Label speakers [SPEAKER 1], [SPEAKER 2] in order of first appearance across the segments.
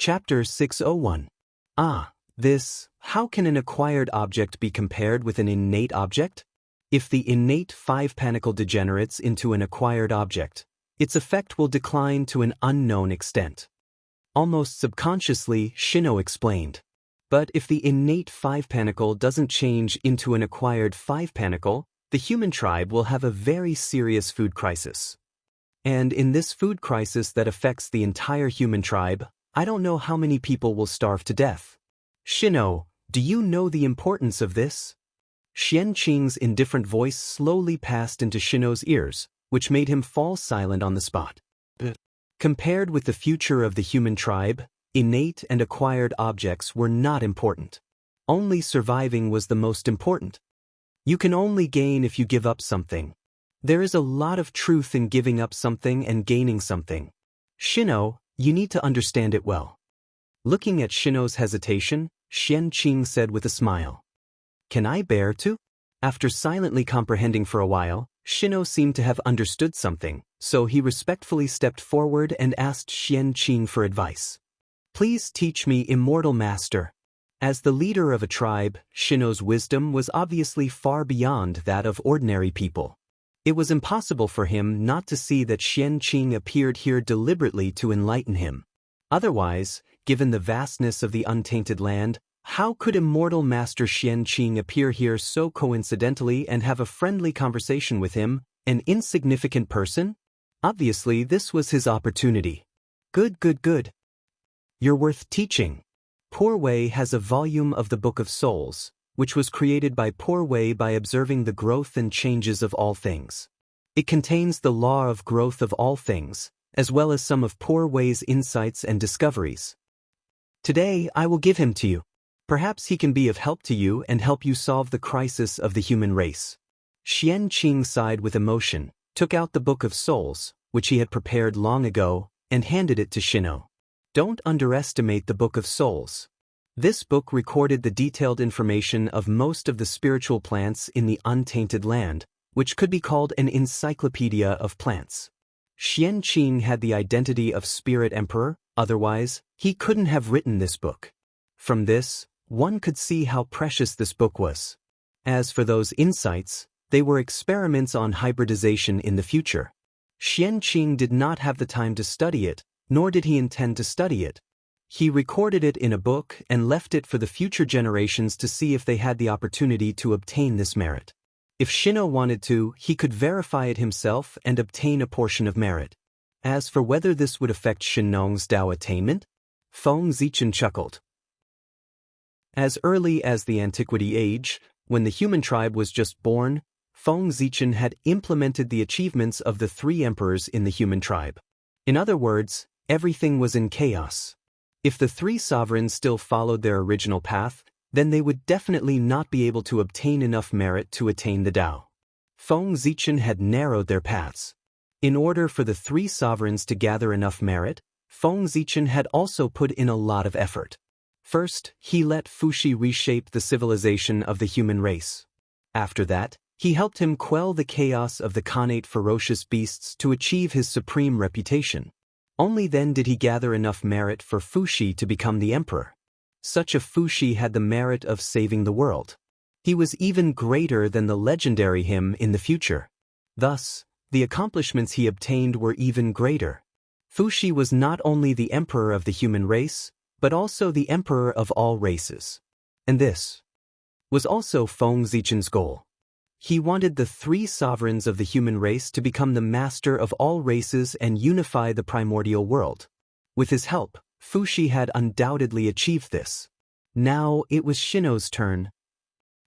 [SPEAKER 1] Chapter 601. How can an acquired object be compared with an innate object? If the innate five-panicle degenerates into an acquired object, its effect will decline to an unknown extent. Almost subconsciously, Shino explained. But if the innate five-panicle doesn't change into an acquired five-panicle, the human tribe will have a very serious food crisis. And in this food crisis that affects the entire human tribe, I don't know how many people will starve to death. Shino, do you know the importance of this? Xianqing's indifferent voice slowly passed into Shino's ears, which made him fall silent on the spot. Compared with the future of the human tribe, innate and acquired objects were not important. Only surviving was the most important. You can only gain if you give up something. There is a lot of truth in giving up something and gaining something. Shino, you need to understand it well. Looking at Shino's hesitation, Xianqing said with a smile. Can I bear to? After silently comprehending for a while, Shino seemed to have understood something, so he respectfully stepped forward and asked Xianqing for advice. Please teach me, immortal master. As the leader of a tribe, Shino's wisdom was obviously far beyond that of ordinary people. It was impossible for him not to see that Xianqing appeared here deliberately to enlighten him. Otherwise, given the vastness of the untainted land, how could immortal Master Xianqing appear here so coincidentally and have a friendly conversation with him, an insignificant person? Obviously, this was his opportunity. Good. You're worth teaching. Poor Wei has a volume of the Book of Souls, which was created by Poor Wei by observing the growth and changes of all things. It contains the law of growth of all things, as well as some of Poor Wei's insights and discoveries. Today, I will give him to you. Perhaps he can be of help to you and help you solve the crisis of the human race. Xianqing sighed with emotion, took out the Book of Souls, which he had prepared long ago, and handed it to Shino. Don't underestimate the Book of Souls. This book recorded the detailed information of most of the spiritual plants in the untainted land, which could be called an encyclopedia of plants. Xianqing had the identity of Spirit Emperor, otherwise, he couldn't have written this book. From this, one could see how precious this book was. As for those insights, they were experiments on hybridization in the future. Xianqing did not have the time to study it, nor did he intend to study it. He recorded it in a book and left it for the future generations to see if they had the opportunity to obtain this merit. If Shino wanted to, he could verify it himself and obtain a portion of merit. As for whether this would affect Shinong's Dao attainment, Feng Zichen chuckled. As early as the Antiquity Age, when the human tribe was just born, Feng Zichen had implemented the achievements of the three emperors in the human tribe. In other words, everything was in chaos. If the three sovereigns still followed their original path, then they would definitely not be able to obtain enough merit to attain the Dao. Feng Zichen had narrowed their paths. In order for the three sovereigns to gather enough merit, Feng Zichen had also put in a lot of effort. First, he let Fuxi reshape the civilization of the human race. After that, he helped him quell the chaos of the Khanate ferocious beasts to achieve his supreme reputation. Only then did he gather enough merit for Fuxi to become the emperor. Such a Fuxi had the merit of saving the world. He was even greater than the legendary him in the future. Thus, the accomplishments he obtained were even greater. Fuxi was not only the emperor of the human race, but also the emperor of all races. And this was also Feng Zichen's goal. He wanted the three sovereigns of the human race to become the master of all races and unify the primordial world. With his help, Fuxi had undoubtedly achieved this. Now it was Shino's turn.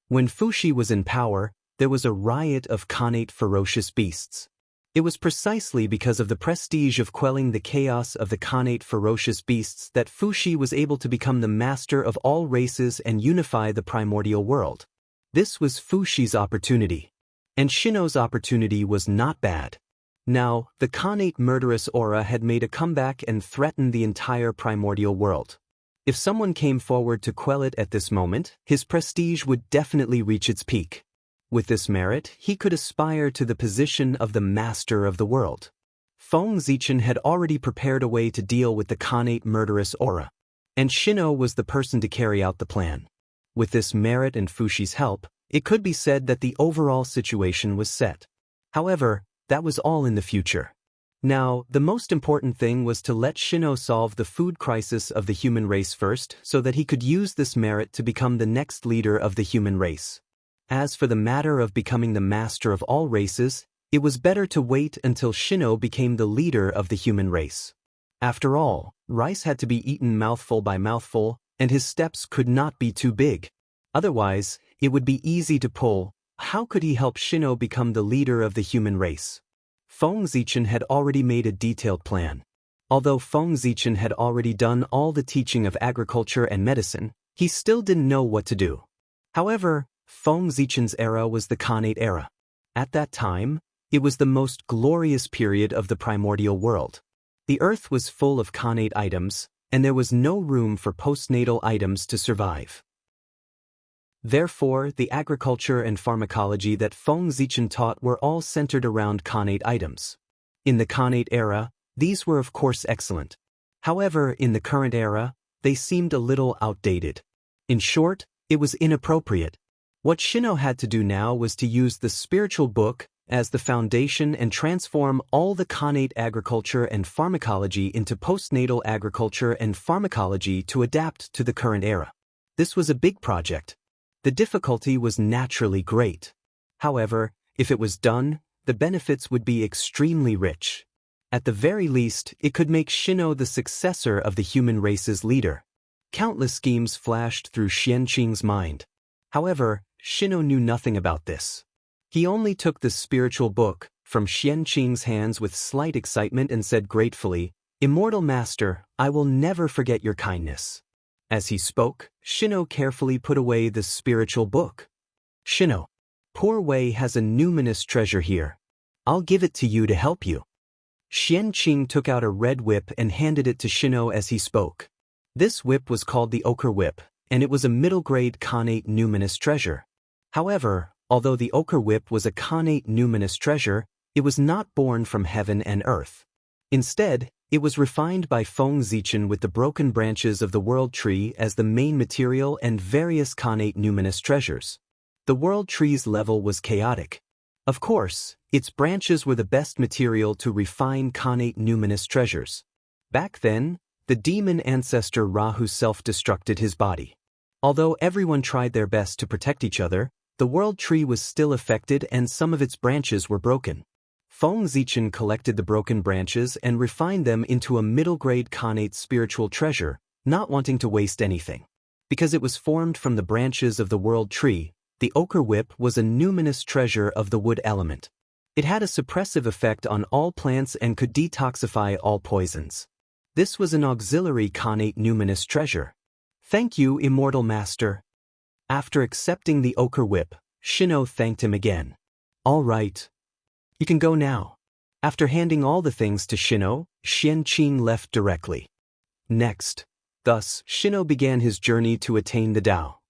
[SPEAKER 1] When Fuxi was in power, there was a riot of Khanate ferocious beasts. It was precisely because of the prestige of quelling the chaos of the Khanate ferocious beasts that Fuxi was able to become the master of all races and unify the primordial world. This was Fuxi's opportunity. And Shino's opportunity was not bad. Now, the Khanate murderous aura had made a comeback and threatened the entire primordial world. If someone came forward to quell it at this moment, his prestige would definitely reach its peak. With this merit, he could aspire to the position of the master of the world. Feng Zichen had already prepared a way to deal with the Khanate murderous aura. and Shino was the person to carry out the plan. With this merit and Fushi's help, it could be said that the overall situation was set. However, that was all in the future. Now, the most important thing was to let Shino solve the food crisis of the human race first so that he could use this merit to become the next leader of the human race. As for the matter of becoming the master of all races, it was better to wait until Shino became the leader of the human race. After all, rice had to be eaten mouthful by mouthful, and his steps could not be too big. Otherwise, it would be easy to pull. How could he help Shino become the leader of the human race? Feng Zichen had already made a detailed plan. Although Feng Zichen had already done all the teaching of agriculture and medicine, he still didn't know what to do. However, Feng Zichen's era was the Khanate era. At that time, it was the most glorious period of the primordial world. The earth was full of Khanate items, and there was no room for postnatal items to survive. Therefore, the agriculture and pharmacology that Feng Zichen taught were all centered around Khanate items. In the Khanate era, these were of course excellent. However, in the current era, they seemed a little outdated. In short, it was inappropriate. What Shino had to do now was to use the spiritual book as the foundation and transform all the Khanate agriculture and pharmacology into postnatal agriculture and pharmacology to adapt to the current era. This was a big project. The difficulty was naturally great. However, if it was done, the benefits would be extremely rich. At the very least, it could make Shino the successor of the human race's leader. Countless schemes flashed through Xianqing's mind. However, Shino knew nothing about this. He only took the spiritual book from Xianqing's hands with slight excitement and said gratefully, "Immortal Master, I will never forget your kindness." As he spoke, Shino carefully put away the spiritual book. "Shino, poor Wei has a numinous treasure here. I'll give it to you to help you." Xianqing took out a red whip and handed it to Shino as he spoke. This whip was called the Ochre Whip, and it was a middle-grade Khanate numinous treasure. However, although the Ochre Whip was a Khanate numinous treasure, it was not born from heaven and earth. Instead, it was refined by Feng Zichen with the broken branches of the World Tree as the main material and various Khanate numinous treasures. The World Tree's level was chaotic. Of course, its branches were the best material to refine Khanate numinous treasures. Back then, the demon ancestor Rahu self-destructed his body. Although everyone tried their best to protect each other, the World Tree was still affected and some of its branches were broken. Feng Zichen collected the broken branches and refined them into a middle-grade Khanate spiritual treasure, not wanting to waste anything. Because it was formed from the branches of the World Tree, the Ochre Whip was a numinous treasure of the wood element. It had a suppressive effect on all plants and could detoxify all poisons. This was an auxiliary Khanate numinous treasure. "Thank you, Immortal Master." After accepting the Ochre Whip, Shino thanked him again. "All right. You can go now." After handing all the things to Shino, Xianqing left directly. Next, thus, Shino began his journey to attain the Tao.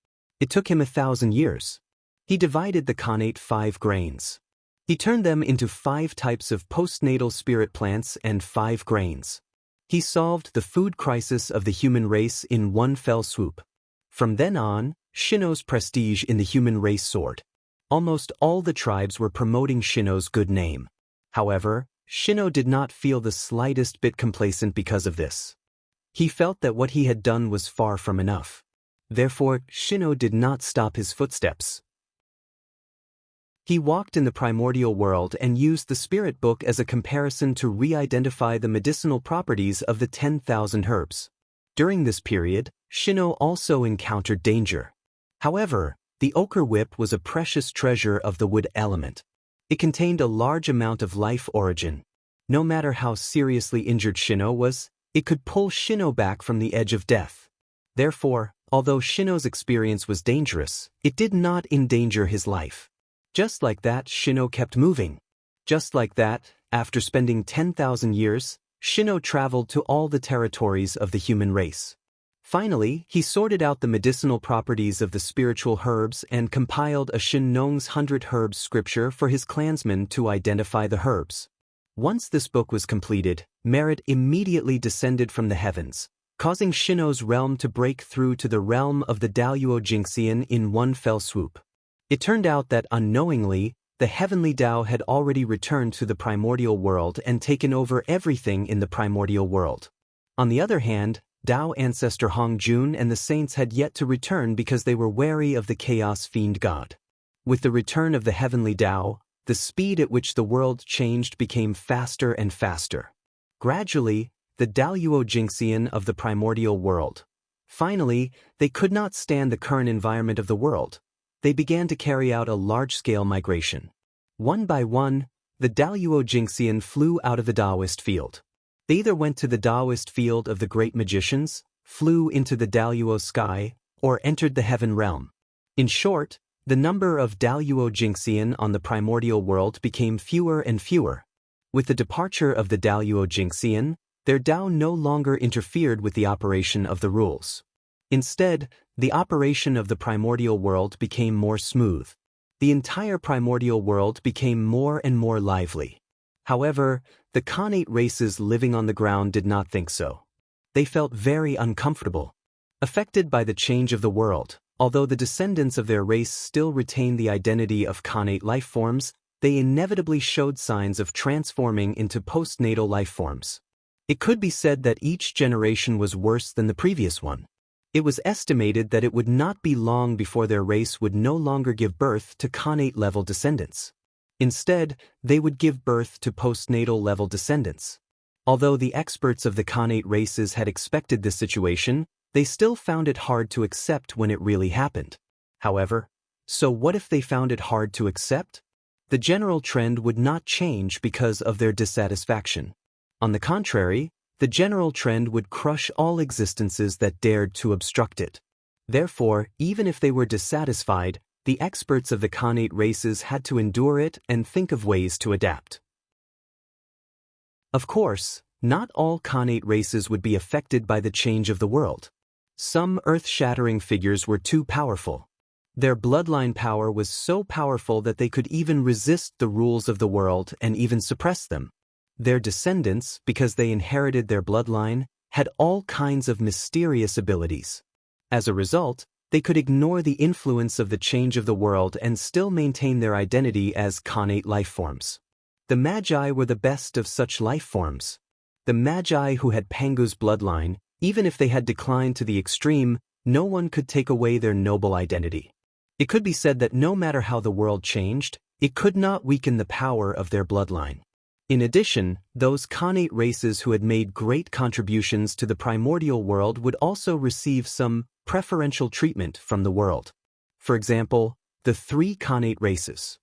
[SPEAKER 1] It took him 1,000 years. He divided the Khanate 5 grains. He turned them into 5 types of postnatal spirit plants and 5 grains. He solved the food crisis of the human race in one fell swoop. From then on, Shino's prestige in the human race soared. Almost all the tribes were promoting Shino's good name. However, Shino did not feel the slightest bit complacent because of this. He felt that what he had done was far from enough. Therefore, Shino did not stop his footsteps. He walked in the primordial world and used the spirit book as a comparison to re-identify the medicinal properties of the 10,000 herbs. During this period, Shino also encountered danger. However, the Ochre Whip was a precious treasure of the wood element. It contained a large amount of life origin. No matter how seriously injured Shino was, it could pull Shino back from the edge of death. Therefore, although Shino's experience was dangerous, it did not endanger his life. Just like that, Shino kept moving. Just like that, after spending 10,000 years, Shino traveled to all the territories of the human race. Finally, he sorted out the medicinal properties of the spiritual herbs and compiled a Shinong's 100 Herbs scripture for his clansmen to identify the herbs. Once this book was completed, merit immediately descended from the heavens. causing Shino's realm to break through to the realm of the Daluo Jingxian in one fell swoop. It turned out that unknowingly, the heavenly Tao had already returned to the primordial world and taken over everything in the primordial world. On the other hand, Tao ancestor Hong Jun and the saints had yet to return because they were wary of the chaos fiend god. With the return of the heavenly Tao, the speed at which the world changed became faster and faster. Gradually, the Daluo Jingxian of the primordial world. Finally, they could not stand the current environment of the world. They began to carry out a large-scale migration. One by one, the Daluo Jingxian flew out of the Taoist field. They either went to the Taoist field of the great magicians, flew into the Daluo sky, or entered the heaven realm. In short, the number of Daluo Jingxian on the primordial world became fewer and fewer. With the departure of the Daluo Jingxian, their Tao no longer interfered with the operation of the rules. Instead, the operation of the primordial world became more smooth. The entire primordial world became more and more lively. However, the Khanate races living on the ground did not think so. They felt very uncomfortable. Affected by the change of the world, although the descendants of their race still retained the identity of Khanate life forms, they inevitably showed signs of transforming into postnatal life forms. It could be said that each generation was worse than the previous one. It was estimated that it would not be long before their race would no longer give birth to Khanate-level descendants. Instead, they would give birth to postnatal-level descendants. Although the experts of the Khanate races had expected this situation, they still found it hard to accept when it really happened. However, so what if they found it hard to accept? The general trend would not change because of their dissatisfaction. On the contrary, the general trend would crush all existences that dared to obstruct it. Therefore, even if they were dissatisfied, the experts of the Khanate races had to endure it and think of ways to adapt. Of course, not all Khanate races would be affected by the change of the world. Some earth-shattering figures were too powerful. Their bloodline power was so powerful that they could even resist the rules of the world and even suppress them. Their descendants, because they inherited their bloodline, had all kinds of mysterious abilities. As a result, they could ignore the influence of the change of the world and still maintain their identity as Khanate life forms. The Magi were the best of such life forms. The Magi who had Pangu's bloodline, even if they had declined to the extreme, no one could take away their noble identity. It could be said that no matter how the world changed, it could not weaken the power of their bloodline. In addition, those Khanate races who had made great contributions to the primordial world would also receive some preferential treatment from the world. For example, the 3 Khanate races.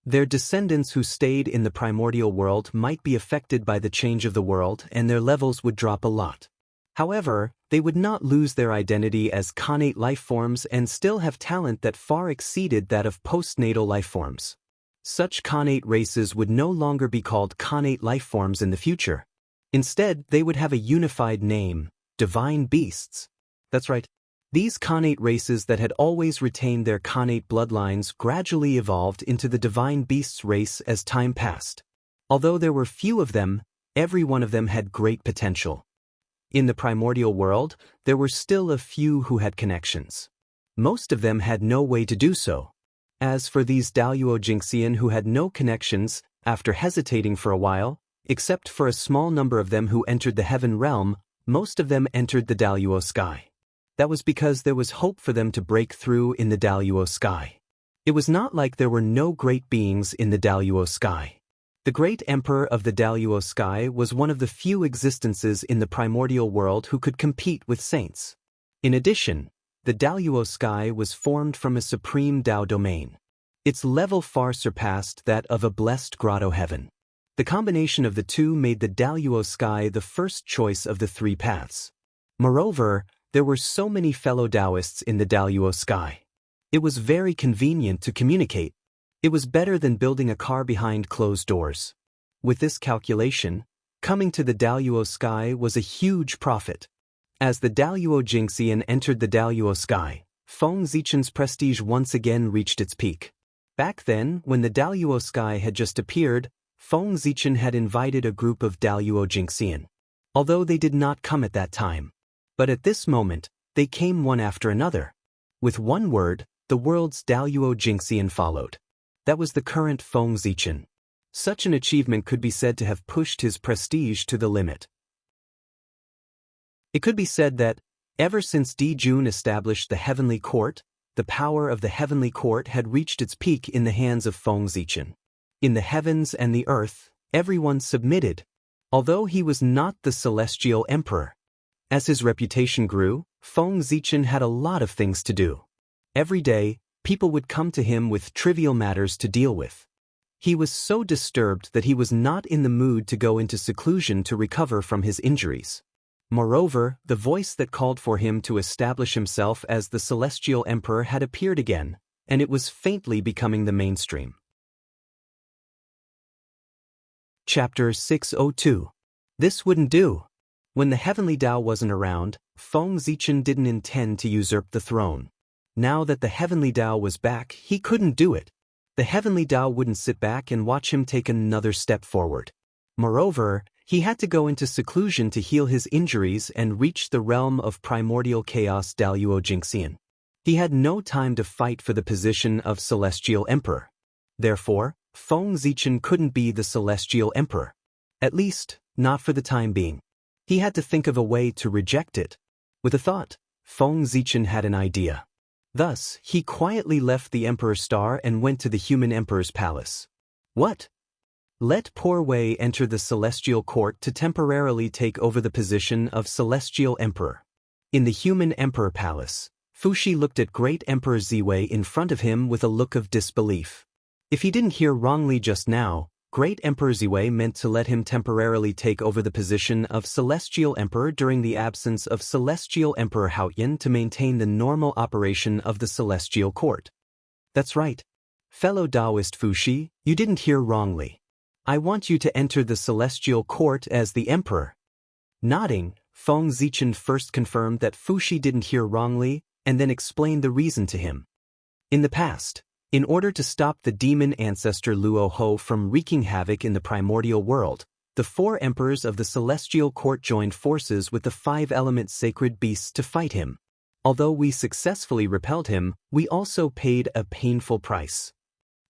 [SPEAKER 1] Their descendants who stayed in the primordial world might be affected by the change of the world and their levels would drop a lot. However, they would not lose their identity as Khanate life forms and still have talent that far exceeded that of postnatal life forms. Such Khanate races would no longer be called Khanate life forms in the future. Instead, they would have a unified name, divine beasts. That's right. These Khanate races that had always retained their Khanate bloodlines gradually evolved into the divine beasts race as time passed. Although there were few of them, every one of them had great potential. In the primordial world, there were still a few who had connections. Most of them had no way to do so. As for these Daluo Jingxian who had no connections, after hesitating for a while, except for a small number of them who entered the heaven realm, most of them entered the Daluo sky. That was because there was hope for them to break through in the Daluo sky. It was not like there were no great beings in the Daluo sky. The great emperor of the Daluo sky was one of the few existences in the primordial world who could compete with saints. In addition, the Daluo sky was formed from a supreme Tao domain. Its level far surpassed that of a blessed grotto heaven. The combination of the two made the Daluo sky the first choice of the 3 paths. Moreover, there were so many fellow Taoists in the Daluo sky. It was very convenient to communicate. It was better than building a car behind closed doors. With this calculation, coming to the Daluo sky was a huge profit. As the Daluo Jingxian entered the Daluo sky, Feng Zichen's prestige once again reached its peak. Back then, when the Daluo sky had just appeared, Feng Zichen had invited a group of Daluo Jingxian. Although they did not come at that time, But at this moment, they came one after another. With one word, the world's Daluo Jingxian followed. That was the current Feng Zichen. Such an achievement could be said to have pushed his prestige to the limit. It could be said that, ever since Di Jun established the Heavenly Court, the power of the Heavenly Court had reached its peak in the hands of Feng Zichen. In the heavens and the earth, everyone submitted, although he was not the Celestial Emperor. As his reputation grew, Feng Zichen had a lot of things to do. Every day, people would come to him with trivial matters to deal with. He was so disturbed that he was not in the mood to go into seclusion to recover from his injuries. Moreover, the voice that called for him to establish himself as the Celestial Emperor had appeared again, and it was faintly becoming the mainstream. Chapter 602. This wouldn't do. When the Heavenly Tao wasn't around, Feng Zichen didn't intend to usurp the throne. Now that the Heavenly Tao was back, he couldn't do it. The Heavenly Tao wouldn't sit back and watch him take another step forward. Moreover, he had to go into seclusion to heal his injuries and reach the realm of primordial chaos Daluo Jingxian. He had no time to fight for the position of Celestial Emperor. Therefore, Feng Zichen couldn't be the Celestial Emperor. At least, not for the time being. He had to think of a way to reject it. With a thought, Feng Zichen had an idea. Thus, he quietly left the Emperor's Star and went to the Human Emperor's palace. What? Let Poor Wei enter the Celestial Court to temporarily take over the position of Celestial Emperor. In the Human Emperor Palace, Fuxi looked at Great Emperor Ziwei in front of him with a look of disbelief. If he didn't hear wrongly just now, Great Emperor Ziwei meant to let him temporarily take over the position of Celestial Emperor during the absence of Celestial Emperor Haoyan to maintain the normal operation of the Celestial Court. That's right. Fellow Taoist Fuxi, you didn't hear wrongly. I want you to enter the Celestial Court as the Emperor. Nodding, Feng Zichen first confirmed that Fuxi didn't hear wrongly, and then explained the reason to him. In the past, in order to stop the demon ancestor Luo Ho from wreaking havoc in the primordial world, the 4 emperors of the Celestial Court joined forces with the 5-element sacred beasts to fight him. Although we successfully repelled him, we also paid a painful price.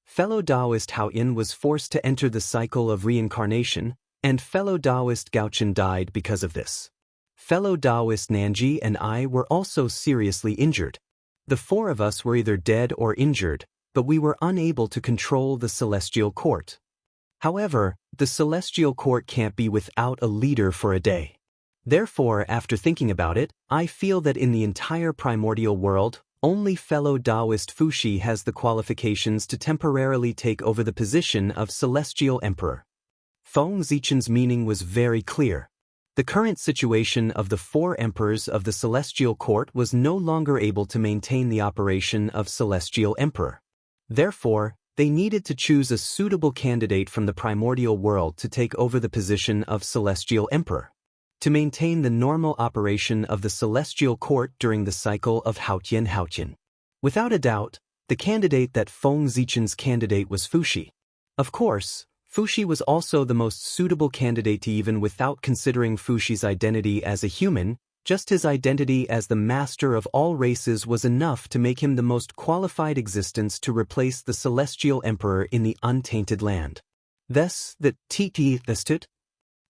[SPEAKER 1] Fellow Taoist Haoyan was forced to enter the cycle of reincarnation, and fellow Taoist Gaochen died because of this. Fellow Taoist Nanji and I were also seriously injured. The 4 of us were either dead or injured, but we were unable to control the Celestial Court. However, the Celestial Court can't be without a leader for a day. Therefore, after thinking about it, I feel that in the entire primordial world, only fellow Taoist Fuxi has the qualifications to temporarily take over the position of Celestial Emperor. Feng Zichen's meaning was very clear. The current situation of the 4 emperors of the Celestial Court was no longer able to maintain the operation of Celestial Emperor. Therefore, they needed to choose a suitable candidate from the primordial world to take over the position of Celestial Emperor, to maintain the normal operation of the Celestial Court during the cycle of Haotian. Without a doubt, the candidate that Feng Zichen's candidate was Fuxi. Of course, Fuxi was also the most suitable candidate to even without considering Fuxi's identity as a human, just his identity as the master of all races was enough to make him the most qualified existence to replace the Celestial Emperor in the untainted land. Thus, the Tut.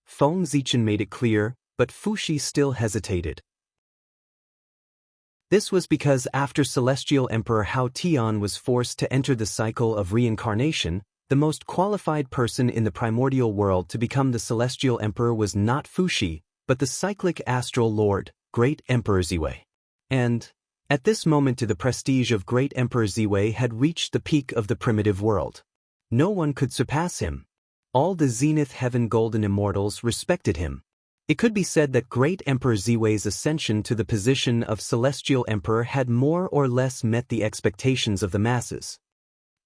[SPEAKER 1] Feng Zichen made it clear, but Fuxi still hesitated. This was because after Celestial Emperor Hao Tian was forced to enter the cycle of reincarnation, the most qualified person in the primordial world to become the Celestial Emperor was not Fuxi, but the cyclic astral lord, Great Emperor Ziwei. And, at this moment the prestige of Great Emperor Ziwei had reached the peak of the primitive world. No one could surpass him. All the Zenith Heaven Golden Immortals respected him. It could be said that Great Emperor Ziwei's ascension to the position of Celestial Emperor had more or less met the expectations of the masses.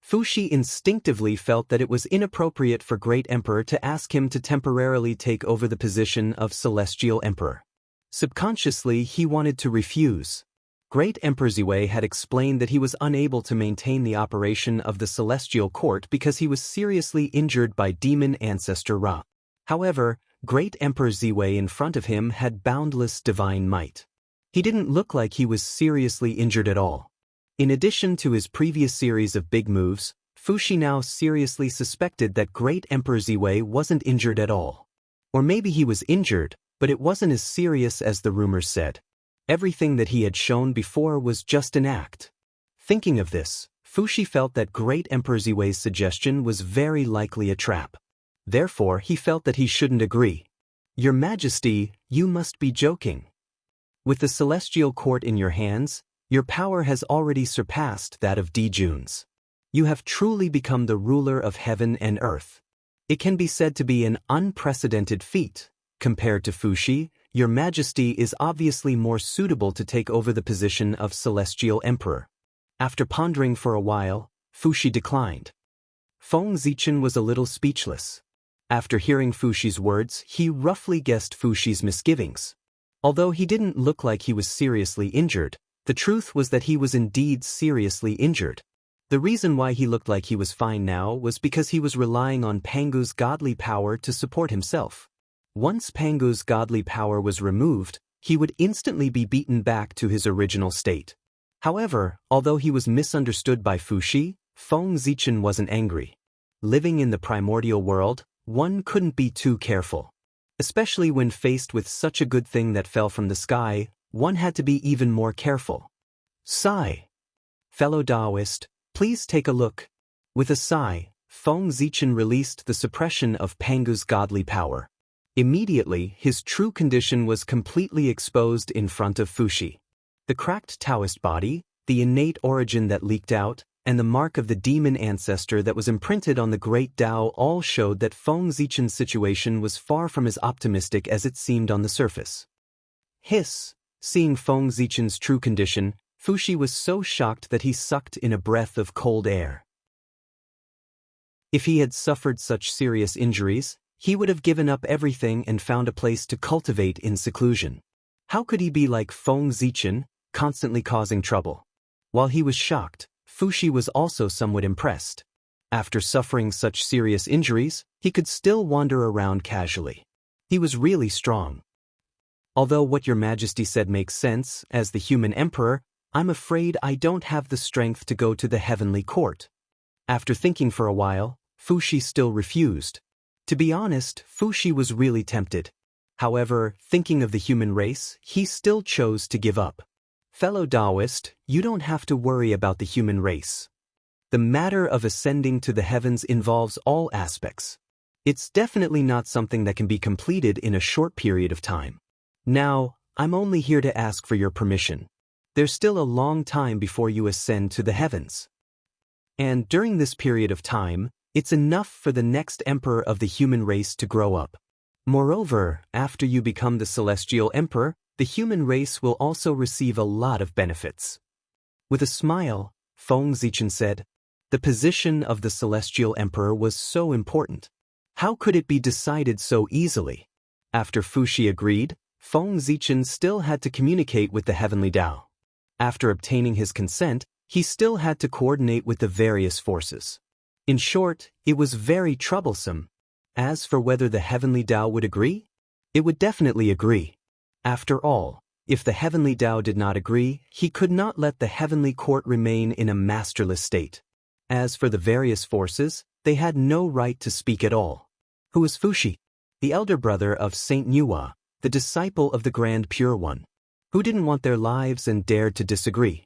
[SPEAKER 1] Fuxi instinctively felt that it was inappropriate for Great Emperor to ask him to temporarily take over the position of Celestial Emperor. Subconsciously, he wanted to refuse. Great Emperor Ziwei had explained that he was unable to maintain the operation of the Celestial Court because he was seriously injured by demon ancestor Ra. However, Great Emperor Ziwei in front of him had boundless divine might. He didn't look like he was seriously injured at all. In addition to his previous series of big moves, Fushi now seriously suspected that Great Emperor Ziwei wasn't injured at all. Or maybe he was injured, but it wasn't as serious as the rumors said. Everything that he had shown before was just an act. Thinking of this, Fushi felt that Great Emperor Ziwei's suggestion was very likely a trap. Therefore, he felt that he shouldn't agree. Your Majesty, you must be joking. With the celestial court in your hands, your power has already surpassed that of Dijun's. You have truly become the ruler of heaven and earth. It can be said to be an unprecedented feat. Compared to Fushi, your Majesty is obviously more suitable to take over the position of Celestial Emperor. After pondering for a while, Fushi declined. Feng Zichen was a little speechless. After hearing Fushi's words, he roughly guessed Fushi's misgivings. Although he didn't look like he was seriously injured, the truth was that he was indeed seriously injured. The reason why he looked like he was fine now was because he was relying on Pangu's godly power to support himself. Once Pangu's godly power was removed, he would instantly be beaten back to his original state. However, although he was misunderstood by Fushi, Feng Zichen wasn't angry. Living in the primordial world, one couldn't be too careful. Especially when faced with such a good thing that fell from the sky, one had to be even more careful. Sigh. Fellow Taoist, please take a look. With a sigh, Feng Zichen released the suppression of Pangu's godly power. Immediately, his true condition was completely exposed in front of Fushi. The cracked Taoist body, the innate origin that leaked out, and the mark of the demon ancestor that was imprinted on the great Tao all showed that Feng Zichen's situation was far from as optimistic as it seemed on the surface. Hiss! Seeing Feng Zichen's true condition, Fushi was so shocked that he sucked in a breath of cold air. If he had suffered such serious injuries, he would have given up everything and found a place to cultivate in seclusion. How could he be like Feng Zichen, constantly causing trouble? While he was shocked, Fushi was also somewhat impressed. After suffering such serious injuries, he could still wander around casually. He was really strong. Although what your Majesty said makes sense, as the human emperor, I'm afraid I don't have the strength to go to the heavenly court. After thinking for a while, Fushi still refused. To be honest, Fushi was really tempted. However, thinking of the human race, he still chose to give up. Fellow Taoist, you don't have to worry about the human race. The matter of ascending to the heavens involves all aspects. It's definitely not something that can be completed in a short period of time. Now, I'm only here to ask for your permission. There's still a long time before you ascend to the heavens. And during this period of time, it's enough for the next emperor of the human race to grow up. Moreover, after you become the celestial emperor, the human race will also receive a lot of benefits. With a smile, Feng Zichen said, the position of the celestial emperor was so important. How could it be decided so easily? After Fushi agreed, Feng Zichen still had to communicate with the heavenly Tao. After obtaining his consent, he still had to coordinate with the various forces. In short, it was very troublesome. As for whether the heavenly Tao would agree, it would definitely agree. After all, if the heavenly Tao did not agree, he could not let the heavenly court remain in a masterless state. As for the various forces, they had no right to speak at all. Who was Fushi? The elder brother of Saint Nuwa, the disciple of the Grand Pure One. Who didn't want their lives and dared to disagree.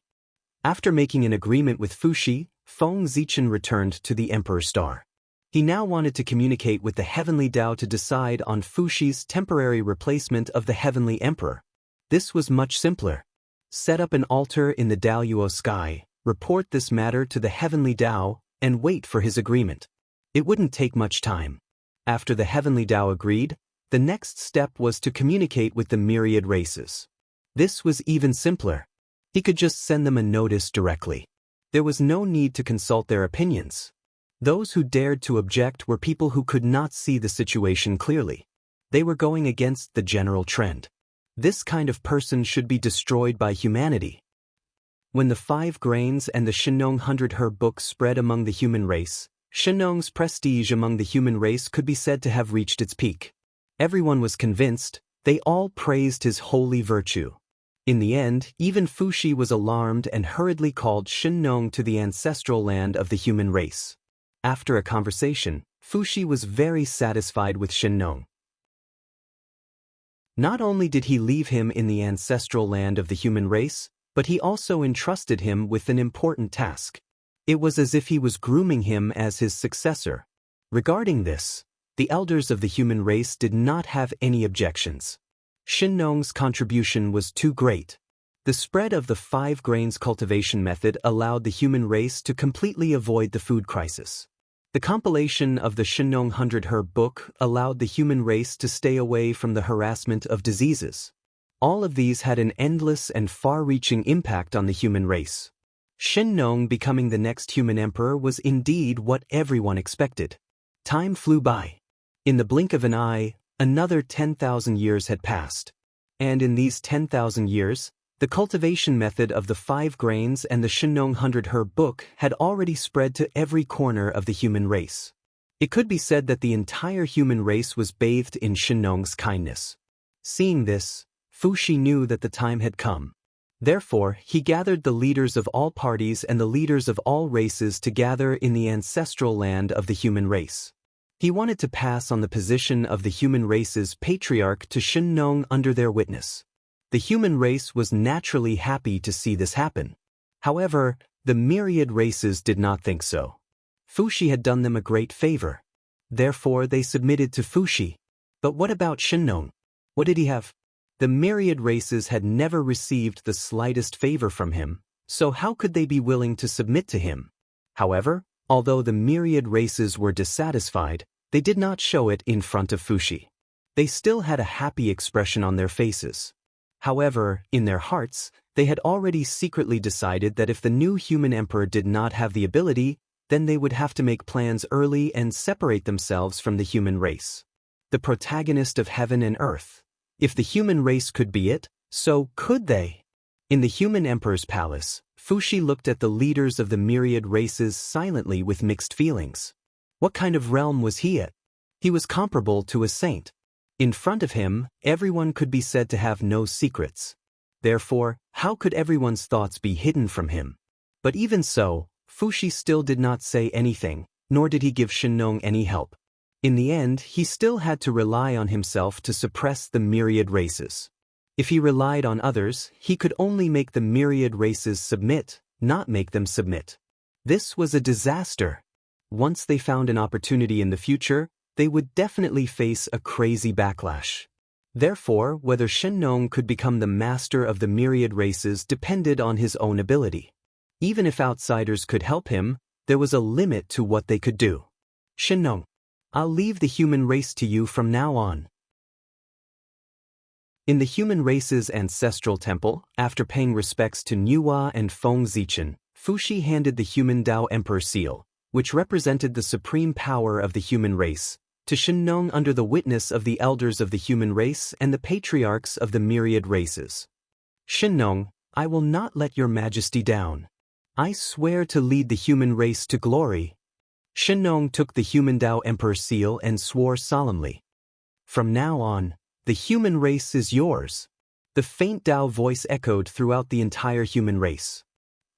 [SPEAKER 1] After making an agreement with Fushi, Feng Zichen returned to the Emperor Star. He now wanted to communicate with the heavenly Tao to decide on Fushi's temporary replacement of the heavenly emperor. This was much simpler. Set up an altar in the Daoyuo sky, report this matter to the heavenly Tao, and wait for his agreement. It wouldn't take much time. After the heavenly Tao agreed, the next step was to communicate with the myriad races. This was even simpler. He could just send them a notice directly. There was no need to consult their opinions. Those who dared to object were people who could not see the situation clearly. They were going against the general trend. This kind of person should be destroyed by humanity. When the 5 grains and the Shenong 100 herb book spread among the human race, Shenong's prestige among the human race could be said to have reached its peak. Everyone was convinced, they all praised his holy virtue. In the end, even Fuxi was alarmed and hurriedly called Shinnong to the ancestral land of the human race. After a conversation, Fuxi was very satisfied with Shinnong. Not only did he leave him in the ancestral land of the human race, but he also entrusted him with an important task. It was as if he was grooming him as his successor. Regarding this, the elders of the human race did not have any objections. Shinnong's contribution was too great. The spread of the 5 grains cultivation method allowed the human race to completely avoid the food crisis. The compilation of the Shinnong 100 Herb Book allowed the human race to stay away from the harassment of diseases. All of these had an endless and far-reaching impact on the human race. Shinnong becoming the next human emperor was indeed what everyone expected. Time flew by. In the blink of an eye, another 10,000 years had passed. And in these 10,000 years, the cultivation method of the 5 grains and the Shinnong 100 Herb Book had already spread to every corner of the human race. It could be said that the entire human race was bathed in Shinnong's kindness. Seeing this, Fuxi knew that the time had come. Therefore, he gathered the leaders of all parties and the leaders of all races to gather in the ancestral land of the human race. He wanted to pass on the position of the human race's patriarch to Shinnong under their witness. The human race was naturally happy to see this happen. However, the myriad races did not think so. Fuxi had done them a great favor. Therefore, they submitted to Fuxi. But what about Shinnong? What did he have? The myriad races had never received the slightest favor from him, so how could they be willing to submit to him? However, although the myriad races were dissatisfied, they did not show it in front of Fuxi. They still had a happy expression on their faces. However, in their hearts, they had already secretly decided that if the new human emperor did not have the ability, then they would have to make plans early and separate themselves from the human race. The protagonist of heaven and earth. If the human race could be it, so could they. In the human emperor's palace, Fuxi looked at the leaders of the myriad races silently with mixed feelings. What kind of realm was he at? He was comparable to a saint. In front of him, everyone could be said to have no secrets. Therefore, how could everyone's thoughts be hidden from him? But even so, Fuxi still did not say anything, nor did he give Shinnong any help. In the end, he still had to rely on himself to suppress the myriad races. If he relied on others, he could only make the myriad races submit, not make them submit. This was a disaster. Once they found an opportunity in the future, they would definitely face a crazy backlash. Therefore, whether Shinnong could become the master of the myriad races depended on his own ability. Even if outsiders could help him, there was a limit to what they could do. Shinnong, I'll leave the human race to you from now on. In the human race's ancestral temple, after paying respects to Nuwa and Feng Zichen, Fuxi handed the human Tao Emperor seal, which represented the supreme power of the human race, to Shinnong under the witness of the elders of the human race and the patriarchs of the myriad races. Shinnong, I will not let your majesty down. I swear to lead the human race to glory. Shinnong took the human Tao Emperor seal and swore solemnly. From now on, the human race is yours. The faint Tao voice echoed throughout the entire human race.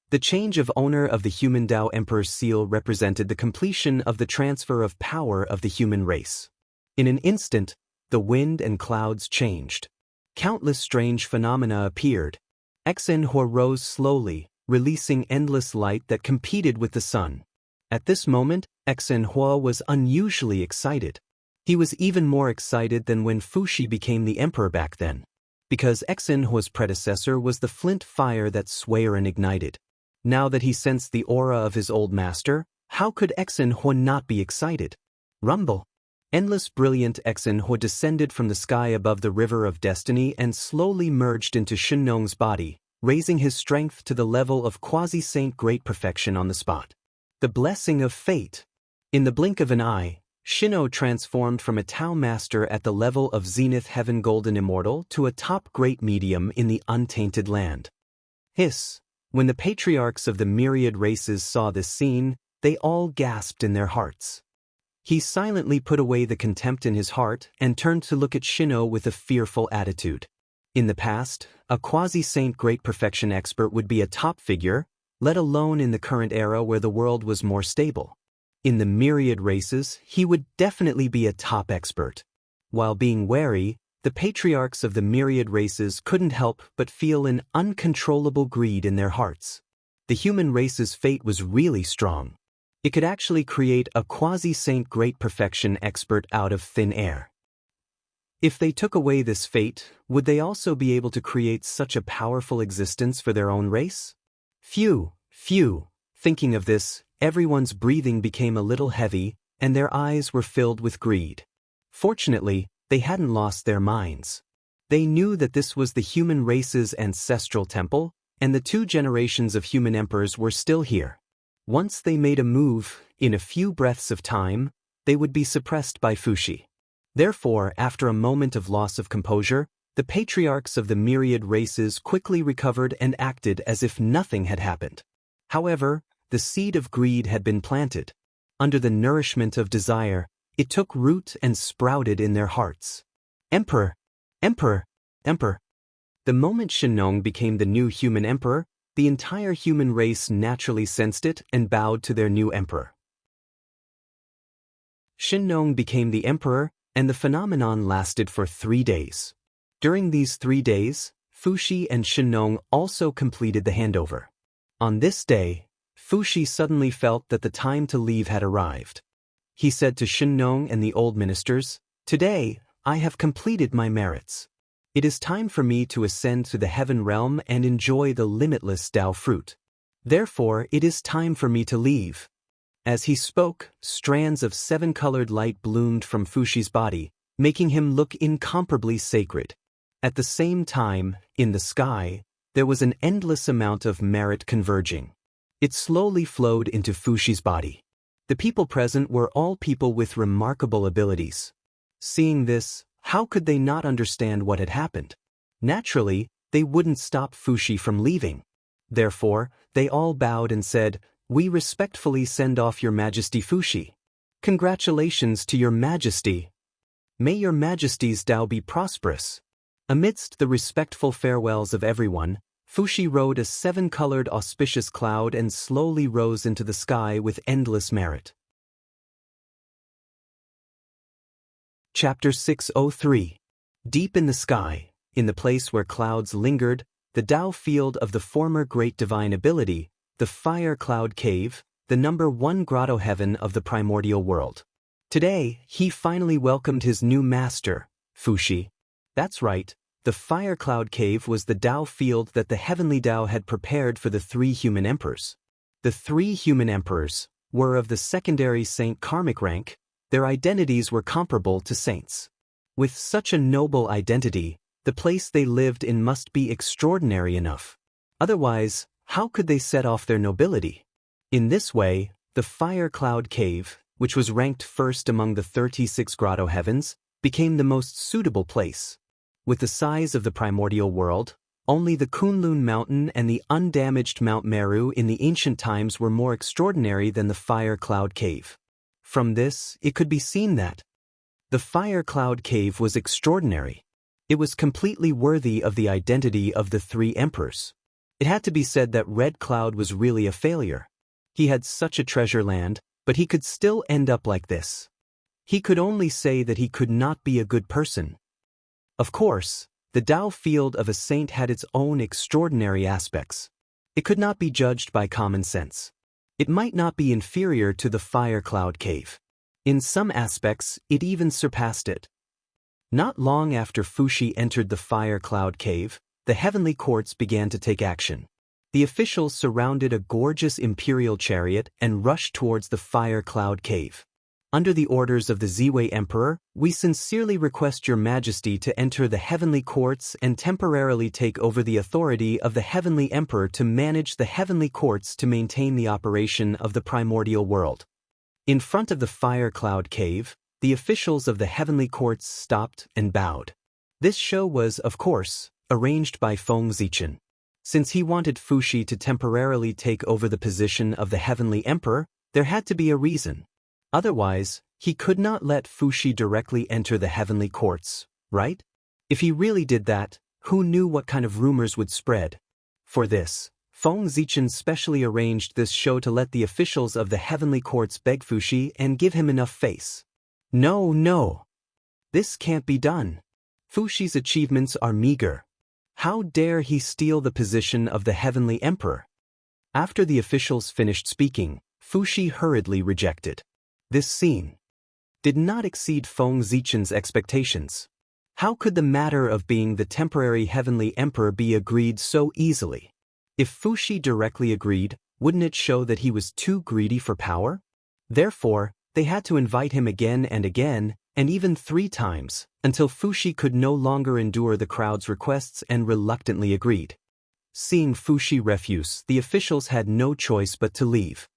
[SPEAKER 1] The change of owner of the human Tao Emperor's seal represented the completion of the transfer of power of the human race. In an instant, the wind and clouds changed. Countless strange phenomena appeared. Exenhua rose slowly, releasing endless light that competed with the sun. At this moment, Exenhua was unusually excited. He was even more excited than when Fuxi became the emperor back then, because Exenhua's predecessor was the flint fire that Swayeran ignited. Now that he sensed the aura of his old master, how could Exenhua not be excited? Rumble! Endless brilliant Exenhua descended from the sky above the river of destiny and slowly merged into Shinnong's body, raising his strength to the level of quasi-saint great perfection on the spot. The blessing of fate. In the blink of an eye, Shinno transformed from a Tao master at the level of Zenith Heaven Golden Immortal to a top great medium in the untainted land. Hiss! When the patriarchs of the myriad races saw this scene, they all gasped in their hearts. He silently put away the contempt in his heart and turned to look at Shinno with a fearful attitude. In the past, a quasi-saint great perfection expert would be a top figure, let alone in the current era where the world was more stable. In the myriad races, he would definitely be a top expert. While being wary, the patriarchs of the myriad races couldn't help but feel an uncontrollable greed in their hearts. The human race's fate was really strong. It could actually create a quasi-saint great perfection expert out of thin air. If they took away this fate, would they also be able to create such a powerful existence for their own race? Phew. Thinking of this, everyone's breathing became a little heavy, and their eyes were filled with greed. Fortunately, they hadn't lost their minds. They knew that this was the human race's ancestral temple, and the 2 generations of human emperors were still here. Once they made a move, in a few breaths of time, they would be suppressed by Fuxi. Therefore, after a moment of loss of composure, the patriarchs of the myriad races quickly recovered and acted as if nothing had happened. However, the seed of greed had been planted. Under the nourishment of desire, it took root and sprouted in their hearts. Emperor! Emperor! Emperor! The moment Shenong became the new human emperor, the entire human race naturally sensed it and bowed to their new emperor. Shenong became the emperor, and the phenomenon lasted for 3 days. During these 3 days, Fuxi and Shenong also completed the handover. On this day, Fuxi suddenly felt that the time to leave had arrived. He said to Shenong and the old ministers, "Today, I have completed my merits. It is time for me to ascend to the heaven realm and enjoy the limitless Tao fruit. Therefore, it is time for me to leave." As he spoke, strands of 7-colored light bloomed from Fuxi's body, making him look incomparably sacred. At the same time, in the sky, there was an endless amount of merit converging. It slowly flowed into Fuxi's body. The people present were all people with remarkable abilities. Seeing this, how could they not understand what had happened? Naturally, they wouldn't stop Fuxi from leaving. Therefore, they all bowed and said, "We respectfully send off Your Majesty Fuxi. Congratulations to Your Majesty. May Your Majesty's Tao be prosperous." Amidst the respectful farewells of everyone, Fuxi rode a 7-colored auspicious cloud and slowly rose into the sky with endless merit. Chapter 603. Deep in the sky, in the place where clouds lingered, the Tao field of the former great divine ability, the Fire Cloud Cave, the number 1 grotto heaven of the primordial world. Today, he finally welcomed his new master, Fuxi. That's right, the Fire Cloud Cave was the Tao field that the heavenly Tao had prepared for the 3 human emperors. The 3 human emperors were of the secondary saint karmic rank. Their identities were comparable to saints. With such a noble identity, the place they lived in must be extraordinary enough. Otherwise, how could they set off their nobility? In this way, the Fire Cloud Cave, which was ranked first among the 36 grotto heavens, became the most suitable place. With the size of the primordial world, only the Kunlun Mountain and the undamaged Mount Meru in the ancient times were more extraordinary than the Fire Cloud Cave. From this, it could be seen that the Fire Cloud Cave was extraordinary. It was completely worthy of the identity of the 3 emperors. It had to be said that Red Cloud was really a failure. He had such a treasure land, but he could still end up like this. He could only say that he could not be a good person. Of course, the Tao field of a saint had its own extraordinary aspects. It could not be judged by common sense. It might not be inferior to the Fire Cloud Cave. In some aspects, it even surpassed it. Not long after Fuxi entered the Fire Cloud Cave, the heavenly courts began to take action. The officials surrounded a gorgeous imperial chariot and rushed towards the Fire Cloud Cave. Under the orders of the Ziwei Emperor, we sincerely request Your Majesty to enter the heavenly courts and temporarily take over the authority of the heavenly emperor to manage the heavenly courts to maintain the operation of the primordial world. In front of the Fire Cloud Cave, the officials of the heavenly courts stopped and bowed. This show was, of course, arranged by Feng Zichen. Since he wanted Fuxi to temporarily take over the position of the heavenly emperor, there had to be a reason. Otherwise, he could not let Fuxi directly enter the heavenly courts, right? If he really did that, who knew what kind of rumors would spread? For this, Feng Zichen specially arranged this show to let the officials of the heavenly courts beg Fuxi and give him enough face. No. This can't be done. Fuxi's achievements are meager. How dare he steal the position of the heavenly emperor? After the officials finished speaking, Fuxi hurriedly rejected. This scene did not exceed Feng Zichen's expectations. How could the matter of being the temporary heavenly emperor be agreed so easily? If Fuxi directly agreed, wouldn't it show that he was too greedy for power? Therefore, they had to invite him again, and even 3 times, until Fuxi could no longer endure the crowd's requests and reluctantly agreed. Seeing Fuxi refuse, the officials had no choice but to leave.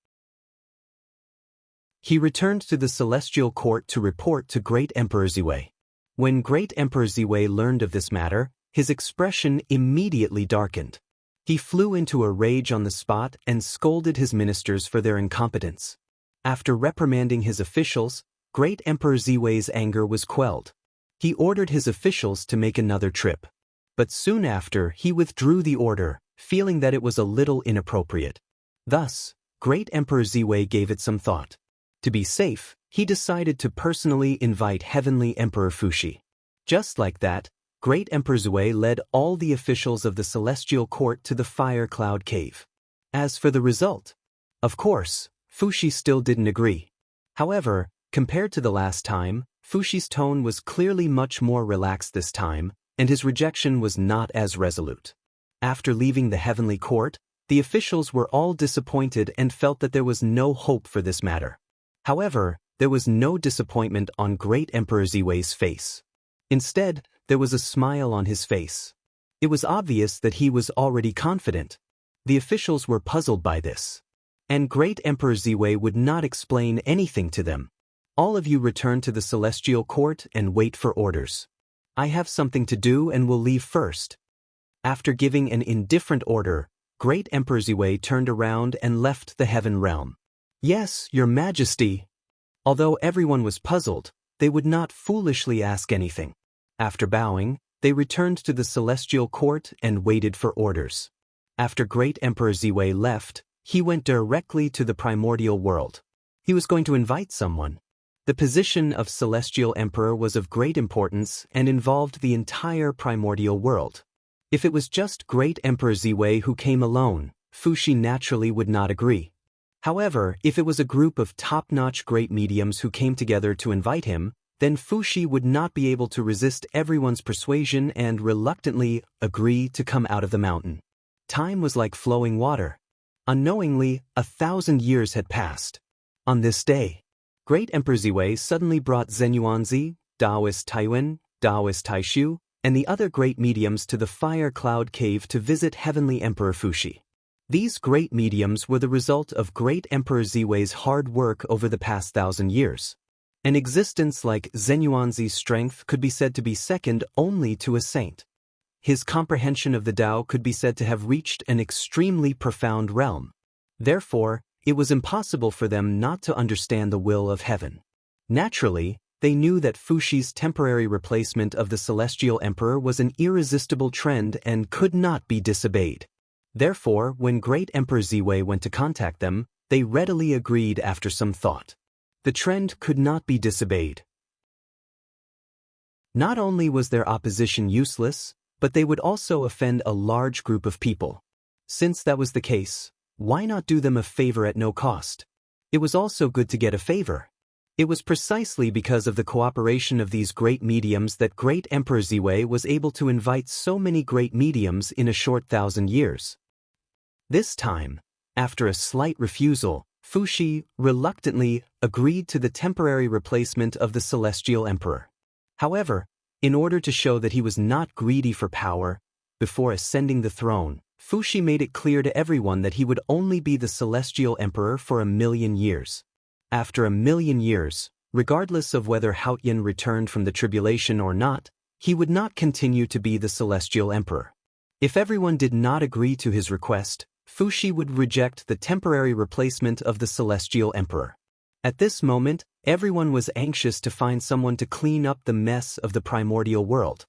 [SPEAKER 1] He returned to the celestial court to report to Great Emperor Ziwei. When Great Emperor Ziwei learned of this matter, his expression immediately darkened. He flew into a rage on the spot and scolded his ministers for their incompetence. After reprimanding his officials, Great Emperor Ziwei's anger was quelled. He ordered his officials to make another trip. But soon after, he withdrew the order, feeling that it was a little inappropriate. Thus, Great Emperor Ziwei gave it some thought. To be safe, he decided to personally invite Heavenly Emperor Fuxi. Just like that, Great Emperor Ziwei led all the officials of the Celestial Court to the Fire Cloud Cave. As for the result, of course, Fuxi still didn't agree. However, compared to the last time, Fuxi's tone was clearly much more relaxed this time, and his rejection was not as resolute. After leaving the Heavenly Court, the officials were all disappointed and felt that there was no hope for this matter. However, there was no disappointment on Great Emperor Ziwei's face. Instead, there was a smile on his face. It was obvious that he was already confident. The officials were puzzled by this. And Great Emperor Ziwei would not explain anything to them. All of you return to the Celestial Court and wait for orders. I have something to do and will leave first. After giving an indifferent order, Great Emperor Ziwei turned around and left the Heaven Realm. Yes, Your Majesty. Although everyone was puzzled, they would not foolishly ask anything. After bowing, they returned to the Celestial Court and waited for orders. After Great Emperor Ziwei left, he went directly to the primordial world. He was going to invite someone. The position of Celestial Emperor was of great importance and involved the entire primordial world. If it was just Great Emperor Ziwei who came alone, Fuxi naturally would not agree. However, if it was a group of top-notch great mediums who came together to invite him, then Fuxi would not be able to resist everyone's persuasion and reluctantly agree to come out of the mountain. Time was like flowing water. Unknowingly, 1,000 years had passed. On this day, Great Emperor Ziwei suddenly brought Zenyuanzi, Taoist Taiwen, Taoist Taishu, and the other great mediums to the Fire Cloud Cave to visit Heavenly Emperor Fuxi. These great mediums were the result of Great Emperor Ziwei's hard work over the past 1,000 years. An existence like Zenyuanzi's strength could be said to be second only to a saint. His comprehension of the Tao could be said to have reached an extremely profound realm. Therefore, it was impossible for them not to understand the will of heaven. Naturally, they knew that Fuxi's temporary replacement of the Celestial Emperor was an irresistible trend and could not be disobeyed. Therefore, when Great Emperor Ziwei went to contact them, they readily agreed after some thought. The trend could not be disobeyed. Not only was their opposition useless, but they would also offend a large group of people. Since that was the case, why not do them a favor at no cost? It was also good to get a favor. It was precisely because of the cooperation of these great mediums that Great Emperor Ziwei was able to invite so many great mediums in a short 1,000 years. This time, after a slight refusal, Fuxi reluctantly agreed to the temporary replacement of the Celestial Emperor. However, in order to show that he was not greedy for power, before ascending the throne, Fuxi made it clear to everyone that he would only be the Celestial Emperor for 1,000,000 years. After 1,000,000 years, regardless of whether Haotian returned from the tribulation or not, he would not continue to be the Celestial Emperor. If everyone did not agree to his request, Fuxi would reject the temporary replacement of the Celestial Emperor. At this moment, everyone was anxious to find someone to clean up the mess of the primordial world.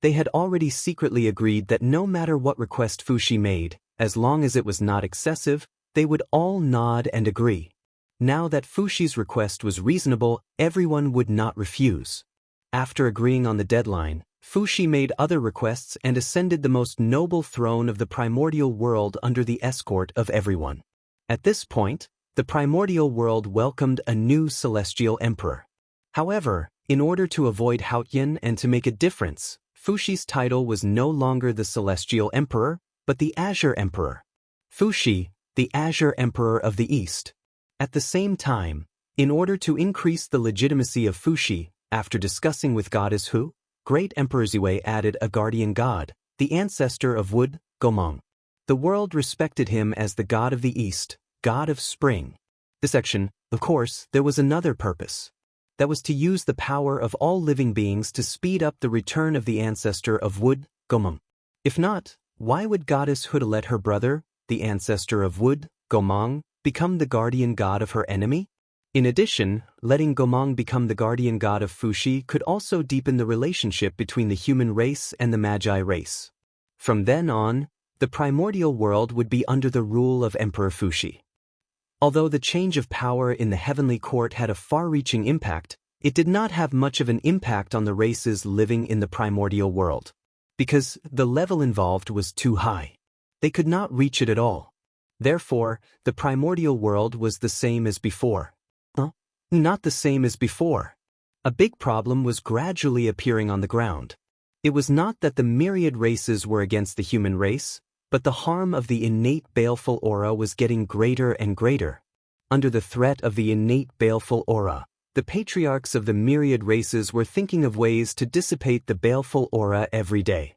[SPEAKER 1] They had already secretly agreed that no matter what request Fuxi made, as long as it was not excessive, they would all nod and agree. Now that Fuxi's request was reasonable, everyone would not refuse. After agreeing on the deadline, Fuxi made other requests and ascended the most noble throne of the primordial world under the escort of everyone. At this point, the primordial world welcomed a new celestial emperor. However, in order to avoid Haotian and to make a difference, Fuxi's title was no longer the celestial emperor, but the Azure Emperor. Fuxi, the Azure Emperor of the East. At the same time, in order to increase the legitimacy of Fuxi, after discussing with Goddess Hu, Great Emperor Ziwei added a guardian god, the ancestor of wood, Gomong. The world respected him as the god of the East, god of spring. This section, of course, there was another purpose. That was to use the power of all living beings to speed up the return of the ancestor of wood, Gomong. If not, why would Goddess Hu let her brother, the ancestor of wood, Gomong, become the guardian god of her enemy? In addition, letting Gomong become the guardian god of Fuxi could also deepen the relationship between the human race and the Magi race. From then on, the primordial world would be under the rule of Emperor Fuxi. Although the change of power in the heavenly court had a far-reaching impact, it did not have much of an impact on the races living in the primordial world. Because the level involved was too high. They could not reach it at all. Therefore, the primordial world was the same as before. Not the same as before. A big problem was gradually appearing on the ground. It was not that the myriad races were against the human race, but the harm of the innate baleful aura was getting greater and greater. Under the threat of the innate baleful aura, the patriarchs of the myriad races were thinking of ways to dissipate the baleful aura every day.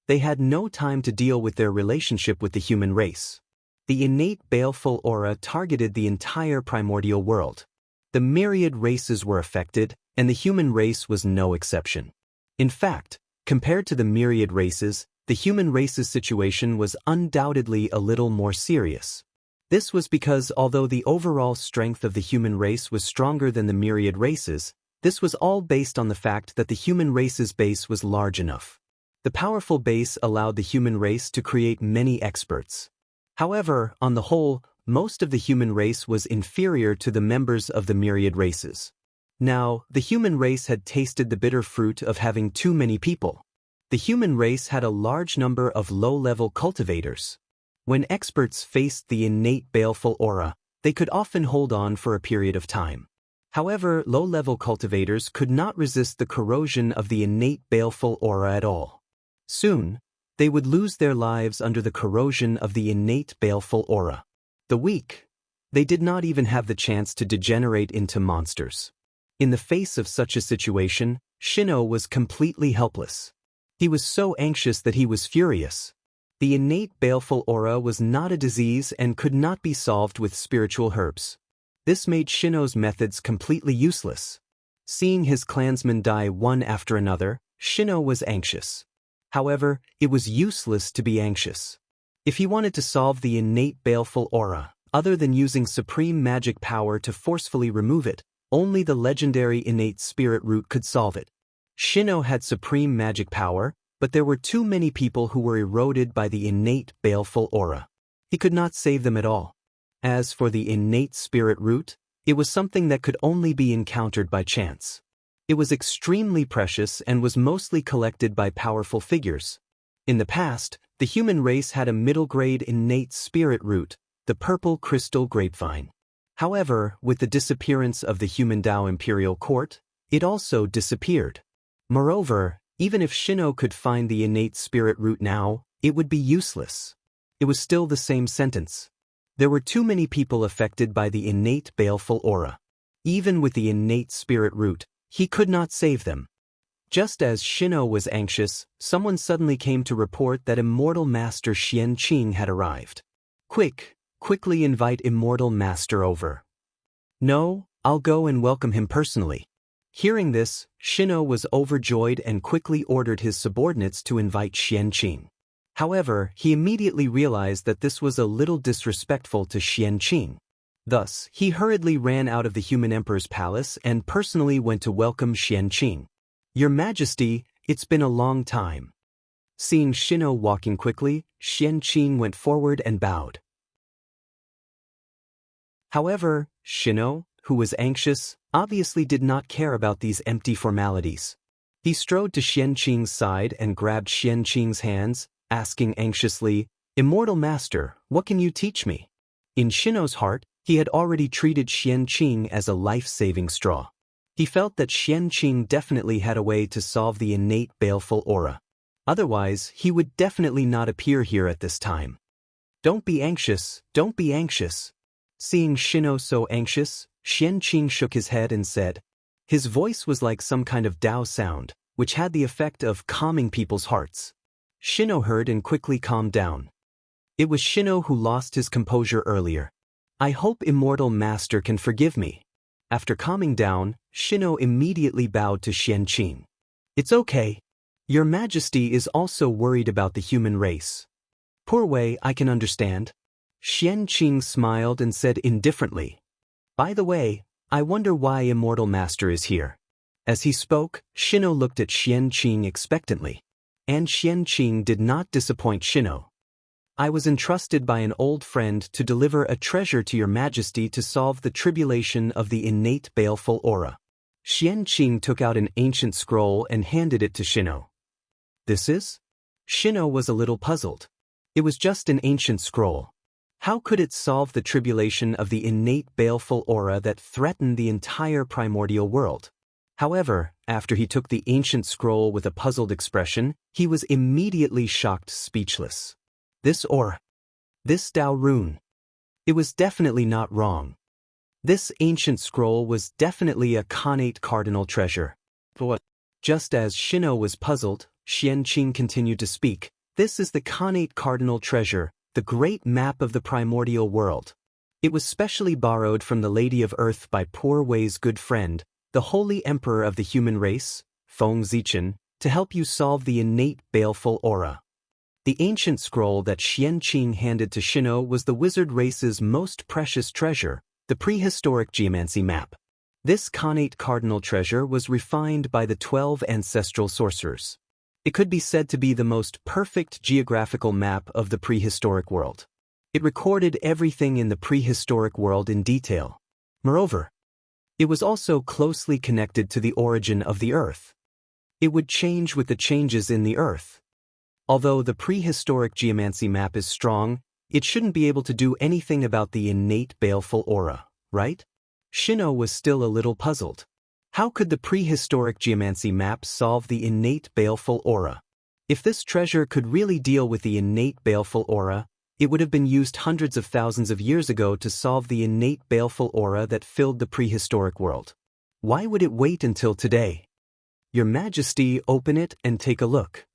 [SPEAKER 1] They had no time to deal with their relationship with the human race. The innate baleful aura targeted the entire primordial world. The myriad races were affected, and the human race was no exception. In fact, compared to the myriad races, the human race's situation was undoubtedly a little more serious. This was because although the overall strength of the human race was stronger than the myriad races, this was all based on the fact that the human race's base was large enough. The powerful base allowed the human race to create many experts. However, on the whole, most of the human race was inferior to the members of the myriad races. Now, the human race had tasted the bitter fruit of having too many people. The human race had a large number of low-level cultivators. When experts faced the innate baleful aura, they could often hold on for a period of time. However, low-level cultivators could not resist the corrosion of the innate baleful aura at all. Soon, they would lose their lives under the corrosion of the innate baleful aura. The weak, they did not even have the chance to degenerate into monsters. In the face of such a situation, Shino was completely helpless. He was so anxious that he was furious. The innate baleful aura was not a disease and could not be solved with spiritual herbs. This made Shino's methods completely useless. Seeing his clansmen die one after another, Shino was anxious. However, it was useless to be anxious. If he wanted to solve the innate baleful aura, other than using supreme magic power to forcefully remove it, only the legendary innate spirit root could solve it. Shino had supreme magic power, but there were too many people who were eroded by the innate baleful aura. He could not save them at all. As for the innate spirit root, it was something that could only be encountered by chance. It was extremely precious and was mostly collected by powerful figures. In the past, the human race had a middle-grade innate spirit root, the purple crystal grapevine. However, with the disappearance of the human Dao Imperial Court, it also disappeared. Moreover, even if Shino could find the innate spirit root now, it would be useless. It was still the same sentence. There were too many people affected by the innate baleful aura. Even with the innate spirit root, he could not save them. Just as Shino was anxious, someone suddenly came to report that Immortal Master Xian Qing had arrived. Quickly invite Immortal Master over. No, I'll go and welcome him personally. Hearing this, Shino was overjoyed and quickly ordered his subordinates to invite Xian Qing. However, he immediately realized that this was a little disrespectful to Xian Qing. Thus, he hurriedly ran out of the human emperor's palace and personally went to welcome Xian Qing. Your Majesty, it's been a long time. Seeing Shino walking quickly, Xianqing went forward and bowed. However, Shino, who was anxious, obviously did not care about these empty formalities. He strode to Xianqing's side and grabbed Xianqing's hands, asking anxiously, "Immortal Master, what can you teach me?" In Shino's heart, he had already treated Xianqing as a life-saving straw. He felt that Xianqing definitely had a way to solve the innate baleful aura. Otherwise, he would definitely not appear here at this time. Don't be anxious, don't be anxious. Seeing Shino so anxious, Xianqing shook his head and said. His voice was like some kind of Tao sound, which had the effect of calming people's hearts. Shino heard and quickly calmed down. It was Shino who lost his composure earlier. I hope Immortal Master can forgive me. After calming down, Shino immediately bowed to Xianqing. It's okay. Your Majesty is also worried about the human race. Poor way, I can understand. Xianqing smiled and said indifferently. By the way, I wonder why Immortal Master is here. As he spoke, Shino looked at Xianqing expectantly. And Xianqing did not disappoint Shino. I was entrusted by an old friend to deliver a treasure to your Majesty to solve the tribulation of the innate baleful aura. Xianqing took out an ancient scroll and handed it to Shino. This is? Shino was a little puzzled. It was just an ancient scroll. How could it solve the tribulation of the innate baleful aura that threatened the entire primordial world? However, after he took the ancient scroll with a puzzled expression, he was immediately shocked speechless. This aura. This Tao rune. It was definitely not wrong. This ancient scroll was definitely a connate cardinal treasure. But just as Shino was puzzled, Xianqing continued to speak. This is the connate cardinal treasure, the great map of the primordial world. It was specially borrowed from the Lady of Earth by Poor Wei's good friend, the Holy Emperor of the human race, Feng Zichen, to help you solve the innate baleful aura. The ancient scroll that Xianqing handed to Shino was the wizard race's most precious treasure, the prehistoric geomancy map. This connate cardinal treasure was refined by the 12 ancestral sorcerers. It could be said to be the most perfect geographical map of the prehistoric world. It recorded everything in the prehistoric world in detail. Moreover, it was also closely connected to the origin of the Earth. It would change with the changes in the Earth. Although the prehistoric geomancy map is strong, it shouldn't be able to do anything about the innate baleful aura, right? Shino was still a little puzzled. How could the prehistoric geomancy map solve the innate baleful aura? If this treasure could really deal with the innate baleful aura, it would have been used hundreds of thousands of years ago to solve the innate baleful aura that filled the prehistoric world. Why would it wait until today? Your Majesty, open it and take a look.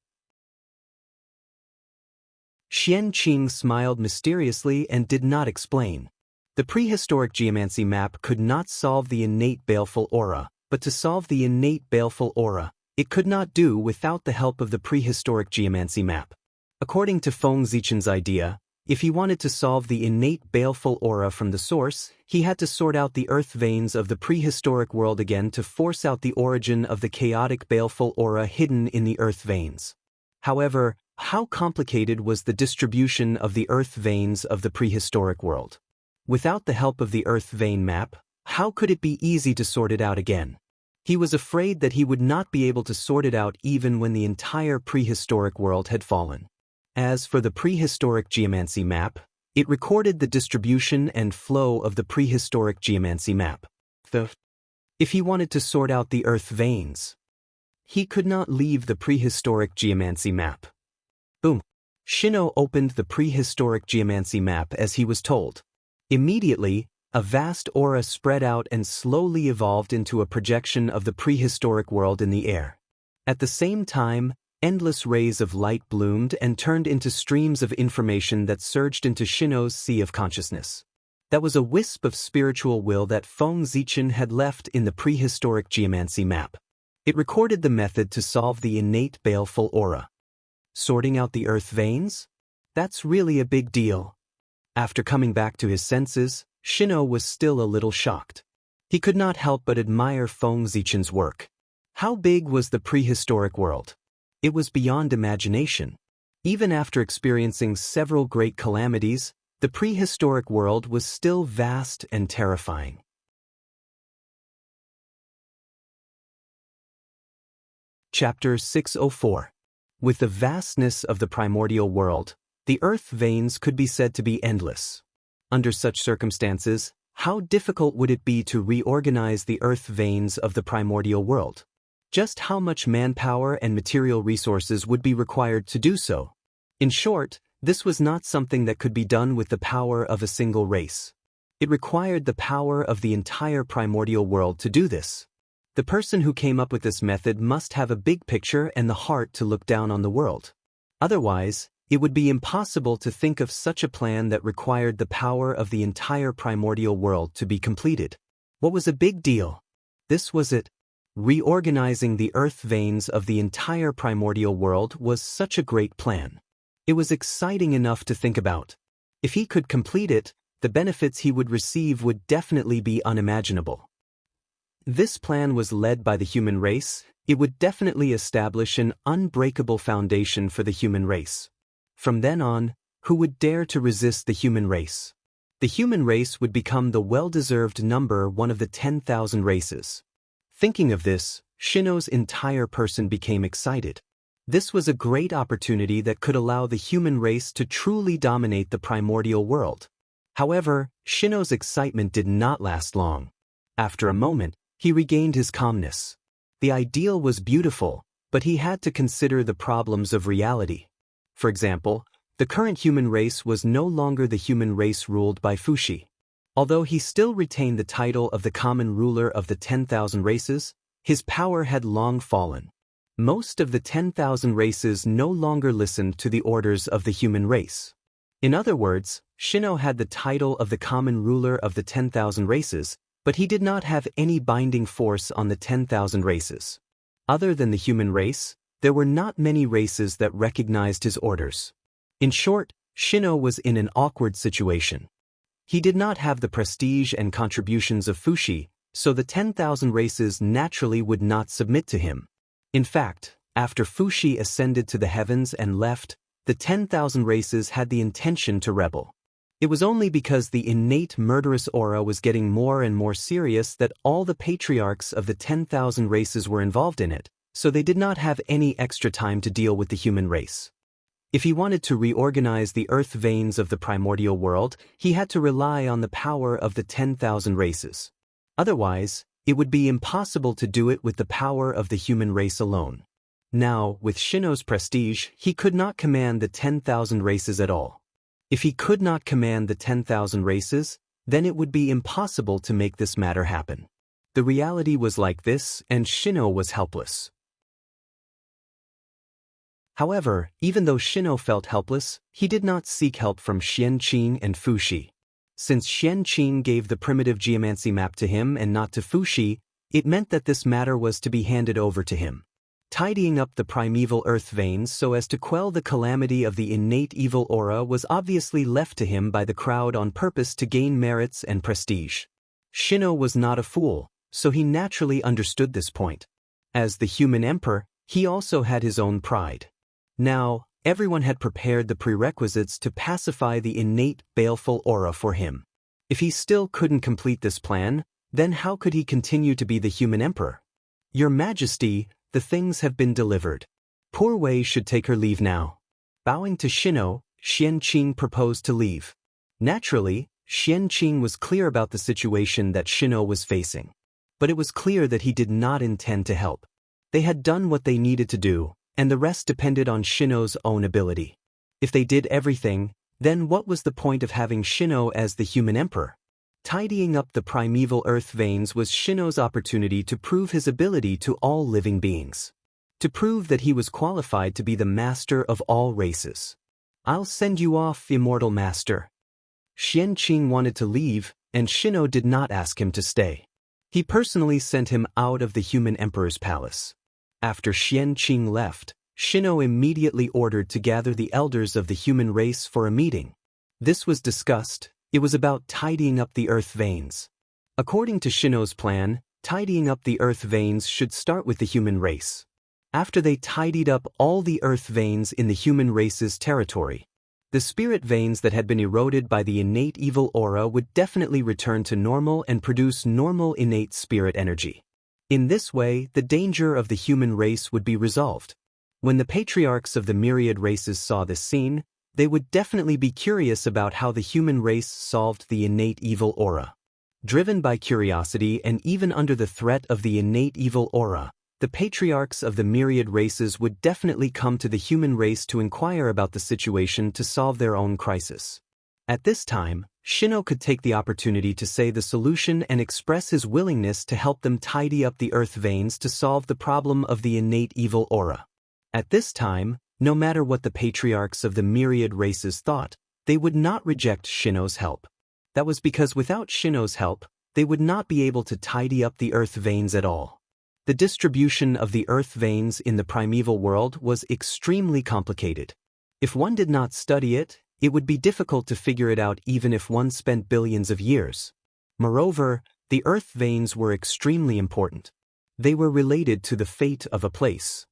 [SPEAKER 1] Xianqing smiled mysteriously and did not explain. The prehistoric geomancy map could not solve the innate baleful aura, but to solve the innate baleful aura, it could not do without the help of the prehistoric geomancy map. According to Feng Zichen's idea, if he wanted to solve the innate baleful aura from the source, he had to sort out the earth veins of the prehistoric world again to force out the origin of the chaotic baleful aura hidden in the earth veins. However, how complicated was the distribution of the earth veins of the prehistoric world? Without the help of the earth vein map, how could it be easy to sort it out again? He was afraid that he would not be able to sort it out even when the entire prehistoric world had fallen. As for the prehistoric geomancy map, it recorded the distribution and flow of the prehistoric geomancy map. If he wanted to sort out the earth veins, he could not leave the prehistoric geomancy map. Boom. Shino opened the prehistoric geomancy map as he was told. Immediately, a vast aura spread out and slowly evolved into a projection of the prehistoric world in the air. At the same time, endless rays of light bloomed and turned into streams of information that surged into Shino's sea of consciousness. That was a wisp of spiritual will that Feng Zichen had left in the prehistoric geomancy map. It recorded the method to solve the innate baleful aura. Sorting out the earth veins? That's really a big deal. After coming back to his senses, Shino was still a little shocked. He could not help but admire Feng Zichen's work. How big was the prehistoric world? It was beyond imagination. Even after experiencing several great calamities, the prehistoric world was still vast and terrifying. Chapter 604. With the vastness of the primordial world, the earth veins could be said to be endless. Under such circumstances, how difficult would it be to reorganize the earth veins of the primordial world? Just how much manpower and material resources would be required to do so? In short, this was not something that could be done with the power of a single race. It required the power of the entire primordial world to do this. The person who came up with this method must have a big picture and the heart to look down on the world. Otherwise, it would be impossible to think of such a plan that required the power of the entire primordial world to be completed. What was a big deal? This was it. Reorganizing the earth veins of the entire primordial world was such a great plan. It was exciting enough to think about. If he could complete it, the benefits he would receive would definitely be unimaginable. This plan was led by the human race. It would definitely establish an unbreakable foundation for the human race. From then on, who would dare to resist the human race? The human race would become the well-deserved number one of the 10,000 races. Thinking of this, Shino's entire person became excited. This was a great opportunity that could allow the human race to truly dominate the primordial world. However, Shino's excitement did not last long. After a moment, he regained his calmness. The ideal was beautiful, but he had to consider the problems of reality. For example, the current human race was no longer the human race ruled by Fushi. Although he still retained the title of the common ruler of the 10,000 races, his power had long fallen. Most of the 10,000 races no longer listened to the orders of the human race. In other words, Shino had the title of the common ruler of the 10,000 races, but he did not have any binding force on the 10,000 races. Other than the human race, there were not many races that recognized his orders. In short, Shino was in an awkward situation. He did not have the prestige and contributions of Fushi, so the 10,000 races naturally would not submit to him. In fact, after Fushi ascended to the heavens and left, the 10,000 races had the intention to rebel. It was only because the innate murderous aura was getting more and more serious that all the patriarchs of the 10,000 races were involved in it, so they did not have any extra time to deal with the human race. If he wanted to reorganize the earth veins of the primordial world, he had to rely on the power of the 10,000 races. Otherwise, it would be impossible to do it with the power of the human race alone. Now, with Shino's prestige, he could not command the 10,000 races at all. If he could not command the 10,000 races, then it would be impossible to make this matter happen. The reality was like this, and Shino was helpless. However, even though Shino felt helpless, he did not seek help from Xianqing and Fushi. Since Xianqing gave the primitive geomancy map to him and not to Fushi, it meant that this matter was to be handed over to him. Tidying up the primeval earth veins so as to quell the calamity of the innate evil aura was obviously left to him by the crowd on purpose to gain merits and prestige. Shino was not a fool, so he naturally understood this point. As the human emperor, he also had his own pride. Now, everyone had prepared the prerequisites to pacify the innate baleful aura for him. If he still couldn't complete this plan, then how could he continue to be the human emperor? Your Majesty, the things have been delivered. Poor Wei should take her leave now. Bowing to Shino, Xianqing proposed to leave. Naturally, Xianqing was clear about the situation that Shino was facing. But it was clear that he did not intend to help. They had done what they needed to do, and the rest depended on Shino's own ability. If they did everything, then what was the point of having Shino as the human emperor? Tidying up the primeval earth veins was Shino's opportunity to prove his ability to all living beings. To prove that he was qualified to be the master of all races. I'll send you off, immortal master. Xianqing wanted to leave, and Shino did not ask him to stay. He personally sent him out of the human emperor's palace. After Xianqing left, Shino immediately ordered to gather the elders of the human race for a meeting. This was discussed. It was about tidying up the earth veins. According to Shino's plan, Tidying up the earth veins should start with the human race. After they tidied up all the earth veins in the human race's territory, the spirit veins that had been eroded by the innate evil aura would definitely return to normal and produce normal innate spirit energy. In this way, the danger of the human race would be resolved. When the patriarchs of the myriad races saw this scene, they would definitely be curious about how the human race solved the innate evil aura. Driven by curiosity and even under the threat of the innate evil aura, the patriarchs of the myriad races would definitely come to the human race to inquire about the situation to solve their own crisis. At this time, Shino could take the opportunity to say the solution and express his willingness to help them tidy up the earth veins to solve the problem of the innate evil aura. At this time, no matter what the patriarchs of the myriad races thought, they would not reject Shino's help. That was because without Shino's help, they would not be able to tidy up the earth veins at all. The distribution of the earth veins in the primeval world was extremely complicated. If one did not study it, it would be difficult to figure it out even if one spent billions of years. Moreover, the earth veins were extremely important. They were related to the fate of a place.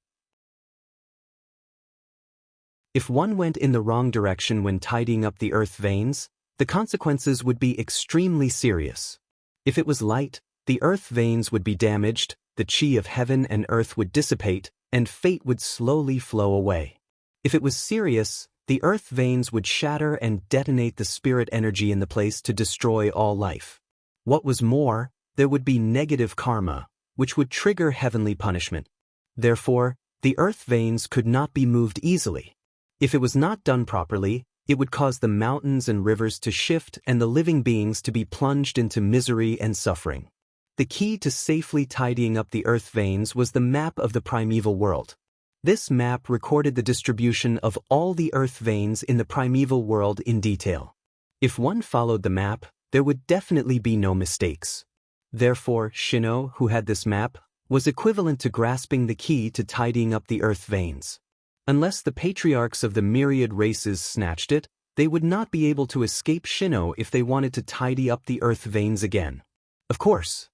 [SPEAKER 1] If one went in the wrong direction when tidying up the earth veins, the consequences would be extremely serious. If it was light, the earth veins would be damaged, the chi of heaven and earth would dissipate, and fate would slowly flow away. If it was serious, the earth veins would shatter and detonate the spirit energy in the place to destroy all life. What was more, there would be negative karma, which would trigger heavenly punishment. Therefore, the earth veins could not be moved easily. If it was not done properly, it would cause the mountains and rivers to shift and the living beings to be plunged into misery and suffering. The key to safely tidying up the earth veins was the map of the primeval world. This map recorded the distribution of all the earth veins in the primeval world in detail. If one followed the map, there would definitely be no mistakes. Therefore, Shino, who had this map, was equivalent to grasping the key to tidying up the earth veins. Unless the patriarchs of the myriad races snatched it, they would not be able to escape Shino if they wanted to tidy up the earth veins again. Of course.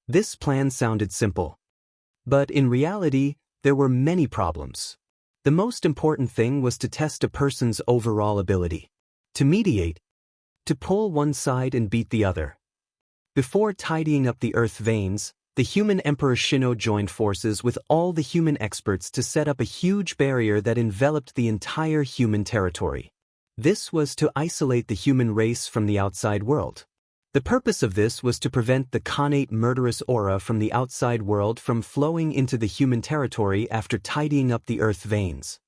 [SPEAKER 1] This plan sounded simple. But in reality, there were many problems. The most important thing was to test a person's overall ability. To mediate. To pull one side and beat the other. Before tidying up the earth veins, the human Emperor Shino joined forces with all the human experts to set up a huge barrier that enveloped the entire human territory. This was to isolate the human race from the outside world. The purpose of this was to prevent the connate murderous aura from the outside world from flowing into the human territory after tidying up the earth veins.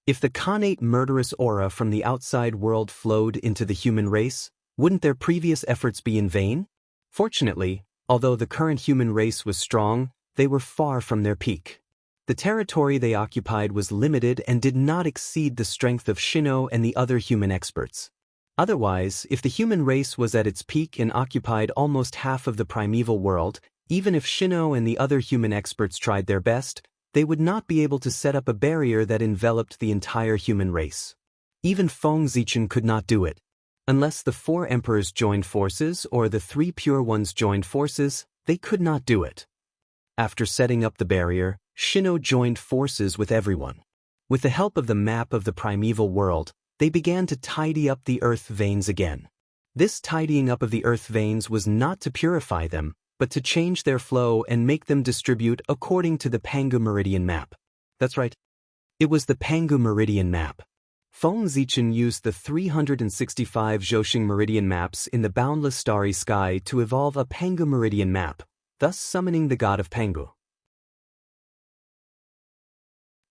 [SPEAKER 1] If the connate murderous aura from the outside world flowed into the human race, wouldn't their previous efforts be in vain? Fortunately, although the current human race was strong, they were far from their peak. The territory they occupied was limited and did not exceed the strength of Shino and the other human experts. Otherwise, if the human race was at its peak and occupied almost half of the primeval world, even if Shino and the other human experts tried their best, they would not be able to set up a barrier that enveloped the entire human race. Even Feng Zichen could not do it. Unless the 4 emperors joined forces or the 3 pure ones joined forces, they could not do it. After setting up the barrier, Shino joined forces with everyone. With the help of the map of the primeval world, they began to tidy up the earth veins again. This tidying up of the earth veins was not to purify them, but to change their flow and make them distribute according to the Pangu Meridian map. That's right. It was the Pangu Meridian map. Feng Zichen used the 365 Zhousing Meridian maps in the boundless starry sky to evolve a Pangu Meridian map, thus summoning the god of Pangu.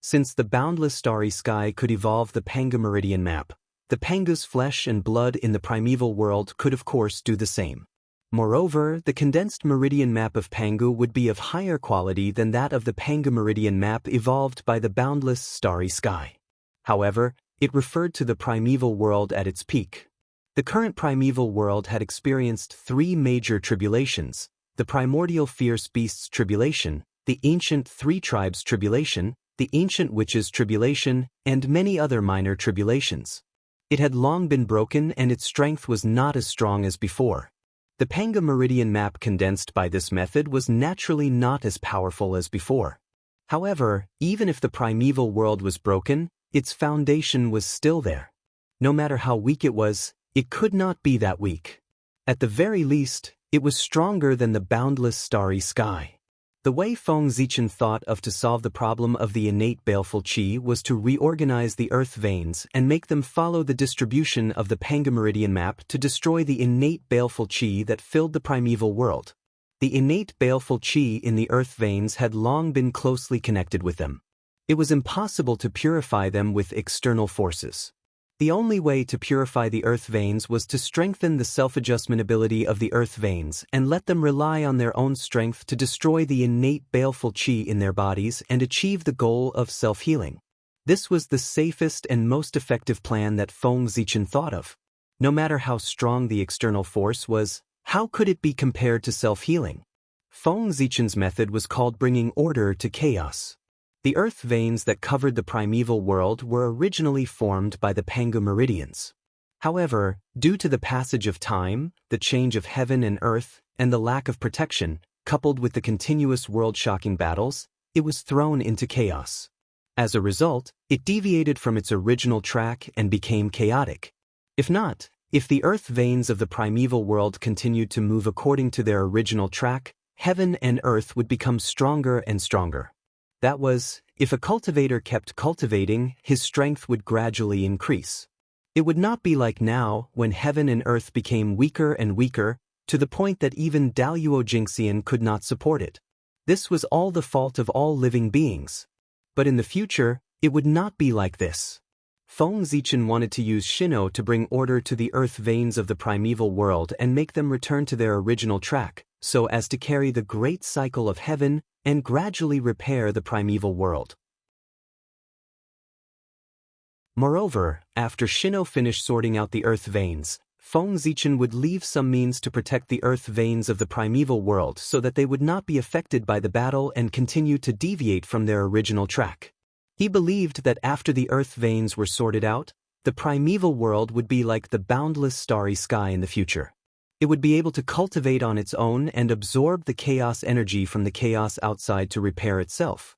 [SPEAKER 1] Since the boundless starry sky could evolve the Pangu Meridian map, the Pangu's flesh and blood in the primeval world could of course do the same. Moreover, the condensed meridian map of Pangu would be of higher quality than that of the Pangu Meridian map evolved by the boundless starry sky. However, it referred to the primeval world at its peak. The current primeval world had experienced 3 major tribulations: the primordial fierce beasts tribulation, the ancient 3 tribes tribulation, the ancient witches tribulation, and many other minor tribulations. It had long been broken and its strength was not as strong as before. The Panga meridian map condensed by this method was naturally not as powerful as before. However, even if the primeval world was broken, its foundation was still there. No matter how weak it was, it could not be that weak. At the very least, it was stronger than the boundless starry sky. The way Feng Zichen thought of to solve the problem of the innate baleful qi was to reorganize the earth veins and make them follow the distribution of the Panga meridian map to destroy the innate baleful qi that filled the primeval world. The innate baleful qi in the earth veins had long been closely connected with them. It was impossible to purify them with external forces. The only way to purify the earth veins was to strengthen the self-adjustment ability of the earth veins and let them rely on their own strength to destroy the innate baleful qi in their bodies and achieve the goal of self-healing. This was the safest and most effective plan that Feng Zichen thought of. No matter how strong the external force was, how could it be compared to self-healing? Feng Zichen's method was called bringing order to chaos. The earth veins that covered the primeval world were originally formed by the Panga meridians. However, due to the passage of time, the change of heaven and earth, and the lack of protection, coupled with the continuous world-shocking battles, it was thrown into chaos. As a result, it deviated from its original track and became chaotic. If the earth veins of the primeval world continued to move according to their original track, heaven and earth would become stronger and stronger. That was, if a cultivator kept cultivating, his strength would gradually increase. It would not be like now, when heaven and earth became weaker and weaker, to the point that even Daluo Jingxian could not support it. This was all the fault of all living beings. But in the future, it would not be like this. Feng Zichen wanted to use Shino to bring order to the earth veins of the primeval world and make them return to their original track, so as to carry the great cycle of heaven and gradually repair the primeval world. Moreover, after Shino finished sorting out the earth veins, Feng Zichen would leave some means to protect the earth veins of the primeval world so that they would not be affected by the battle and continue to deviate from their original track. He believed that after the earth veins were sorted out, the primeval world would be like the boundless starry sky in the future. It would be able to cultivate on its own and absorb the chaos energy from the chaos outside to repair itself.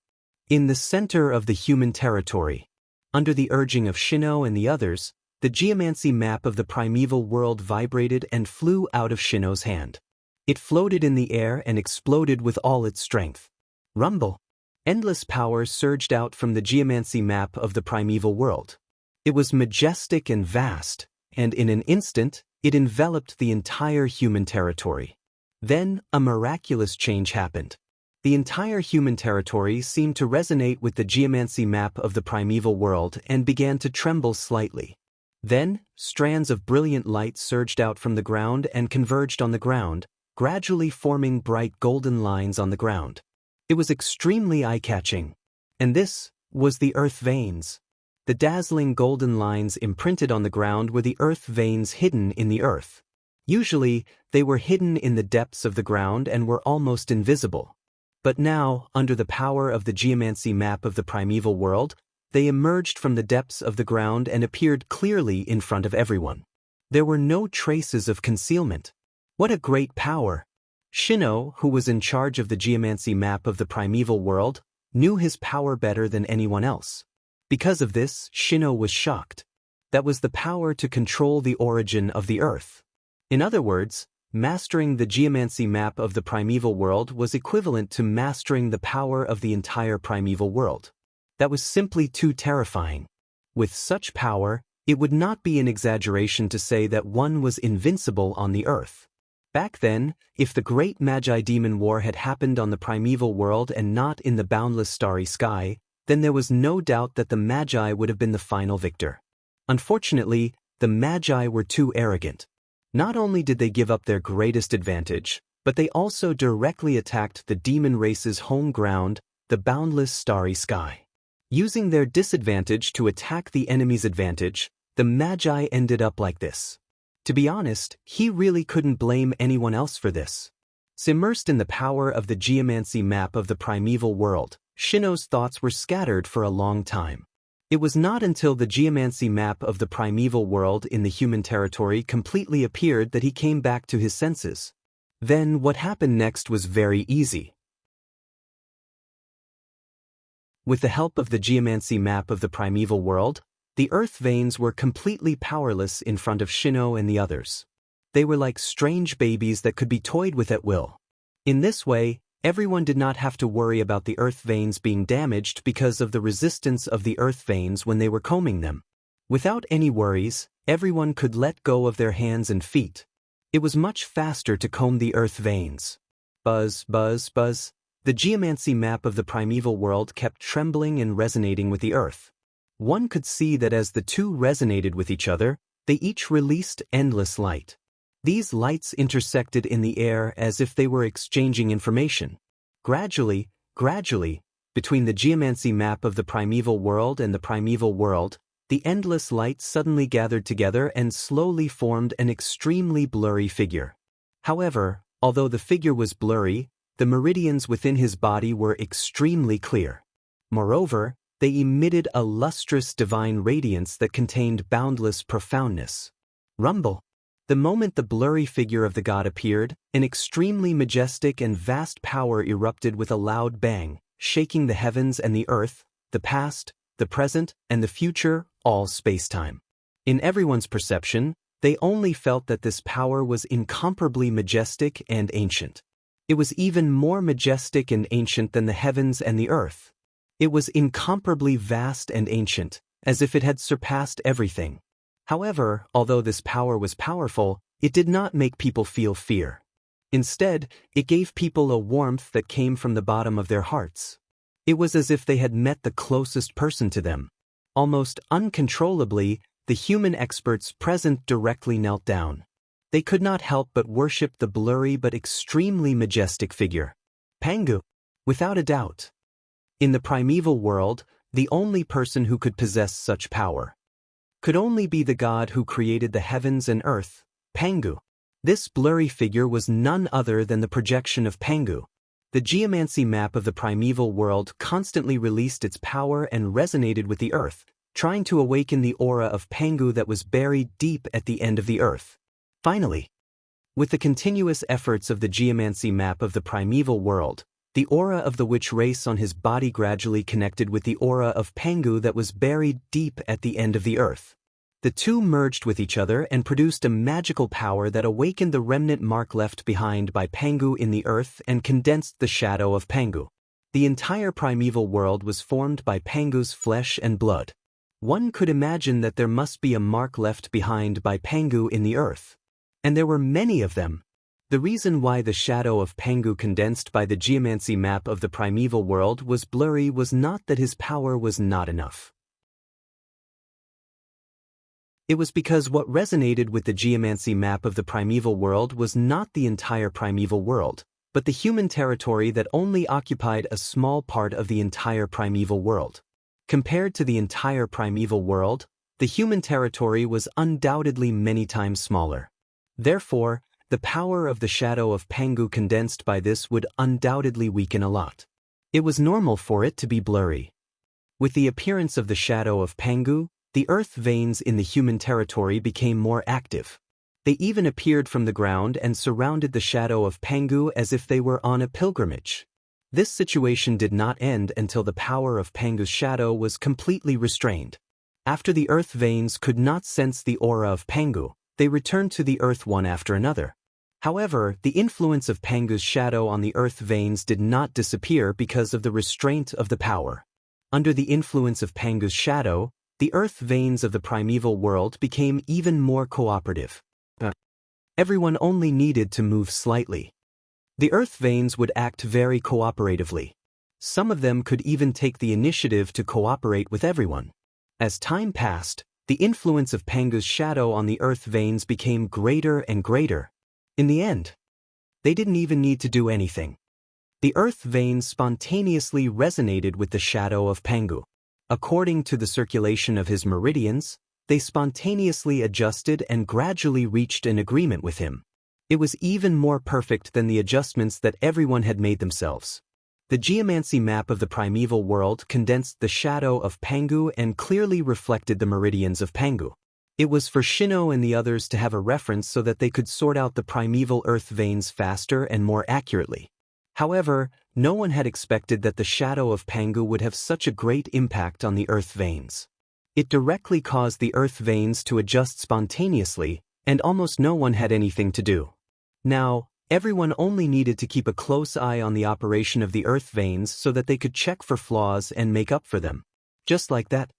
[SPEAKER 1] In the center of the human territory, under the urging of Shino and the others, the geomancy map of the primeval world vibrated and flew out of Shino's hand. It floated in the air and exploded with all its strength. Rumble! Endless power surged out from the geomancy map of the primeval world. It was majestic and vast, and in an instant, it enveloped the entire human territory. Then, a miraculous change happened. The entire human territory seemed to resonate with the geomancy map of the primeval world and began to tremble slightly. Then, strands of brilliant light surged out from the ground and converged on the ground, gradually forming bright golden lines on the ground. It was extremely eye-catching. And this was the earth veins. The dazzling golden lines imprinted on the ground were the earth veins hidden in the earth. Usually, they were hidden in the depths of the ground and were almost invisible. But now, under the power of the geomancy map of the primeval world, they emerged from the depths of the ground and appeared clearly in front of everyone. There were no traces of concealment. What a great power! Shino, who was in charge of the geomancy map of the primeval world, knew his power better than anyone else. Because of this, Shino was shocked. That was the power to control the origin of the earth. In other words, mastering the geomancy map of the primeval world was equivalent to mastering the power of the entire primeval world. That was simply too terrifying. With such power, it would not be an exaggeration to say that one was invincible on the earth. Back then, if the great Magi-Demon War had happened on the primeval world and not in the boundless starry sky, then there was no doubt that the Magi would have been the final victor. Unfortunately, the Magi were too arrogant. Not only did they give up their greatest advantage, but they also directly attacked the demon race's home ground, the boundless starry sky. Using their disadvantage to attack the enemy's advantage, the Magi ended up like this. To be honest, he really couldn't blame anyone else for this. Immersed in the power of the geomancy map of the primeval world, Shino's thoughts were scattered for a long time. It was not until the geomancy map of the primeval world in the human territory completely appeared that he came back to his senses. Then what happened next was very easy. With the help of the geomancy map of the primeval world, the earth veins were completely powerless in front of Shino and the others. They were like strange babies that could be toyed with at will. In this way, everyone did not have to worry about the earth veins being damaged because of the resistance of the earth veins when they were combing them. Without any worries, everyone could let go of their hands and feet. It was much faster to comb the earth veins. Buzz, buzz, buzz. The geomancy map of the primeval world kept trembling and resonating with the earth. One could see that as the two resonated with each other, they each released endless light. These lights intersected in the air as if they were exchanging information. Gradually, between the geomancy map of the primeval world and the primeval world, the endless light suddenly gathered together and slowly formed an extremely blurry figure. However, although the figure was blurry, the meridians within his body were extremely clear. Moreover, they emitted a lustrous divine radiance that contained boundless profoundness. Rumble. The moment the blurry figure of the god appeared, an extremely majestic and vast power erupted with a loud bang, shaking the heavens and the earth, the past, the present, and the future, all space-time. In everyone's perception, they only felt that this power was incomparably majestic and ancient. It was even more majestic and ancient than the heavens and the earth. It was incomparably vast and ancient, as if it had surpassed everything. However, although this power was powerful, it did not make people feel fear. Instead, it gave people a warmth that came from the bottom of their hearts. It was as if they had met the closest person to them. Almost uncontrollably, the human experts present directly knelt down. They could not help but worship the blurry but extremely majestic figure. Pangu. Without a doubt. In the primeval world, the only person who could possess such power could only be the god who created the heavens and earth, Pangu. This blurry figure was none other than the projection of Pangu. The geomancy map of the primeval world constantly released its power and resonated with the earth, trying to awaken the aura of Pangu that was buried deep at the end of the earth. Finally, with the continuous efforts of the geomancy map of the primeval world, the aura of the witch race on his body gradually connected with the aura of Pangu that was buried deep at the end of the earth. The two merged with each other and produced a magical power that awakened the remnant mark left behind by Pangu in the earth and condensed the shadow of Pangu. The entire primeval world was formed by Pangu's flesh and blood. One could imagine that there must be a mark left behind by Pangu in the earth. And there were many of them. The reason why the shadow of Pangu condensed by the geomancy map of the primeval world was blurry was not that his power was not enough. It was because what resonated with the geomancy map of the primeval world was not the entire primeval world, but the human territory that only occupied a small part of the entire primeval world. Compared to the entire primeval world, the human territory was undoubtedly many times smaller. Therefore, the power of the shadow of Pangu condensed by this would undoubtedly weaken a lot. It was normal for it to be blurry. With the appearance of the shadow of Pangu, the earth veins in the human territory became more active. They even appeared from the ground and surrounded the shadow of Pangu as if they were on a pilgrimage. This situation did not end until the power of Pangu's shadow was completely restrained. After the earth veins could not sense the aura of Pangu, they returned to the earth one after another. However, the influence of Pangu's shadow on the earth veins did not disappear because of the restraint of the power. Under the influence of Pangu's shadow, the earth veins of the primeval world became even more cooperative. Everyone only needed to move slightly. The earth veins would act very cooperatively. Some of them could even take the initiative to cooperate with everyone. As time passed, the influence of Pangu's shadow on the earth veins became greater and greater. In the end, they didn't even need to do anything. The earth veins spontaneously resonated with the shadow of Pangu. According to the circulation of his meridians, they spontaneously adjusted and gradually reached an agreement with him. It was even more perfect than the adjustments that everyone had made themselves. The geomancy map of the primeval world condensed the shadow of Pangu and clearly reflected the meridians of Pangu. It was for Shino and the others to have a reference so that they could sort out the primeval earth veins faster and more accurately. However, no one had expected that the shadow of Pangu would have such a great impact on the earth veins. It directly caused the earth veins to adjust spontaneously, and almost no one had anything to do. Now, everyone only needed to keep a close eye on the operation of the earth veins so that they could check for flaws and make up for them. Just like that.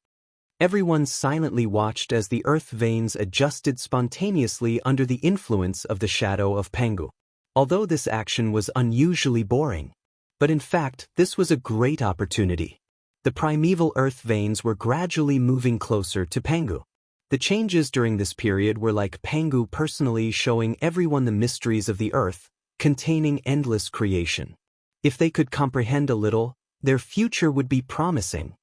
[SPEAKER 1] Everyone silently watched as the earth veins adjusted spontaneously under the influence of the shadow of Pangu. Although this action was unusually boring. But in fact, this was a great opportunity. The primeval earth veins were gradually moving closer to Pangu. The changes during this period were like Pangu personally showing everyone the mysteries of the earth, containing endless creation. If they could comprehend a little, their future would be promising.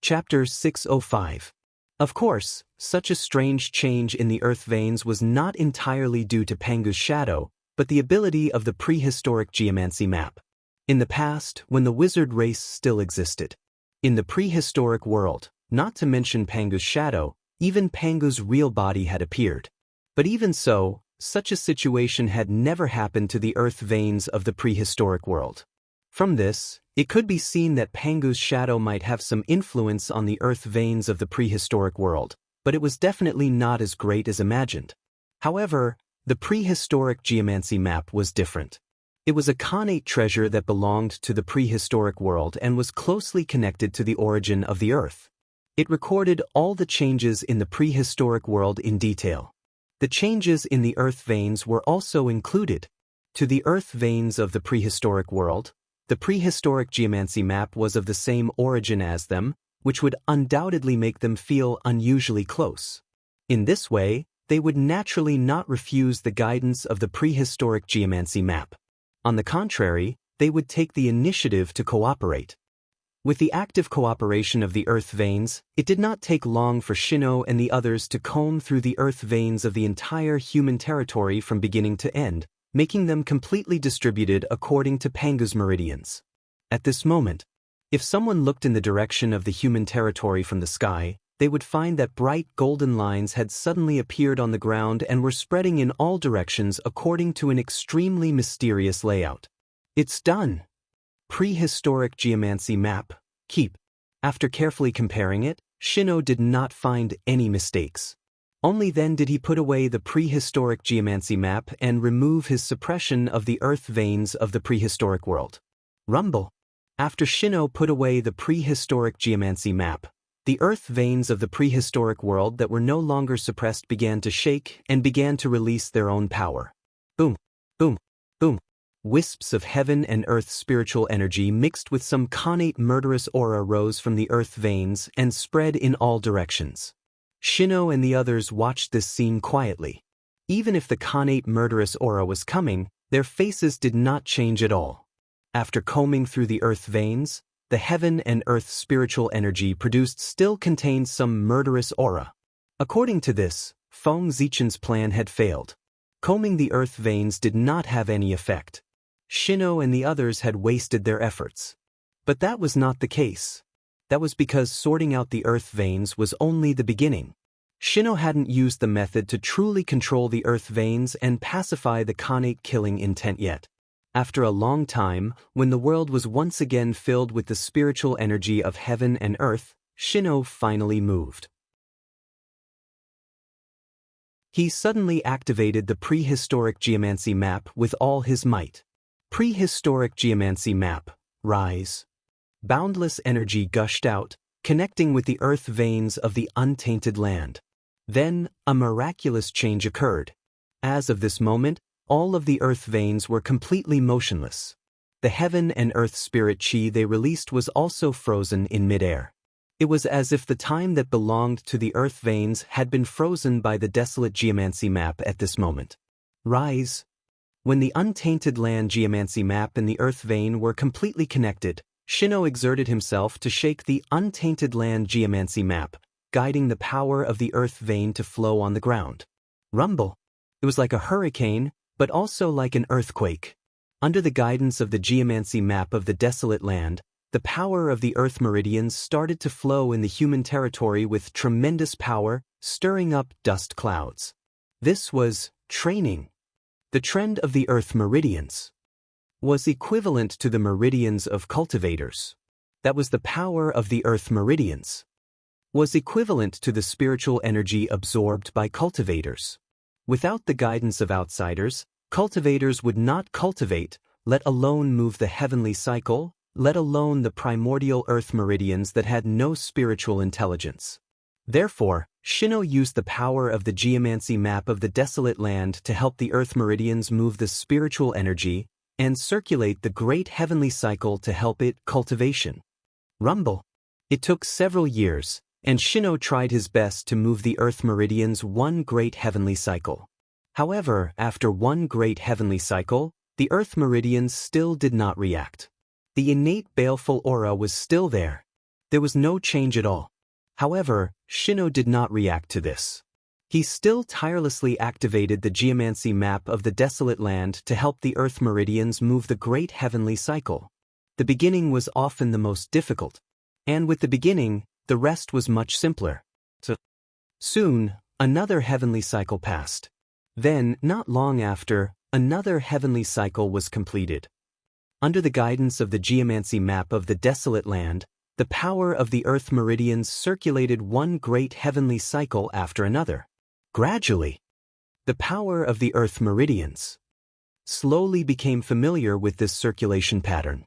[SPEAKER 1] Chapter 605. Of course, such a strange change in the earth veins was not entirely due to Pangu's shadow, but the ability of the prehistoric geomancy map. In the past, when the wizard race still existed. In the prehistoric world, not to mention Pangu's shadow, even Pangu's real body had appeared. But even so, such a situation had never happened to the earth veins of the prehistoric world. From this, it could be seen that Pangu's shadow might have some influence on the earth veins of the prehistoric world, but it was definitely not as great as imagined. However, the prehistoric geomancy map was different. It was a connate treasure that belonged to the prehistoric world and was closely connected to the origin of the earth. It recorded all the changes in the prehistoric world in detail. The changes in the earth veins were also included. To the earth veins of the prehistoric world, the prehistoric geomancy map was of the same origin as them, which would undoubtedly make them feel unusually close. In this way, they would naturally not refuse the guidance of the prehistoric geomancy map. On the contrary, they would take the initiative to cooperate. With the active cooperation of the earth veins, it did not take long for Shino and the others to comb through the earth veins of the entire human territory from beginning to end, making them completely distributed according to Pangu's meridians. At this moment, if someone looked in the direction of the human territory from the sky, they would find that bright golden lines had suddenly appeared on the ground and were spreading in all directions according to an extremely mysterious layout. It's done! Prehistoric geomancy map, keep. After carefully comparing it, Shino did not find any mistakes. Only then did he put away the prehistoric geomancy map and remove his suppression of the earth veins of the prehistoric world. Rumble. After Shino put away the prehistoric geomancy map, the earth veins of the prehistoric world that were no longer suppressed began to shake and began to release their own power. Boom, boom, boom. Wisps of heaven and earth spiritual energy mixed with some connate murderous aura rose from the earth veins and spread in all directions. Shino and the others watched this scene quietly. Even if the connate murderous aura was coming, their faces did not change at all. After combing through the earth veins, the heaven and earth spiritual energy produced still contained some murderous aura. According to this, Feng Zichen's plan had failed. Combing the earth veins did not have any effect. Shino and the others had wasted their efforts. But that was not the case. That was because sorting out the earth veins was only the beginning. Shino hadn't used the method to truly control the earth veins and pacify the connate killing intent yet. After a long time, when the world was once again filled with the spiritual energy of heaven and earth, Shino finally moved. He suddenly activated the prehistoric geomancy map with all his might. Prehistoric geomancy map, rise. Boundless energy gushed out, connecting with the earth veins of the untainted land. Then, a miraculous change occurred. As of this moment, all of the earth veins were completely motionless. The heaven and earth spirit chi they released was also frozen in midair. It was as if the time that belonged to the earth veins had been frozen by the desolate geomancy map at this moment. Rise. When the untainted land geomancy map and the earth vein were completely connected, Shino exerted himself to shake the untainted land geomancy map, guiding the power of the earth vein to flow on the ground. Rumble. It was like a hurricane, but also like an earthquake. Under the guidance of the geomancy map of the desolate land, the power of the earth meridians started to flow in the human territory with tremendous power, stirring up dust clouds. This was training. The trend of the earth meridians was equivalent to the meridians of cultivators. That was the power of the earth meridians was equivalent to the spiritual energy absorbed by cultivators. Without the guidance of outsiders, cultivators would not cultivate, let alone move the heavenly cycle, let alone the primordial earth meridians that had no spiritual intelligence. Therefore, Shino used the power of the geomancy map of the desolate land to help the earth meridians move the spiritual energy and circulate the great heavenly cycle to help it cultivation. Rumble. It took several years, and Shino tried his best to move the earth meridians one great heavenly cycle. However, after one great heavenly cycle, the earth meridians still did not react. The innate baleful aura was still there. There was no change at all. However, Shino did not react to this. He still tirelessly activated the geomancy map of the desolate land to help the earth meridians move the great heavenly cycle. The beginning was often the most difficult, and with the beginning, the rest was much simpler. Soon, another heavenly cycle passed. Then, not long after, another heavenly cycle was completed. Under the guidance of the geomancy map of the desolate land, the power of the earth meridians circulated one great heavenly cycle after another. Gradually, the power of the earth meridians slowly became familiar with this circulation pattern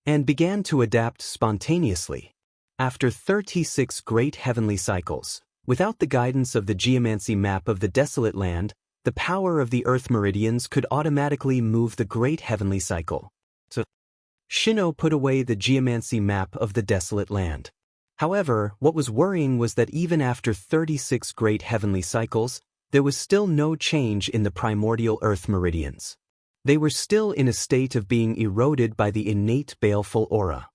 [SPEAKER 1] and began to adapt spontaneously. After 36 great heavenly cycles, without the guidance of the geomancy map of the desolate land, the power of the earth meridians could automatically move the great heavenly cycle. Shino put away the geomancy map of the desolate land. However, what was worrying was that even after 36 great heavenly cycles, there was still no change in the primordial earth meridians. They were still in a state of being eroded by the innate baleful aura.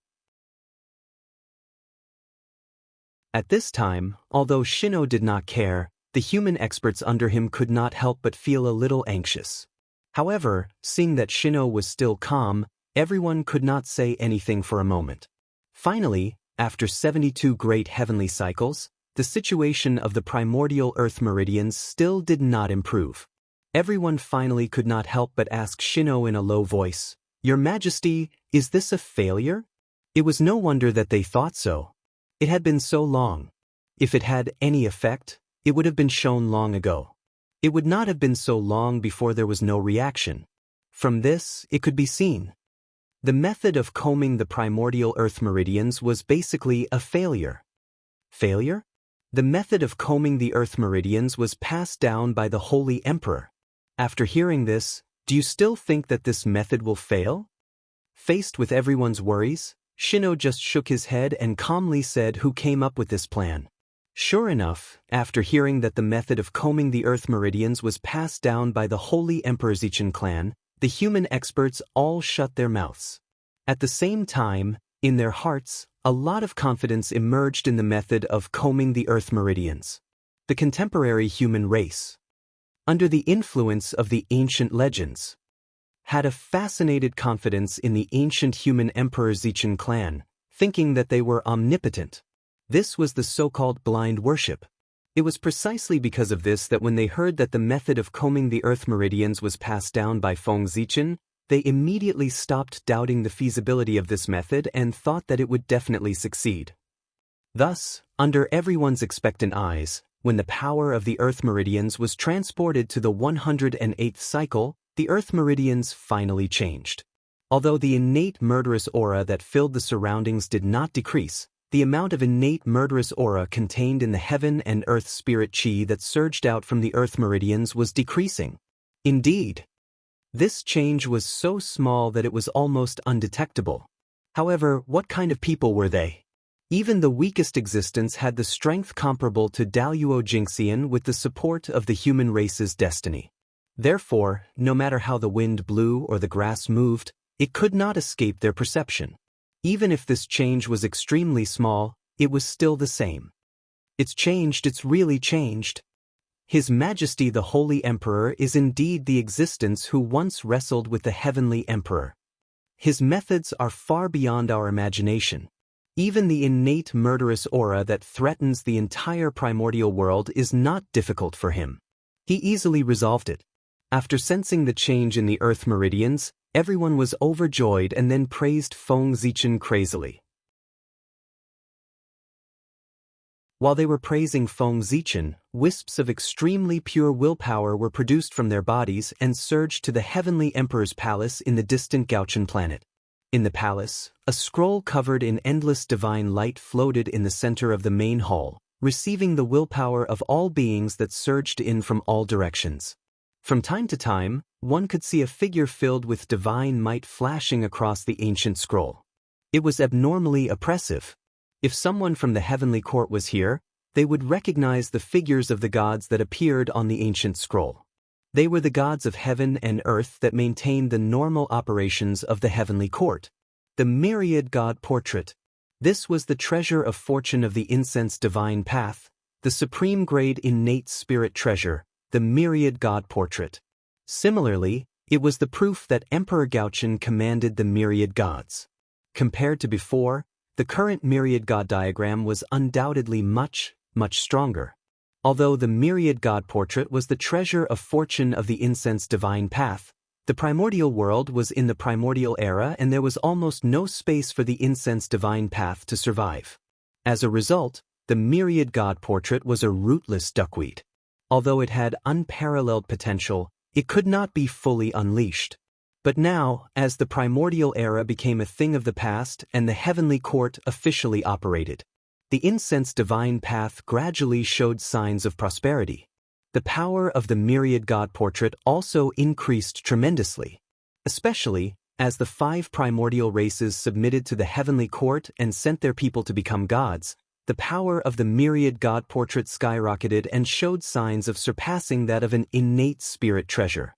[SPEAKER 1] At this time, although Shino did not care, the human experts under him could not help but feel a little anxious. However, seeing that Shino was still calm, everyone could not say anything for a moment. Finally, after 72 great heavenly cycles, the situation of the primordial earth meridians still did not improve. Everyone finally could not help but ask Shino in a low voice, "Your Majesty, is this a failure?" It was no wonder that they thought so. It had been so long. If it had any effect, it would have been shown long ago. It would not have been so long before there was no reaction. From this, it could be seen. The method of combing the primordial earth meridians was basically a failure. Failure? The method of combing the earth meridians was passed down by the Holy Emperor. After hearing this, do you still think that this method will fail? Faced with everyone's worries, Shino just shook his head and calmly said who came up with this plan. Sure enough, after hearing that the method of combing the earth meridians was passed down by the Holy Emperor's Ichin clan, the human experts all shut their mouths. At the same time, in their hearts, a lot of confidence emerged in the method of combing the earth meridians. The contemporary human race, under the influence of the ancient legends, had a fascinated confidence in the ancient human Emperor Zichin clan, thinking that they were omnipotent. This was the so-called blind worship. It was precisely because of this that when they heard that the method of combing the earth meridians was passed down by Feng Zichin, they immediately stopped doubting the feasibility of this method and thought that it would definitely succeed. Thus, under everyone's expectant eyes, when the power of the earth meridians was transported to the 108th cycle, the earth meridians finally changed. Although the innate murderous aura that filled the surroundings did not decrease, the amount of innate murderous aura contained in the heaven and earth spirit chi that surged out from the earth meridians was decreasing. Indeed, this change was so small that it was almost undetectable. However, what kind of people were they? Even the weakest existence had the strength comparable to Daluo Jinxian with the support of the human race's destiny. Therefore, no matter how the wind blew or the grass moved, it could not escape their perception. Even if this change was extremely small, it was still the same. It's changed, it's really changed. His Majesty the Holy Emperor is indeed the existence who once wrestled with the Heavenly Emperor. His methods are far beyond our imagination. Even the innate murderous aura that threatens the entire primordial world is not difficult for him. He easily resolved it. After sensing the change in the Earth meridians, everyone was overjoyed and then praised Feng Zichen crazily. While they were praising Feng Zichen, wisps of extremely pure willpower were produced from their bodies and surged to the Heavenly Emperor's palace in the distant Gauchan planet. In the palace, a scroll covered in endless divine light floated in the center of the main hall, receiving the willpower of all beings that surged in from all directions. From time to time, one could see a figure filled with divine might flashing across the ancient scroll. It was abnormally oppressive. If someone from the heavenly court was here, they would recognize the figures of the gods that appeared on the ancient scroll. They were the gods of heaven and earth that maintained the normal operations of the heavenly court. The myriad god portrait. This was the treasure of fortune of the incense divine path, the supreme grade innate spirit treasure, the myriad god portrait. Similarly, it was the proof that Emperor Gauchan commanded the myriad gods. Compared to before, the current myriad god diagram was undoubtedly much stronger. Although the myriad god portrait was the treasure of fortune of the incense divine path, the primordial world was in the primordial era and there was almost no space for the incense divine path to survive. As a result, the myriad god portrait was a rootless duckweed. Although it had unparalleled potential, it could not be fully unleashed. But now, as the primordial era became a thing of the past and the heavenly court officially operated, the incense divine path gradually showed signs of prosperity. The power of the myriad god portrait also increased tremendously, especially as the 5 primordial races submitted to the heavenly court and sent their people to become gods. The power of the myriad god portrait skyrocketed and showed signs of surpassing that of an innate spirit treasure.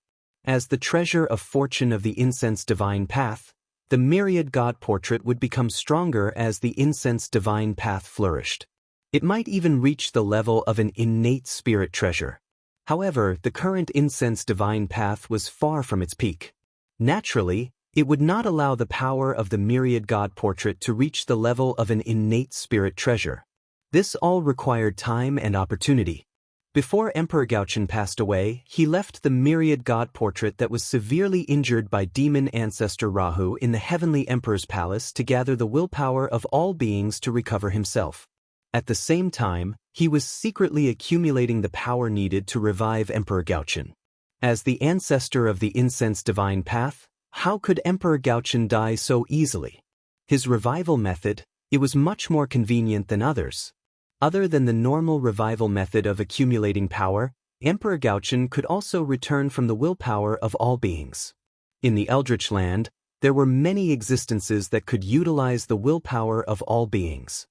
[SPEAKER 1] As the treasure of fortune of the incense divine path, the myriad god portrait would become stronger as the incense divine path flourished. It might even reach the level of an innate spirit treasure. However, the current incense divine path was far from its peak. Naturally, it would not allow the power of the myriad god portrait to reach the level of an innate spirit treasure. This all required time and opportunity. Before Emperor Gauchan passed away, he left the myriad god portrait that was severely injured by demon ancestor Rahu in the heavenly emperor's palace to gather the willpower of all beings to recover himself. At the same time, he was secretly accumulating the power needed to revive Emperor Gauchan. As the ancestor of the incense divine path, how could Emperor Gauchan die so easily? His revival method, it was much more convenient than others. Other than the normal revival method of accumulating power, Emperor Gauchan could also return from the willpower of all beings. In the Eldritch Land, there were many existences that could utilize the willpower of all beings.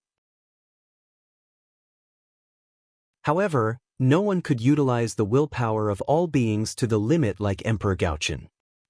[SPEAKER 1] However, no one could utilize the willpower of all beings to the limit like Emperor Gauchan.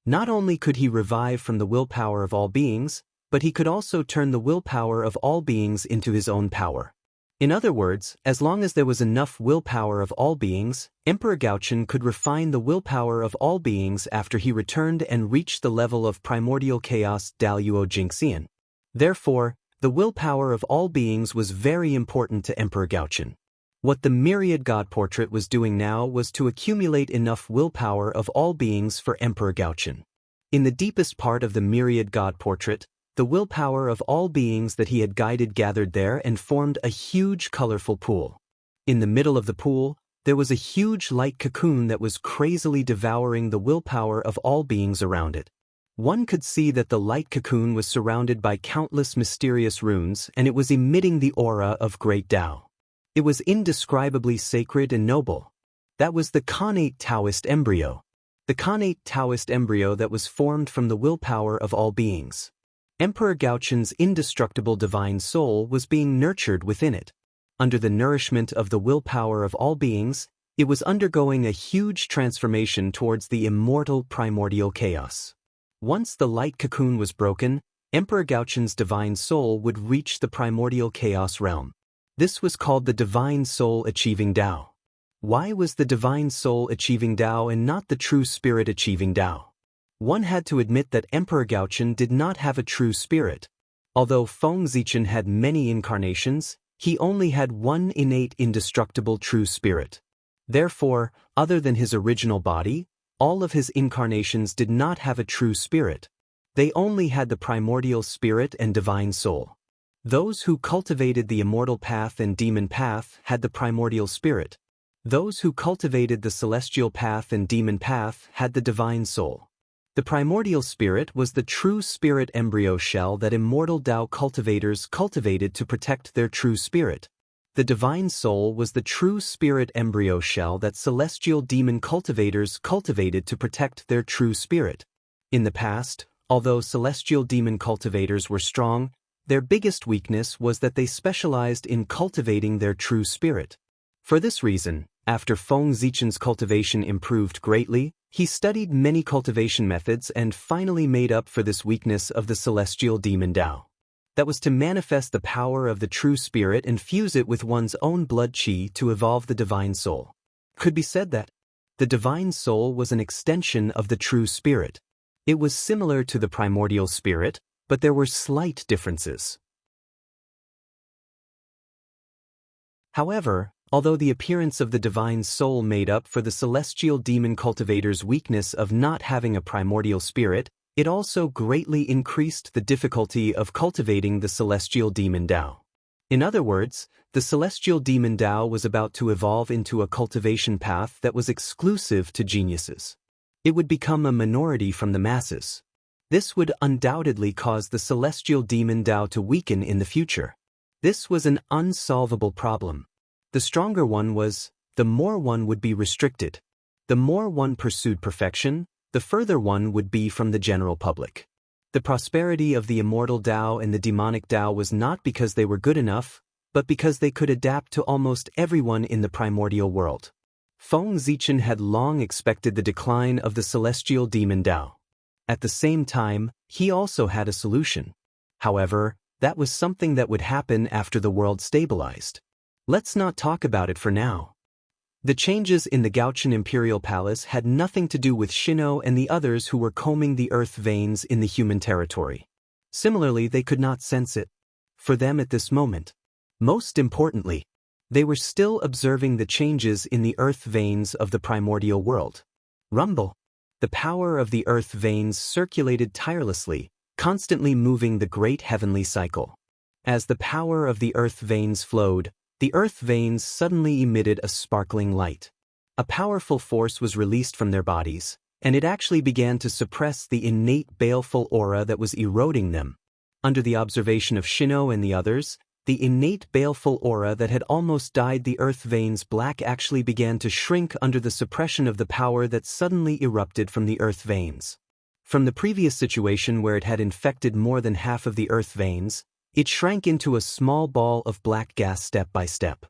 [SPEAKER 1] Not only could he revive from the willpower of all beings, but he could also turn the willpower of all beings into his own power. In other words, as long as there was enough willpower of all beings, Emperor Gauchan could refine the willpower of all beings after he returned and reached the level of primordial chaos Daluo Jinxian. Therefore, the willpower of all beings was very important to Emperor Gauchan. What the myriad god portrait was doing now was to accumulate enough willpower of all beings for Emperor Gauchan. In the deepest part of the myriad god portrait, the willpower of all beings that he had guided gathered there and formed a huge colorful pool. In the middle of the pool, there was a huge light cocoon that was crazily devouring the willpower of all beings around it. One could see that the light cocoon was surrounded by countless mysterious runes and it was emitting the aura of great Tao. It was indescribably sacred and noble. That was the connate Taoist embryo. The connate Taoist embryo that was formed from the willpower of all beings. Emperor Gauchan's indestructible divine soul was being nurtured within it. Under the nourishment of the willpower of all beings, it was undergoing a huge transformation towards the immortal primordial chaos. Once the light cocoon was broken, Emperor Gauchan's divine soul would reach the primordial chaos realm. This was called the divine soul achieving Tao. Why was the divine soul achieving Tao and not the true spirit achieving Tao? One had to admit that Emperor Gaochen did not have a true spirit. Although Feng Zichen had many incarnations, he only had one innate indestructible true spirit. Therefore, other than his original body, all of his incarnations did not have a true spirit. They only had the primordial spirit and divine soul. Those who cultivated the immortal path and demon path had the primordial spirit. Those who cultivated the celestial path and demon path had the divine soul. The primordial spirit was the true spirit embryo shell that immortal Tao cultivators cultivated to protect their true spirit. The divine soul was the true spirit embryo shell that celestial demon cultivators cultivated to protect their true spirit. In the past, although celestial demon cultivators were strong, their biggest weakness was that they specialized in cultivating their true spirit. For this reason, after Feng Zichen's cultivation improved greatly, he studied many cultivation methods and finally made up for this weakness of the celestial demon Tao. That was to manifest the power of the true spirit and fuse it with one's own blood qi to evolve the divine soul. Could be said that the divine soul was an extension of the true spirit. It was similar to the primordial spirit, but there were slight differences. However, although the appearance of the divine soul made up for the celestial demon cultivator's weakness of not having a primordial spirit, it also greatly increased the difficulty of cultivating the celestial demon Tao. In other words, the celestial demon Tao was about to evolve into a cultivation path that was exclusive to geniuses. It would become a minority from the masses. This would undoubtedly cause the celestial demon Tao to weaken in the future. This was an unsolvable problem. The stronger one was, the more one would be restricted. The more one pursued perfection, the further one would be from the general public. The prosperity of the immortal Tao and the demonic Tao was not because they were good enough, but because they could adapt to almost everyone in the primordial world. Feng Zichen had long expected the decline of the celestial demon Tao. At the same time, he also had a solution. However, that was something that would happen after the world stabilized. Let's not talk about it for now. The changes in the Gaochen Imperial Palace had nothing to do with Shino and the others who were combing the earth veins in the human territory. Similarly, they could not sense it. For them at this moment. Most importantly, they were still observing the changes in the earth veins of the primordial world. Rumble. The power of the earth veins circulated tirelessly, constantly moving the great heavenly cycle. As the power of the earth veins flowed, the earth veins suddenly emitted a sparkling light. A powerful force was released from their bodies, and it actually began to suppress the innate baleful aura that was eroding them. Under the observation of Shino and the others, the innate baleful aura that had almost dyed the earth veins black actually began to shrink under the suppression of the power that suddenly erupted from the earth veins. From the previous situation where it had infected more than half of the earth veins, it shrank into a small ball of black gas step by step.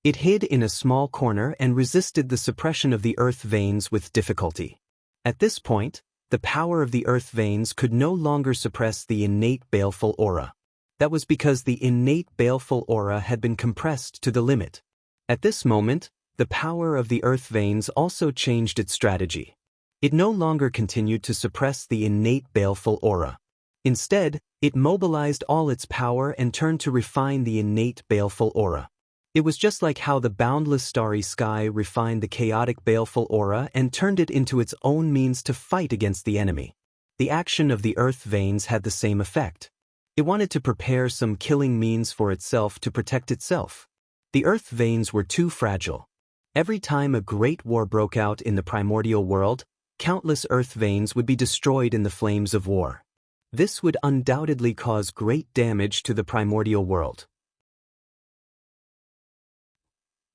[SPEAKER 1] It hid in a small corner and resisted the suppression of the earth veins with difficulty. At this point, the power of the earth veins could no longer suppress the innate baleful aura. That was because the innate baleful aura had been compressed to the limit. At this moment, the power of the earth veins also changed its strategy. It no longer continued to suppress the innate baleful aura. Instead, it mobilized all its power and turned to refine the innate baleful aura. It was just like how the boundless starry sky refined the chaotic baleful aura and turned it into its own means to fight against the enemy. The action of the earth veins had the same effect. It wanted to prepare some killing means for itself to protect itself. The earth veins were too fragile. Every time a great war broke out in the primordial world, countless earth veins would be destroyed in the flames of war. This would undoubtedly cause great damage to the primordial world.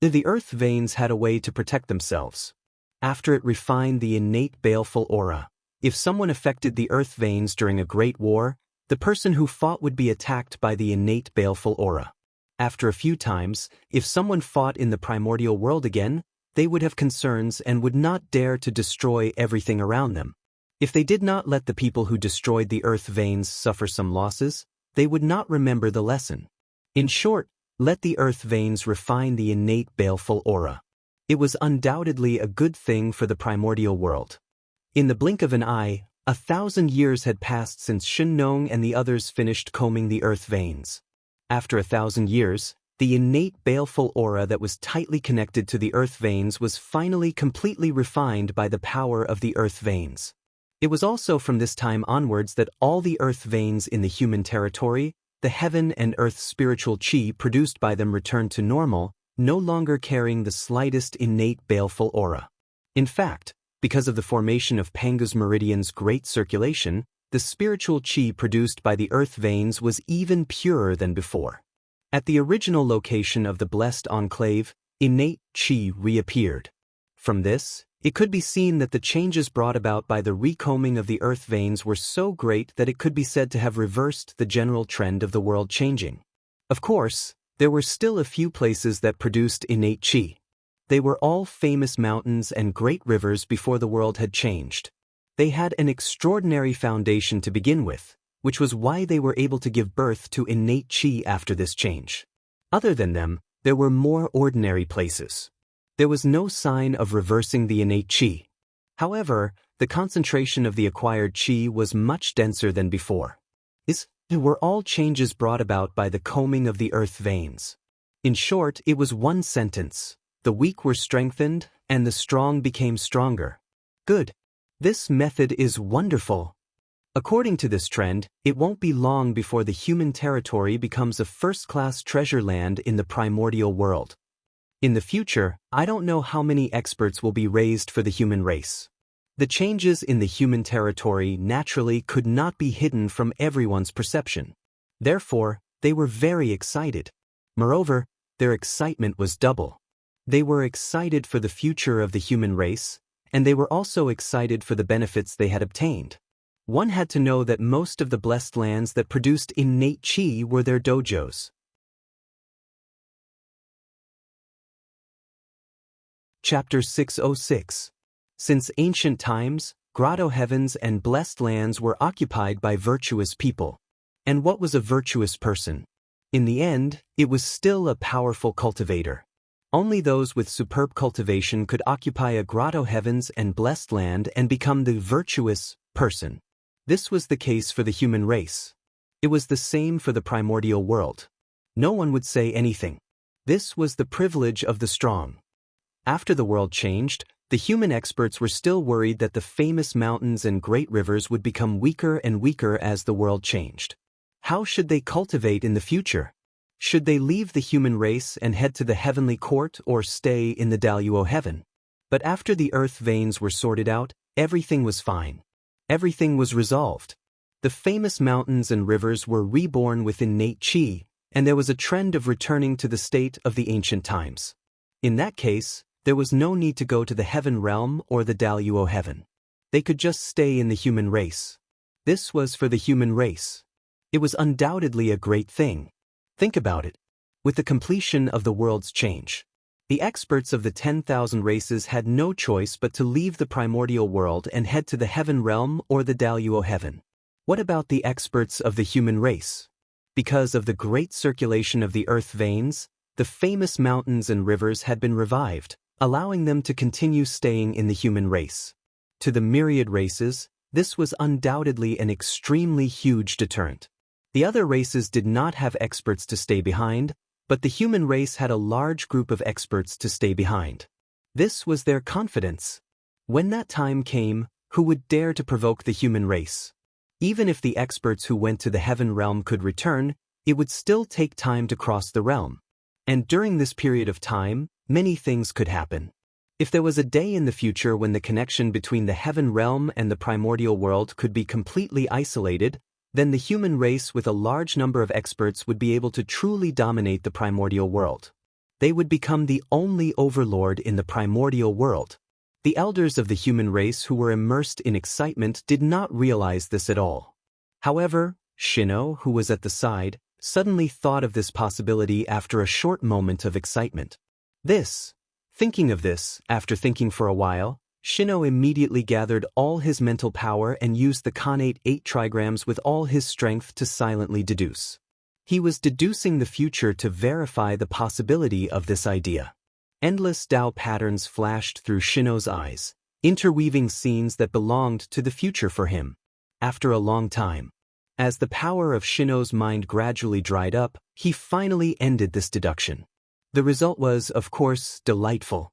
[SPEAKER 1] The earth veins had a way to protect themselves. After it refined the innate baleful aura, if someone affected the earth veins during a great war, the person who fought would be attacked by the innate baleful aura. After a few times, if someone fought in the primordial world again, they would have concerns and would not dare to destroy everything around them. If they did not let the people who destroyed the earth veins suffer some losses, they would not remember the lesson. In short, let the earth veins refine the innate baleful aura. It was undoubtedly a good thing for the primordial world. In the blink of an eye, 1,000 years had passed since Shin-nong and the others finished combing the earth veins. After 1,000 years, the innate baleful aura that was tightly connected to the earth veins was finally completely refined by the power of the earth veins. It was also from this time onwards that all the earth veins in the human territory, the heaven and earth spiritual chi produced by them returned to normal, no longer carrying the slightest innate baleful aura. In fact, because of the formation of Panga's Meridian's great circulation, the spiritual chi produced by the earth veins was even purer than before. At the original location of the blessed enclave, innate chi reappeared. From this, it could be seen that the changes brought about by the recombing of the earth veins were so great that it could be said to have reversed the general trend of the world changing. Of course, there were still a few places that produced innate chi. They were all famous mountains and great rivers before the world had changed. They had an extraordinary foundation to begin with, which was why they were able to give birth to innate chi after this change. Other than them, there were more ordinary places. There was no sign of reversing the innate chi. However, the concentration of the acquired chi was much denser than before. These were all changes brought about by the combing of the earth veins. In short, it was one sentence: the weak were strengthened, and the strong became stronger. Good. This method is wonderful. According to this trend, it won't be long before the human territory becomes a first-class treasure land in the primordial world. In the future, I don't know how many experts will be raised for the human race. The changes in the human territory naturally could not be hidden from everyone's perception. Therefore, they were very excited. Moreover, their excitement was double. They were excited for the future of the human race, and they were also excited for the benefits they had obtained. One had to know that most of the blessed lands that produced innate chi were their dojos. Chapter 606. Since ancient times, grotto heavens and blessed lands were occupied by virtuous people. And what was a virtuous person? In the end, it was still a powerful cultivator. Only those with superb cultivation could occupy a grotto heavens and blessed land and become the virtuous person. This was the case for the human race. It was the same for the primordial world. No one would say anything. This was the privilege of the strong. After the world changed, the human experts were still worried that the famous mountains and great rivers would become weaker and weaker as the world changed. How should they cultivate in the future? Should they leave the human race and head to the heavenly court or stay in the Daluo heaven? But after the earth veins were sorted out, everything was fine. Everything was resolved. The famous mountains and rivers were reborn with innate chi, and there was a trend of returning to the state of the ancient times. In that case, there was no need to go to the heaven realm or the Daluo heaven. They could just stay in the human race. This was for the human race. It was undoubtedly a great thing. Think about it. With the completion of the world's change, the experts of the 10,000 races had no choice but to leave the primordial world and head to the heaven realm or the Daluo heaven. What about the experts of the human race? Because of the great circulation of the earth veins, the famous mountains and rivers had been revived, allowing them to continue staying in the human race. To the myriad races, this was undoubtedly an extremely huge deterrent. The other races did not have experts to stay behind, but the human race had a large group of experts to stay behind. This was their confidence. When that time came, who would dare to provoke the human race? Even if the experts who went to the heaven realm could return, it would still take time to cross the realm. And during this period of time, many things could happen. If there was a day in the future when the connection between the heaven realm and the primordial world could be completely isolated, then the human race with a large number of experts would be able to truly dominate the primordial world. They would become the only overlord in the primordial world. The elders of the human race who were immersed in excitement did not realize this at all. However, Shino, who was at the side, suddenly thought of this possibility after a short moment of excitement. Thinking of this, after thinking for a while, Shino immediately gathered all his mental power and used the connate 8 trigrams with all his strength to silently deduce. He was deducing the future to verify the possibility of this idea. Endless Tao patterns flashed through Shino's eyes, interweaving scenes that belonged to the future for him. After a long time, as the power of Shino's mind gradually dried up, he finally ended this deduction. The result was, of course, delightful.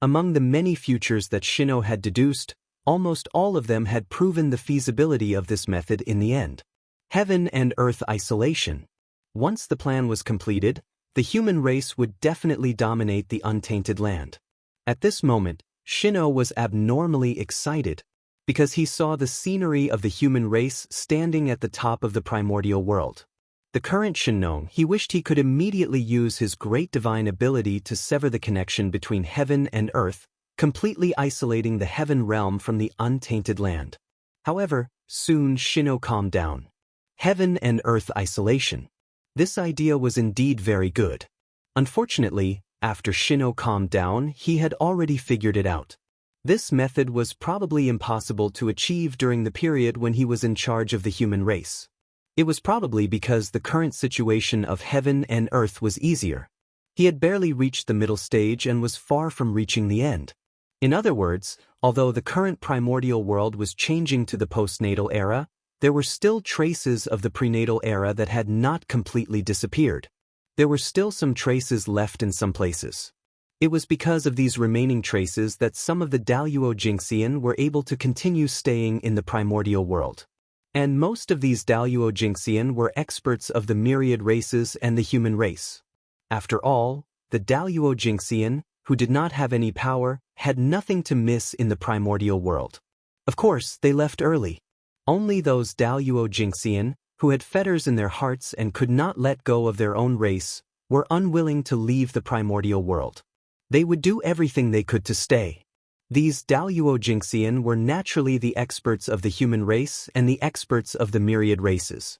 [SPEAKER 1] Among the many futures that Shino had deduced, almost all of them had proven the feasibility of this method in the end. Heaven and Earth isolation. Once the plan was completed, the human race would definitely dominate the untainted land. At this moment, Shino was abnormally excited, because he saw the scenery of the human race standing at the top of the primordial world. The current Shino, he wished he could immediately use his great divine ability to sever the connection between heaven and earth, completely isolating the heaven realm from the untainted land. However, soon Shino calmed down. Heaven and earth isolation. This idea was indeed very good. Unfortunately, after Shino calmed down, he had already figured it out. This method was probably impossible to achieve during the period when he was in charge of the human race. It was probably because the current situation of heaven and earth was easier. He had barely reached the middle stage and was far from reaching the end. In other words, although the current primordial world was changing to the postnatal era, there were still traces of the prenatal era that had not completely disappeared. There were still some traces left in some places. It was because of these remaining traces that some of the Daluo-Jinxian were able to continue staying in the primordial world. And most of these Daluo-Jinxian were experts of the myriad races and the human race. After all, the Daluo-Jinxian, who did not have any power, had nothing to miss in the primordial world. Of course, they left early. Only those Daluo-Jinxian, who had fetters in their hearts and could not let go of their own race, were unwilling to leave the primordial world. They would do everything they could to stay. These Daluo-Jinxian were naturally the experts of the human race and the experts of the myriad races.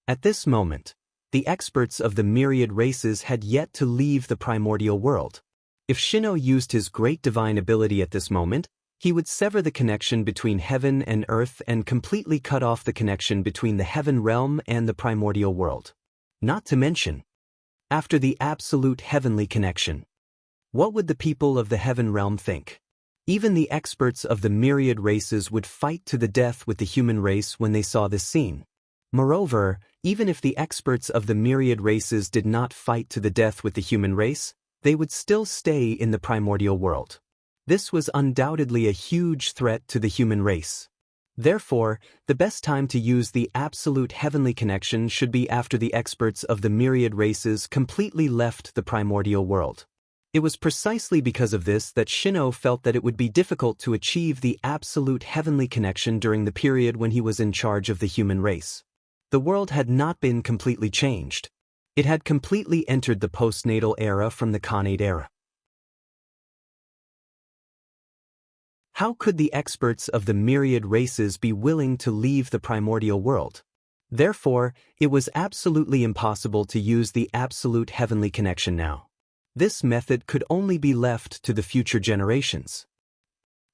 [SPEAKER 1] At this moment, the experts of the myriad races had yet to leave the primordial world. If Shino used his great divine ability at this moment, he would sever the connection between heaven and earth and completely cut off the connection between the heaven realm and the primordial world. Not to mention, after the absolute heavenly connection, what would the people of the heaven realm think? Even the experts of the myriad races would fight to the death with the human race when they saw this scene. Moreover, even if the experts of the myriad races did not fight to the death with the human race, they would still stay in the primordial world. This was undoubtedly a huge threat to the human race. Therefore, the best time to use the absolute heavenly connection should be after the experts of the myriad races completely left the primordial world. It was precisely because of this that Shino felt that it would be difficult to achieve the absolute heavenly connection during the period when he was in charge of the human race. The world had not been completely changed. It had completely entered the postnatal era from the Khanate era. How could the experts of the myriad races be willing to leave the primordial world? Therefore, it was absolutely impossible to use the absolute heavenly connection now. This method could only be left to the future generations.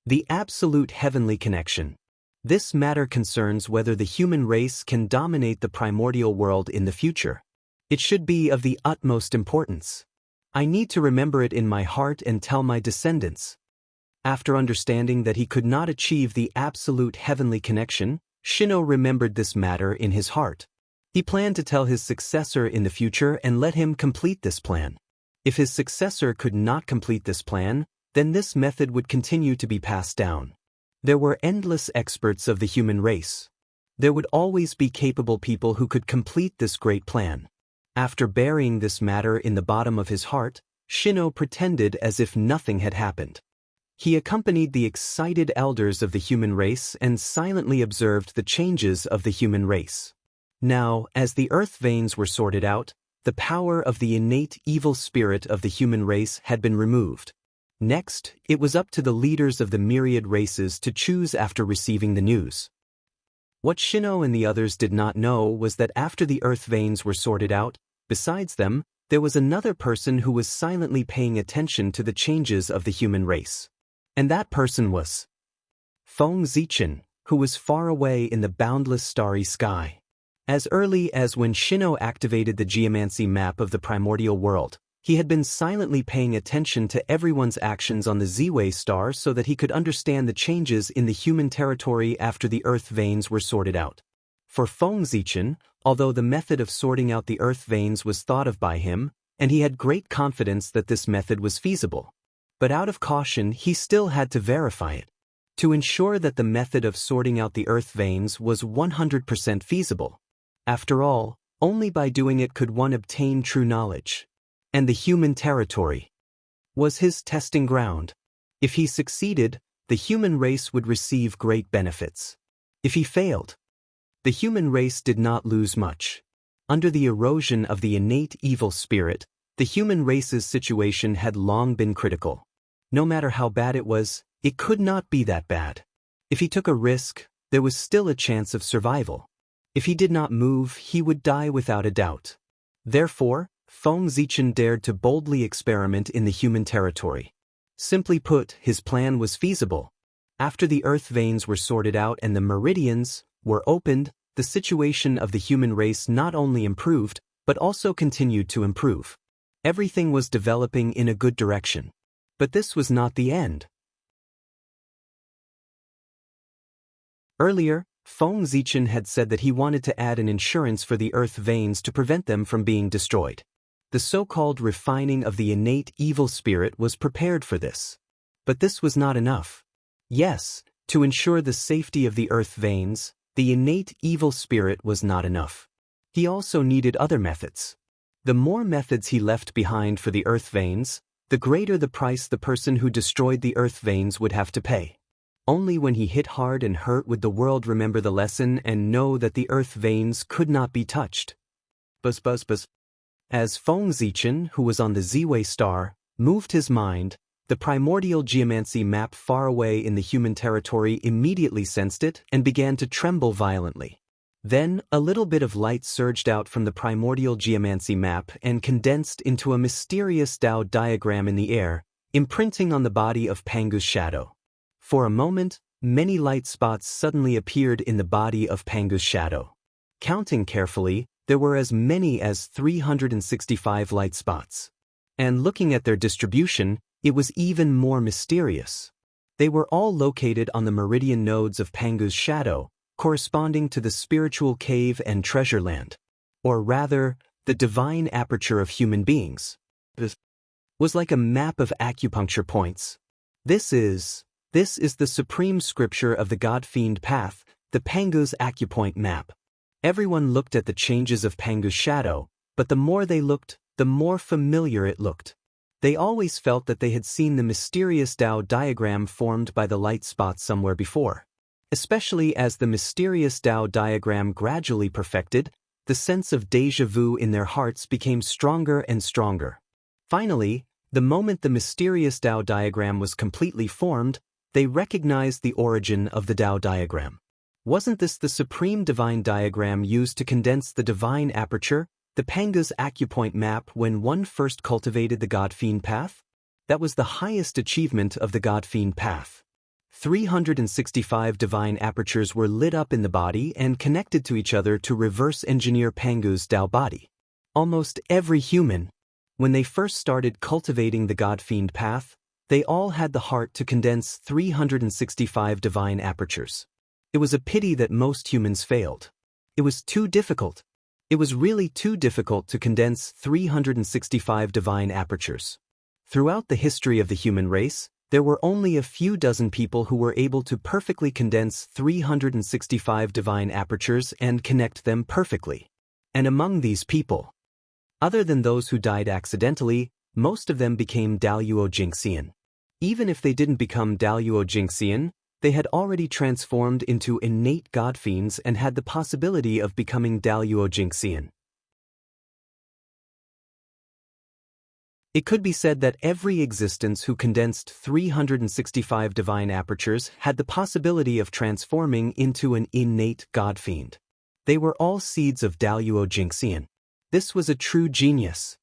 [SPEAKER 1] The absolute heavenly connection. This matter concerns whether the human race can dominate the primordial world in the future. It should be of the utmost importance. I need to remember it in my heart and tell my descendants. After understanding that he could not achieve the absolute heavenly connection, Shino remembered this matter in his heart. He planned to tell his successor in the future and let him complete this plan. If his successor could not complete this plan, then this method would continue to be passed down. There were endless experts of the human race. There would always be capable people who could complete this great plan. After burying this matter in the bottom of his heart, Shino pretended as if nothing had happened. He accompanied the excited elders of the human race and silently observed the changes of the human race. Now, as the earth veins were sorted out, the power of the innate evil spirit of the human race had been removed. Next, it was up to the leaders of the myriad races to choose after receiving the news. What Shino and the others did not know was that after the earth veins were sorted out, besides them, there was another person who was silently paying attention to the changes of the human race. And that person was Feng Zichen, who was far away in the boundless starry sky. As early as when Shino activated the geomancy map of the primordial world, he had been silently paying attention to everyone's actions on the Z-Way star so that he could understand the changes in the human territory after the Earth veins were sorted out. For Feng Zichen, although the method of sorting out the Earth veins was thought of by him, and he had great confidence that this method was feasible, but out of caution he still had to verify it. To ensure that the method of sorting out the Earth veins was 100% feasible. After all, only by doing it could one obtain true knowledge. And the human territory was his testing ground. If he succeeded, the human race would receive great benefits. If he failed, the human race did not lose much. Under the erosion of the innate evil spirit, the human race's situation had long been critical. No matter how bad it was, it could not be that bad. If he took a risk, there was still a chance of survival. If he did not move, he would die without a doubt. Therefore, Feng Zichen dared to boldly experiment in the human territory. Simply put, his plan was feasible. After the Earth veins were sorted out and the meridians were opened, the situation of the human race not only improved, but also continued to improve. Everything was developing in a good direction. But this was not the end. Earlier, Feng Zichen had said that he wanted to add an insurance for the Earth veins to prevent them from being destroyed. The so-called refining of the innate evil spirit was prepared for this. But this was not enough. Yes, to ensure the safety of the Earth veins, the innate evil spirit was not enough. He also needed other methods. The more methods he left behind for the Earth veins, the greater the price the person who destroyed the Earth veins would have to pay. Only when he hit hard and hurt would the world remember the lesson and know that the Earth veins could not be touched. Buzz buzz buzz. As Feng Zichen, who was on the Z-Way star, moved his mind, the primordial geomancy map far away in the human territory immediately sensed it and began to tremble violently. Then, a little bit of light surged out from the primordial geomancy map and condensed into a mysterious Tao diagram in the air, imprinting on the body of Pangu's shadow. For a moment, many light spots suddenly appeared in the body of Pangu's shadow. Counting carefully, there were as many as 365 light spots. And looking at their distribution, it was even more mysterious. They were all located on the meridian nodes of Pangu's shadow, corresponding to the spiritual cave and treasure land. Or rather, the divine aperture of human beings. This was like a map of acupuncture points. This is the supreme scripture of the God-Fiend path, the Pangu's acupoint map. Everyone looked at the changes of Pangu's shadow, but the more they looked, the more familiar it looked. They always felt that they had seen the mysterious Tao diagram formed by the light spots somewhere before. Especially as the mysterious Tao diagram gradually perfected, the sense of déjà vu in their hearts became stronger and stronger. Finally, the moment the mysterious Tao diagram was completely formed, they recognized the origin of the Tao diagram. Wasn't this the supreme divine diagram used to condense the divine aperture, the Pangu's acupoint map, when one first cultivated the God-Fiend path? That was the highest achievement of the God-Fiend path. 365 divine apertures were lit up in the body and connected to each other to reverse engineer Pangu's Tao body. Almost every human, when they first started cultivating the God-Fiend path, they all had the heart to condense 365 divine apertures. It was a pity that most humans failed. It was too difficult. It was really too difficult to condense 365 divine apertures. Throughout the history of the human race, there were only a few dozen people who were able to perfectly condense 365 divine apertures and connect them perfectly. And among these people, other than those who died accidentally, most of them became Daluo Jingxian. Even if they didn't become Daluo Jingxian, they had already transformed into innate God-Fiends and had the possibility of becoming Daluo Jingxian. It could be said that every existence who condensed 365 divine apertures had the possibility of transforming into an innate God-Fiend. They were all seeds of Daluo Jingxian. This was a true genius.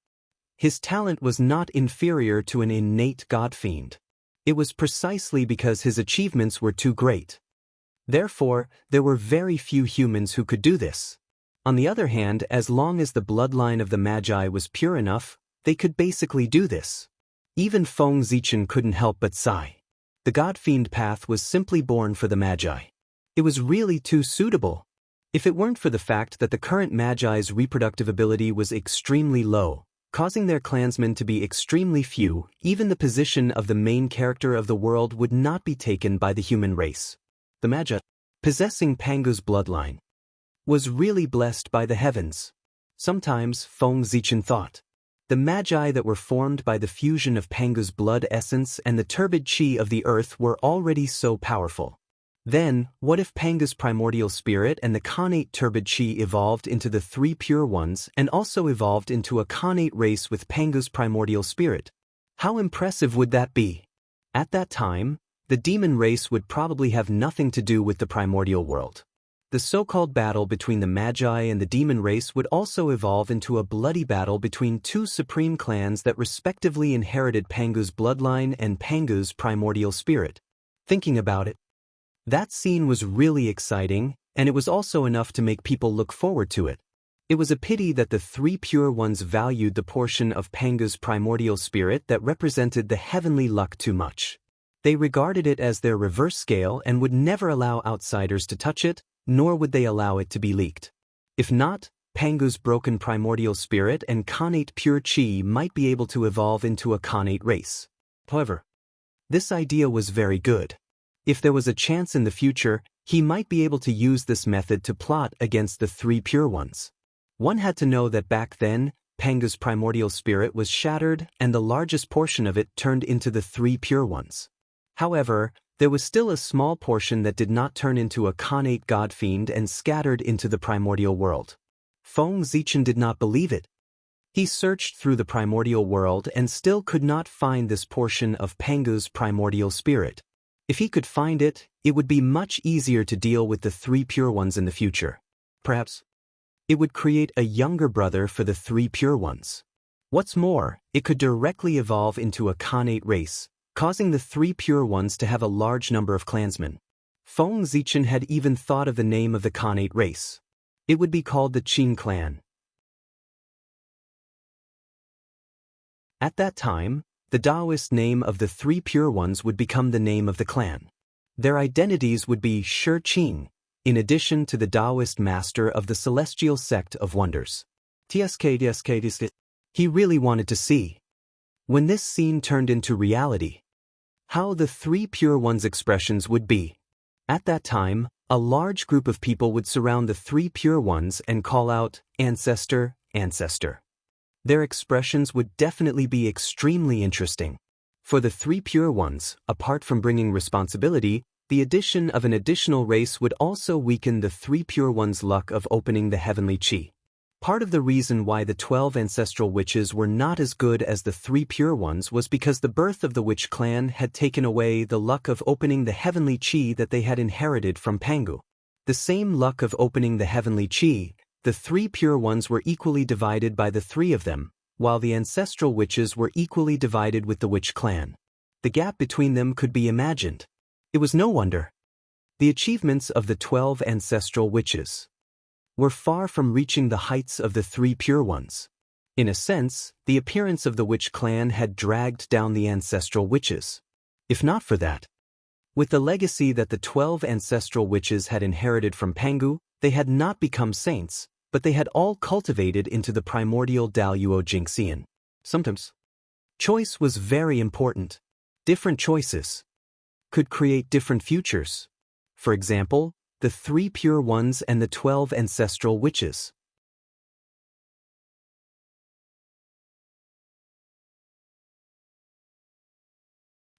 [SPEAKER 1] His talent was not inferior to an innate God-Fiend. It was precisely because his achievements were too great. Therefore, there were very few humans who could do this. On the other hand, as long as the bloodline of the Magi was pure enough, they could basically do this. Even Feng Zichen couldn't help but sigh. The God-fiend path was simply born for the Magi. It was really too suitable. If it weren't for the fact that the current Magi's reproductive ability was extremely low, causing their clansmen to be extremely few, even the position of the main character of the world would not be taken by the human race. The Magi, possessing Pangu's bloodline, was really blessed by the heavens. Sometimes, Feng Zichen thought, the Magi that were formed by the fusion of Pangu's blood essence and the turbid chi of the earth were already so powerful. Then, what if Pangu's primordial spirit and the Khanate turbid chi evolved into the three pure ones and also evolved into a Khanate race with Pangu's primordial spirit? How impressive would that be? At that time, the demon race would probably have nothing to do with the primordial world. The so-called battle between the Magi and the demon race would also evolve into a bloody battle between two supreme clans that respectively inherited Pangu's bloodline and Pangu's primordial spirit. Thinking about it, that scene was really exciting, and it was also enough to make people look forward to it. It was a pity that the three pure ones valued the portion of Pangu's primordial spirit that represented the heavenly luck too much. They regarded it as their reverse scale and would never allow outsiders to touch it, nor would they allow it to be leaked. If not, Pangu's broken primordial spirit and Khanate pure chi might be able to evolve into a Khanate race. However, this idea was very good. If there was a chance in the future, he might be able to use this method to plot against the three pure ones. One had to know that back then, Pangu's primordial spirit was shattered and the largest portion of it turned into the three pure ones. However, there was still a small portion that did not turn into a Khanate god-fiend and scattered into the primordial world. Feng Zichen did not believe it. He searched through the primordial world and still could not find this portion of Pangu's primordial spirit. If he could find it, it would be much easier to deal with the three pure ones in the future. Perhaps it would create a younger brother for the three pure ones. What's more, it could directly evolve into a Khanate race, causing the three pure ones to have a large number of clansmen. Feng Zichen had even thought of the name of the Khanate race. It would be called the Qin clan. At that time, the Taoist name of the three pure ones would become the name of the clan. Their identities would be Shi Qin, in addition to the Taoist master of the celestial sect of wonders. He really wanted to see, when this scene turned into reality, how the three pure ones' expressions would be. At that time, a large group of people would surround the three pure ones and call out, "Ancestor, Ancestor." Their expressions would definitely be extremely interesting. For the three pure ones, apart from bringing responsibility, the addition of an additional race would also weaken the three pure ones' luck of opening the heavenly chi. Part of the reason why the 12 ancestral witches were not as good as the three pure ones was because the birth of the witch clan had taken away the luck of opening the heavenly chi that they had inherited from Pangu. The same luck of opening the heavenly chi, the three pure ones were equally divided by the three of them, while the ancestral witches were equally divided with the witch clan. The gap between them could be imagined. It was no wonder. The achievements of the 12 ancestral witches were far from reaching the heights of the three pure ones. In a sense, the appearance of the witch clan had dragged down the ancestral witches. If not for that, with the legacy that the 12 ancestral witches had inherited from Pangu, they had not become saints, but they had all cultivated into the primordial Daluo Jingxian. Sometimes, choice was very important. Different choices could create different futures. For example, the three pure ones and the 12 ancestral witches.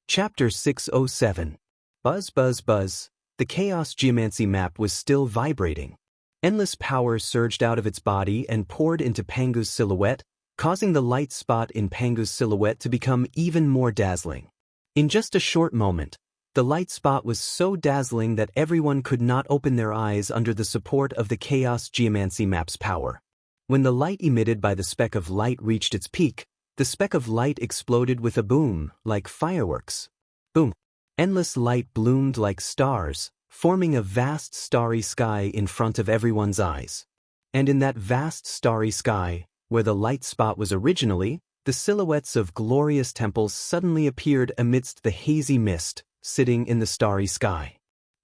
[SPEAKER 1] Chapter 607. Buzz Buzz Buzz. The Chaos Geomancy map was still vibrating. Endless power surged out of its body and poured into Pangu's silhouette, causing the light spot in Pangu's silhouette to become even more dazzling. In just a short moment, the light spot was so dazzling that everyone could not open their eyes under the support of the Chaos Geomancy map's power. When the light emitted by the speck of light reached its peak, the speck of light exploded with a boom, like fireworks. Boom! Endless light bloomed like stars, forming a vast starry sky in front of everyone's eyes. And in that vast starry sky, where the light spot was originally, the silhouettes of glorious temples suddenly appeared amidst the hazy mist, sitting in the starry sky.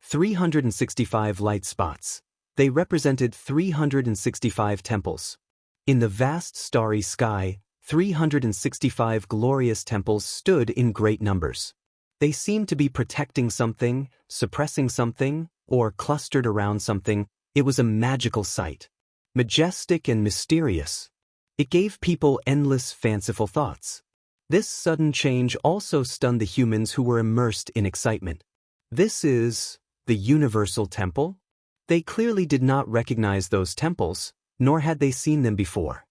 [SPEAKER 1] 365 light spots. They represented 365 temples. In the vast starry sky, 365 glorious temples stood in great numbers. They seemed to be protecting something, suppressing something, or clustered around something. It was a magical sight. Majestic and mysterious. It gave people endless fanciful thoughts. This sudden change also stunned the humans who were immersed in excitement. This is the Universal Temple? They clearly did not recognize those temples, nor had they seen them before.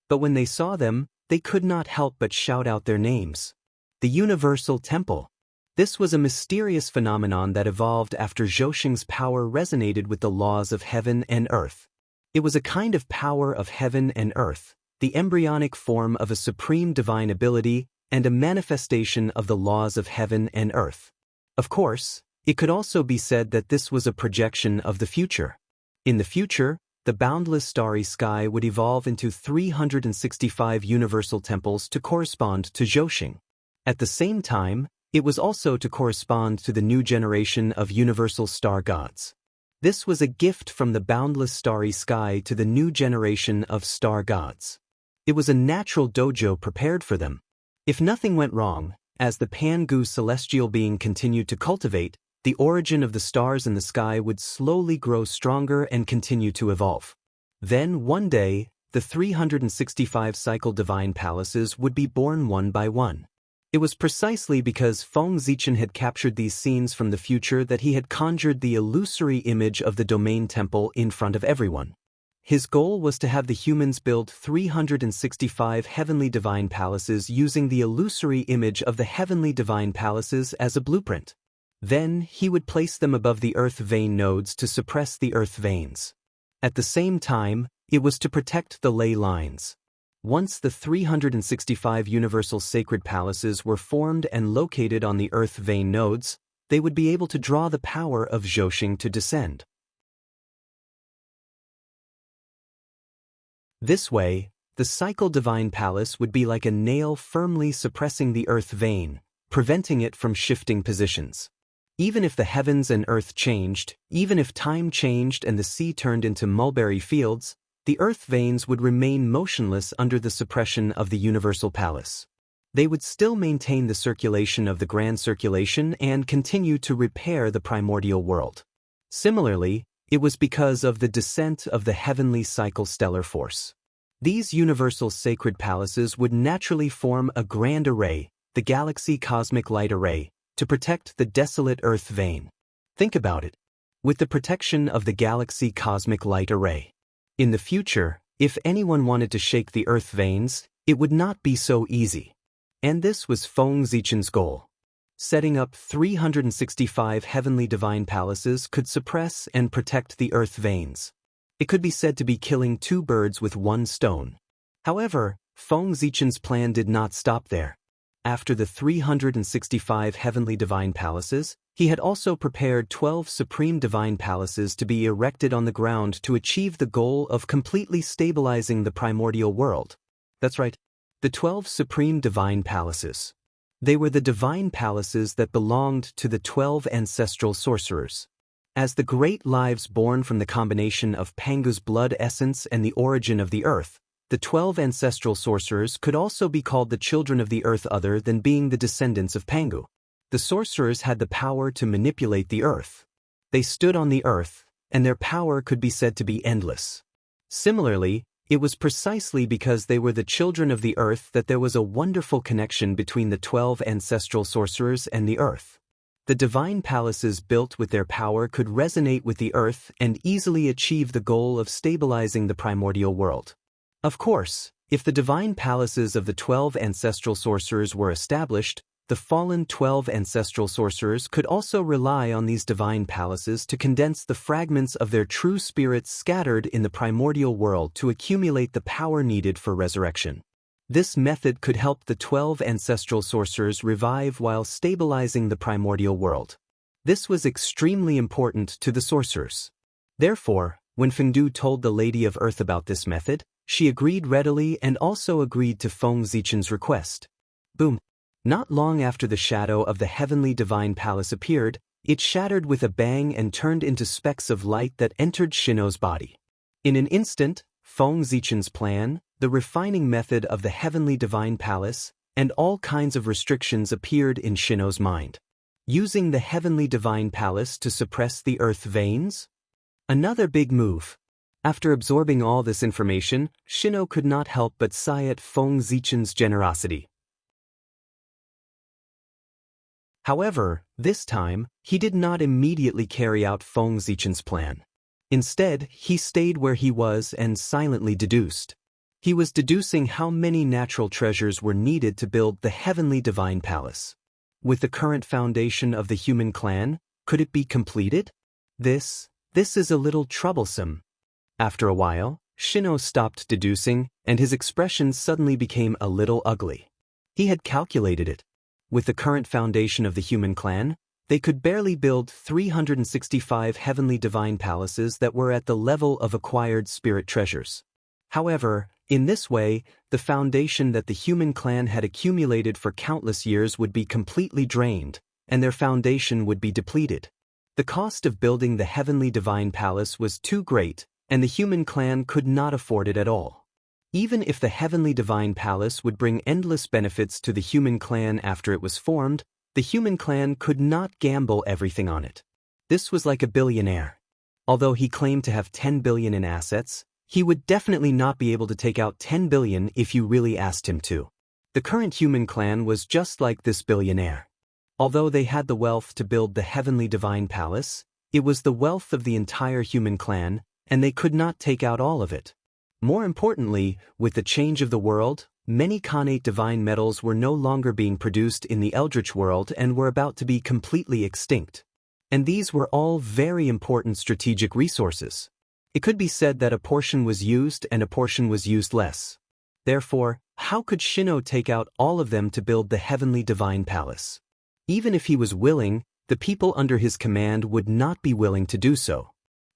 [SPEAKER 1] But when they saw them, they could not help but shout out their names. The Universal Temple. This was a mysterious phenomenon that evolved after Zhouxing's power resonated with the laws of heaven and earth. It was a kind of power of heaven and earth, the embryonic form of a supreme divine ability and a manifestation of the laws of heaven and earth. Of course, it could also be said that this was a projection of the future. In the future, the boundless starry sky would evolve into 365 universal temples to correspond to Zhouxing. At the same time, it was also to correspond to the new generation of universal star gods. This was a gift from the boundless starry sky to the new generation of star gods. It was a natural dojo prepared for them. If nothing went wrong, as the Pangu celestial being continued to cultivate, the origin of the stars in the sky would slowly grow stronger and continue to evolve. Then, one day, the 365 cycle divine palaces would be born one by one. It was precisely because Feng Zichen had captured these scenes from the future that he had conjured the illusory image of the domain temple in front of everyone. His goal was to have the humans build 365 heavenly divine palaces using the illusory image of the heavenly divine palaces as a blueprint. Then, he would place them above the earth vein nodes to suppress the earth veins. At the same time, it was to protect the ley lines. Once the 365 universal sacred palaces were formed and located on the earth vein nodes, they would be able to draw the power of Zhouxing to descend. This way, the cycle divine palace would be like a nail firmly suppressing the earth vein, preventing it from shifting positions. Even if the heavens and earth changed, even if time changed and the sea turned into mulberry fields, the earth veins would remain motionless under the suppression of the universal palace. They would still maintain the circulation of the grand circulation and continue to repair the primordial world. Similarly, it was because of the descent of the heavenly cycle stellar force. These universal sacred palaces would naturally form a grand array, the galaxy cosmic light array, to protect the desolate earth vein. Think about it. With the protection of the galaxy cosmic light array. In the future, if anyone wanted to shake the earth veins, it would not be so easy. And this was Feng Zichen's goal. Setting up 365 heavenly divine palaces could suppress and protect the earth veins. It could be said to be killing two birds with one stone. However, Feng Zichen's plan did not stop there. After the 365 heavenly divine palaces, he had also prepared 12 supreme divine palaces to be erected on the ground to achieve the goal of completely stabilizing the primordial world. That's right, the 12 supreme divine palaces. They were the divine palaces that belonged to the 12 ancestral sorcerers. As the great lives born from the combination of Pangu's blood essence and the origin of the earth, the 12 ancestral sorcerers could also be called the children of the earth other than being the descendants of Pangu. The sorcerers had the power to manipulate the earth. They stood on the earth, and their power could be said to be endless. Similarly, it was precisely because they were the children of the earth that there was a wonderful connection between the 12 ancestral sorcerers and the earth. The divine palaces built with their power could resonate with the earth and easily achieve the goal of stabilizing the primordial world. Of course, if the divine palaces of the 12 ancestral sorcerers were established, the fallen 12 ancestral sorcerers could also rely on these divine palaces to condense the fragments of their true spirits scattered in the primordial world to accumulate the power needed for resurrection. This method could help the 12 ancestral sorcerers revive while stabilizing the primordial world. This was extremely important to the sorcerers. Therefore, When Fengdu told the Lady of Earth about this method, she agreed readily and also agreed to Feng Zichen's request. Boom! Not long after the shadow of the heavenly divine palace appeared, it shattered with a bang and turned into specks of light that entered Shino's body. In an instant, Feng Zichen's plan, the refining method of the heavenly divine palace, and all kinds of restrictions appeared in Shino's mind. Using the heavenly divine palace to suppress the earth veins? Another big move. After absorbing all this information, Shino could not help but sigh at Feng Zichen's generosity. However, this time, he did not immediately carry out Feng Zichen's plan. Instead, he stayed where he was and silently deduced. He was deducing how many natural treasures were needed to build the heavenly divine palace. With the current foundation of the human clan, could it be completed? This is a little troublesome. After a while, Shino stopped deducing, and his expression suddenly became a little ugly. He had calculated it. With the current foundation of the human clan, they could barely build 365 heavenly divine palaces that were at the level of acquired spirit treasures. However, in this way, the foundation that the human clan had accumulated for countless years would be completely drained, and their foundation would be depleted. The cost of building the heavenly divine palace was too great, and the human clan could not afford it at all. Even if the heavenly divine palace would bring endless benefits to the human clan after it was formed, the human clan could not gamble everything on it. This was like a billionaire. Although he claimed to have 10 billion in assets, he would definitely not be able to take out 10 billion if you really asked him to. The current human clan was just like this billionaire. Although they had the wealth to build the heavenly divine palace, it was the wealth of the entire human clan, and they could not take out all of it. More importantly, with the change of the world, many Khanate divine metals were no longer being produced in the Eldritch world and were about to be completely extinct. And these were all very important strategic resources. It could be said that a portion was used and a portion was used less. Therefore, how could Shino take out all of them to build the heavenly divine palace? Even if he was willing, the people under his command would not be willing to do so.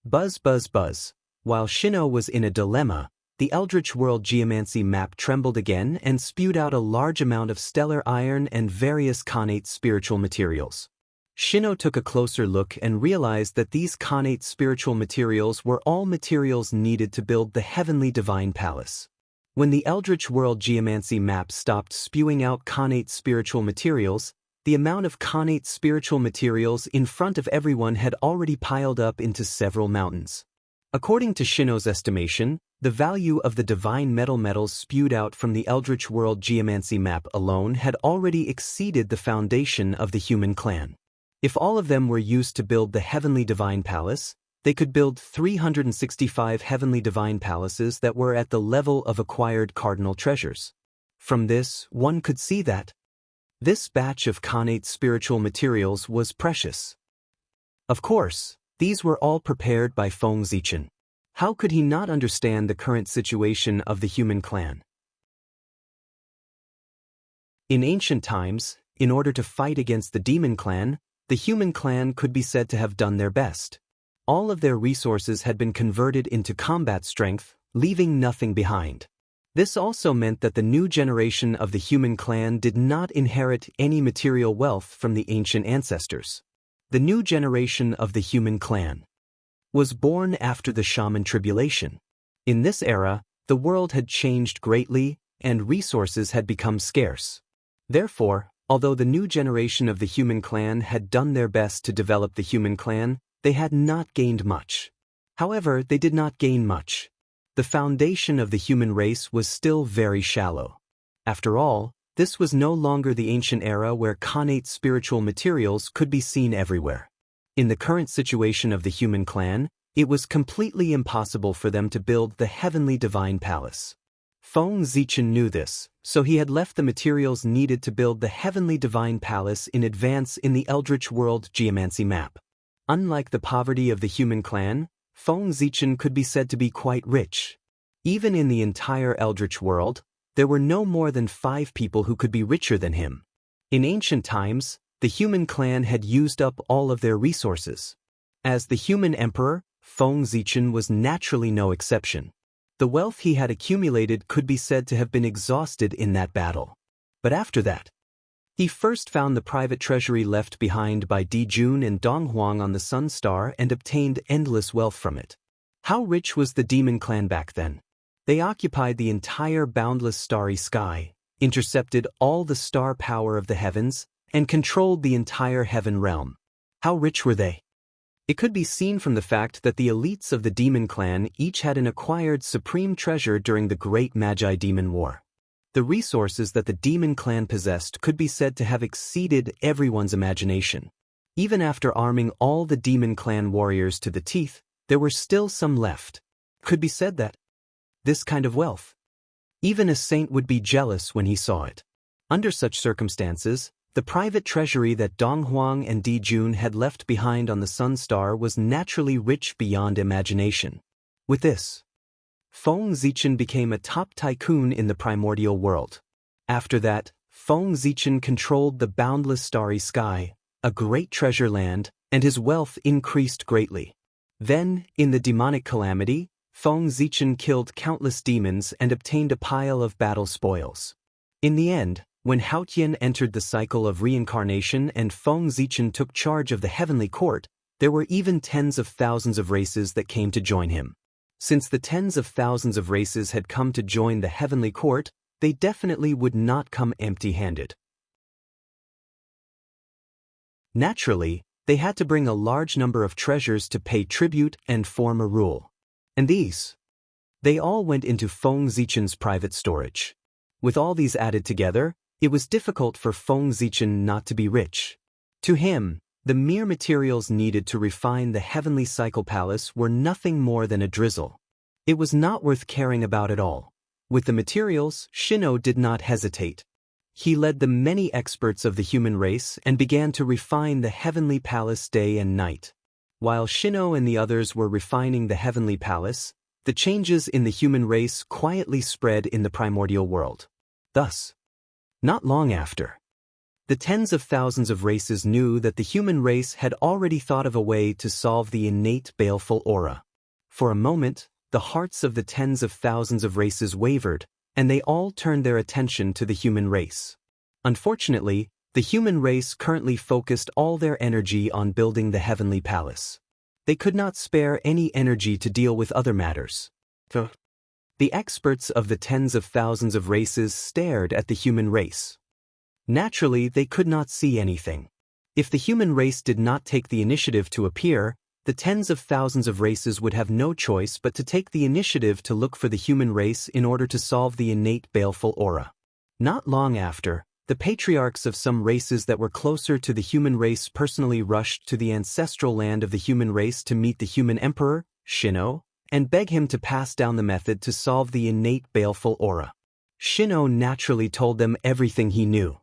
[SPEAKER 1] Buzz, buzz, buzz. While Shino was in a dilemma, the Eldritch World Geomancy map trembled again and spewed out a large amount of stellar iron and various Khanate spiritual materials. Shino took a closer look and realized that these Khanate spiritual materials were all materials needed to build the heavenly divine palace. When the Eldritch World Geomancy map stopped spewing out Khanate spiritual materials, the amount of Khanate spiritual materials in front of everyone had already piled up into several mountains. According to Shino's estimation, the value of the divine metals spewed out from the Eldritch World Geomancy map alone had already exceeded the foundation of the human clan. If all of them were used to build the heavenly divine palace, they could build 365 heavenly divine palaces that were at the level of acquired cardinal treasures. From this, one could see that this batch of Khanate spiritual materials was precious. Of course, these were all prepared by Feng Zichen. How could he not understand the current situation of the human clan? In ancient times, in order to fight against the demon clan, the human clan could be said to have done their best. All of their resources had been converted into combat strength, leaving nothing behind. This also meant that the new generation of the human clan did not inherit any material wealth from the ancient ancestors. The new generation of the human clan was born after the shaman tribulation. In this era, the world had changed greatly, and resources had become scarce. Therefore, although the new generation of the human clan had done their best to develop the human clan, they had not gained much. However, they did not gain much. The foundation of the human race was still very shallow. After all, this was no longer the ancient era where Khanate spiritual materials could be seen everywhere. In the current situation of the human clan, it was completely impossible for them to build the heavenly divine palace. Feng Zichen knew this, so he had left the materials needed to build the heavenly divine palace in advance in the Eldritch World Geomancy map. Unlike the poverty of the human clan, Feng Zichen could be said to be quite rich. Even in the entire Eldritch world, there were no more than 5 people who could be richer than him. In ancient times, the human clan had used up all of their resources. As the human emperor, Feng Zichen was naturally no exception. The wealth he had accumulated could be said to have been exhausted in that battle. But after that, he first found the private treasury left behind by Di Jun and Dong Huang on the Sun Star and obtained endless wealth from it. How rich was the demon clan back then? They occupied the entire boundless starry sky, intercepted all the star power of the heavens, and controlled the entire heaven realm. How rich were they? It could be seen from the fact that the elites of the demon clan each had an acquired supreme treasure during the Great Magi Demon War. The resources that the demon clan possessed could be said to have exceeded everyone's imagination. Even after arming all the demon clan warriors to the teeth, there were still some left. Could be said that this kind of wealth, even a saint would be jealous when he saw it. Under such circumstances, the private treasury that Dong Huang and Di Jun had left behind on the Sun Star was naturally rich beyond imagination. With this, Feng Zichen became a top tycoon in the primordial world. After that, Feng Zichen controlled the boundless starry sky, a great treasure land, and his wealth increased greatly. Then, in the demonic calamity, Feng Zichen killed countless demons and obtained a pile of battle spoils. In the end, when Haotian entered the cycle of reincarnation and Feng Zichen took charge of the heavenly court, there were even tens of thousands of races that came to join him. Since the tens of thousands of races had come to join the heavenly court, they definitely would not come empty-handed. Naturally, they had to bring a large number of treasures to pay tribute and form a rule. And they all went into Feng Zichen's private storage. With all these added together, it was difficult for Feng Zichen not to be rich. To him, the mere materials needed to refine the heavenly cycle palace were nothing more than a drizzle. It was not worth caring about at all. With the materials, Shino did not hesitate. He led the many experts of the human race and began to refine the heavenly palace day and night. While Shino and the others were refining the heavenly palace, the changes in the human race quietly spread in the primordial world. Thus, not long after, the tens of thousands of races knew that the human race had already thought of a way to solve the innate baleful aura. For a moment, the hearts of the tens of thousands of races wavered, and they all turned their attention to the human race. Unfortunately, the human race currently focused all their energy on building the heavenly palace. They could not spare any energy to deal with other matters. The experts of the tens of thousands of races stared at the human race. Naturally, they could not see anything. If the human race did not take the initiative to appear, the tens of thousands of races would have no choice but to take the initiative to look for the human race in order to solve the innate baleful aura. Not long after, the patriarchs of some races that were closer to the human race personally rushed to the ancestral land of the human race to meet the human emperor, Shino, and beg him to pass down the method to solve the innate baleful aura. Shino naturally told them everything he knew.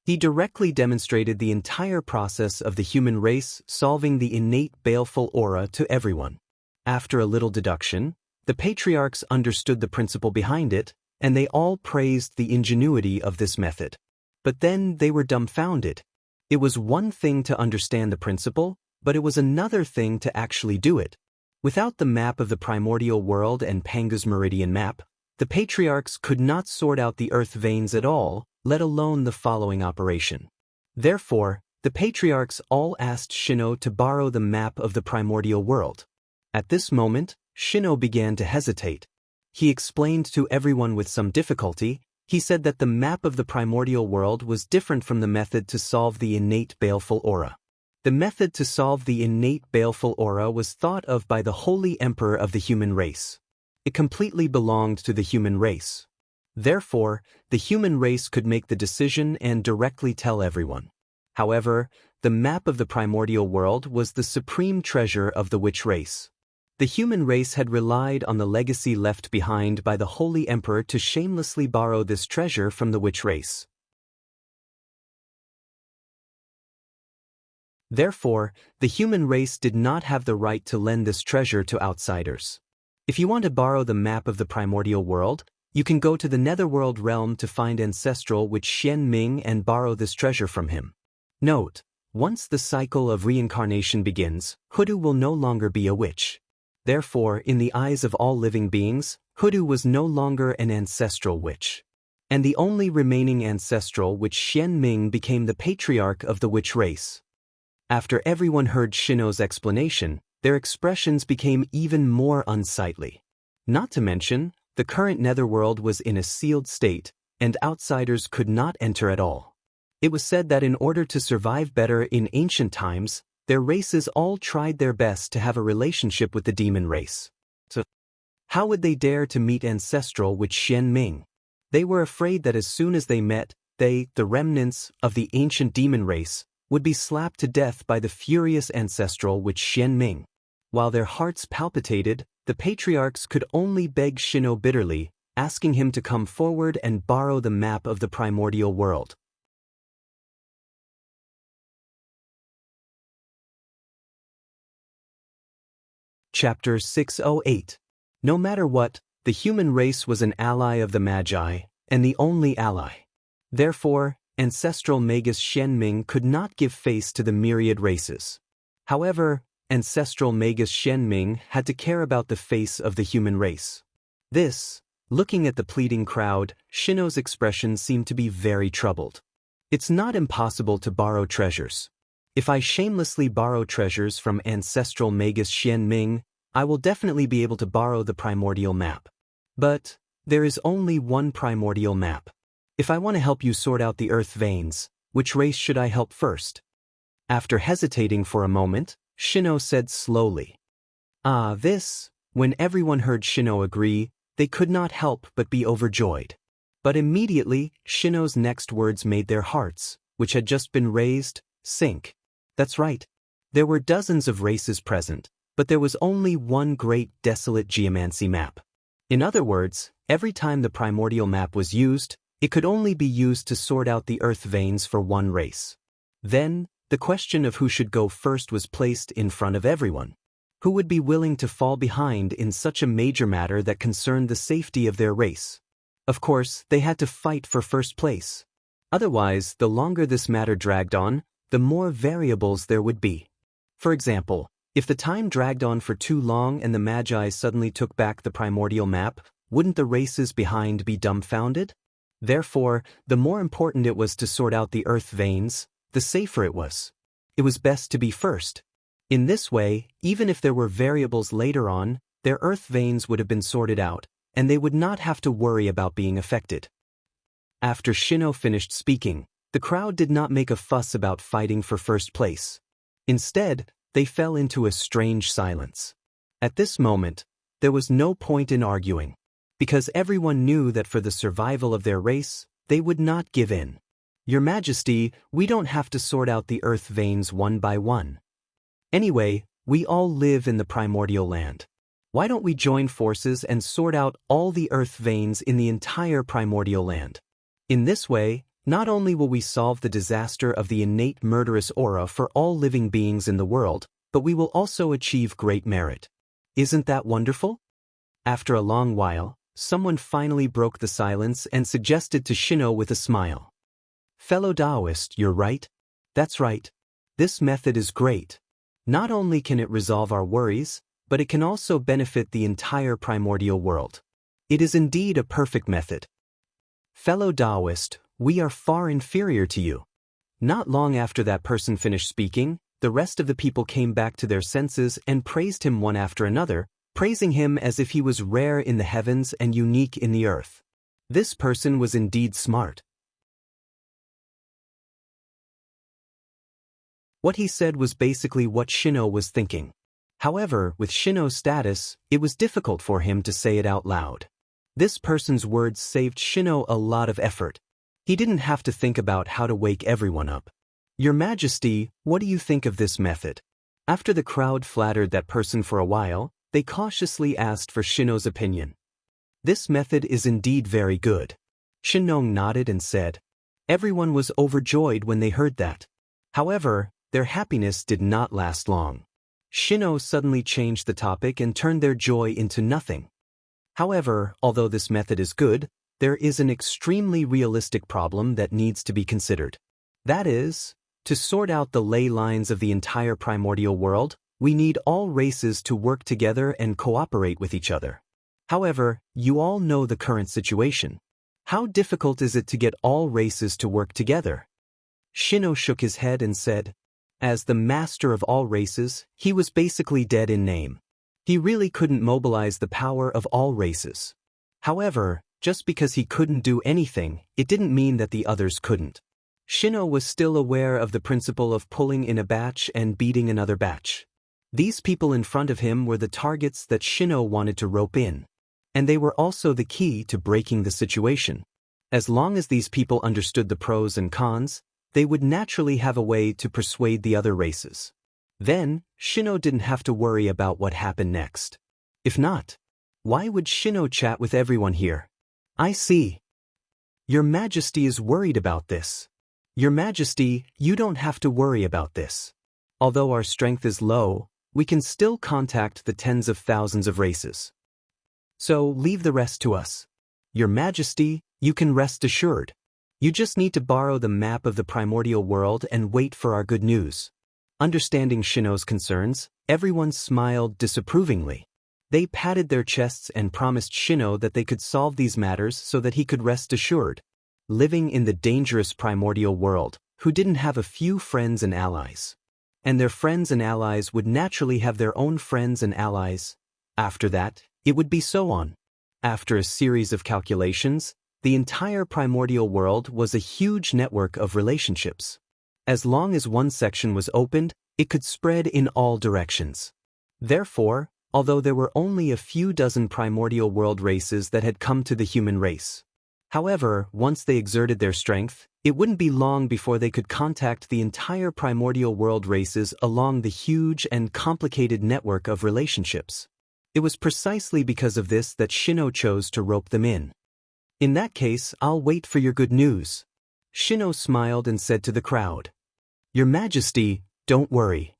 [SPEAKER 1] He directly demonstrated the entire process of the human race solving the innate baleful aura to everyone. After a little deduction, the patriarchs understood the principle behind it, and they all praised the ingenuity of this method. But then they were dumbfounded. It was one thing to understand the principle, but it was another thing to actually do it. Without the map of the primordial world and Panga's meridian map, the patriarchs could not sort out the earth veins at all, let alone the following operation. Therefore, the patriarchs all asked Shino to borrow the map of the primordial world. At this moment, Shino began to hesitate. He explained to everyone with some difficulty. He said that the map of the primordial world was different from the method to solve the innate baleful aura. The method to solve the innate baleful aura was thought of by the holy emperor of the human race. It completely belonged to the human race. Therefore, the human race could make the decision and directly tell everyone. However, the map of the primordial world was the supreme treasure of the witch race. The human race had relied on the legacy left behind by the holy emperor to shamelessly borrow this treasure from the witch race. Therefore, the human race did not have the right to lend this treasure to outsiders. If you want to borrow the map of the primordial world, you can go to the netherworld realm to find ancestral witch Xian Ming and borrow this treasure from him. Note: once the cycle of reincarnation begins, Hudu will no longer be a witch. Therefore, in the eyes of all living beings, Hoodoo was no longer an ancestral witch. And the only remaining ancestral witch Xian Ming became the patriarch of the witch race. After everyone heard Shino's explanation, their expressions became even more unsightly. Not to mention, the current netherworld was in a sealed state, and outsiders could not enter at all. It was said that in order to survive better in ancient times, their races all tried their best to have a relationship with the demon race. So, how would they dare to meet ancestral witch Xian Ming? They were afraid that as soon as they met, they, the remnants of the ancient demon race, would be slapped to death by the furious ancestral witch Xian Ming. While their hearts palpitated, the patriarchs could only beg Shino bitterly, asking him to come forward and borrow the map of the primordial world. Chapter 608. No matter what, the human race was an ally of the Magi, and the only ally. Therefore, ancestral Magus Xian Ming could not give face to the myriad races. However, ancestral Magus Xian Ming had to care about the face of the human race. Looking at the pleading crowd, Shino's expression seemed to be very troubled. It's not impossible to borrow treasures. If I shamelessly borrow treasures from ancestral Magus Xian Ming, I will definitely be able to borrow the primordial map. But there is only one primordial map. If I want to help you sort out the earth veins, which race should I help first? After hesitating for a moment, Shino said slowly. When everyone heard Shino agree, they could not help but be overjoyed. But immediately, Shino's next words made their hearts, which had just been raised, sink. That's right. There were dozens of races present, but there was only one great desolate geomancy map. In other words, every time the primordial map was used, it could only be used to sort out the earth veins for one race. Then, the question of who should go first was placed in front of everyone. Who would be willing to fall behind in such a major matter that concerned the safety of their race? Of course, they had to fight for first place. Otherwise, the longer this matter dragged on, the more variables there would be. For example, if the time dragged on for too long and the Magi suddenly took back the primordial map, wouldn't the races behind be dumbfounded? Therefore, the more important it was to sort out the earth veins, the safer it was. It was best to be first. In this way, even if there were variables later on, their earth veins would have been sorted out, and they would not have to worry about being affected. After Shino finished speaking, the crowd did not make a fuss about fighting for first place. Instead, they fell into a strange silence. At this moment, there was no point in arguing, because everyone knew that for the survival of their race, they would not give in. Your Majesty, we don't have to sort out the earth veins one by one. Anyway, we all live in the primordial land. Why don't we join forces and sort out all the earth veins in the entire primordial land? In this way, not only will we solve the disaster of the innate murderous aura for all living beings in the world, but we will also achieve great merit. Isn't that wonderful? After a long while, someone finally broke the silence and suggested to Shino with a smile. Fellow Taoist, you're right. That's right. This method is great. Not only can it resolve our worries, but it can also benefit the entire primordial world. It is indeed a perfect method. Fellow Taoist, we are far inferior to you. Not long after that person finished speaking, the rest of the people came back to their senses and praised him one after another, praising him as if he was rare in the heavens and unique in the earth. This person was indeed smart. What he said was basically what Shino was thinking. However, with Shino's status, it was difficult for him to say it out loud. This person's words saved Shino a lot of effort. He didn't have to think about how to wake everyone up. Your Majesty, what do you think of this method? After the crowd flattered that person for a while, they cautiously asked for Shino's opinion. This method is indeed very good. Shinong nodded and said. Everyone was overjoyed when they heard that. However, their happiness did not last long. Shino suddenly changed the topic and turned their joy into nothing. However, although this method is good, there is an extremely realistic problem that needs to be considered. That is, to sort out the ley lines of the entire primordial world, We need all races to work together and cooperate with each other. However, you all know the current situation. How difficult is it to get all races to work together? Shino shook his head and said, as the master of all races, he was basically dead in name. He really couldn't mobilize the power of all races. However, just because he couldn't do anything, it didn't mean that the others couldn't. Shino was still aware of the principle of pulling in a batch and beating another batch. These people in front of him were the targets that Shino wanted to rope in. And they were also the key to breaking the situation. As long as these people understood the pros and cons, they would naturally have a way to persuade the other races. Then, Shino didn't have to worry about what happened next. If not, why would Shino chat with everyone here? I see. Your Majesty is worried about this. Your Majesty, you don't have to worry about this. Although our strength is low, we can still contact the tens of thousands of races. So leave the rest to us. Your Majesty, you can rest assured. You just need to borrow the map of the primordial world and wait for our good news. Understanding Shino's concerns, everyone smiled disapprovingly. They patted their chests and promised Shino that they could solve these matters so that he could rest assured. Living in the dangerous primordial world, who didn't have a few friends and allies. And their friends and allies would naturally have their own friends and allies. After that, it would be so on. After a series of calculations, the entire primordial world was a huge network of relationships. As long as one section was opened, it could spread in all directions. Therefore, although there were only a few dozen primordial world races that had come to the human race. However, once they exerted their strength, it wouldn't be long before they could contact the entire primordial world races along the huge and complicated network of relationships. It was precisely because of this that Shino chose to rope them in. In that case, I'll wait for your good news. Shino smiled and said to the crowd, Your Majesty, don't worry.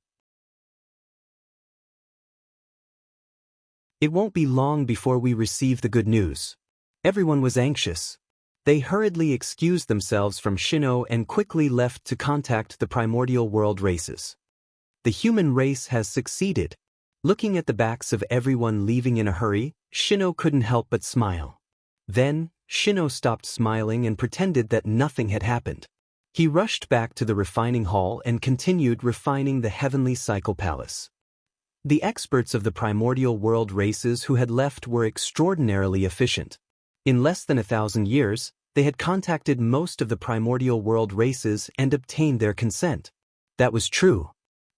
[SPEAKER 1] It won't be long before we receive the good news. Everyone was anxious. They hurriedly excused themselves from Shino and quickly left to contact the primordial world races. The human race has succeeded. Looking at the backs of everyone leaving in a hurry, Shino couldn't help but smile. Then, Shino stopped smiling and pretended that nothing had happened. He rushed back to the refining hall and continued refining the heavenly cycle palace. The experts of the primordial world races who had left were extraordinarily efficient. In less than 1,000 years, they had contacted most of the primordial world races and obtained their consent. That was true.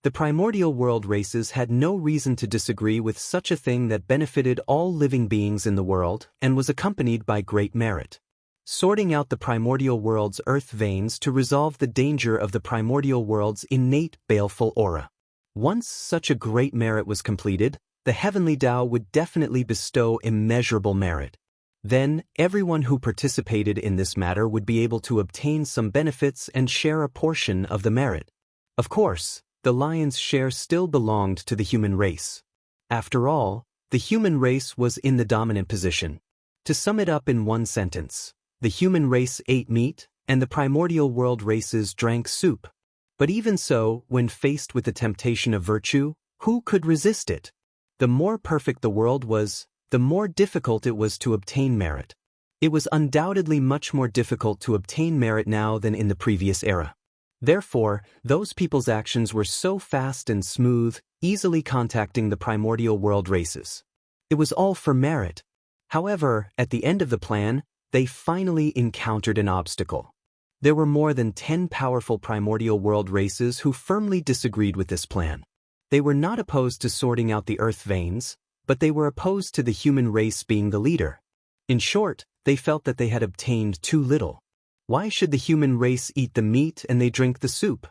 [SPEAKER 1] The primordial world races had no reason to disagree with such a thing that benefited all living beings in the world and was accompanied by great merit. Sorting out the primordial world's earth veins to resolve the danger of the primordial world's innate baleful aura. Once such a great merit was completed, the heavenly Tao would definitely bestow immeasurable merit. Then, everyone who participated in this matter would be able to obtain some benefits and share a portion of the merit. Of course, the lion's share still belonged to the human race. After all, the human race was in the dominant position. To sum it up in one sentence, the human race ate meat, and the primordial world races drank soup. But even so, when faced with the temptation of virtue, who could resist it? The more perfect the world was, the more difficult it was to obtain merit. It was undoubtedly much more difficult to obtain merit now than in the previous era. Therefore, those people's actions were so fast and smooth, easily contacting the primordial world races. It was all for merit. However, at the end of the plan, they finally encountered an obstacle. There were more than 10 powerful primordial world races who firmly disagreed with this plan. They were not opposed to sorting out the earth veins, but they were opposed to the human race being the leader. In short, they felt that they had obtained too little. Why should the human race eat the meat and they drink the soup?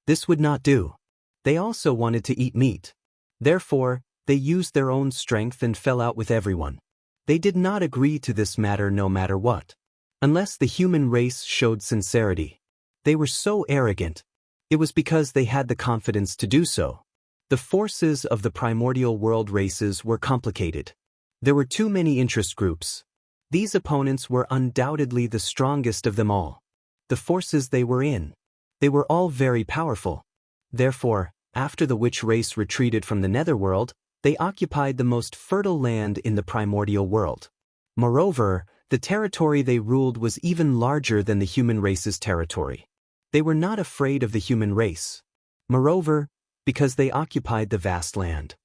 [SPEAKER 1] This would not do. They also wanted to eat meat. Therefore, they used their own strength and fell out with everyone. They did not agree to this matter no matter what. Unless the human race showed sincerity. They were so arrogant. It was because they had the confidence to do so. The forces of the primordial world races were complicated. There were too many interest groups. These opponents were undoubtedly the strongest of them all. The forces they were in. They were all very powerful. Therefore, After the witch race retreated from the netherworld, they occupied the most fertile land in the primordial world. Moreover, the territory they ruled was even larger than the human race's territory. They were not afraid of the human race. Moreover, because they occupied the vast land.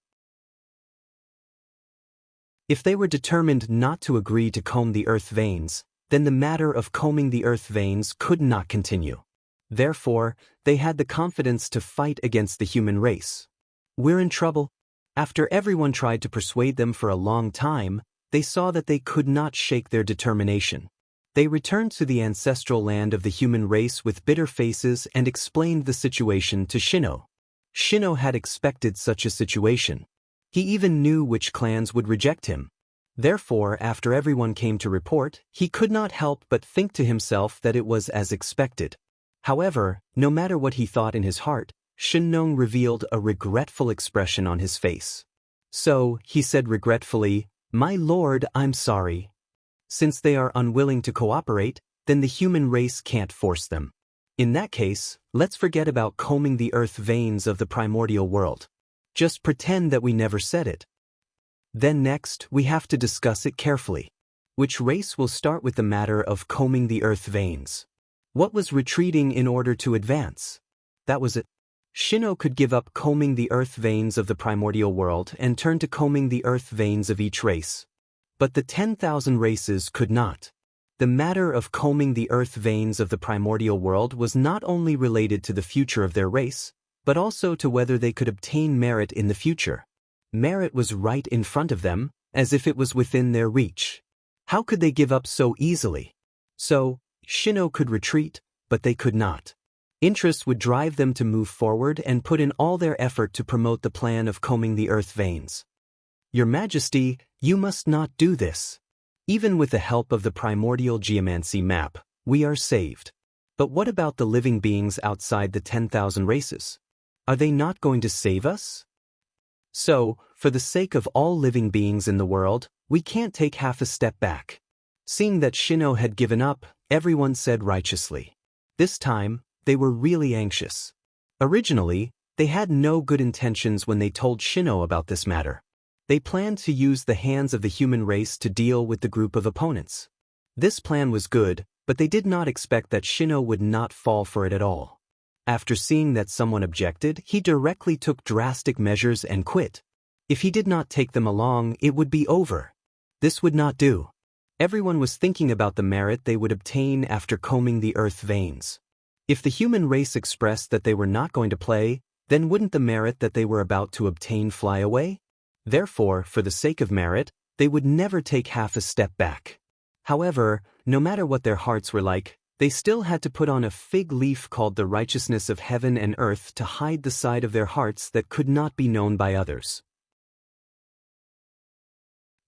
[SPEAKER 1] If they were determined not to agree to comb the earth veins, then the matter of combing the earth veins could not continue. Therefore, they had the confidence to fight against the human race. We're in trouble. After everyone tried to persuade them for a long time, they saw that they could not shake their determination. They returned to the ancestral land of the human race with bitter faces and explained the situation to Shino. Shino had expected such a situation. He even knew which clans would reject him. Therefore, after everyone came to report, he could not help but think to himself that it was as expected. However, no matter what he thought in his heart, Shinnong revealed a regretful expression on his face. So, he said regretfully, "My lord, I'm sorry. Since they are unwilling to cooperate, then the human race can't force them. In that case, let's forget about combing the earth veins of the primordial world. Just pretend that we never said it. Then next, we have to discuss it carefully. Which race will start with the matter of combing the earth veins? What was retreating in order to advance? That was it. Shino could give up combing the earth veins of the primordial world and turn to combing the earth veins of each race. But the 10,000 races could not. The matter of combing the earth veins of the primordial world was not only related to the future of their race, but also to whether they could obtain merit in the future. Merit was right in front of them, as if it was within their reach. How could they give up so easily? So, Shino could retreat, but they could not. Interest would drive them to move forward and put in all their effort to promote the plan of combing the earth veins. Your Majesty, you must not do this. Even with the help of the primordial geomancy map, we are saved. But what about the living beings outside the 10,000 races? Are they not going to save us? So, for the sake of all living beings in the world, we can't take half a step back. Seeing that Shino had given up, everyone said righteously. This time, they were really anxious. Originally, they had no good intentions when they told Shino about this matter. They planned to use the hands of the human race to deal with the group of opponents. This plan was good, but they did not expect that Shino would not fall for it at all. After seeing that someone objected, he directly took drastic measures and quit. If he did not take them along, it would be over. This would not do. Everyone was thinking about the merit they would obtain after combing the earth veins. If the human race expressed that they were not going to play, then wouldn't the merit that they were about to obtain fly away? Therefore, for the sake of merit, they would never take half a step back. However, no matter what their hearts were like, they still had to put on a fig leaf called the righteousness of heaven and earth to hide the side of their hearts that could not be known by others.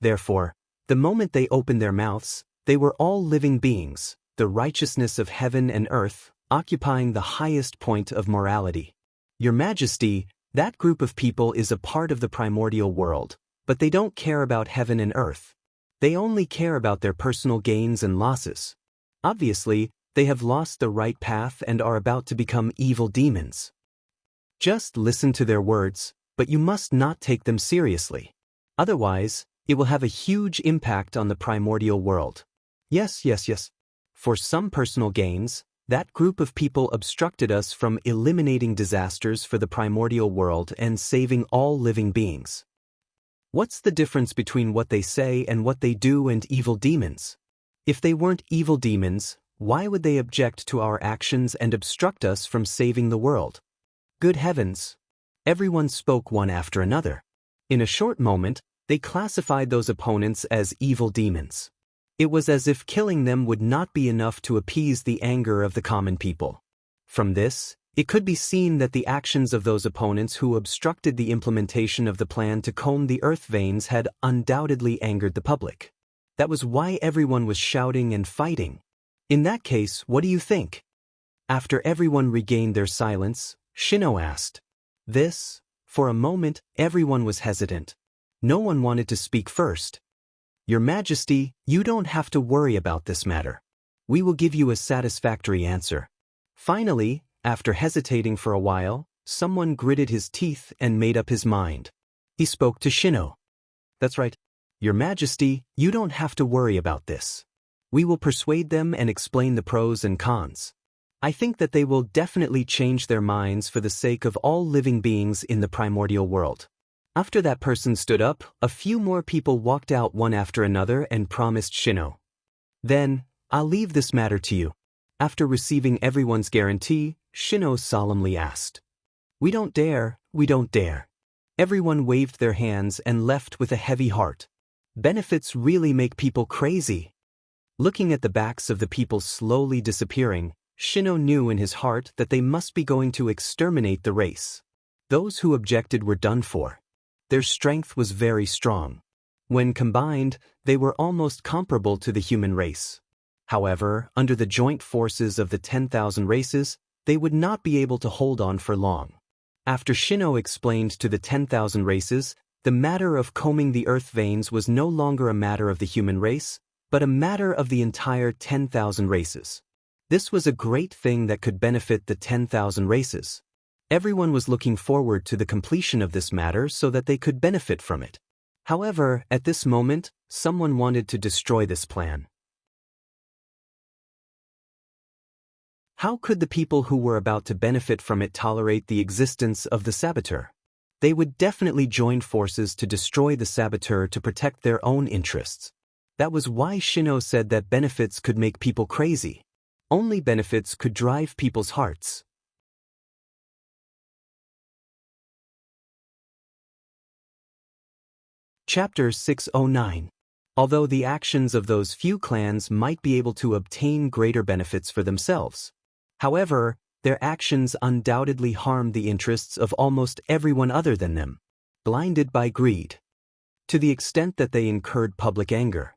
[SPEAKER 1] Therefore, the moment they opened their mouths, they were all living beings, the righteousness of heaven and earth, occupying the highest point of morality. Your Majesty, that group of people is a part of the primordial world, but they don't care about heaven and earth. They only care about their personal gains and losses. Obviously, they have lost the right path and are about to become evil demons. Just listen to their words, but you must not take them seriously. Otherwise, it will have a huge impact on the primordial world. Yes. For some personal gains, that group of people obstructed us from eliminating disasters for the primordial world and saving all living beings. What's the difference between what they say and what they do and evil demons? If they weren't evil demons, why would they object to our actions and obstruct us from saving the world? Good heavens! Everyone spoke one after another. In a short moment, they classified those opponents as evil demons. It was as if killing them would not be enough to appease the anger of the common people. From this, it could be seen that the actions of those opponents who obstructed the implementation of the plan to comb the earth veins had undoubtedly angered the public. That was why everyone was shouting and fighting. In that case, what do you think? After everyone regained their silence, Shino asked. For a moment, everyone was hesitant. No one wanted to speak first. Your Majesty, you don't have to worry about this matter. We will give you a satisfactory answer. Finally, after hesitating for a while, someone gritted his teeth and made up his mind. He spoke to Shino. "That's right. Your Majesty, you don't have to worry about this. We will persuade them and explain the pros and cons. I think that they will definitely change their minds for the sake of all living beings in the primordial world." After that person stood up, a few more people walked out one after another and promised Shino. "Then, I'll leave this matter to you." After receiving everyone's guarantee, Shino solemnly asked. We don't dare. Everyone waved their hands and left with a heavy heart. Benefits really make people crazy. Looking at the backs of the people slowly disappearing, Shino knew in his heart that they must be going to exterminate the race. Those who objected were done for. Their strength was very strong. When combined, they were almost comparable to the human race. However, under the joint forces of the 10,000 races, they would not be able to hold on for long. After Shino explained to the 10,000 races, the matter of combing the earth veins was no longer a matter of the human race, but a matter of the entire 10,000 races. This was a great thing that could benefit the 10,000 races. Everyone was looking forward to the completion of this matter so that they could benefit from it. However, at this moment, someone wanted to destroy this plan. How could the people who were about to benefit from it tolerate the existence of the saboteur? They would definitely join forces to destroy the saboteur to protect their own interests. That was why Shino said that benefits could make people crazy. Only benefits could drive people's hearts. Chapter 609. Although the actions of those few clans might be able to obtain greater benefits for themselves. However, their actions undoubtedly harmed the interests of almost everyone other than them, blinded by greed, to the extent that they incurred public anger.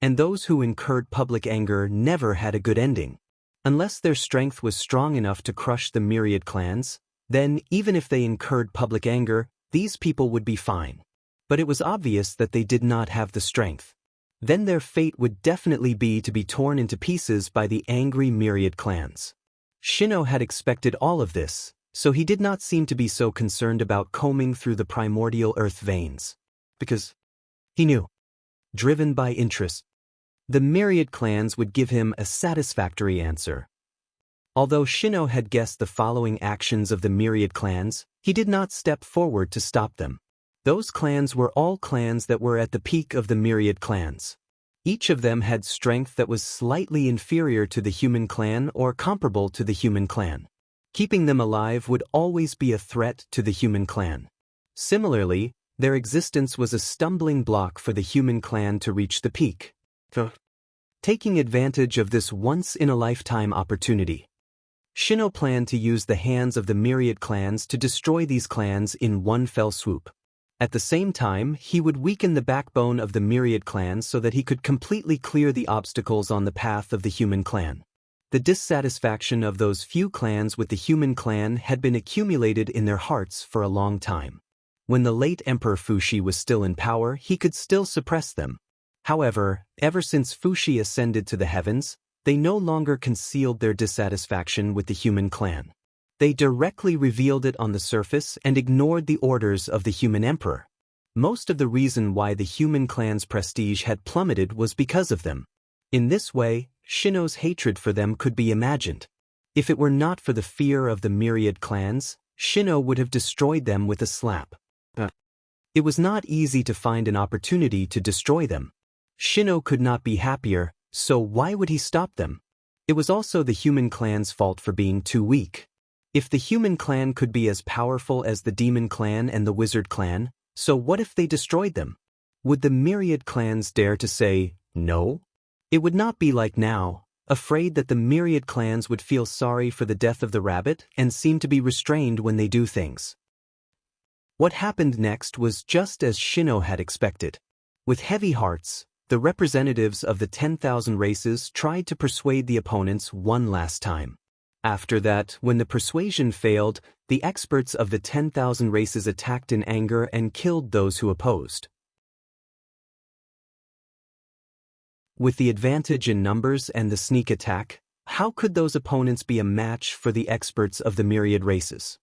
[SPEAKER 1] And those who incurred public anger never had a good ending. Unless their strength was strong enough to crush the myriad clans, then even if they incurred public anger, these people would be fine. But it was obvious that they did not have the strength. Then their fate would definitely be to be torn into pieces by the angry myriad clans. Shino had expected all of this, so he did not seem to be so concerned about combing through the primordial earth veins. Because he knew, driven by interest, the myriad clans would give him a satisfactory answer. Although Shino had guessed the following actions of the myriad clans, he did not step forward to stop them. Those clans were all clans that were at the peak of the myriad clans. Each of them had strength that was slightly inferior to the human clan or comparable to the human clan. Keeping them alive would always be a threat to the human clan. Similarly, their existence was a stumbling block for the human clan to reach the peak. Taking advantage of this once-in-a-lifetime opportunity, Shino planned to use the hands of the myriad clans to destroy these clans in one fell swoop. At the same time, he would weaken the backbone of the myriad clans so that he could completely clear the obstacles on the path of the human clan. The dissatisfaction of those few clans with the human clan had been accumulated in their hearts for a long time. When the late Emperor Fushi was still in power, he could still suppress them. However, ever since Fushi ascended to the heavens, they no longer concealed their dissatisfaction with the human clan. They directly revealed it on the surface and ignored the orders of the human emperor. Most of the reason why the human clan's prestige had plummeted was because of them. In this way, Shino's hatred for them could be imagined. If it were not for the fear of the myriad clans, Shino would have destroyed them with a slap. It was not easy to find an opportunity to destroy them. Shino could not be happier, so why would he stop them? It was also the human clan's fault for being too weak. If the human clan could be as powerful as the demon clan and the wizard clan, so what if they destroyed them? Would the myriad clans dare to say, no? It would not be like now, afraid that the myriad clans would feel sorry for the death of the rabbit and seem to be restrained when they do things. What happened next was just as Shino had expected. With heavy hearts, the representatives of the 10,000 races tried to persuade the opponents one last time. After that, when the persuasion failed, the experts of the 10,000 races attacked in anger and killed those who opposed. With the advantage in numbers and the sneak attack, how could those opponents be a match for the experts of the myriad races?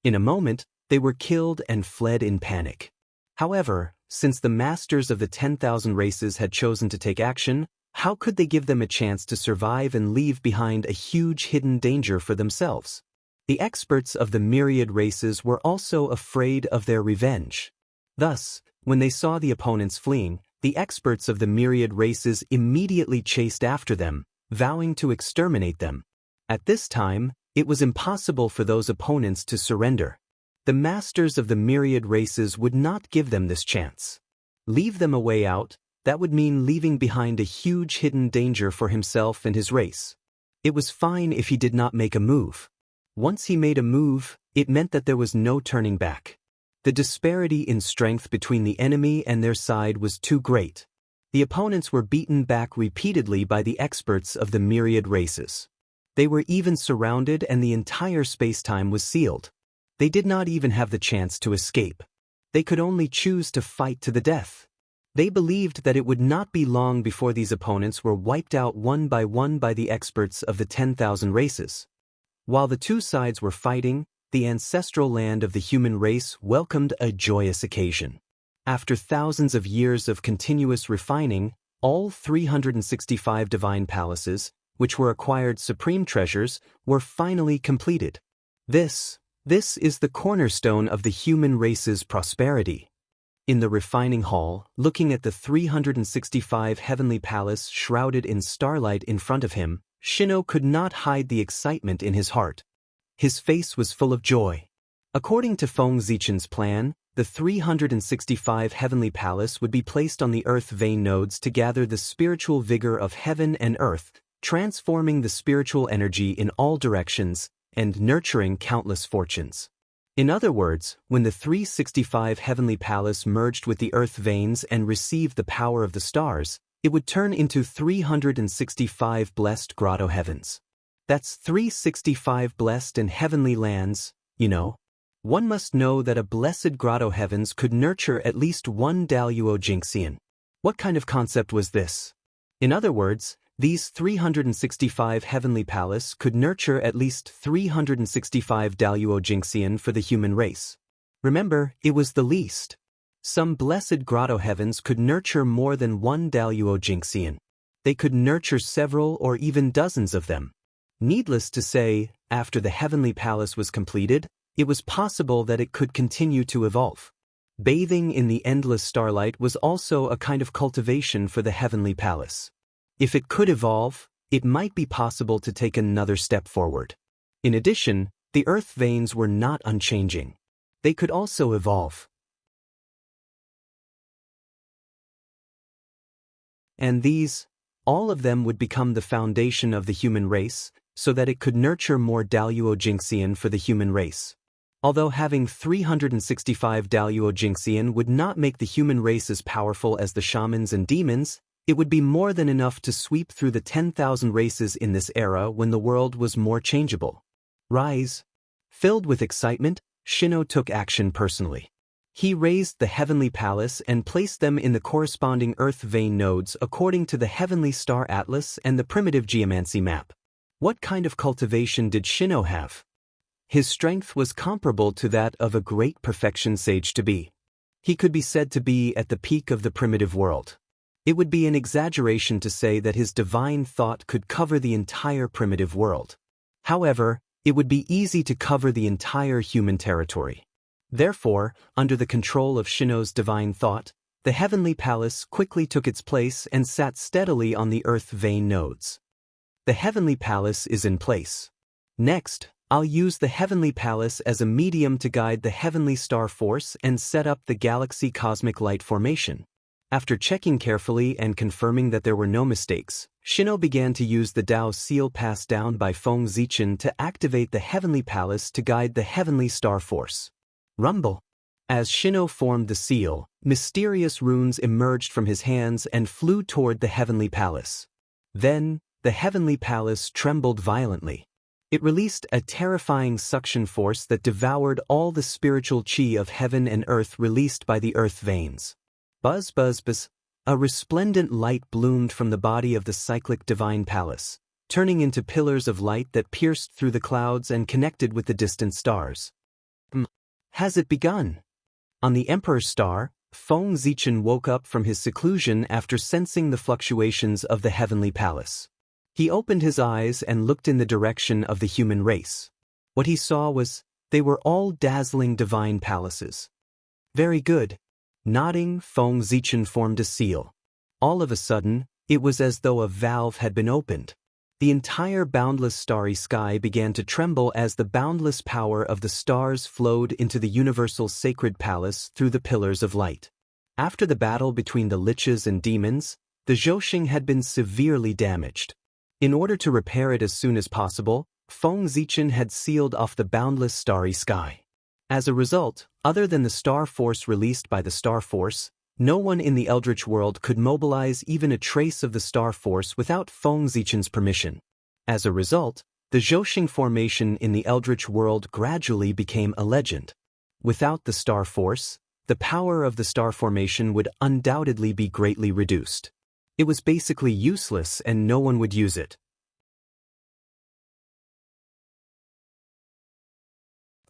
[SPEAKER 1] In a moment, they were killed and fled in panic. However, since the masters of the 10,000 races had chosen to take action, how could they give them a chance to survive and leave behind a huge hidden danger for themselves? The experts of the myriad races were also afraid of their revenge. Thus, when they saw the opponents fleeing, the experts of the myriad races immediately chased after them, vowing to exterminate them. At this time, it was impossible for those opponents to surrender. The masters of the myriad races would not give them this chance. Leave them a way out, that would mean leaving behind a huge hidden danger for himself and his race. It was fine if he did not make a move. Once he made a move, it meant that there was no turning back. The disparity in strength between the enemy and their side was too great. The opponents were beaten back repeatedly by the experts of the myriad races. They were even surrounded and the entire space-time was sealed. They did not even have the chance to escape. They could only choose to fight to the death. They believed that it would not be long before these opponents were wiped out one by the experts of the 10,000 races. While the two sides were fighting, the ancestral land of the human race welcomed a joyous occasion. After thousands of years of continuous refining, all 365 divine palaces, which were acquired supreme treasures, were finally completed. This is the cornerstone of the human race's prosperity. In the refining hall, looking at the 365 heavenly palace shrouded in starlight in front of him, Shino could not hide the excitement in his heart. His face was full of joy. According to Feng Zichen's plan, the 365 heavenly palace would be placed on the earth vein nodes to gather the spiritual vigor of heaven and earth, transforming the spiritual energy in all directions and nurturing countless fortunes. In other words, when the 365 heavenly palace merged with the earth veins and received the power of the stars, it would turn into 365 blessed grotto heavens. That's 365 blessed and heavenly lands, you know. One must know that a blessed grotto heavens could nurture at least one Daluo Jinxian. What kind of concept was this? In other words, these 365 heavenly palace could nurture at least 365 Daluo Jinxian for the human race. Remember, it was the least. Some blessed grotto heavens could nurture more than one Daluo Jinxian. They could nurture several or even dozens of them. Needless to say, after the heavenly palace was completed, it was possible that it could continue to evolve. Bathing in the endless starlight was also a kind of cultivation for the heavenly palace. If it could evolve, it might be possible to take another step forward. In addition, the earth veins were not unchanging. They could also evolve. And these, all of them would become the foundation of the human race, so that it could nurture more Daluo Jinxian for the human race. Although having 365 Daluo Jinxian would not make the human race as powerful as the shamans and demons, it would be more than enough to sweep through the 10,000 races in this era when the world was more changeable. Rise. Filled with excitement, Shino took action personally. He raised the heavenly palace and placed them in the corresponding earth vein nodes according to the heavenly star atlas and the primitive geomancy map. What kind of cultivation did Shino have? His strength was comparable to that of a great perfection sage to be. He could be said to be at the peak of the primitive world. It would be an exaggeration to say that his divine thought could cover the entire primitive world. However, it would be easy to cover the entire human territory. Therefore, under the control of Shino's divine thought, the heavenly palace quickly took its place and sat steadily on the earth vein nodes. The heavenly palace is in place. Next, I'll use the heavenly palace as a medium to guide the heavenly star force and set up the galaxy cosmic light formation. After checking carefully and confirming that there were no mistakes, Shino began to use the Dao seal passed down by Feng Zichen to activate the heavenly palace to guide the heavenly star force. Rumble. As Shino formed the seal, mysterious runes emerged from his hands and flew toward the heavenly palace. Then, the heavenly palace trembled violently. It released a terrifying suction force that devoured all the spiritual chi of heaven and earth released by the earth veins. Buzz buzz buzz, a resplendent light bloomed from the body of the cyclic divine palace, turning into pillars of light that pierced through the clouds and connected with the distant stars. Has it begun? On the Emperor's star, Feng Zichen woke up from his seclusion after sensing the fluctuations of the heavenly palace. He opened his eyes and looked in the direction of the human race. What he saw was, they were all dazzling divine palaces. Very good. Nodding, Feng Zichen formed a seal. All of a sudden, it was as though a valve had been opened. The entire boundless starry sky began to tremble as the boundless power of the stars flowed into the universal sacred palace through the pillars of light. After the battle between the liches and demons, the Zhouxing had been severely damaged. In order to repair it as soon as possible, Feng Zichen had sealed off the boundless starry sky. As a result, other than the star force released by the star force, no one in the Eldritch world could mobilize even a trace of the star force without Feng Zichen's permission. As a result, the Zhouxing formation in the Eldritch world gradually became a legend. Without the star force, the power of the star formation would undoubtedly be greatly reduced. It was basically useless and no one would use it.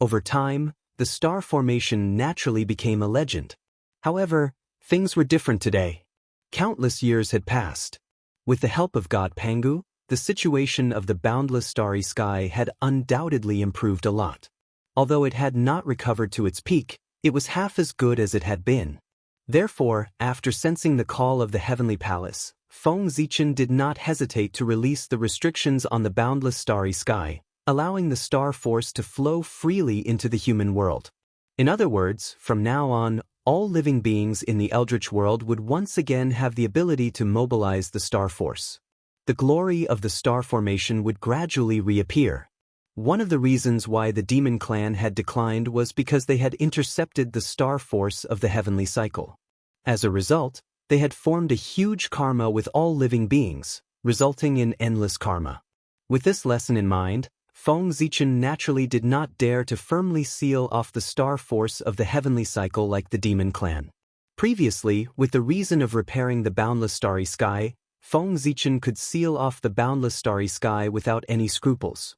[SPEAKER 1] Over time, the star formation naturally became a legend. However, things were different today. Countless years had passed. With the help of God Pangu, the situation of the boundless starry sky had undoubtedly improved a lot. Although it had not recovered to its peak, it was half as good as it had been. Therefore, after sensing the call of the heavenly palace, Feng Zichen did not hesitate to release the restrictions on the boundless starry sky, allowing the star force to flow freely into the human world. In other words, from now on, all living beings in the Eldritch world would once again have the ability to mobilize the star force. The glory of the star formation would gradually reappear. One of the reasons why the demon clan had declined was because they had intercepted the star force of the heavenly cycle. As a result, they had formed a huge karma with all living beings, resulting in endless karma. With this lesson in mind, Feng Zichen naturally did not dare to firmly seal off the star force of the heavenly cycle like the demon clan. Previously, with the reason of repairing the boundless starry sky, Feng Zichen could seal off the boundless starry sky without any scruples.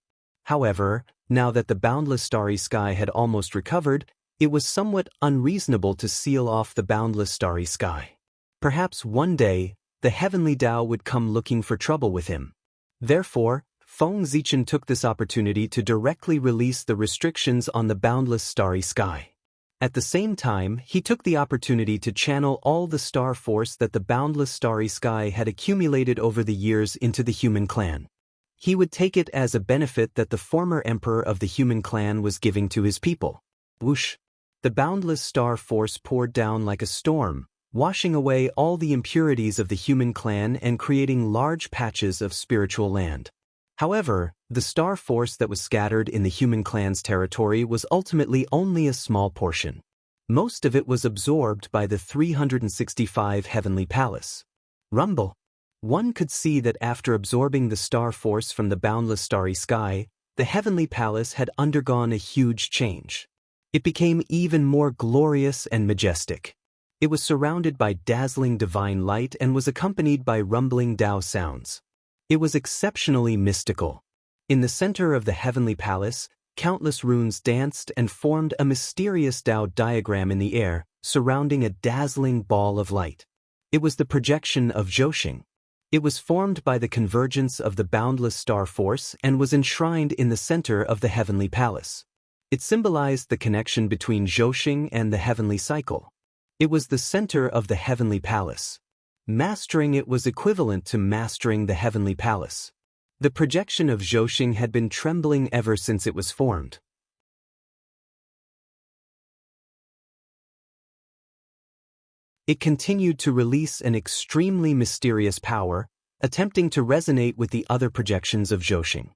[SPEAKER 1] However, now that the boundless starry sky had almost recovered, it was somewhat unreasonable to seal off the boundless starry sky. Perhaps one day, the heavenly Tao would come looking for trouble with him. Therefore, Feng Zichen took this opportunity to directly release the restrictions on the boundless starry sky. At the same time, he took the opportunity to channel all the star force that the boundless starry sky had accumulated over the years into the human clan. He would take it as a benefit that the former emperor of the human clan was giving to his people. Whoosh! The boundless star force poured down like a storm, washing away all the impurities of the human clan and creating large patches of spiritual land. However, the star force that was scattered in the human clan's territory was ultimately only a small portion. Most of it was absorbed by the 365 heavenly palace. Rumble. One could see that after absorbing the star force from the boundless starry sky, the heavenly palace had undergone a huge change. It became even more glorious and majestic. It was surrounded by dazzling divine light and was accompanied by rumbling Tao sounds. It was exceptionally mystical. In the center of the heavenly palace, countless runes danced and formed a mysterious Tao diagram in the air, surrounding a dazzling ball of light. It was the projection of Zhouxing. It was formed by the convergence of the boundless star force and was enshrined in the center of the heavenly palace. It symbolized the connection between Zhouxing and the heavenly cycle. It was the center of the heavenly palace. Mastering it was equivalent to mastering the heavenly palace. The projection of Zhouxing had been trembling ever since it was formed. It continued to release an extremely mysterious power, attempting to resonate with the other projections of Zhouxing.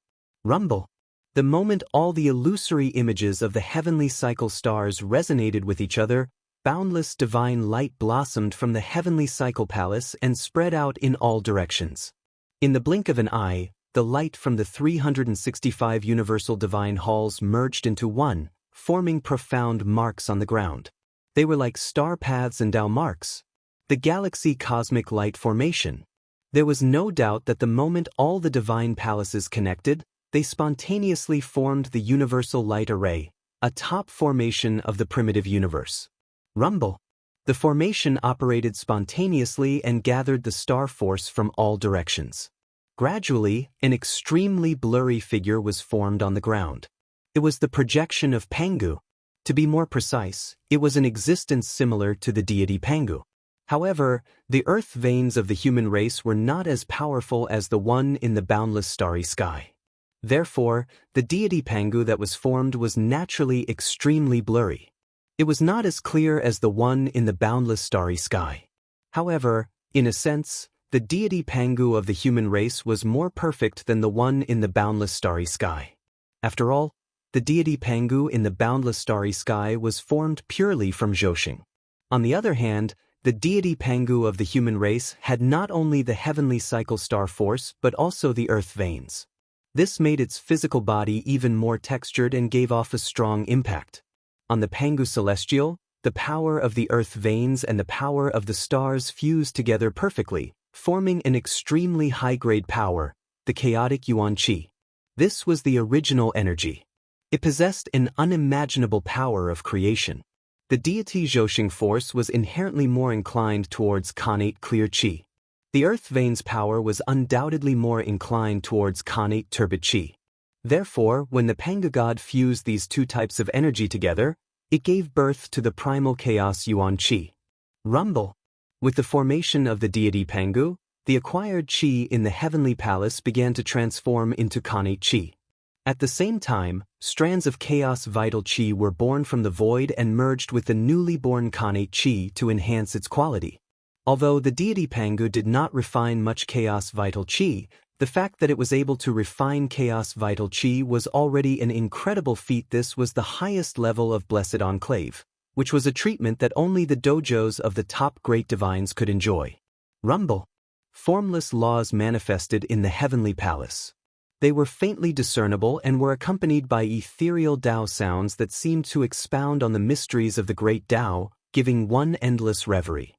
[SPEAKER 1] Rumble. The moment all the illusory images of the heavenly cycle stars resonated with each other, boundless divine light blossomed from the heavenly cycle palace and spread out in all directions. In the blink of an eye, the light from the 365 universal divine halls merged into one, forming profound marks on the ground. They were like star paths and Tao marks. The galaxy cosmic light formation. There was no doubt that the moment all the divine palaces connected, they spontaneously formed the universal light array, a top formation of the primitive universe. Rumble. The formation operated spontaneously and gathered the star force from all directions. Gradually, an extremely blurry figure was formed on the ground. It was the projection of Pangu. To be more precise, it was an existence similar to the deity Pangu. However, the earth veins of the human race were not as powerful as the one in the boundless starry sky. Therefore, the deity Pangu that was formed was naturally extremely blurry. It was not as clear as the one in the boundless starry sky. However, in a sense, the deity Pangu of the human race was more perfect than the one in the boundless starry sky. After all, the deity Pangu in the boundless starry sky was formed purely from Zhoshing. On the other hand, the deity Pangu of the human race had not only the heavenly cycle star force but also the earth veins. This made its physical body even more textured and gave off a strong impact. On the Pangu celestial, the power of the earth veins and the power of the stars fused together perfectly, forming an extremely high-grade power, the chaotic Yuan Qi. This was the original energy. It possessed an unimaginable power of creation. The deity Zhoshing force was inherently more inclined towards Khanate clear Qi. The earth veins power was undoubtedly more inclined towards Khanate turbid Qi. Therefore, when the Pangu god fused these two types of energy together, it gave birth to the primal chaos Yuan Qi. Rumble. With the formation of the deity Pangu, the acquired Qi in the heavenly palace began to transform into Khanate Qi. At the same time, strands of chaos vital Qi were born from the void and merged with the newly born Khanate Qi to enhance its quality. Although the deity Pangu did not refine much chaos vital Qi, the fact that it was able to refine chaos vital Qi was already an incredible feat. This was the highest level of Blessed Enclave, which was a treatment that only the dojos of the top great divines could enjoy. Rumble. Formless laws manifested in the heavenly palace. They were faintly discernible and were accompanied by ethereal Tao sounds that seemed to expound on the mysteries of the great Tao, giving one endless reverie.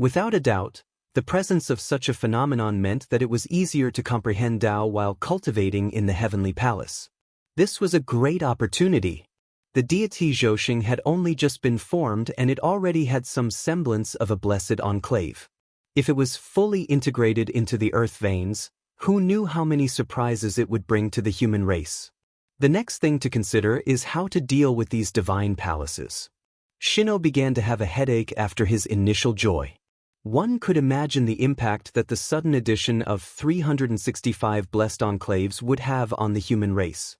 [SPEAKER 1] Without a doubt, the presence of such a phenomenon meant that it was easier to comprehend Tao while cultivating in the heavenly palace. This was a great opportunity. The deity Zhoshing had only just been formed and it already had some semblance of a blessed enclave. If it was fully integrated into the earth veins, who knew how many surprises it would bring to the human race? The next thing to consider is how to deal with these divine palaces. Shino began to have a headache after his initial joy. One could imagine the impact that the sudden addition of 365 blessed enclaves would have on the human race.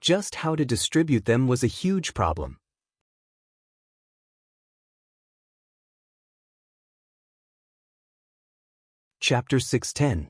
[SPEAKER 1] Just how to distribute them was a huge problem. Chapter 610.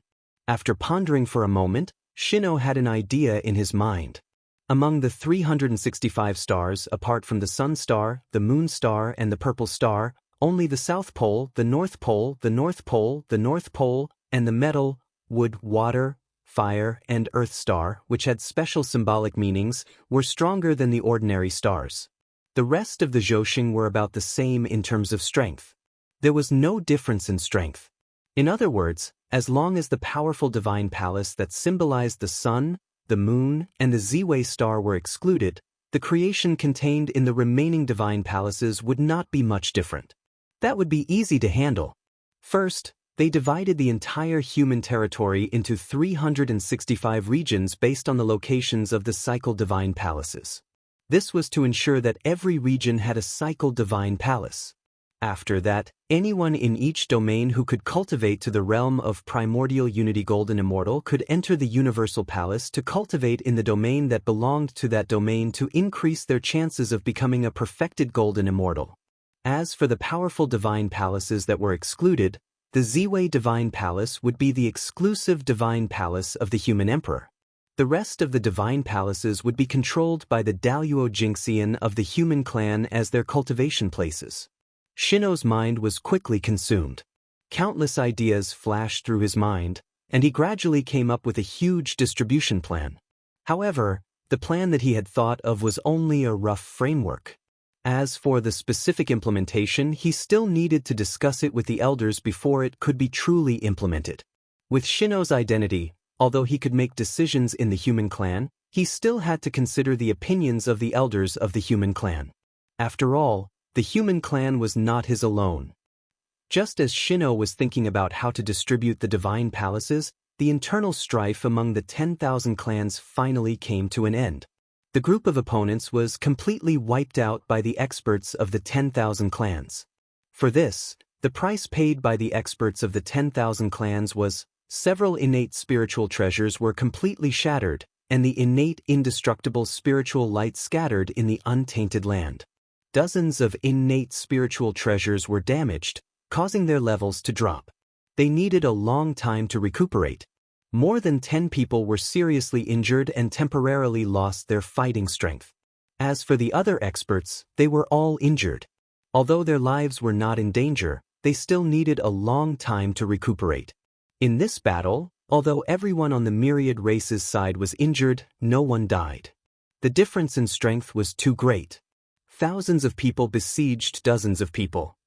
[SPEAKER 1] After pondering for a moment, Shino had an idea in his mind. Among the 365 stars, apart from the Sun Star, the Moon Star, and the Purple Star, only the South Pole, the North Pole, the North Pole, the North Pole, and the Metal, Wood, Water, Fire, and Earth Star, which had special symbolic meanings, were stronger than the ordinary stars. The rest of the Zhoshing were about the same in terms of strength. There was no difference in strength. In other words, as long as the powerful divine palace that symbolized the sun, the moon, and the Ziwei star were excluded, the creation contained in the remaining divine palaces would not be much different. That would be easy to handle. First, they divided the entire human territory into 365 regions based on the locations of the cycle divine palaces. This was to ensure that every region had a cycle divine palace. After that, anyone in each domain who could cultivate to the realm of primordial unity golden immortal could enter the universal palace to cultivate in the domain that belonged to that domain to increase their chances of becoming a perfected golden immortal. As for the powerful divine palaces that were excluded, the Ziwei divine palace would be the exclusive divine palace of the human emperor. The rest of the divine palaces would be controlled by the Daluo Jinxian of the human clan as their cultivation places. Shino's mind was quickly consumed. Countless ideas flashed through his mind, and he gradually came up with a huge distribution plan. However, the plan that he had thought of was only a rough framework. As for the specific implementation, he still needed to discuss it with the elders before it could be truly implemented. With Shino's identity, Although he could make decisions in the human clan, he still had to consider the opinions of the elders of the human clan. After all, the human clan was not his alone. Just as Shino was thinking about how to distribute the divine palaces, the internal strife among the 10,000 clans finally came to an end. The group of opponents was completely wiped out by the experts of the 10,000 clans. For this, the price paid by the experts of the 10,000 clans was several innate spiritual treasures were completely shattered, and the innate indestructible spiritual light scattered in the untainted land. Dozens of innate spiritual treasures were damaged, causing their levels to drop. They needed a long time to recuperate. More than 10 people were seriously injured and temporarily lost their fighting strength. As for the other experts, they were all injured. Although their lives were not in danger, they still needed a long time to recuperate. In this battle, although everyone on the myriad race's side was injured, no one died. The difference in strength was too great. Thousands of people besieged dozens of people.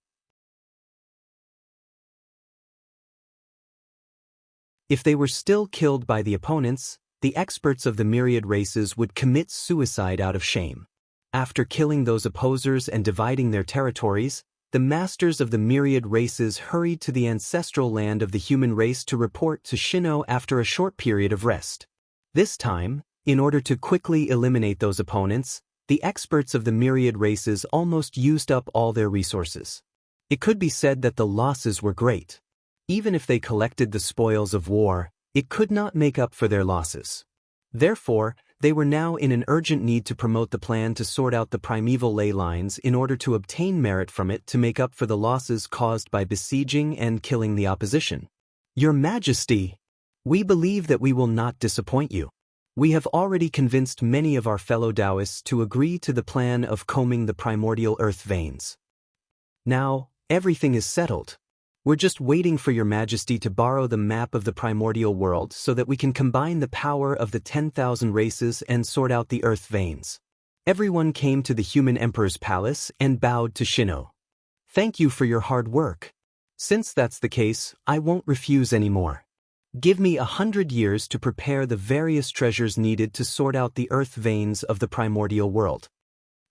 [SPEAKER 1] If they were still killed by the opponents, the experts of the myriad races would commit suicide out of shame. After killing those opposers and dividing their territories, the masters of the myriad races hurried to the ancestral land of the human race to report to Shino after a short period of rest. This time, in order to quickly eliminate those opponents, the experts of the myriad races almost used up all their resources. It could be said that the losses were great. Even if they collected the spoils of war, it could not make up for their losses. Therefore, they were now in an urgent need to promote the plan to sort out the primeval ley lines in order to obtain merit from it to make up for the losses caused by besieging and killing the opposition. Your Majesty, we believe that we will not disappoint you. We have already convinced many of our fellow Taoists to agree to the plan of combing the primordial earth veins. Now, everything is settled. We're just waiting for your Majesty to borrow the map of the primordial world so that we can combine the power of the 10,000 races and sort out the earth veins. Everyone came to the human emperor's palace and bowed to Shino. Thank you for your hard work. Since that's the case, I won't refuse anymore. Give me 100 years to prepare the various treasures needed to sort out the earth veins of the primordial world.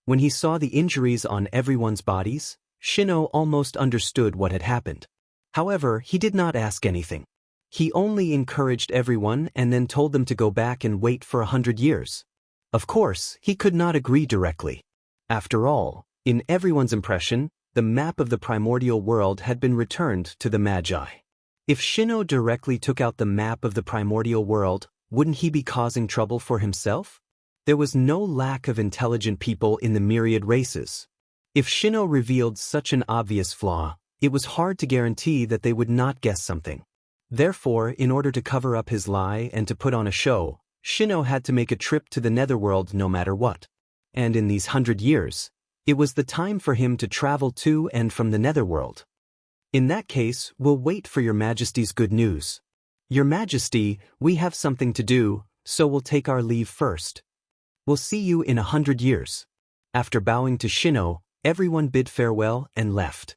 [SPEAKER 1] When he saw the injuries on everyone's bodies, Shino almost understood what had happened. However, he did not ask anything. He only encouraged everyone and then told them to go back and wait for 100 years. Of course, he could not agree directly. After all, in everyone's impression, the map of the primordial world had been returned to the Magi. If Shino directly took out the map of the primordial world, wouldn't he be causing trouble for himself? There was no lack of intelligent people in the myriad races. If Shino revealed such an obvious flaw, it was hard to guarantee that they would not guess something. Therefore, in order to cover up his lie and to put on a show, Shino had to make a trip to the netherworld no matter what. And in these 100 years, it was the time for him to travel to and from the netherworld. In that case, we'll wait for your Majesty's good news. Your Majesty, we have something to do, so we'll take our leave first. We'll see you in 100 years. After bowing to Shino, everyone bid farewell and left.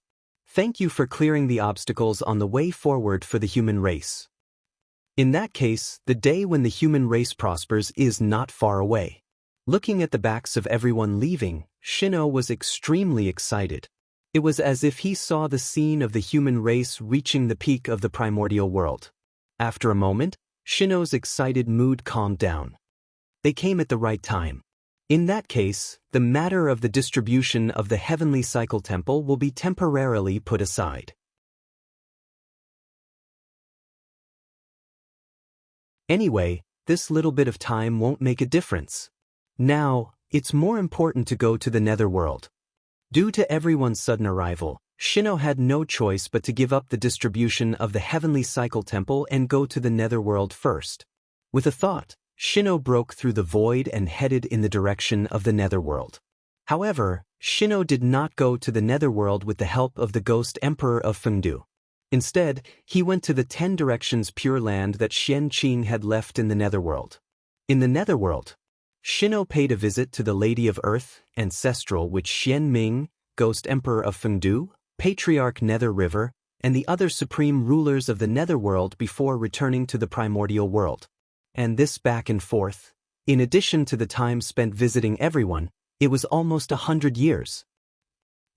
[SPEAKER 1] Thank you for clearing the obstacles on the way forward for the human race. In that case, the day when the human race prospers is not far away. Looking at the backs of everyone leaving, Shino was extremely excited. It was as if he saw the scene of the human race reaching the peak of the primordial world. After a moment, Shino's excited mood calmed down. They came at the right time. In that case, the matter of the distribution of the heavenly cycle temple will be temporarily put aside. Anyway, this little bit of time won't make a difference. Now, it's more important to go to the netherworld. Due to everyone's sudden arrival, Shino had no choice but to give up the distribution of the heavenly cycle temple and go to the netherworld first. With a thought, Shino broke through the void and headed in the direction of the netherworld. However, Shino did not go to the netherworld with the help of the ghost emperor of Fengdu. Instead, he went to the 10 directions pure land that Xian Qing had left in the netherworld. In the netherworld, Shino paid a visit to the Lady of Earth, Ancestral, which Xian Ming, ghost emperor of Fengdu, Patriarch Nether River, and the other supreme rulers of the netherworld before returning to the primordial world. and this back and forth, in addition to the time spent visiting everyone, it was almost 100 years.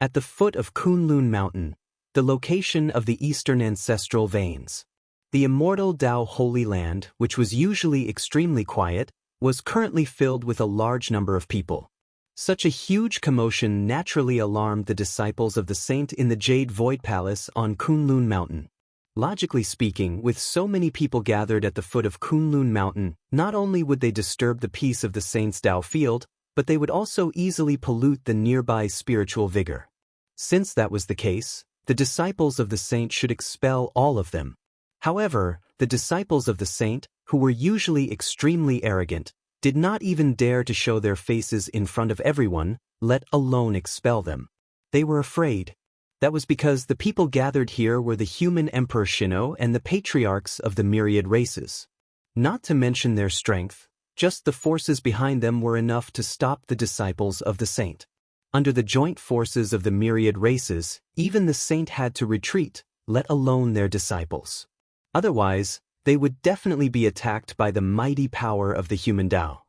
[SPEAKER 1] At the foot of Kunlun Mountain, the location of the eastern ancestral veins, the immortal Tao Holy Land, which was usually extremely quiet, was currently filled with a large number of people. Such a huge commotion naturally alarmed the disciples of the saint in the Jade Void Palace on Kunlun Mountain. Logically speaking, with so many people gathered at the foot of Kunlun Mountain, not only would they disturb the peace of the saint's Tao field, but they would also easily pollute the nearby spiritual vigor. Since that was the case, the disciples of the saint should expel all of them. However, the disciples of the saint, who were usually extremely arrogant, did not even dare to show their faces in front of everyone, let alone expel them. They were afraid. That was because the people gathered here were the human Emperor Shino and the patriarchs of the myriad races. Not to mention their strength, just the forces behind them were enough to stop the disciples of the saint. Under the joint forces of the myriad races, even the saint had to retreat, let alone their disciples. Otherwise, they would definitely be attacked by the mighty power of the human Tao.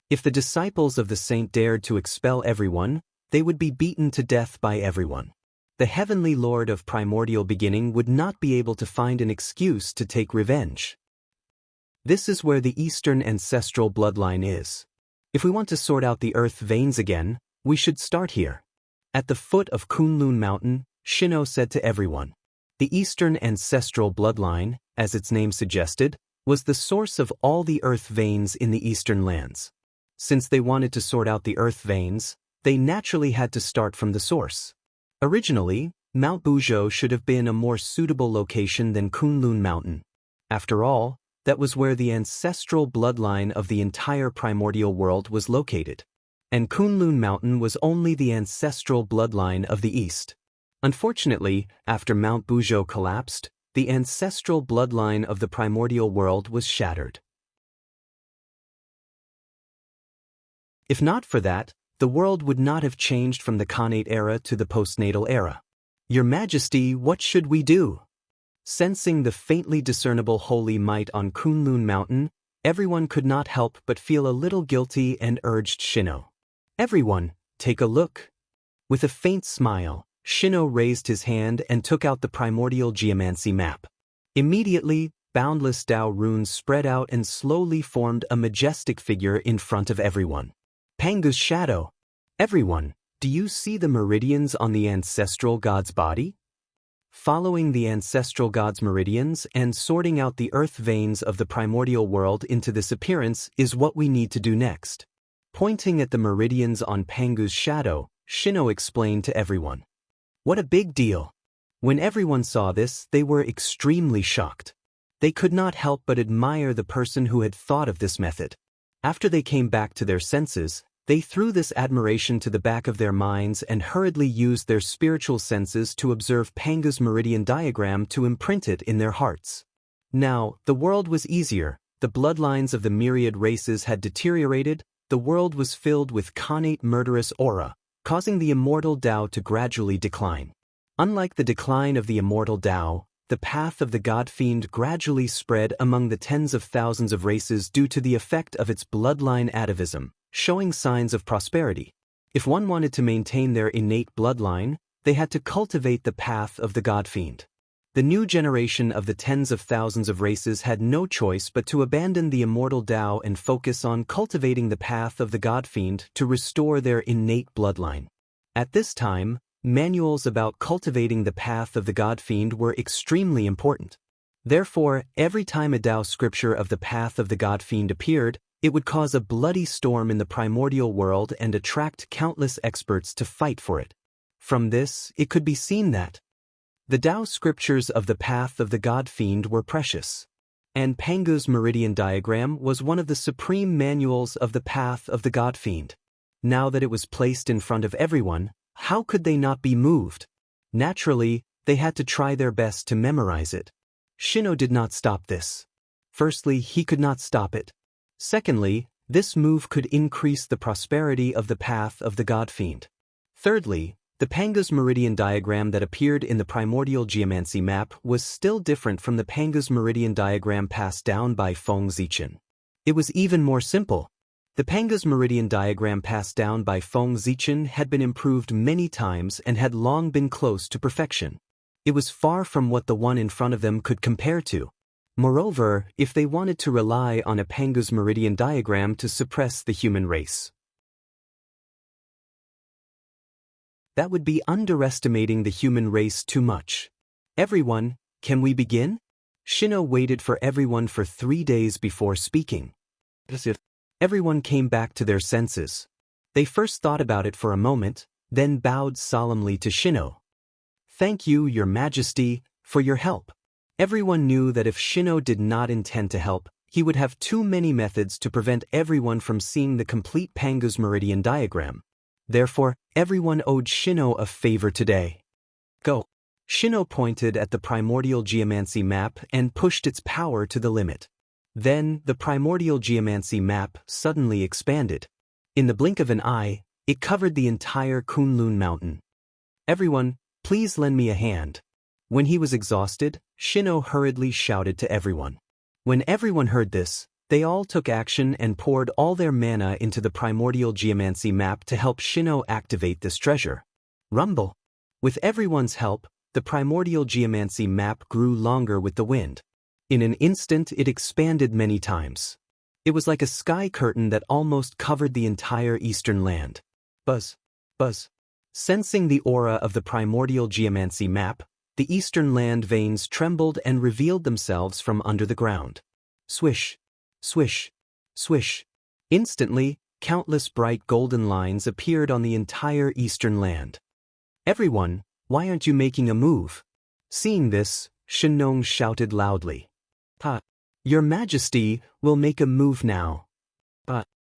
[SPEAKER 1] If the disciples of the saint dared to expel everyone, they would be beaten to death by everyone. The heavenly Lord of primordial beginning would not be able to find an excuse to take revenge. This is where the eastern ancestral bloodline is. If we want to sort out the earth veins again, we should start here. At the foot of Kunlun Mountain, Shino said to everyone. The eastern ancestral bloodline, as its name suggested, was the source of all the earth veins in the eastern lands. Since they wanted to sort out the earth veins, they naturally had to start from the source. Originally, Mount Buzhou should have been a more suitable location than Kunlun Mountain. After all, that was where the ancestral bloodline of the entire primordial world was located. And Kunlun Mountain was only the ancestral bloodline of the east. Unfortunately, after Mount Buzhou collapsed, the ancestral bloodline of the primordial world was shattered. If not for that, the world would not have changed from the Khanate era to the postnatal era. Your Majesty, what should we do? Sensing the faintly discernible holy might on Kunlun Mountain, everyone could not help but feel a little guilty and urged Shino. Everyone, take a look. With a faint smile, Shino raised his hand and took out the primordial geomancy map. Immediately, boundless Tao runes spread out and slowly formed a majestic figure in front of everyone. Pangu's shadow. Everyone, do you see the meridians on the ancestral god's body? Following the ancestral god's meridians and sorting out the earth veins of the primordial world into this appearance is what we need to do next. Pointing at the meridians on Pangu's shadow, Shino explained to everyone. What a big deal! When everyone saw this, they were extremely shocked. They could not help but admire the person who had thought of this method. After they came back to their senses, they threw this admiration to the back of their minds and hurriedly used their spiritual senses to observe Pangu's meridian diagram to imprint it in their hearts. Now, the world was easier, the bloodlines of the myriad races had deteriorated, the world was filled with Khanate murderous aura, causing the immortal Tao to gradually decline. Unlike the decline of the immortal Tao, the path of the god fiend gradually spread among the tens of thousands of races due to the effect of its bloodline atavism, showing signs of prosperity. If one wanted to maintain their innate bloodline, they had to cultivate the path of the god fiend. The new generation of the tens of thousands of races had no choice but to abandon the immortal Tao and focus on cultivating the path of the god fiend to restore their innate bloodline. At this time, manuals about cultivating the path of the god fiend were extremely important. Therefore, every time a Tao scripture of the path of the god fiend appeared, it would cause a bloody storm in the primordial world and attract countless experts to fight for it. From this, it could be seen that the Tao scriptures of the path of the god fiend were precious, and Pangu's meridian diagram was one of the supreme manuals of the path of the god fiend. Now that it was placed in front of everyone, how could they not be moved? Naturally, they had to try their best to memorize it. Shino did not stop this. Firstly, he could not stop it. Secondly, this move could increase the prosperity of the path of the god fiend. Thirdly, the Pangu's meridian diagram that appeared in the primordial geomancy map was still different from the Pangu's meridian diagram passed down by Feng Zichen. It was even more simple. The Panga's meridian diagram passed down by Feng Zichen had been improved many times and had long been close to perfection. It was far from what the one in front of them could compare to. Moreover, if they wanted to rely on a Panga's meridian diagram to suppress the human race, that would be underestimating the human race too much. Everyone, can we begin? Shino waited for everyone for 3 days before speaking. Everyone came back to their senses. They first thought about it for a moment, then bowed solemnly to Shino. Thank you, Your Majesty, for your help. Everyone knew that if Shino did not intend to help, he would have too many methods to prevent everyone from seeing the complete Panga's meridian diagram. Therefore, everyone owed Shino a favor today. Go. Shino pointed at the primordial geomancy map and pushed its power to the limit. Then, the primordial geomancy map suddenly expanded. In the blink of an eye, it covered the entire Kunlun mountain. Everyone, please lend me a hand. When he was exhausted, Shino hurriedly shouted to everyone. When everyone heard this, they all took action and poured all their mana into the primordial geomancy map to help Shino activate this treasure. Rumble. With everyone's help, the primordial geomancy map grew longer with the wind. In an instant it expanded many times. It was like a sky curtain that almost covered the entire eastern land. Buzz. Buzz. Sensing the aura of the primordial geomancy map, the eastern land veins trembled and revealed themselves from under the ground. Swish. Swish. Swish. Instantly, countless bright golden lines appeared on the entire eastern land. Everyone, why aren't you making a move? Seeing this, Shenong shouted loudly. Your Majesty will make a move now.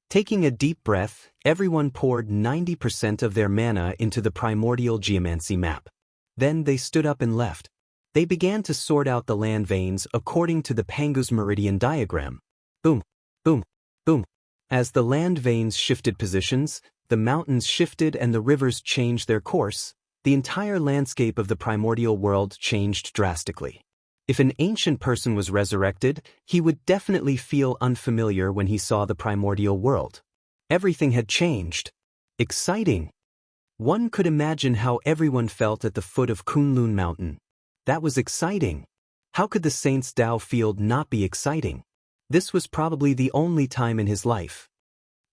[SPEAKER 1] Taking a deep breath, everyone poured 90% of their mana into the primordial geomancy map. Then they stood up and left. They began to sort out the land veins according to the Panga's meridian diagram. Boom, boom, boom. As the land veins shifted positions, the mountains shifted and the rivers changed their course. The entire landscape of the primordial world changed drastically. If an ancient person was resurrected, he would definitely feel unfamiliar when he saw the primordial world. Everything had changed. Exciting. One could imagine how everyone felt at the foot of Kunlun Mountain. That was exciting. How could the Saint's Dao field not be exciting? This was probably the only time in his life.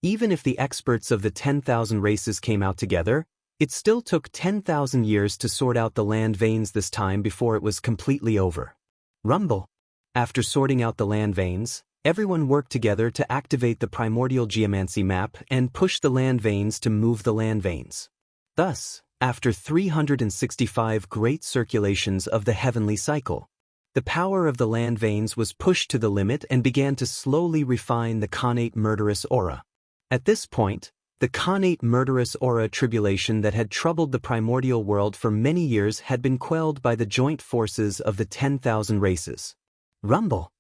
[SPEAKER 1] Even if the experts of the 10,000 races came out together, it still took 10,000 years to sort out the land veins this time before it was completely over. Rumble. After sorting out the land veins, everyone worked together to activate the primordial geomancy map and push the land veins to move the land veins. Thus, after 365 great circulations of the heavenly cycle, the power of the land veins was pushed to the limit and began to slowly refine the connate murderous aura. At this point, the connate murderous aura tribulation that had troubled the primordial world for many years had been quelled by the joint forces of the 10,000 races. Rumble.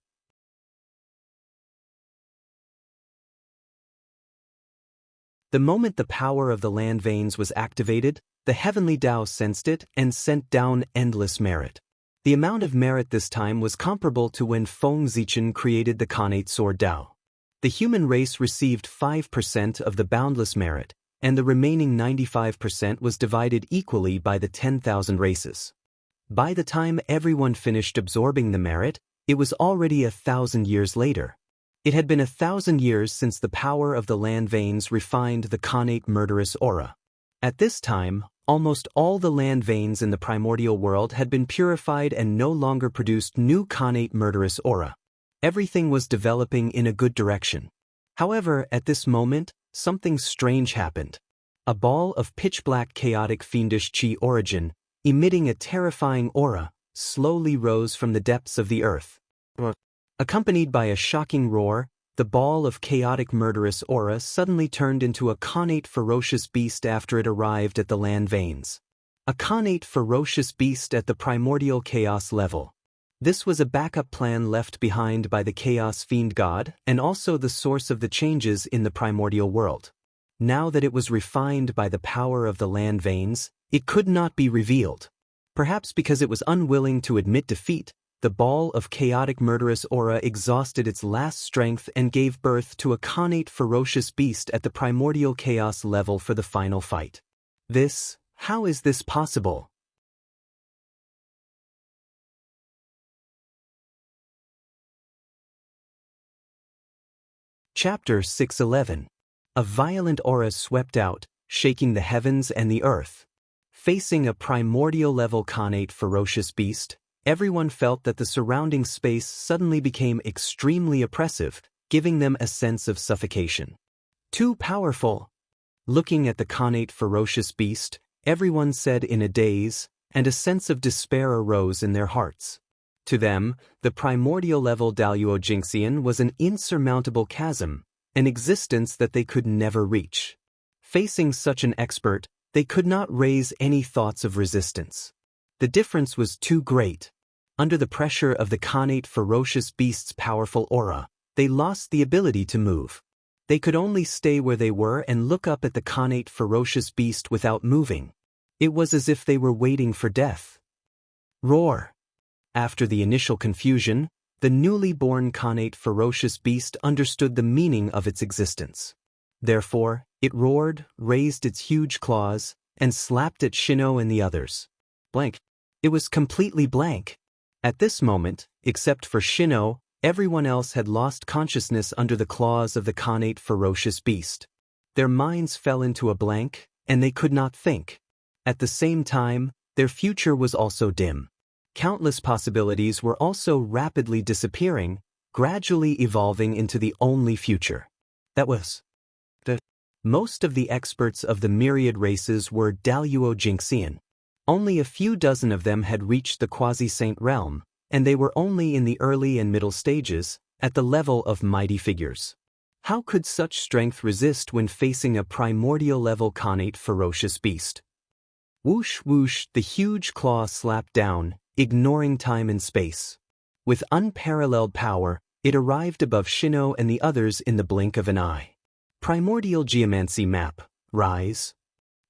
[SPEAKER 1] The moment the power of the land veins was activated, the heavenly Tao sensed it and sent down endless merit. The amount of merit this time was comparable to when Feng Zichen created the connate sword Tao. The human race received 5% of the boundless merit, and the remaining 95% was divided equally by the 10,000 races. By the time everyone finished absorbing the merit, it was already 1,000 years later. It had been 1,000 years since the power of the land veins refined the connate murderous aura. At this time, almost all the land veins in the primordial world had been purified and no longer produced new connate murderous aura. Everything was developing in a good direction. However, at this moment, something strange happened. A ball of pitch-black chaotic fiendish chi origin, emitting a terrifying aura, slowly rose from the depths of the earth. Accompanied by a shocking roar, the ball of chaotic murderous aura suddenly turned into a connate ferocious beast after it arrived at the land veins. A connate ferocious beast at the primordial chaos level. This was a backup plan left behind by the Chaos Fiend God and also the source of the changes in the primordial world. Now that it was refined by the power of the land veins, it could not be revealed. Perhaps because it was unwilling to admit defeat, the ball of chaotic murderous aura exhausted its last strength and gave birth to a connate ferocious beast at the primordial chaos level for the final fight. How is this possible? Chapter 611. A violent aura swept out, shaking the heavens and the earth. Facing a primordial-level connate ferocious beast, everyone felt that the surrounding space suddenly became extremely oppressive, giving them a sense of suffocation. Too powerful. Looking at the connate ferocious beast, everyone said in a daze, and a sense of despair arose in their hearts. To them, the primordial-level Daluojingxian was an insurmountable chasm, an existence that they could never reach. Facing such an expert, they could not raise any thoughts of resistance. The difference was too great. Under the pressure of the connate ferocious beast's powerful aura, they lost the ability to move. They could only stay where they were and look up at the connate ferocious beast without moving. It was as if they were waiting for death. Roar! After the initial confusion, the newly born connate ferocious beast understood the meaning of its existence. Therefore, it roared, raised its huge claws, and slapped at Shino and the others. Blank. It was completely blank. At this moment, except for Shino, everyone else had lost consciousness under the claws of the connate ferocious beast. Their minds fell into a blank, and they could not think. At the same time, their future was also dim. Countless possibilities were also rapidly disappearing, gradually evolving into the only future. That was most of the experts of the myriad races were Daluojingxian. Only a few dozen of them had reached the quasi-saint realm, and they were only in the early and middle stages, at the level of mighty figures. How could such strength resist when facing a primordial-level connate ferocious beast? Whoosh whoosh, the huge claw slapped down, ignoring time and space. With unparalleled power, it arrived above Shino and the others in the blink of an eye. Primordial Geomancy Map, Rise.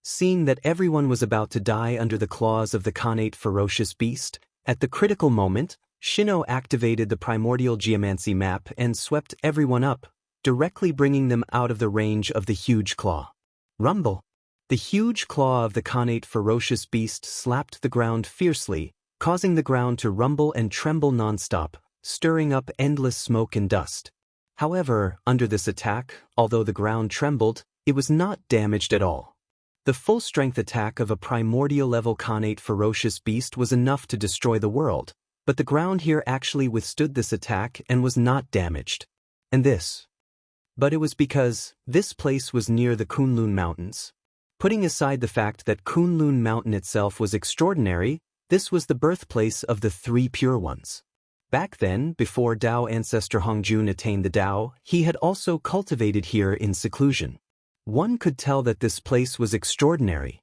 [SPEAKER 1] Seeing that everyone was about to die under the claws of the connate ferocious beast, at the critical moment, Shino activated the Primordial Geomancy Map and swept everyone up, directly bringing them out of the range of the huge claw. Rumble. The huge claw of the connate ferocious beast slapped the ground fiercely, causing the ground to rumble and tremble nonstop, stirring up endless smoke and dust. However, under this attack, although the ground trembled, it was not damaged at all. The full-strength attack of a primordial-level connate ferocious beast was enough to destroy the world, but the ground here actually withstood this attack and was not damaged. But it was because this place was near the Kunlun Mountains. Putting aside the fact that Kunlun Mountain itself was extraordinary, this was the birthplace of the three Pure Ones. Back then, before Tao ancestor Hongjun attained the Tao, he had also cultivated here in seclusion. One could tell that this place was extraordinary.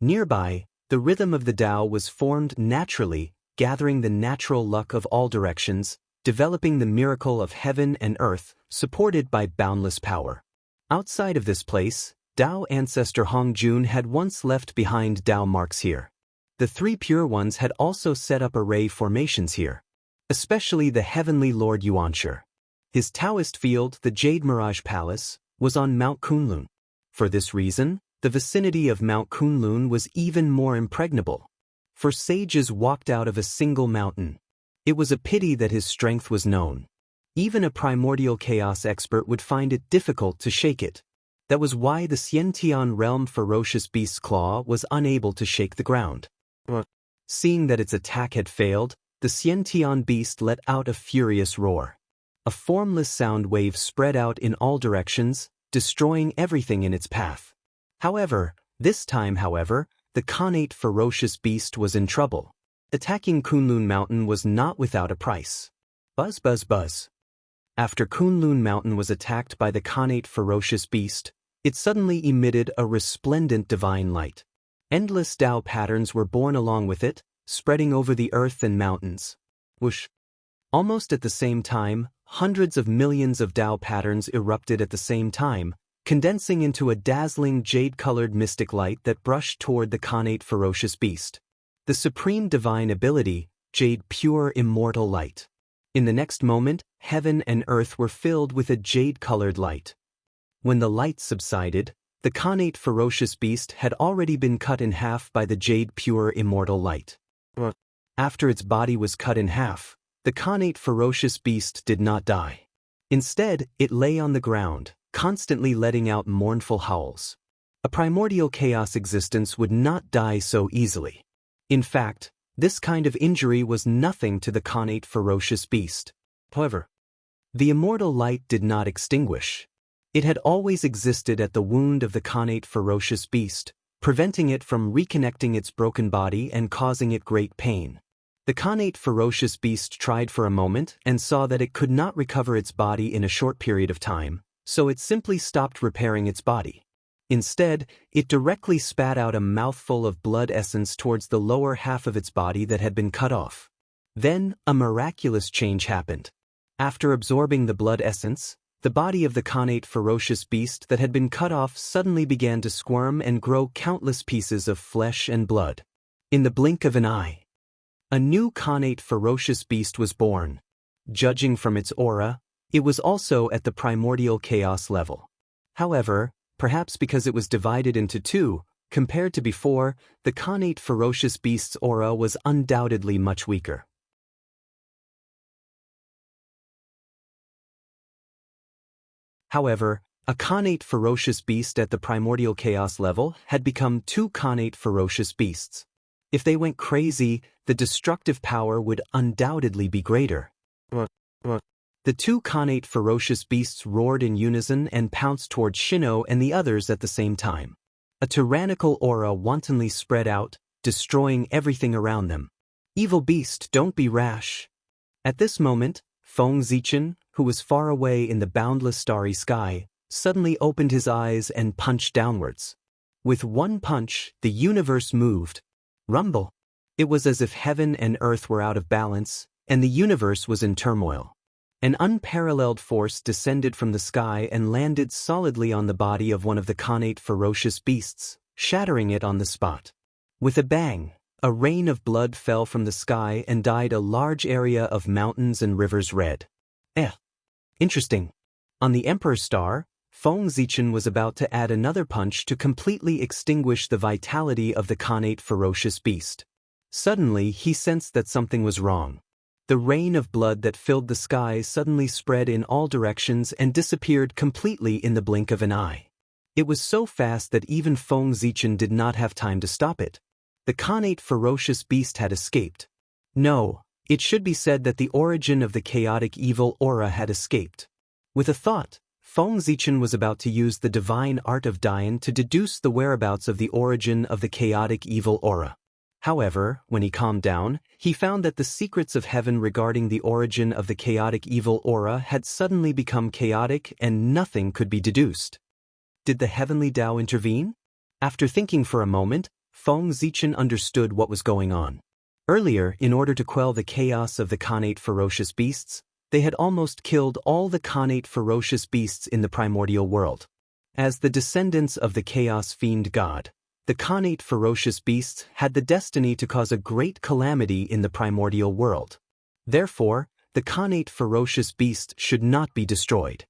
[SPEAKER 1] Nearby, the rhythm of the Tao was formed naturally, gathering the natural luck of all directions, developing the miracle of heaven and earth, supported by boundless power. Outside of this place, Tao ancestor Hongjun had once left behind Tao marks here. The three Pure Ones had also set up array formations here, especially the heavenly Lord Yuanshi. His Taoist field, the Jade Mirage Palace, was on Mount Kunlun. For this reason, the vicinity of Mount Kunlun was even more impregnable. For sages walked out of a single mountain. It was a pity that his strength was known. Even a primordial chaos expert would find it difficult to shake it. That was why the Xiantian realm ferocious beast's claw was unable to shake the ground. Seeing that its attack had failed, the Xiantian beast let out a furious roar. A formless sound wave spread out in all directions, destroying everything in its path. This time, the connate ferocious beast was in trouble. Attacking Kunlun Mountain was not without a price. Buzz buzz buzz. After Kunlun Mountain was attacked by the connate ferocious beast, it suddenly emitted a resplendent divine light. Endless Tao patterns were born along with it, spreading over the earth and mountains. Whoosh! Almost at the same time, hundreds of millions of Tao patterns erupted at the same time, condensing into a dazzling jade-colored mystic light that brushed toward the connate ferocious beast. The supreme divine ability, jade pure immortal light. In the next moment, heaven and earth were filled with a jade-colored light. When the light subsided, the connate ferocious beast had already been cut in half by the jade pure immortal light. After its body was cut in half, the connate ferocious beast did not die. Instead, it lay on the ground, constantly letting out mournful howls. A primordial chaos existence would not die so easily. In fact, this kind of injury was nothing to the connate ferocious beast. However, the immortal light did not extinguish. It had always existed at the wound of the connate ferocious beast, preventing it from reconnecting its broken body and causing it great pain. The connate ferocious beast tried for a moment and saw that it could not recover its body in a short period of time, so it simply stopped repairing its body. Instead, it directly spat out a mouthful of blood essence towards the lower half of its body that had been cut off. Then, a miraculous change happened. After absorbing the blood essence, the body of the connate ferocious beast that had been cut off suddenly began to squirm and grow countless pieces of flesh and blood. In the blink of an eye, a new connate ferocious beast was born. Judging from its aura, it was also at the primordial chaos level. However, perhaps because it was divided into two, compared to before, the connate ferocious beast's aura was undoubtedly much weaker. However, a connate ferocious beast at the primordial chaos level had become two connate ferocious beasts. If they went crazy, the destructive power would undoubtedly be greater. The two connate ferocious beasts roared in unison and pounced toward Shino and the others at the same time. A tyrannical aura wantonly spread out, destroying everything around them. Evil beast, don't be rash. At this moment, Feng Zichen, who was far away in the boundless starry sky, suddenly opened his eyes and punched downwards. With one punch, the universe moved. Rumble. It was as if heaven and earth were out of balance, and the universe was in turmoil. An unparalleled force descended from the sky and landed solidly on the body of one of the connate ferocious beasts, shattering it on the spot. With a bang, a rain of blood fell from the sky and dyed a large area of mountains and rivers red. Interesting. On the Emperor Star, Feng Zichen was about to add another punch to completely extinguish the vitality of the connate ferocious beast. Suddenly, he sensed that something was wrong. The rain of blood that filled the sky suddenly spread in all directions and disappeared completely in the blink of an eye. It was so fast that even Feng Zichen did not have time to stop it. The connate ferocious beast had escaped. No, it should be said that the origin of the chaotic evil aura had escaped. With a thought, Feng Zichen was about to use the divine art of Dian to deduce the whereabouts of the origin of the chaotic evil aura. However, when he calmed down, he found that the secrets of heaven regarding the origin of the chaotic evil aura had suddenly become chaotic and nothing could be deduced. Did the heavenly Tao intervene? After thinking for a moment, Feng Zichen understood what was going on. Earlier, in order to quell the chaos of the connate ferocious beasts, they had almost killed all the connate ferocious beasts in the primordial world. As the descendants of the chaos fiend god, the connate ferocious beasts had the destiny to cause a great calamity in the primordial world. Therefore, the connate ferocious beast should not be destroyed.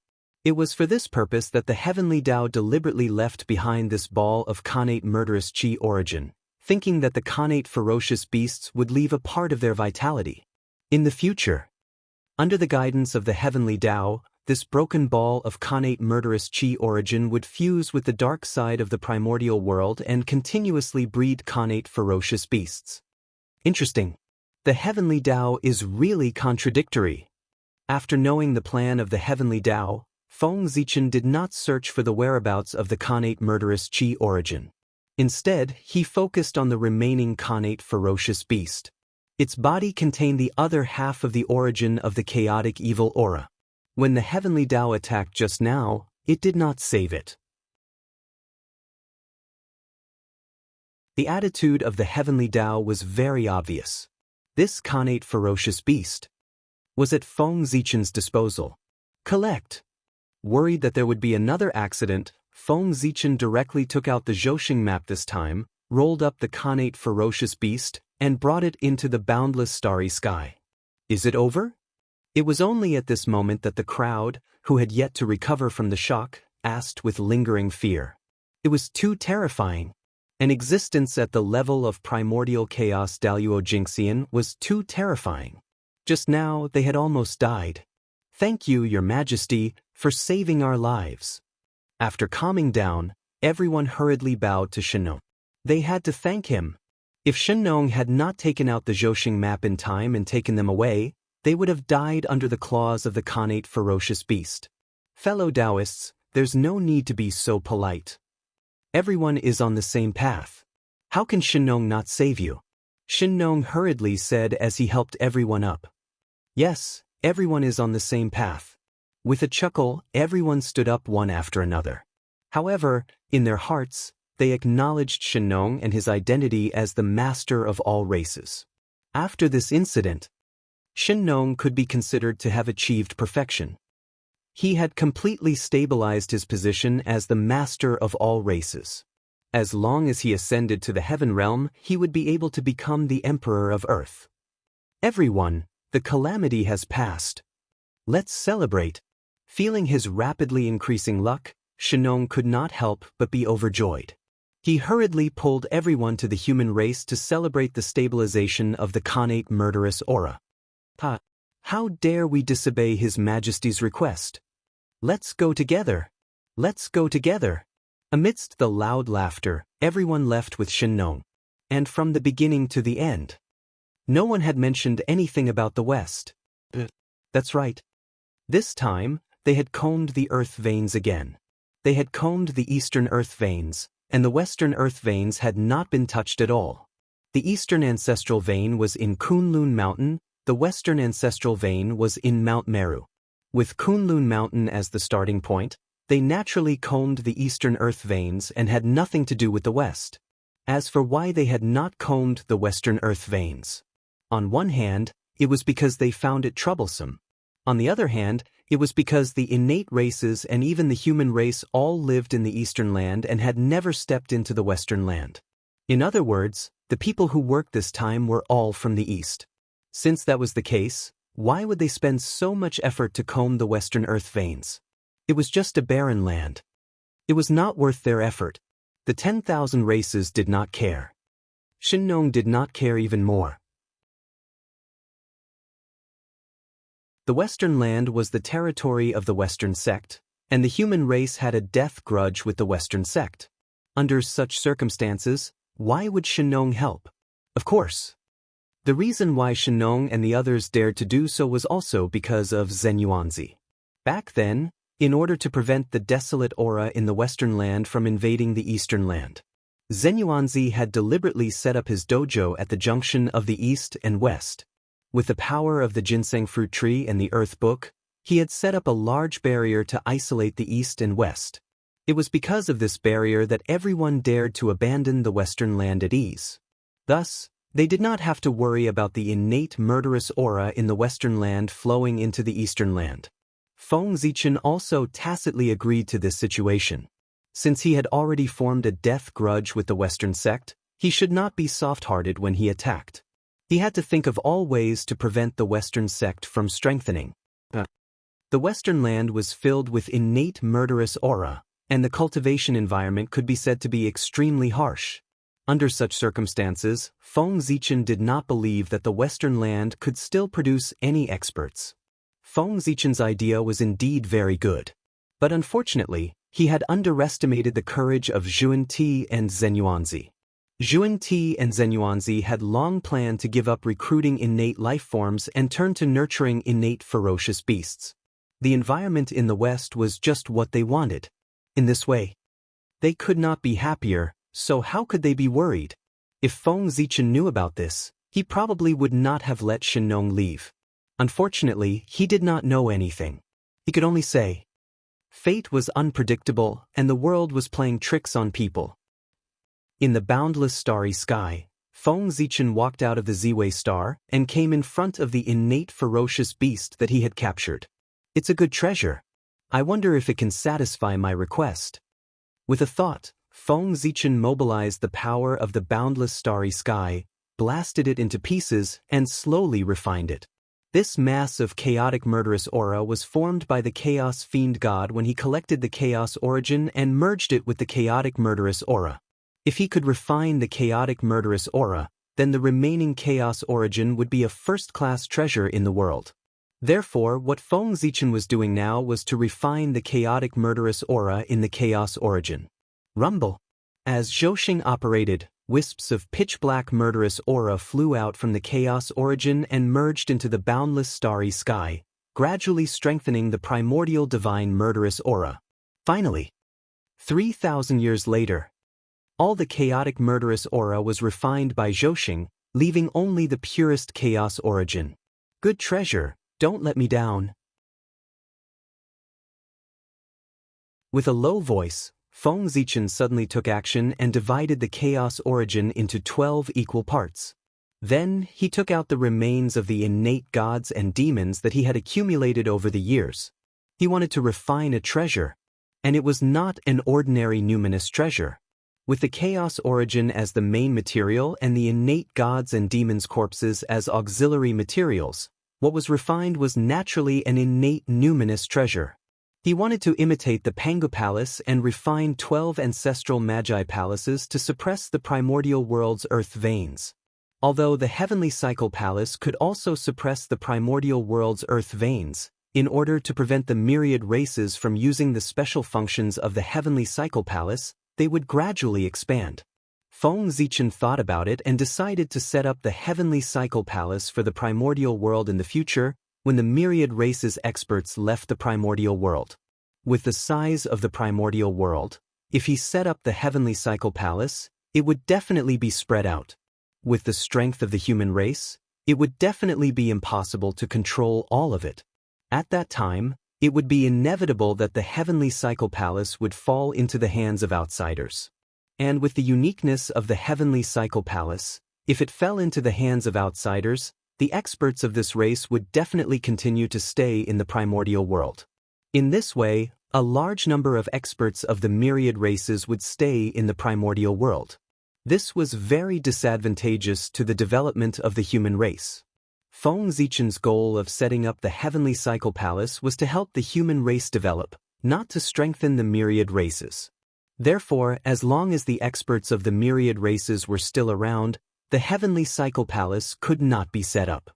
[SPEAKER 1] It was for this purpose that the heavenly Tao deliberately left behind this ball of connate murderous chi origin, thinking that the connate ferocious beasts would leave a part of their vitality. In the future, under the guidance of the heavenly Tao, this broken ball of connate murderous chi origin would fuse with the dark side of the primordial world and continuously breed connate ferocious beasts. Interesting. The heavenly Tao is really contradictory. After knowing the plan of the heavenly Tao, Feng Zichen did not search for the whereabouts of the connate murderous chi origin. Instead, he focused on the remaining connate ferocious beast. Its body contained the other half of the origin of the chaotic evil aura. When the heavenly Tao attacked just now, it did not save it. The attitude of the heavenly Tao was very obvious. This connate ferocious beast was at Feng Zichen's disposal. Collect. Worried that there would be another accident, Feng Zichen directly took out the Zhouxing map this time, rolled up the connate ferocious beast, and brought it into the boundless starry sky. Is it over? It was only at this moment that the crowd, who had yet to recover from the shock, asked with lingering fear. It was too terrifying. An existence at the level of primordial chaos Daluo Jingxian was too terrifying. Just now they had almost died. Thank you, Your Majesty, for saving our lives. After calming down, everyone hurriedly bowed to Shenong. They had to thank him. If Shenong had not taken out the Zhouxing map in time and taken them away, they would have died under the claws of the connate ferocious beast. Fellow Taoists, there's no need to be so polite. Everyone is on the same path. How can Shenong not save you? Shenong hurriedly said as he helped everyone up. Yes, everyone is on the same path. With a chuckle, everyone stood up one after another. However, in their hearts, they acknowledged Shenong and his identity as the master of all races. After this incident, Shenong could be considered to have achieved perfection. He had completely stabilized his position as the master of all races. As long as he ascended to the heaven realm, he would be able to become the emperor of earth. Everyone, the calamity has passed. Let's celebrate. Feeling his rapidly increasing luck, Shenong could not help but be overjoyed. He hurriedly pulled everyone to the human race to celebrate the stabilization of the connate murderous aura. How dare we disobey His Majesty's request? Let's go together. Let's go together. Amidst the loud laughter, everyone left with Shenong. And from the beginning to the end, no one had mentioned anything about the West. That's right. This time, they had combed the earth veins again. They had combed the eastern earth veins, and the western earth veins had not been touched at all. The eastern ancestral vein was in Kunlun Mountain, the western ancestral vein was in Mount Meru. With Kunlun Mountain as the starting point, they naturally combed the eastern earth veins and had nothing to do with the west. As for why they had not combed the western earth veins, on one hand, it was because they found it troublesome. On the other hand, it was because the innate races and even the human race all lived in the eastern land and had never stepped into the western land. In other words, the people who worked this time were all from the east. Since that was the case, why would they spend so much effort to comb the western earth veins? It was just a barren land. It was not worth their effort. The 10,000 races did not care. Shenong did not care even more. The western land was the territory of the western sect, and the human race had a death grudge with the western sect. Under such circumstances, why would Shenong help? Of course. The reason why Shenong and the others dared to do so was also because of Zenyuanzi. Back then, in order to prevent the desolate aura in the western land from invading the eastern land, Zenyuanzi had deliberately set up his dojo at the junction of the east and west. With the power of the ginseng fruit tree and the earth book, he had set up a large barrier to isolate the east and west. It was because of this barrier that everyone dared to abandon the western land at ease. Thus, they did not have to worry about the innate murderous aura in the western land flowing into the eastern land. Feng Zichen also tacitly agreed to this situation. Since he had already formed a death grudge with the western sect, he should not be soft-hearted when he attacked. He had to think of all ways to prevent the western sect from strengthening. The western land was filled with innate murderous aura, and the cultivation environment could be said to be extremely harsh. Under such circumstances, Feng Zichen did not believe that the western land could still produce any experts. Feng Zichen's idea was indeed very good. But unfortunately, he had underestimated the courage of Zhuan-Ti and Zenyuanzi. Zhuan-Ti and Zenyuanzi had long planned to give up recruiting innate life forms and turn to nurturing innate ferocious beasts. The environment in the West was just what they wanted. In this way, they could not be happier, so how could they be worried? If Feng Zichen knew about this, he probably would not have let Shenong leave. Unfortunately, he did not know anything. He could only say, fate was unpredictable and the world was playing tricks on people. In the boundless starry sky, Feng Zichen walked out of the Ziwei star and came in front of the innate ferocious beast that he had captured. It's a good treasure. I wonder if it can satisfy my request. With a thought, Feng Zichen mobilized the power of the boundless starry sky, blasted it into pieces, and slowly refined it. This mass of chaotic murderous aura was formed by the Chaos Fiend God when he collected the Chaos Origin and merged it with the chaotic murderous aura. If he could refine the chaotic murderous aura, then the remaining Chaos Origin would be a first-class treasure in the world. Therefore, what Feng Zichen was doing now was to refine the chaotic murderous aura in the Chaos Origin. Rumble. As Zhouxing operated, wisps of pitch-black murderous aura flew out from the Chaos Origin and merged into the boundless starry sky, gradually strengthening the primordial divine murderous aura. Finally, 3,000 years later, all the chaotic murderous aura was refined by Zhouxing, leaving only the purest Chaos Origin. Good treasure, don't let me down. With a low voice, Feng Zichen suddenly took action and divided the Chaos Origin into 12 equal parts. Then, he took out the remains of the innate gods and demons that he had accumulated over the years. He wanted to refine a treasure, and it was not an ordinary numinous treasure. With the Chaos Origin as the main material and the innate gods and demons' corpses as auxiliary materials, what was refined was naturally an innate numinous treasure. He wanted to imitate the Pangu Palace and refine 12 ancestral Magi palaces to suppress the primordial world's earth veins. Although the Heavenly Cycle Palace could also suppress the primordial world's earth veins, in order to prevent the myriad races from using the special functions of the Heavenly Cycle Palace, they would gradually expand. Feng Zichen thought about it and decided to set up the Heavenly Cycle Palace for the primordial world in the future, when the myriad races experts left the primordial world. With the size of the primordial world, if he set up the Heavenly Cycle Palace, it would definitely be spread out. With the strength of the human race, it would definitely be impossible to control all of it. At that time, it would be inevitable that the Heavenly Cycle Palace would fall into the hands of outsiders. And with the uniqueness of the Heavenly Cycle Palace, if it fell into the hands of outsiders, the experts of this race would definitely continue to stay in the primordial world. In this way, a large number of experts of the myriad races would stay in the primordial world. This was very disadvantageous to the development of the human race. Feng Zichen's goal of setting up the Heavenly Cycle Palace was to help the human race develop, not to strengthen the myriad races. Therefore, as long as the experts of the myriad races were still around, the Heavenly Cycle Palace could not be set up.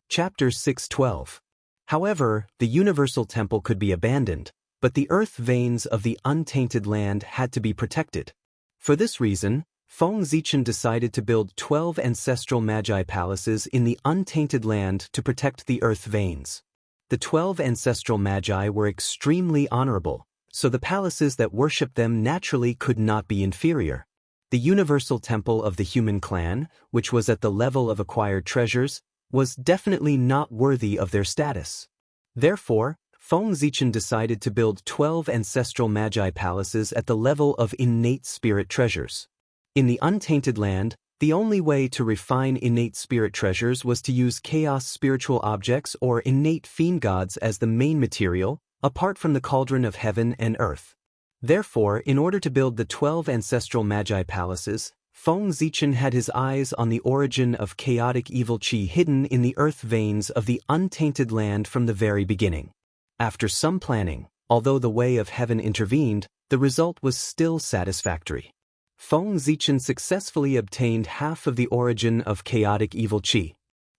[SPEAKER 1] Chapter 6:12. However, the Universal Temple could be abandoned, but the earth veins of the untainted land had to be protected. For this reason, Feng Zichen decided to build 12 ancestral Magi palaces in the untainted land to protect the earth veins. The 12 ancestral Magi were extremely honorable, so the palaces that worshipped them naturally could not be inferior. The Universal Temple of the human clan, which was at the level of acquired treasures, was definitely not worthy of their status. Therefore, Feng Zichen decided to build 12 ancestral Magi palaces at the level of innate spirit treasures. In the untainted land, the only way to refine innate spirit treasures was to use chaos spiritual objects or innate fiend gods as the main material, apart from the cauldron of heaven and earth. Therefore, in order to build the 12 ancestral Magi palaces, Feng Zichen had his eyes on the origin of chaotic evil chi hidden in the earth veins of the untainted land from the very beginning. After some planning, although the way of heaven intervened, the result was still satisfactory. Feng Zichen successfully obtained half of the origin of chaotic evil chi.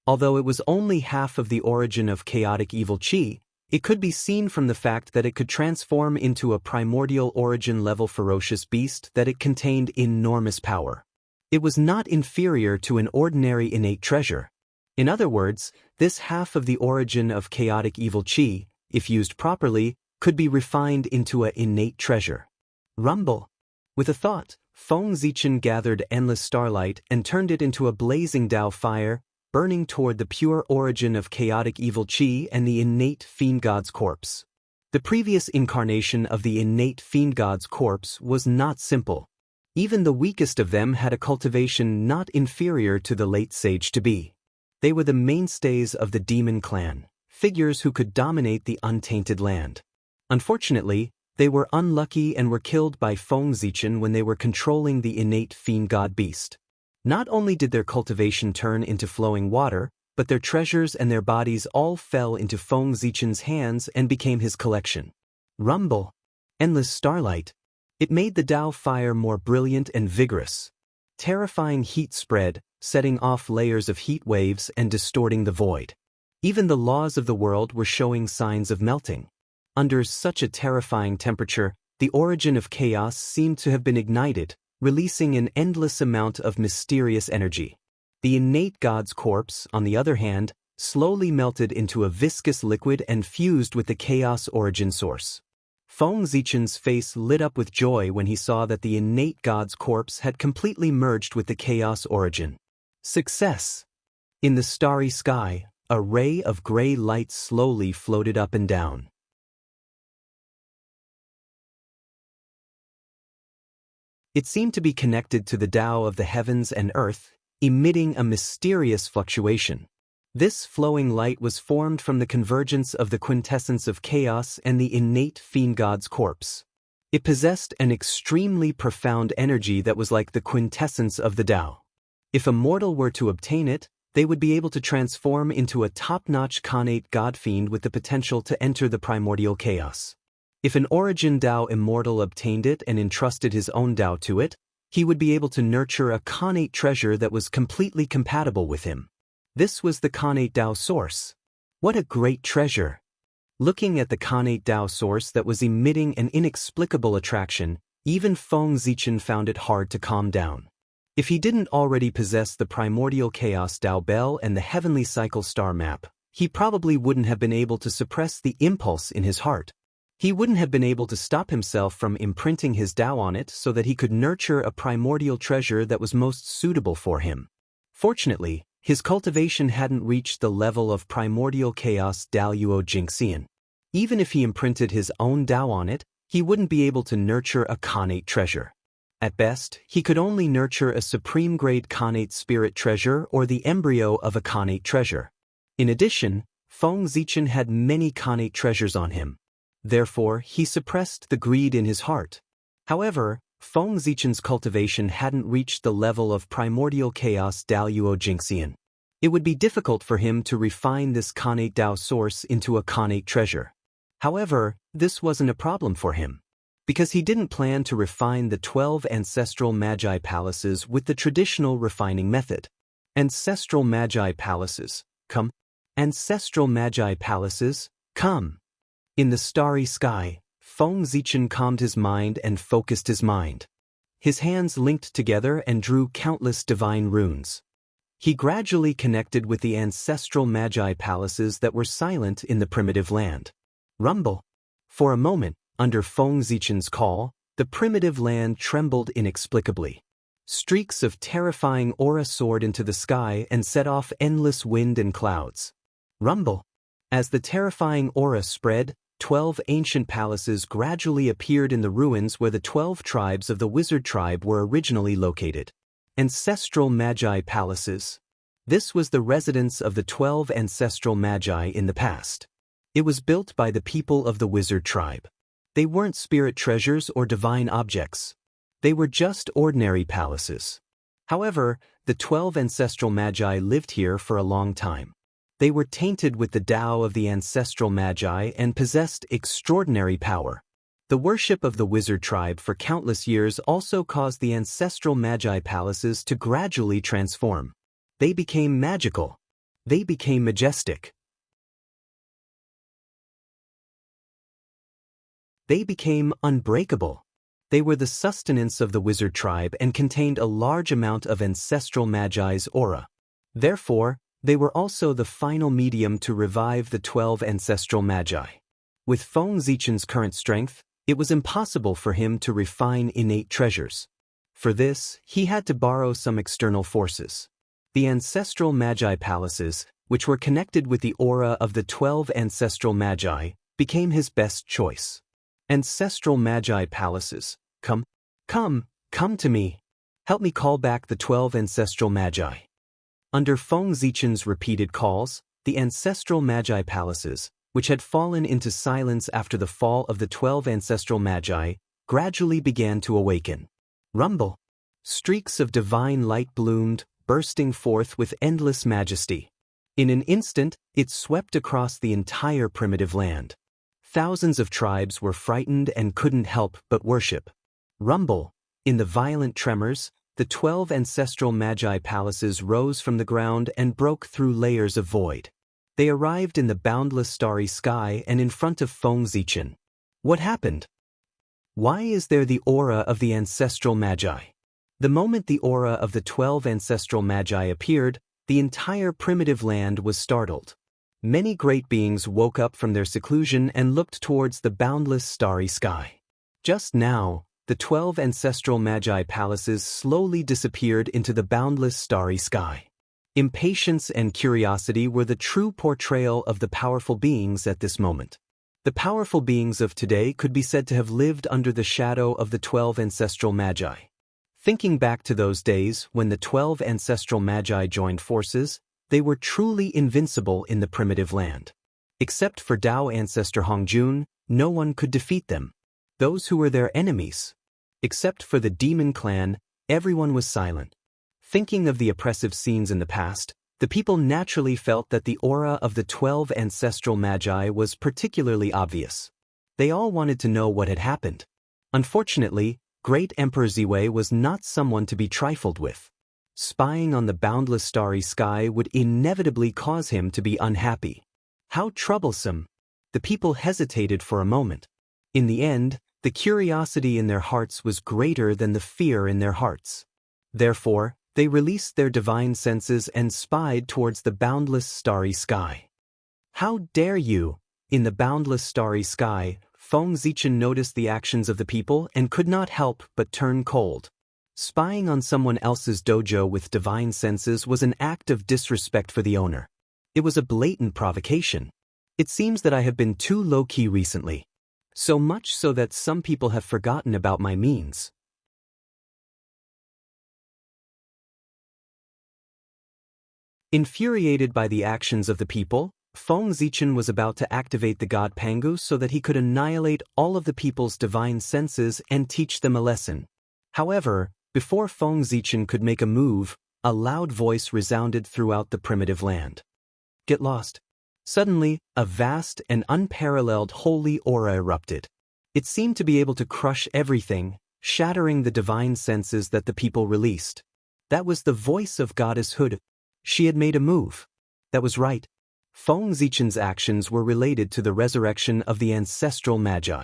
[SPEAKER 1] Although it was only half of the origin of chaotic evil chi, it could be seen from the fact that it could transform into a primordial origin level ferocious beast that it contained enormous power. It was not inferior to an ordinary innate treasure. In other words, this half of the origin of chaotic evil chi, if used properly, could be refined into an innate treasure. Rumble. With a thought, Feng Zichen gathered endless starlight and turned it into a blazing Tao fire, burning toward the pure origin of chaotic evil chi and the innate fiend god's corpse. The previous incarnation of the innate fiend god's corpse was not simple. Even the weakest of them had a cultivation not inferior to the late sage to be. They were the mainstays of the demon clan, figures who could dominate the untainted land. Unfortunately, they were unlucky and were killed by Feng Zichen when they were controlling the innate fiend god beast. Not only did their cultivation turn into flowing water, but their treasures and their bodies all fell into Feng Zichen's hands and became his collection. Rumble. Endless starlight. It made the Tao fire more brilliant and vigorous. Terrifying heat spread, setting off layers of heat waves and distorting the void. Even the laws of the world were showing signs of melting. Under such a terrifying temperature, the origin of chaos seemed to have been ignited, releasing an endless amount of mysterious energy. The innate god's corpse, on the other hand, slowly melted into a viscous liquid and fused with the chaos origin source. Feng Zichen's face lit up with joy when he saw that the innate god's corpse had completely merged with the chaos origin. Success! In the starry sky, a ray of gray light slowly floated up and down. It seemed to be connected to the Tao of the heavens and earth, emitting a mysterious fluctuation. This flowing light was formed from the convergence of the quintessence of chaos and the innate fiend god's corpse. It possessed an extremely profound energy that was like the quintessence of the Tao. If a mortal were to obtain it, they would be able to transform into a top-notch Khanate god-fiend with the potential to enter the primordial chaos. If an origin Tao immortal obtained it and entrusted his own Tao to it, he would be able to nurture a Khanate treasure that was completely compatible with him. This was the Khanate Tao source. What a great treasure! Looking at the Khanate Tao source that was emitting an inexplicable attraction, even Feng Zichen found it hard to calm down. If he didn't already possess the primordial chaos Tao Bell and the heavenly cycle star map, he probably wouldn't have been able to suppress the impulse in his heart. He wouldn't have been able to stop himself from imprinting his Tao on it so that he could nurture a primordial treasure that was most suitable for him. Fortunately, his cultivation hadn't reached the level of primordial chaos Daluo Jingxian. Even if he imprinted his own Tao on it, he wouldn't be able to nurture a Khanate treasure. At best, he could only nurture a supreme-grade Khanate spirit treasure or the embryo of a Khanate treasure. In addition, Feng Zichen had many Khanate treasures on him. Therefore, he suppressed the greed in his heart. However, Feng Zichen's cultivation hadn't reached the level of primordial chaos Daluo Jingxian. It would be difficult for him to refine this Khanate Tao source into a Khanate treasure. However, this wasn't a problem for him, because he didn't plan to refine the 12 ancestral Magi palaces with the traditional refining method. Ancestral Magi palaces, come. Ancestral Magi palaces, come. In the starry sky, Feng Zichen calmed his mind and focused his mind. His hands linked together and drew countless divine runes. He gradually connected with the ancestral Magi palaces that were silent in the primitive land. Rumble. For a moment, under Feng Zichen's call, the primitive land trembled inexplicably. Streaks of terrifying aura soared into the sky and set off endless wind and clouds. Rumble. As the terrifying aura spread, 12 ancient palaces gradually appeared in the ruins where the 12 tribes of the wizard tribe were originally located. Ancestral Magi palaces. This was the residence of the 12 ancestral Magi in the past. It was built by the people of the wizard tribe. They weren't spirit treasures or divine objects. They were just ordinary palaces. However, the 12 ancestral Magi lived here for a long time. They were tainted with the Tao of the ancestral Magi and possessed extraordinary power. The worship of the wizard tribe for countless years also caused the ancestral Magi palaces to gradually transform. They became magical. They became majestic. They became unbreakable. They were the sustenance of the wizard tribe and contained a large amount of ancestral Magi's aura. Therefore, they were also the final medium to revive the 12 ancestral Magi. With Feng Zichen's current strength, it was impossible for him to refine innate treasures. For this, he had to borrow some external forces. The ancestral Magi palaces, which were connected with the aura of the 12 ancestral Magi, became his best choice. Ancestral Magi palaces, come to me. Help me call back the 12 ancestral Magi. Under Feng Zichen's repeated calls, the ancestral Magi palaces, which had fallen into silence after the fall of the 12 ancestral Magi, gradually began to awaken. Rumble! Streaks of divine light bloomed, bursting forth with endless majesty. In an instant, it swept across the entire primitive land. Thousands of tribes were frightened and couldn't help but worship. Rumble! In the violent tremors, the 12 ancestral Magi palaces rose from the ground and broke through layers of void. They arrived in the boundless starry sky and in front of Feng Zichen. What happened? Why is there the aura of the ancestral Magi? The moment the aura of the 12 ancestral Magi appeared, the entire primitive land was startled. Many great beings woke up from their seclusion and looked towards the boundless starry sky. Just now, the 12 ancestral Magi palaces slowly disappeared into the boundless starry sky. Impatience and curiosity were the true portrayal of the powerful beings at this moment. The powerful beings of today could be said to have lived under the shadow of the 12 ancestral Magi. Thinking back to those days when the 12 ancestral Magi joined forces, they were truly invincible in the primitive land. Except for Tao ancestor Hongjun, no one could defeat them. Those who were their enemies. Except for the demon clan, everyone was silent. Thinking of the oppressive scenes in the past, the people naturally felt that the aura of the 12 ancestral Magi was particularly obvious. They all wanted to know what had happened. Unfortunately, Great Emperor Ziwei was not someone to be trifled with. Spying on the boundless starry sky would inevitably cause him to be unhappy. How troublesome! The people hesitated for a moment. In the end, the curiosity in their hearts was greater than the fear in their hearts. Therefore, they released their divine senses and spied towards the boundless starry sky. How dare you! In the boundless starry sky, Feng Zichen noticed the actions of the people and could not help but turn cold. Spying on someone else's dojo with divine senses was an act of disrespect for the owner. It was a blatant provocation. It seems that I have been too low-key recently. So much so that some people have forgotten about my means. Infuriated by the actions of the people, Feng Zichen was about to activate the god Pangu so that he could annihilate all of the people's divine senses and teach them a lesson. However, before Feng Zichen could make a move, a loud voice resounded throughout the primitive land. Get lost. Suddenly, a vast and unparalleled holy aura erupted. It seemed to be able to crush everything, shattering the divine senses that the people released. That was the voice of Goddess Hood. She had made a move. That was right. Feng Zichen's actions were related to the resurrection of the ancestral Magi.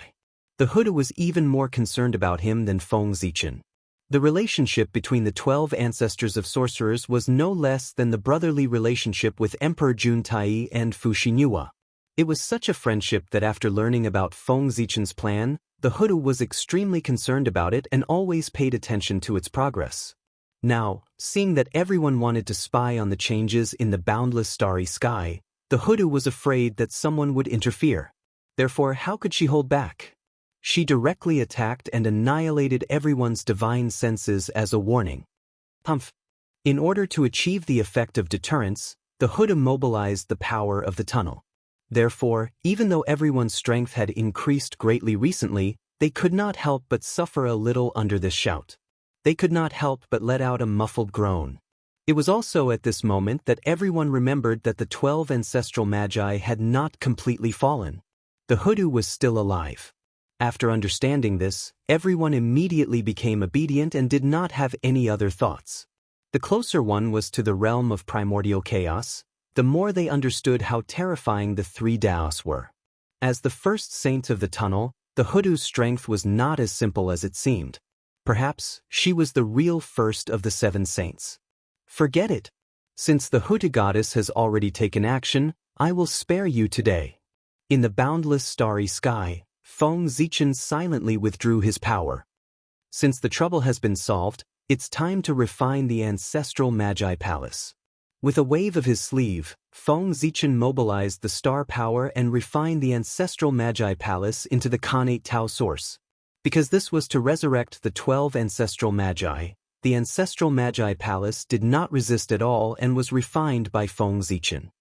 [SPEAKER 1] The Huda was even more concerned about him than Feng Zichen. The relationship between the 12 ancestors of sorcerers was no less than the brotherly relationship with Emperor Juntai and Fu Xinhua. It was such a friendship that after learning about Feng Zichen's plan, the Huda was extremely concerned about it and always paid attention to its progress. Now, seeing that everyone wanted to spy on the changes in the boundless starry sky, the Huda was afraid that someone would interfere. Therefore, how could she hold back? She directly attacked and annihilated everyone's divine senses as a warning. Humph! In order to achieve the effect of deterrence, the Huda mobilized the power of the tunnel. Therefore, even though everyone's strength had increased greatly recently, they could not help but suffer a little under this shout. They could not help but let out a muffled groan. It was also at this moment that everyone remembered that the 12 ancestral Magi had not completely fallen. The Huda was still alive. After understanding this, everyone immediately became obedient and did not have any other thoughts. The closer one was to the realm of primordial chaos, the more they understood how terrifying the three Daos were. As the first saint of the tunnel, the Huda's strength was not as simple as it seemed. Perhaps she was the real first of the 7 saints. Forget it. Since the Huda goddess has already taken action, I will spare you today. In the boundless starry sky, Feng Zichen silently withdrew his power. Since the trouble has been solved, it's time to refine the ancestral Magi Palace. With a wave of his sleeve, Feng Zichen mobilized the star power and refined the ancestral Magi Palace into the Khanate Tao source. Because this was to resurrect the 12 ancestral Magi, the ancestral Magi palace did not resist at all and was refined by Feng Zichen.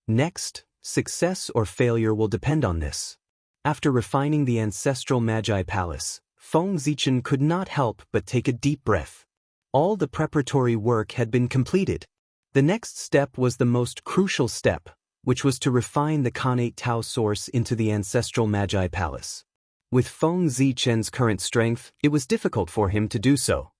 [SPEAKER 1] Next, success or failure will depend on this. After refining the ancestral Magi palace, Feng Zichen could not help but take a deep breath. All the preparatory work had been completed. The next step was the most crucial step, which was to refine the Khanate Tao source into the ancestral Magi palace. With Feng Zichen's current strength, it was difficult for him to do so.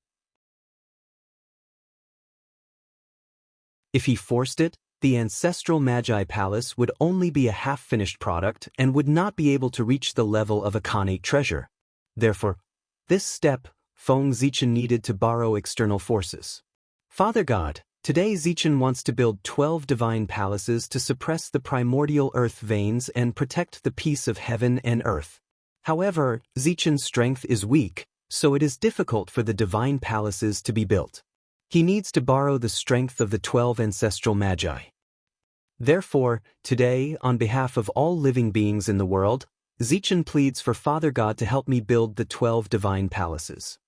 [SPEAKER 1] If he forced it, the ancestral Magi palace would only be a half-finished product and would not be able to reach the level of a Khanate treasure. Therefore, this step, Feng Zichen needed to borrow external forces. Father God, today Zichen wants to build 12 divine palaces to suppress the primordial earth veins and protect the peace of heaven and earth. However, Zichen's strength is weak, so it is difficult for the divine palaces to be built. He needs to borrow the strength of the 12 ancestral Magi. Therefore, today, on behalf of all living beings in the world, Zichen pleads for Father God to help me build the 12 divine palaces.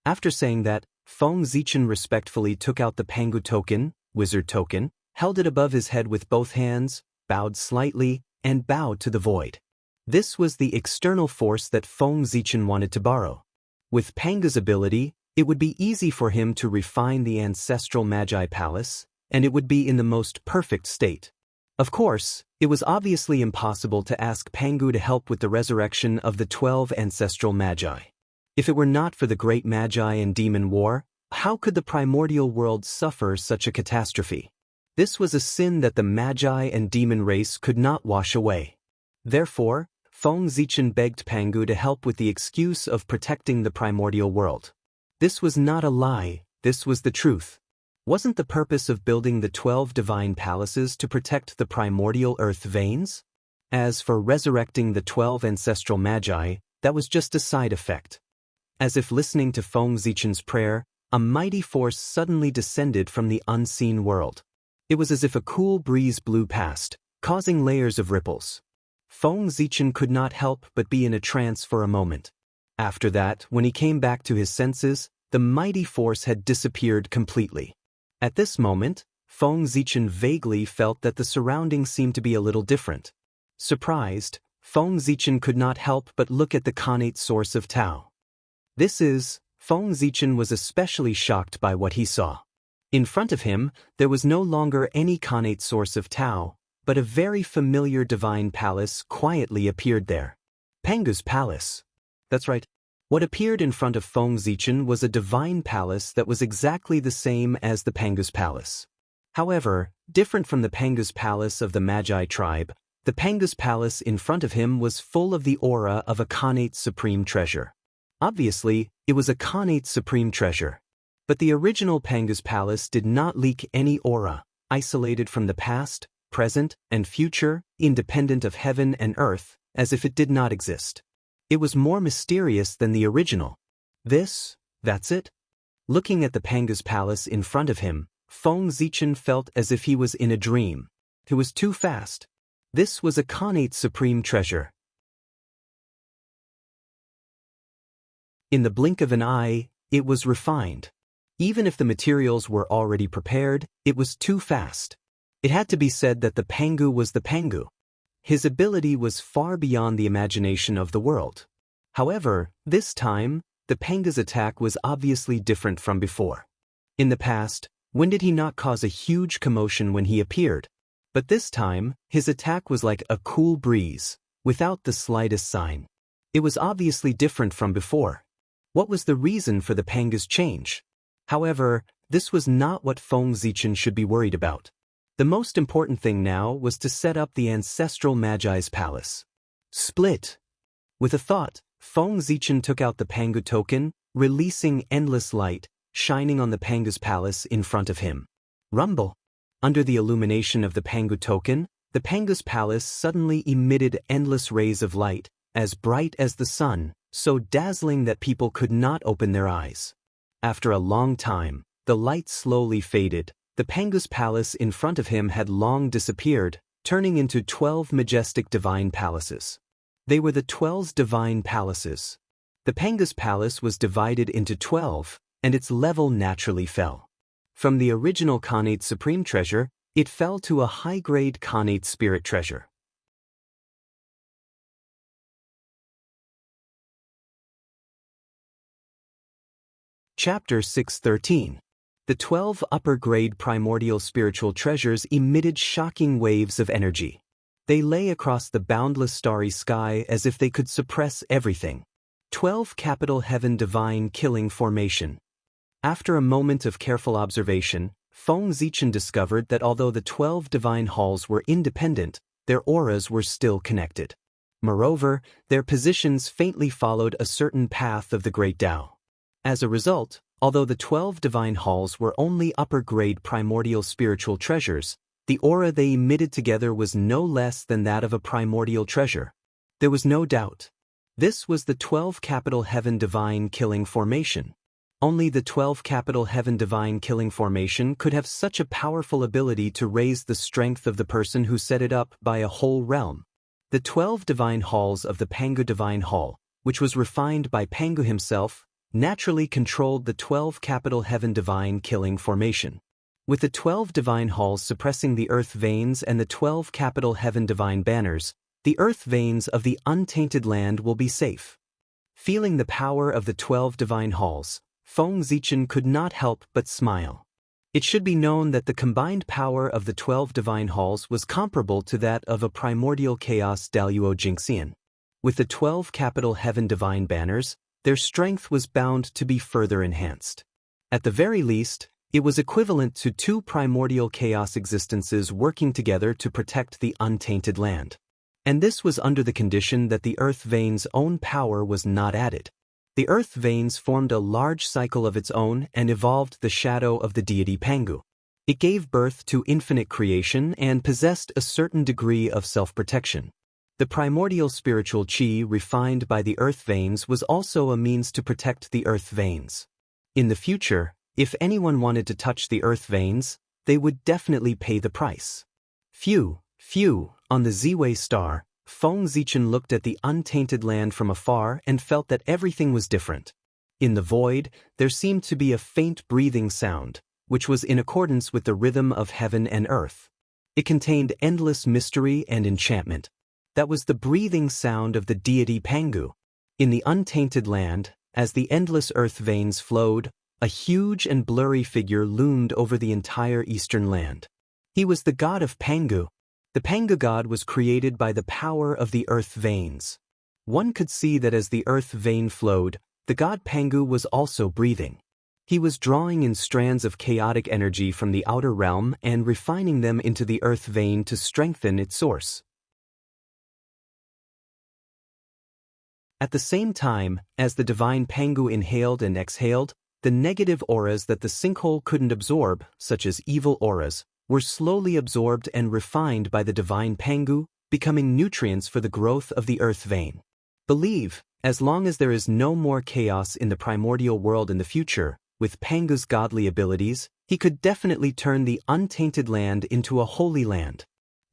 [SPEAKER 1] After saying that, Feng Zichen respectfully took out the Pangu token, wizard token, held it above his head with both hands, bowed slightly, and bowed to the void. This was the external force that Feng Zichen wanted to borrow. With Pangu's ability, it would be easy for him to refine the ancestral Magi palace, and it would be in the most perfect state. Of course, it was obviously impossible to ask Pangu to help with the resurrection of the 12 ancestral Magi. If it were not for the great Magi and demon war, how could the primordial world suffer such a catastrophe? This was a sin that the Magi and demon race could not wash away. Therefore, Feng Zichen begged Pangu to help with the excuse of protecting the primordial world. This was not a lie, this was the truth. Wasn't the purpose of building the 12 divine palaces to protect the primordial earth veins? As for resurrecting the 12 ancestral Magi, that was just a side effect. As if listening to Feng Zichen's prayer, a mighty force suddenly descended from the unseen world. It was as if a cool breeze blew past, causing layers of ripples. Feng Zichen could not help but be in a trance for a moment. After that, when he came back to his senses, the mighty force had disappeared completely. At this moment, Feng Zichen vaguely felt that the surroundings seemed to be a little different. Surprised, Feng Zichen could not help but look at the Khanate source of Tao. Feng Zichen was especially shocked by what he saw. In front of him, there was no longer any Khanate source of Tao, but a very familiar divine palace quietly appeared there. Pangu's palace. That's right. What appeared in front of Feng Zichen was a divine palace that was exactly the same as the Pangu's palace. However, different from the Pangu's palace of the Magi tribe, the Pangu's palace in front of him was full of the aura of a Khanate supreme treasure. Obviously, it was a Khanate supreme treasure. But the original Pangu's palace did not leak any aura, isolated from the past, present, and future, independent of heaven and earth, as if it did not exist. It was more mysterious than the original. That's it? Looking at the Pangu's palace in front of him, Feng Zichen felt as if he was in a dream. It was too fast. This was a Khanate supreme treasure. In the blink of an eye, it was refined. Even if the materials were already prepared, it was too fast. It had to be said that the Pangu was the Pangu. His ability was far beyond the imagination of the world. However, this time, the Pangu's attack was obviously different from before. In the past, when did he not cause a huge commotion when he appeared? But this time, his attack was like a cool breeze, without the slightest sign. It was obviously different from before. What was the reason for the Pangu's change? However, this was not what Feng Zichen should be worried about. The most important thing now was to set up the ancestral Magi's palace. Split. With a thought, Feng Zichen took out the Pangu token, releasing endless light, shining on the Pangu's palace in front of him. Rumble. Under the illumination of the Pangu token, the Pangu's palace suddenly emitted endless rays of light, as bright as the sun, so dazzling that people could not open their eyes. After a long time, the light slowly faded. The Pangu's palace in front of him had long disappeared, turning into 12 majestic divine palaces. They were the 12 divine palaces. The Pangu's palace was divided into 12, and its level naturally fell. From the original Khanate Supreme Treasure, it fell to a high-grade Khanate Spirit Treasure. Chapter 613. The 12 upper-grade primordial spiritual treasures emitted shocking waves of energy. They lay across the boundless starry sky as if they could suppress everything. 12 Capital Heaven Divine Killing Formation. After a moment of careful observation, Feng Zichen discovered that although the 12 divine halls were independent, their auras were still connected. Moreover, their positions faintly followed a certain path of the Great Tao. As a result, although the 12 divine halls were only upper-grade primordial spiritual treasures, the aura they emitted together was no less than that of a primordial treasure. There was no doubt. This was the 12 Capital Heaven Divine Killing Formation. Only the 12 Capital Heaven Divine Killing Formation could have such a powerful ability to raise the strength of the person who set it up by a whole realm. The 12 divine halls of the Pangu Divine Hall, which was refined by Pangu himself, naturally controlled the 12 Capital Heaven Divine Killing Formation. With the 12 divine halls suppressing the earth veins and the 12 Capital Heaven Divine banners, the earth veins of the untainted land will be safe. Feeling the power of the 12 divine halls, Feng Zichen could not help but smile. It should be known that the combined power of the 12 divine halls was comparable to that of a primordial chaos Daluo Jingxian. With the 12 Capital Heaven Divine banners, their strength was bound to be further enhanced. At the very least, it was equivalent to 2 primordial chaos existences working together to protect the untainted land. And this was under the condition that the earth veins' own power was not added. The earth veins formed a large cycle of its own and evolved the shadow of the deity Pangu. It gave birth to infinite creation and possessed a certain degree of self-protection. The primordial spiritual qi refined by the earth veins was also a means to protect the earth veins. In the future, if anyone wanted to touch the earth veins, they would definitely pay the price. Phew, on the Ziwei star, Feng Zichen looked at the untainted land from afar and felt that everything was different. In the void, there seemed to be a faint breathing sound, which was in accordance with the rhythm of heaven and earth. It contained endless mystery and enchantment. That was the breathing sound of the deity Pangu. In the untainted land, as the endless earth veins flowed, a huge and blurry figure loomed over the entire eastern land. He was the god of Pangu. The Pangu god was created by the power of the earth veins. One could see that as the earth vein flowed, the god Pangu was also breathing. He was drawing in strands of chaotic energy from the outer realm and refining them into the earth vein to strengthen its source. At the same time, as the divine Pangu inhaled and exhaled, the negative auras that the sinkhole couldn't absorb, such as evil auras, were slowly absorbed and refined by the divine Pangu, becoming nutrients for the growth of the earth vein. Believe, as long as there is no more chaos in the primordial world in the future, with Pangu's godly abilities, he could definitely turn the untainted land into a holy land.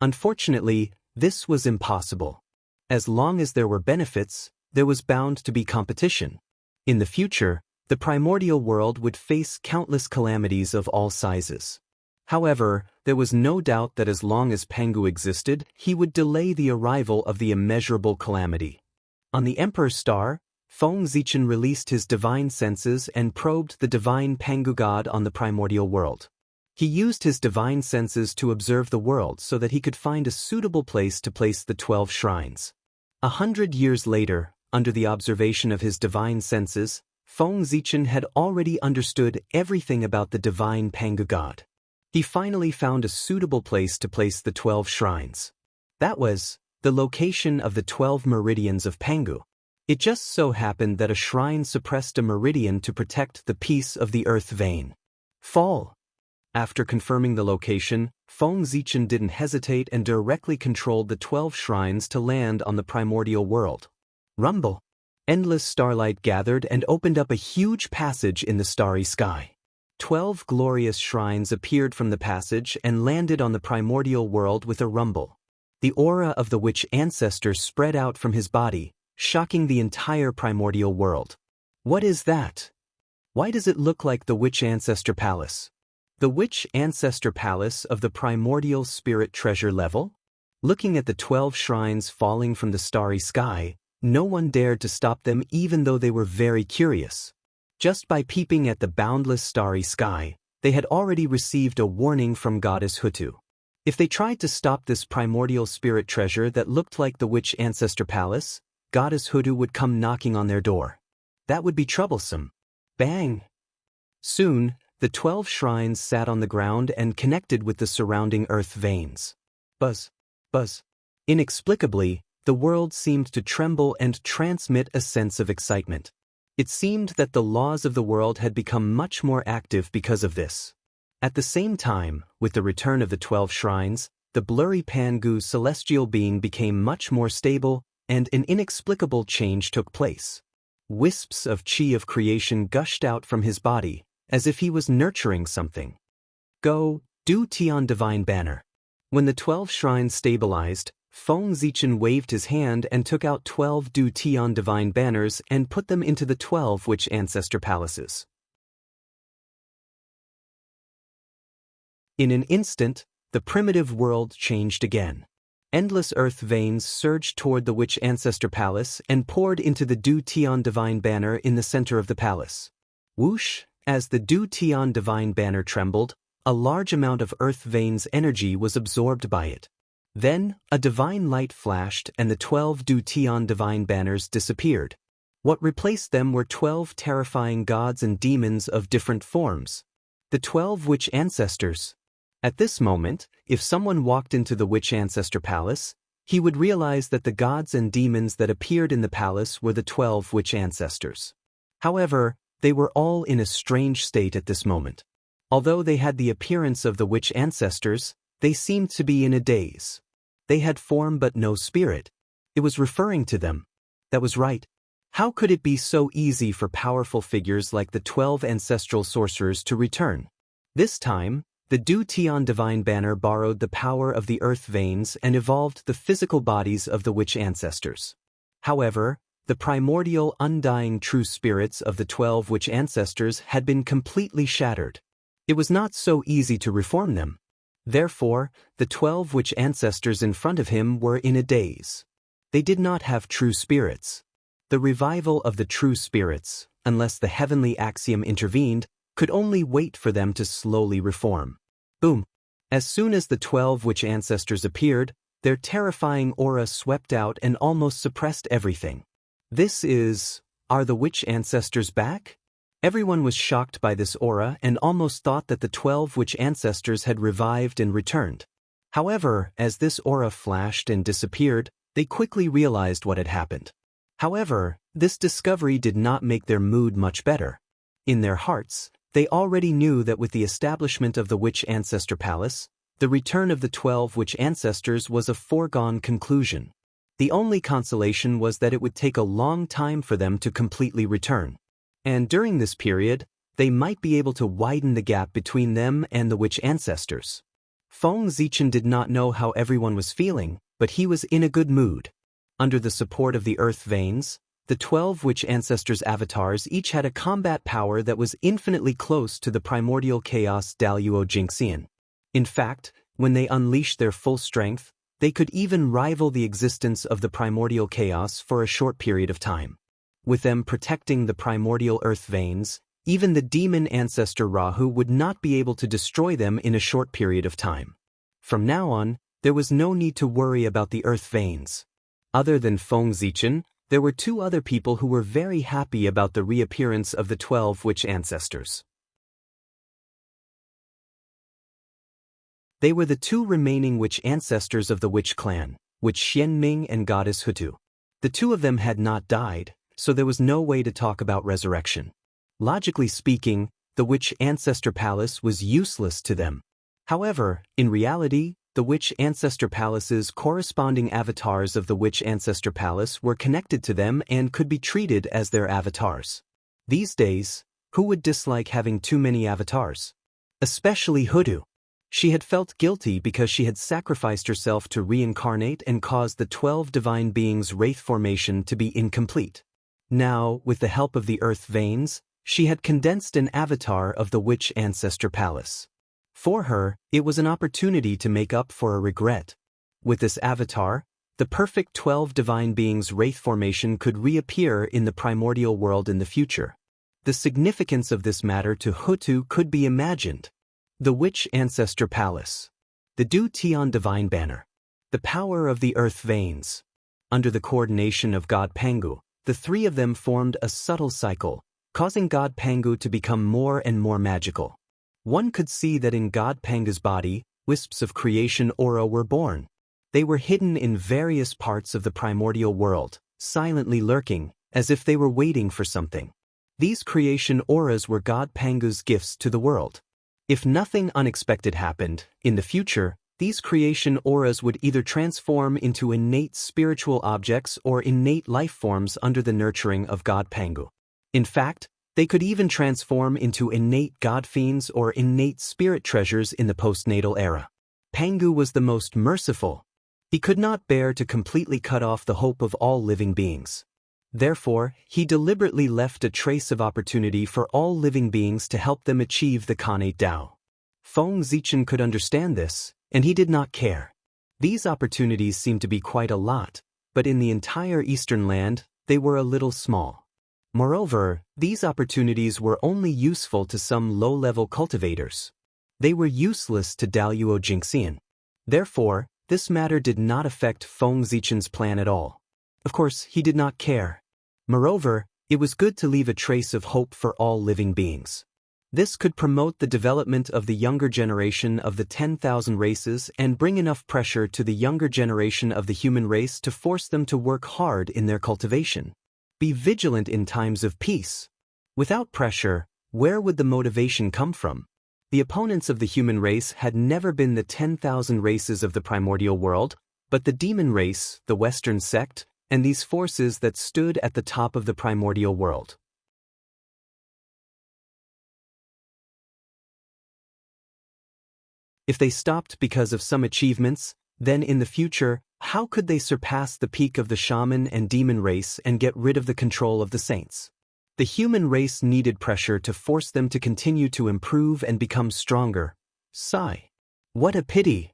[SPEAKER 1] Unfortunately, this was impossible. As long as there were benefits, there was bound to be competition. In the future, the primordial world would face countless calamities of all sizes. However, there was no doubt that as long as Pangu existed, he would delay the arrival of the immeasurable calamity. On the Emperor's star, Feng Zichen released his divine senses and probed the divine Pangu god on the primordial world. He used his divine senses to observe the world so that he could find a suitable place to place the 12 shrines. 100 years later, under the observation of his divine senses, Feng Zichen had already understood everything about the divine Pangu god. He finally found a suitable place to place the 12 shrines. That was the location of the 12 meridians of Pangu. It just so happened that a shrine suppressed a meridian to protect the peace of the earth vein. Fall. After confirming the location, Feng Zichen didn't hesitate and directly controlled the 12 shrines to land on the primordial world. Rumble. Endless starlight gathered and opened up a huge passage in the starry sky. 12 glorious shrines appeared from the passage and landed on the primordial world with a rumble. The aura of the witch ancestor spread out from his body, shocking the entire primordial world. What is that? Why does it look like the Witch Ancestor Palace? The Witch Ancestor Palace of the primordial spirit treasure level? Looking at the 12 shrines falling from the starry sky, no one dared to stop them even though they were very curious. Just by peeping at the boundless starry sky, they had already received a warning from Goddess Hutu. If they tried to stop this primordial spirit treasure that looked like the Witch Ancestor Palace, Goddess Hutu would come knocking on their door. That would be troublesome. Bang! Soon, the 12 shrines sat on the ground and connected with the surrounding earth veins. Buzz, buzz. Inexplicably, the world seemed to tremble and transmit a sense of excitement. It seemed that the laws of the world had become much more active because of this. At the same time, with the return of the 12 shrines, the blurry Pangu celestial being became much more stable, and an inexplicable change took place. Wisps of chi of creation gushed out from his body, as if he was nurturing something. Go, do Tian Divine Banner. When the 12 shrines stabilized, Feng Zichen waved his hand and took out 12 Du Tian Divine Banners and put them into the 12 Witch Ancestor Palaces. In an instant, the primitive world changed again. Endless earth veins surged toward the Witch Ancestor Palace and poured into the Du Tian Divine Banner in the center of the palace. Whoosh! As the Du Tian Divine Banner trembled, a large amount of earth veins' energy was absorbed by it. Then, a divine light flashed and the 12 Du Tian Divine Banners disappeared. What replaced them were 12 terrifying gods and demons of different forms. The 12 Witch Ancestors. At this moment, if someone walked into the Witch Ancestor Palace, he would realize that the gods and demons that appeared in the palace were the 12 Witch Ancestors. However, they were all in a strange state at this moment. Although they had the appearance of the Witch Ancestors, they seemed to be in a daze. They had form but no spirit. It was referring to them. That was right. How could it be so easy for powerful figures like the 12 ancestral sorcerers to return? This time, the Du Tian Divine Banner borrowed the power of the earth veins and evolved the physical bodies of the Witch Ancestors. However, the primordial undying true spirits of the 12 Witch Ancestors had been completely shattered. It was not so easy to reform them. Therefore, the 12 Witch Ancestors in front of him were in a daze. They did not have true spirits. The revival of the true spirits, unless the heavenly axiom intervened, could only wait for them to slowly reform. Boom! As soon as the 12 Witch Ancestors appeared, their terrifying aura swept out and almost suppressed everything. Are the Witch Ancestors back? Everyone was shocked by this aura and almost thought that the 12 Witch Ancestors had revived and returned. However, as this aura flashed and disappeared, they quickly realized what had happened. However, this discovery did not make their mood much better. In their hearts, they already knew that with the establishment of the Witch Ancestor Palace, the return of the 12 Witch Ancestors was a foregone conclusion. The only consolation was that it would take a long time for them to completely return. And during this period, they might be able to widen the gap between them and the Witch Ancestors. Feng Zichen did not know how everyone was feeling, but he was in a good mood. Under the support of the earth veins, the 12 Witch Ancestors' avatars each had a combat power that was infinitely close to the primordial chaos Daluo Jinxian. In fact, when they unleashed their full strength, they could even rival the existence of the primordial chaos for a short period of time. With them protecting the primordial earth veins, even the demon ancestor Rahu would not be able to destroy them in a short period of time. From now on, there was no need to worry about the earth veins. Other than Feng Zichen, there were two other people who were very happy about the reappearance of the 12 Witch Ancestors. They were the two remaining Witch Ancestors of the Witch Clan, Witch Xianming and Goddess Hutu. The two of them had not died, so there was no way to talk about resurrection. Logically speaking, the Witch Ancestor Palace was useless to them. However, in reality, the Witch Ancestor Palace's corresponding avatars of the Witch Ancestor Palace were connected to them and could be treated as their avatars. These days, who would dislike having too many avatars? Especially Hutu. She had felt guilty because she had sacrificed herself to reincarnate and caused the 12 divine beings' wraith formation to be incomplete. Now, with the help of the earth veins, She had condensed an avatar of the witch ancestor palace. For her, it was an opportunity to make up for a regret. With this avatar, the perfect 12 divine beings' wraith formation could reappear in the primordial world in the future. The significance of this matter to Hutu could be imagined. The Witch Ancestor Palace. The Du Tian Divine Banner. The power of the earth veins. Under the coordination of God Pangu, the three of them formed a subtle cycle, causing God Pangu to become more and more magical. One could see that in God Pangu's body, wisps of creation aura were born. They were hidden in various parts of the primordial world, silently lurking, as if they were waiting for something. These creation auras were God Pangu's gifts to the world. If nothing unexpected happened, in the future, these creation auras would either transform into innate spiritual objects or innate life forms under the nurturing of God Pangu. In fact, they could even transform into innate god fiends or innate spirit treasures in the postnatal era. Pangu was the most merciful. He could not bear to completely cut off the hope of all living beings. Therefore, he deliberately left a trace of opportunity for all living beings to help them achieve the Khanate Tao. Feng Zichen could understand this, and he did not care. These opportunities seemed to be quite a lot, but in the entire Eastern land, they were a little small. Moreover, these opportunities were only useful to some low-level cultivators. They were useless to Daluo Jingxian. Therefore, this matter did not affect Feng Zichen's plan at all. Of course, he did not care. Moreover, it was good to leave a trace of hope for all living beings. This could promote the development of the younger generation of the 10,000 races and bring enough pressure to the younger generation of the human race to force them to work hard in their cultivation. Be vigilant in times of peace. Without pressure, where would the motivation come from? The opponents of the human race had never been the 10,000 races of the primordial world, but the demon race, the Western sect, and these forces that stood at the top of the primordial world. If they stopped because of some achievements, then in the future, how could they surpass the peak of the shaman and demon race and get rid of the control of the saints? The human race needed pressure to force them to continue to improve and become stronger. Sigh. What a pity.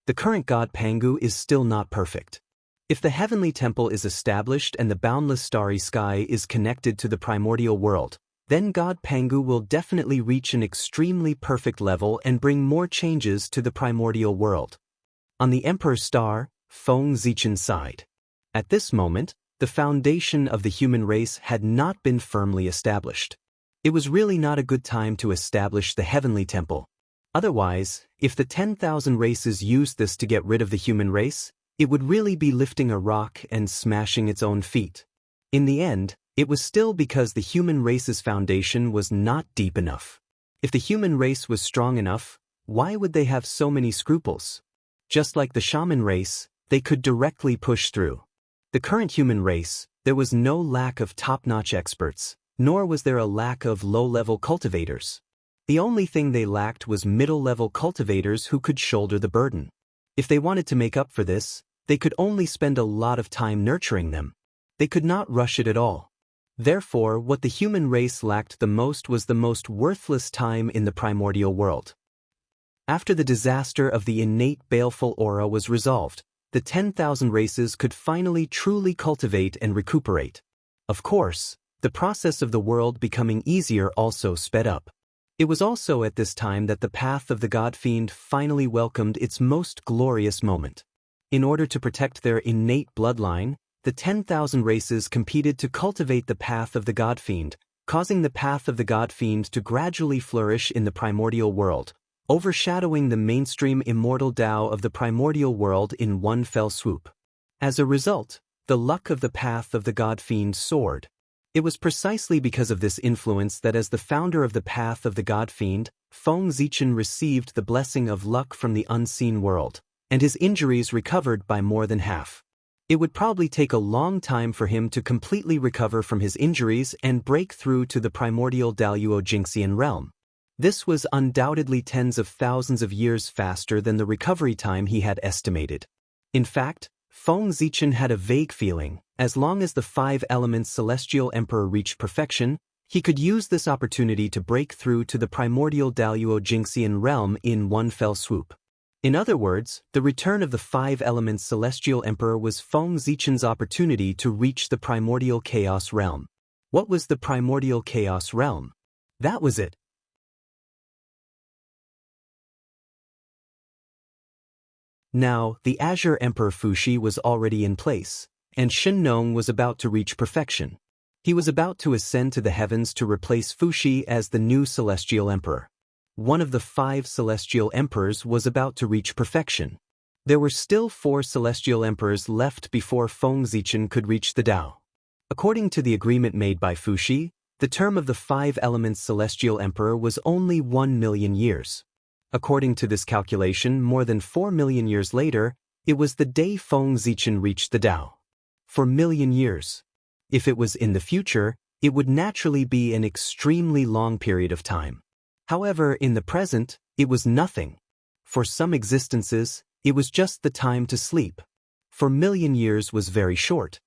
[SPEAKER 1] The current God Pangu is still not perfect. If the heavenly temple is established and the boundless starry sky is connected to the primordial world, then God Pangu will definitely reach an extremely perfect level and bring more changes to the primordial world. On the Emperor's star, Feng Zichen sighed. At this moment, the foundation of the human race had not been firmly established. It was really not a good time to establish the heavenly temple. Otherwise, if the 10,000 races used this to get rid of the human race, it would really be lifting a rock and smashing its own feet. In the end, it was still because the human race's foundation was not deep enough. If the human race was strong enough, why would they have so many scruples? Just like the shaman race, they could directly push through. The current human race, there was no lack of top-notch experts, nor was there a lack of low-level cultivators. The only thing they lacked was middle-level cultivators who could shoulder the burden. If they wanted to make up for this, they could only spend a lot of time nurturing them. They could not rush it at all. Therefore, what the human race lacked the most was the most worthless time in the primordial world. After the disaster of the innate baleful aura was resolved, the 10,000 races could finally truly cultivate and recuperate. Of course, the process of the world becoming easier also sped up. It was also at this time that the path of the God Fiend finally welcomed its most glorious moment. In order to protect their innate bloodline, the 10,000 races competed to cultivate the path of the God Fiend, causing the path of the God Fiend to gradually flourish in the primordial world, overshadowing the mainstream immortal Tao of the primordial world in one fell swoop. As a result, the luck of the path of the God Fiend soared. It was precisely because of this influence that as the founder of the path of the God Fiend, Feng Zichen received the blessing of luck from the unseen world, and his injuries recovered by more than half. It would probably take a long time for him to completely recover from his injuries and break through to the primordial Daluo Jingxian realm. This was undoubtedly tens of thousands of years faster than the recovery time he had estimated. In fact, Feng Zichen had a vague feeling, as long as the 5 elements Celestial Emperor reached perfection, He could use this opportunity to break through to the primordial Daluo-Jingxian realm in one fell swoop. In other words, the return of the five elements celestial emperor was Feng Zichen's opportunity to reach the primordial chaos realm. What was the primordial chaos realm? That was it. Now, the Azure Emperor Fuxi was already in place, and Shen Nong was about to reach perfection. He was about to ascend to the heavens to replace Fuxi as the new celestial emperor. One of the 5 celestial emperors was about to reach perfection. There were still 4 celestial emperors left before Feng Zichen could reach the Tao. According to the agreement made by Fuxi, the term of the 5 elements celestial emperor was only 1 million years. According to this calculation, more than 4 million years later, it was the day Feng Zichen reached the Tao. For million years. If it was in the future, it would naturally be an extremely long period of time. However, in the present, it was nothing. For some existences, it was just the time to sleep. For million years was very short.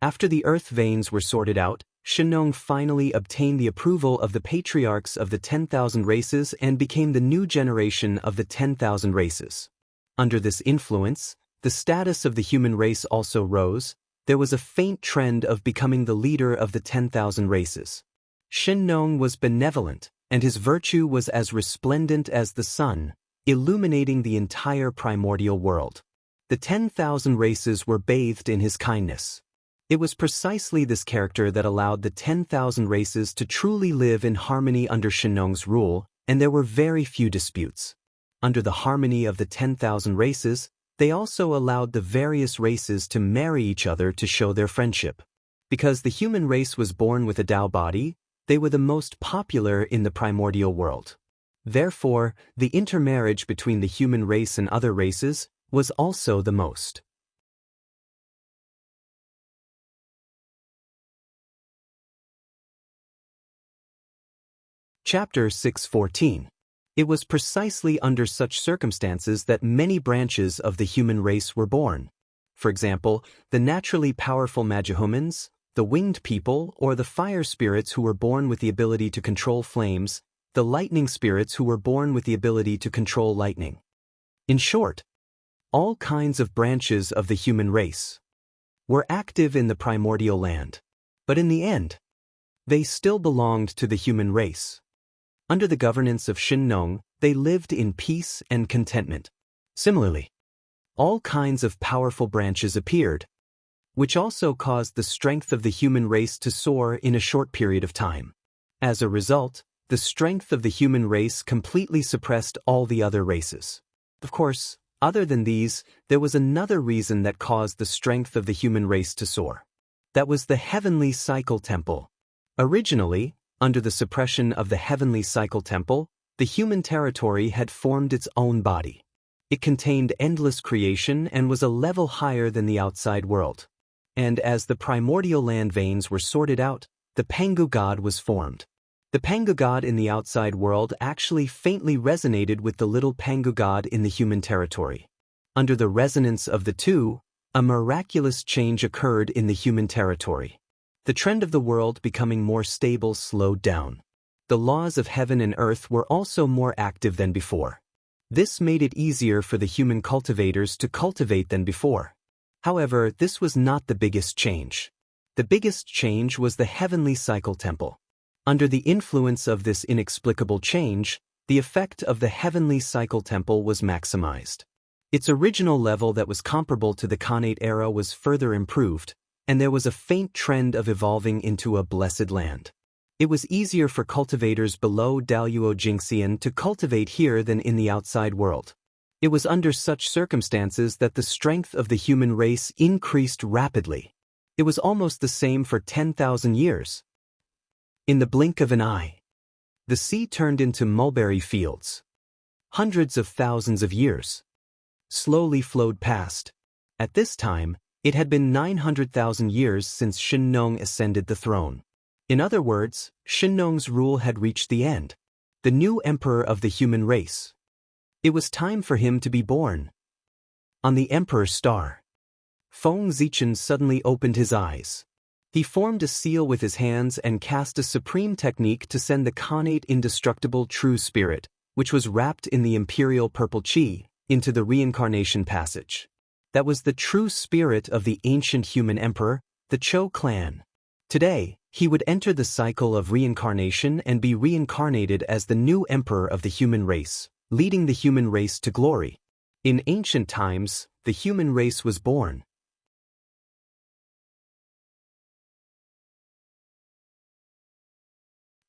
[SPEAKER 1] After the earth veins were sorted out, Shen Nong finally obtained the approval of the patriarchs of the 10,000 races and became the new generation of the 10,000 races. Under this influence, the status of the human race also rose. There was a faint trend of becoming the leader of the 10,000 races. Shen Nong was benevolent, and his virtue was as resplendent as the sun, illuminating the entire primordial world. The 10,000 races were bathed in his kindness. It was precisely this character that allowed the 10,000 races to truly live in harmony under Shen Nong's rule, and there were very few disputes. Under the harmony of the 10,000 races, they also allowed the various races to marry each other to show their friendship. Because the human race was born with a Tao body, they were the most popular in the primordial world. Therefore, the intermarriage between the human race and other races was also the most. Chapter 6:14. It was precisely under such circumstances that many branches of the human race were born. For example, the naturally powerful magihumans, the winged people, or the fire spirits who were born with the ability to control flames, the lightning spirits who were born with the ability to control lightning. In short, all kinds of branches of the human race were active in the primordial land. But in the end, they still belonged to the human race. Under the governance of Shen Nong, they lived in peace and contentment. Similarly, all kinds of powerful branches appeared, which also caused the strength of the human race to soar in a short period of time. As a result, the strength of the human race completely suppressed all the other races. Of course, other than these, there was another reason that caused the strength of the human race to soar. That was the heavenly cycle temple. Originally, under the suppression of the heavenly cycle temple, the human territory had formed its own body. It contained endless creation and was a level higher than the outside world. And as the primordial land veins were sorted out, the Pangu god was formed. The Pangu god in the outside world actually faintly resonated with the little Pangu god in the human territory. Under the resonance of the two, a miraculous change occurred in the human territory. The trend of the world becoming more stable slowed down. The laws of heaven and earth were also more active than before. This made it easier for the human cultivators to cultivate than before. However, this was not the biggest change. The biggest change was the heavenly cycle temple. Under the influence of this inexplicable change, the effect of the heavenly cycle temple was maximized. Its original level that was comparable to the Khanate era was further improved, and there was a faint trend of evolving into a blessed land. It was easier for cultivators below Daluo-Jingxian to cultivate here than in the outside world. It was under such circumstances that the strength of the human race increased rapidly. It was almost the same for 10,000 years. In the blink of an eye, the sea turned into mulberry fields. Hundreds of thousands of years slowly flowed past. At this time, it had been 900,000 years since Shen Nong ascended the throne. In other words, Shen Nong's rule had reached the end. The new emperor of the human race. It was time for him to be born. On the emperor's star, Feng Zichen suddenly opened his eyes. He formed a seal with his hands and cast a supreme technique to send the connate indestructible true spirit, which was wrapped in the imperial purple chi, into the reincarnation passage. That was the true spirit of the ancient human emperor, the Cho clan. Today, he would enter the cycle of reincarnation and be reincarnated as the new emperor of the human race, leading the human race to glory. In ancient times, the human race was born.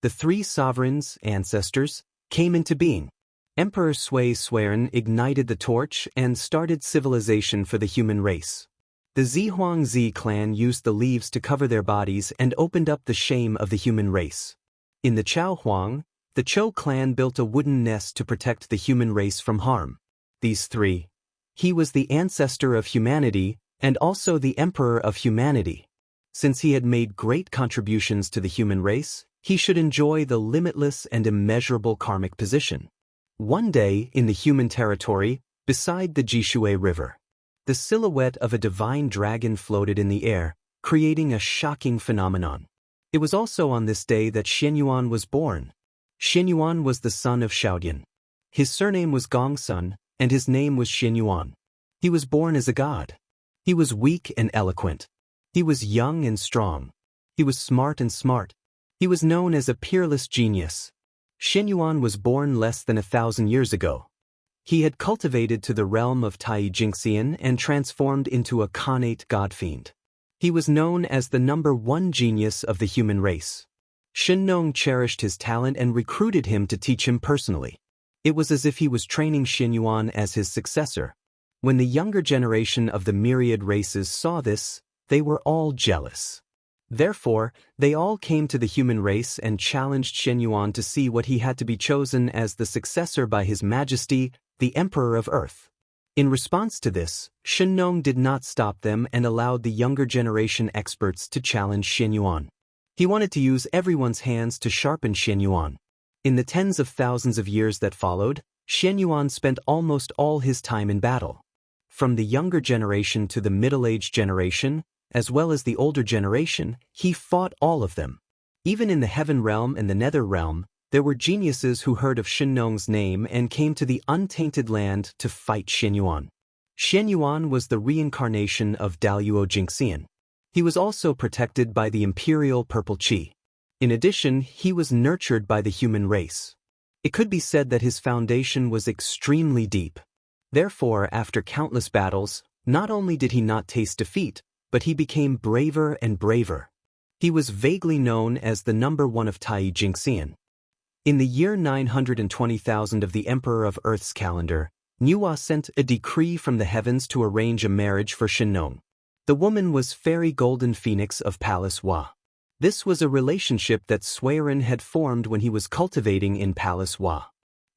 [SPEAKER 1] The three sovereigns, ancestors, came into being. Emperor Sui Suiren ignited the torch and started civilization for the human race. The Zihuangzi clan used the leaves to cover their bodies and opened up the shame of the human race. In the Chaohuang, the Cho clan built a wooden nest to protect the human race from harm. These three. He was the ancestor of humanity and also the emperor of humanity. Since he had made great contributions to the human race, he should enjoy the limitless and immeasurable karmic position. One day, in the human territory, beside the Jishui River, the silhouette of a divine dragon floated in the air, creating a shocking phenomenon. It was also on this day that Xianyuan was born. Xianyuan was the son of Xiaodian. His surname was Gongsun, and his name was Xianyuan. He was born as a god. He was weak and eloquent. He was young and strong. He was smart and smart. He was known as a peerless genius. Xianyuan was born less than 1,000 years ago. He had cultivated to the realm of Tai Jingxian and transformed into a connate god-fiend. He was known as the #1 genius of the human race. Xinnong cherished his talent and recruited him to teach him personally. It was as if he was training Xianyuan as his successor. When the younger generation of the myriad races saw this, they were all jealous. Therefore, they all came to the human race and challenged Xianyuan to see what he had to be chosen as the successor by His Majesty, the Emperor of Earth. In response to this, Xinnong did not stop them and allowed the younger generation experts to challenge Xianyuan. He wanted to use everyone's hands to sharpen Xianyuan. In the tens of thousands of years that followed, Xianyuan spent almost all his time in battle. From the younger generation to the middle-aged generation, as well as the older generation, he fought all of them. Even in the heaven realm and the nether realm, there were geniuses who heard of Xinnong's name and came to the untainted land to fight Xianyuan. Xianyuan was the reincarnation of Daluo Jingxian. He was also protected by the imperial purple chi. In addition, he was nurtured by the human race. It could be said that his foundation was extremely deep. Therefore, after countless battles, not only did he not taste defeat, but he became braver and braver. He was vaguely known as the #1 of Tai Jingxian. In the year 920,000 of the Emperor of Earth's calendar, Nuwa sent a decree from the heavens to arrange a marriage for Xinnong. The woman was Fairy Golden Phoenix of Palace Wa. This was a relationship that Suiren had formed when he was cultivating in Palace Wa.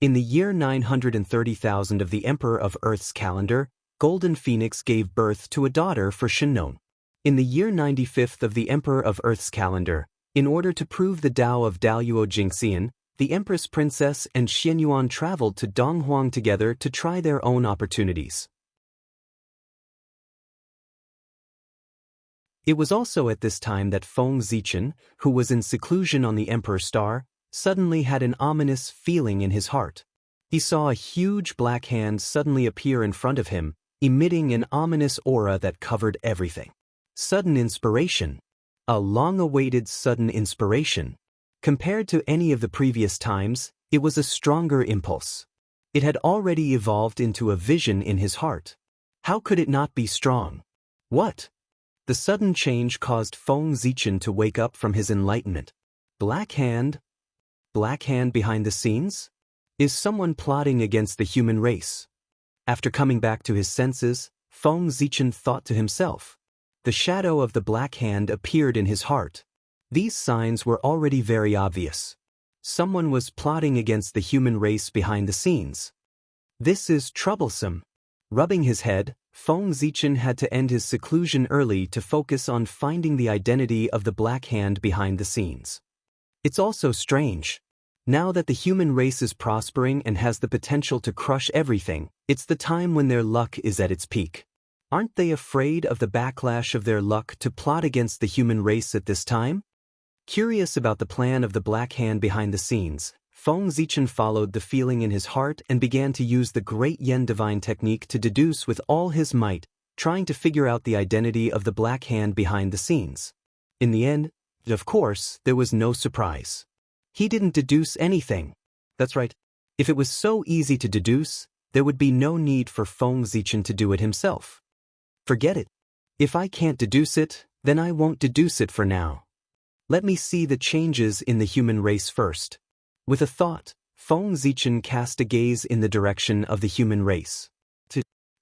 [SPEAKER 1] In the year 930,000 of the Emperor of Earth's calendar, Golden Phoenix gave birth to a daughter for Xinnong. In the year 95th of the Emperor of Earth's calendar, in order to prove the Tao of Daluo Jingxian, the Empress Princess and Xianyuan traveled to Donghuang together to try their own opportunities. It was also at this time that Feng Zichen, who was in seclusion on the Emperor Star, suddenly had an ominous feeling in his heart. He saw a huge black hand suddenly appear in front of him, emitting an ominous aura that covered everything. Sudden inspiration. A long-awaited sudden inspiration. Compared to any of the previous times, it was a stronger impulse. It had already evolved into a vision in his heart. How could it not be strong? What? The sudden change caused Feng Zichen to wake up from his enlightenment. Black hand? Black hand behind the scenes? Is someone plotting against the human race? After coming back to his senses, Feng Zichen thought to himself. The shadow of the black hand appeared in his heart. These signs were already very obvious. Someone was plotting against the human race behind the scenes. This is troublesome. Rubbing his head, Feng Zichen had to end his seclusion early to focus on finding the identity of the black hand behind the scenes. It's also strange. Now that the human race is prospering and has the potential to crush everything, it's the time when their luck is at its peak. Aren't they afraid of the backlash of their luck to plot against the human race at this time? Curious about the plan of the Black Hand behind the scenes, Feng Zichen followed the feeling in his heart and began to use the Great Yen Divine Technique to deduce with all his might, trying to figure out the identity of the Black Hand behind the scenes. In the end, of course, there was no surprise. He didn't deduce anything. That's right. If it was so easy to deduce, there would be no need for Feng Zichen to do it himself. Forget it. If I can't deduce it, then I won't deduce it for now. Let me see the changes in the human race first. With a thought, Feng Zichen cast a gaze in the direction of the human race.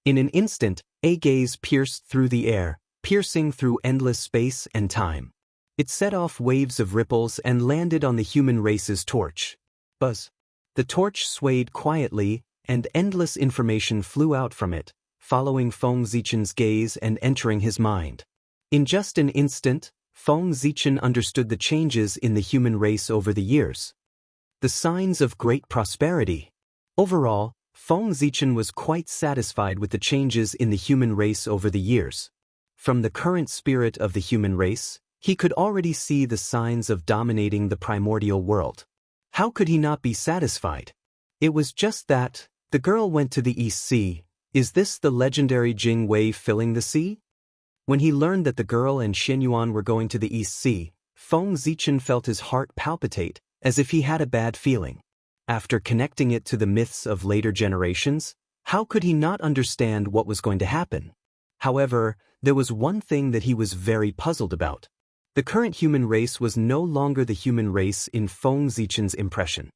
[SPEAKER 1] In an instant, a gaze pierced through the air, piercing through endless space and time. It set off waves of ripples and landed on the human race's torch. Buzz. The torch swayed quietly, and endless information flew out from it, following Feng Zichen's gaze and entering his mind. In just an instant, Feng Zichen understood the changes in the human race over the years. The signs of great prosperity. Overall, Feng Zichen was quite satisfied with the changes in the human race over the years. From the current spirit of the human race, he could already see the signs of dominating the primordial world. How could he not be satisfied? It was just that, the girl went to the East Sea. Is this the legendary Jing Wei filling the sea? When he learned that the girl and Xianyuan were going to the East Sea, Feng Zichen felt his heart palpitate, as if he had a bad feeling. After connecting it to the myths of later generations, how could he not understand what was going to happen? However, there was one thing that he was very puzzled about. The current human race was no longer the human race in Feng Zichen's impression.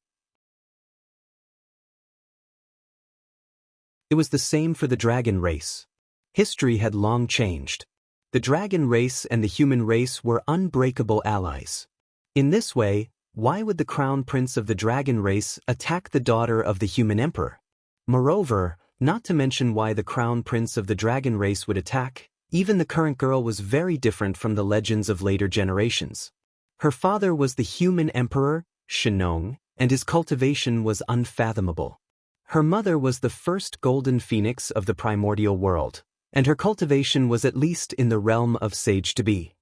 [SPEAKER 1] It was the same for the dragon race. History had long changed. The dragon race and the human race were unbreakable allies. In this way, why would the crown prince of the dragon race attack the daughter of the human emperor? Moreover, not to mention why the crown prince of the dragon race would attack, even the current girl was very different from the legends of later generations. Her father was the human emperor, Shenong, and his cultivation was unfathomable. Her mother was the first golden phoenix of the primordial world, and her cultivation was at least in the realm of sage-to-be.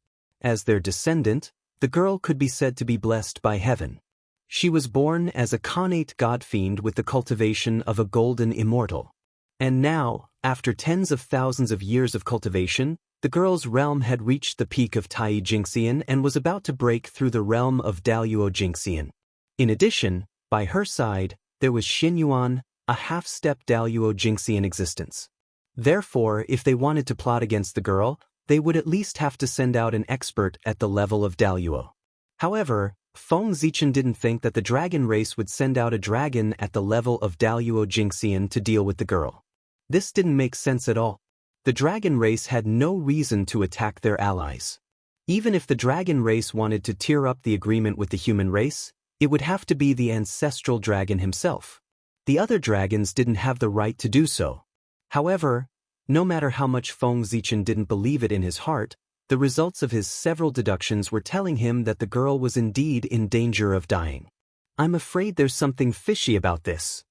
[SPEAKER 1] As their descendant, the girl could be said to be blessed by heaven. She was born as a connate god-fiend with the cultivation of a golden immortal. And now, after tens of thousands of years of cultivation, the girl's realm had reached the peak of Tai Jingxian and was about to break through the realm of Daluo Jingxian. In addition, by her side, there was Xianyuan, a half-step Daluo Jingxian existence. Therefore, if they wanted to plot against the girl, they would at least have to send out an expert at the level of Daluo. However, Feng Zichen didn't think that the dragon race would send out a dragon at the level of Daluo Jingxian to deal with the girl. This didn't make sense at all. The dragon race had no reason to attack their allies. Even if the dragon race wanted to tear up the agreement with the human race, it would have to be the ancestral dragon himself. The other dragons didn't have the right to do so. However, no matter how much Feng Zichen didn't believe it in his heart, the results of his several deductions were telling him that the girl was indeed in danger of dying. I'm afraid there's something fishy about this.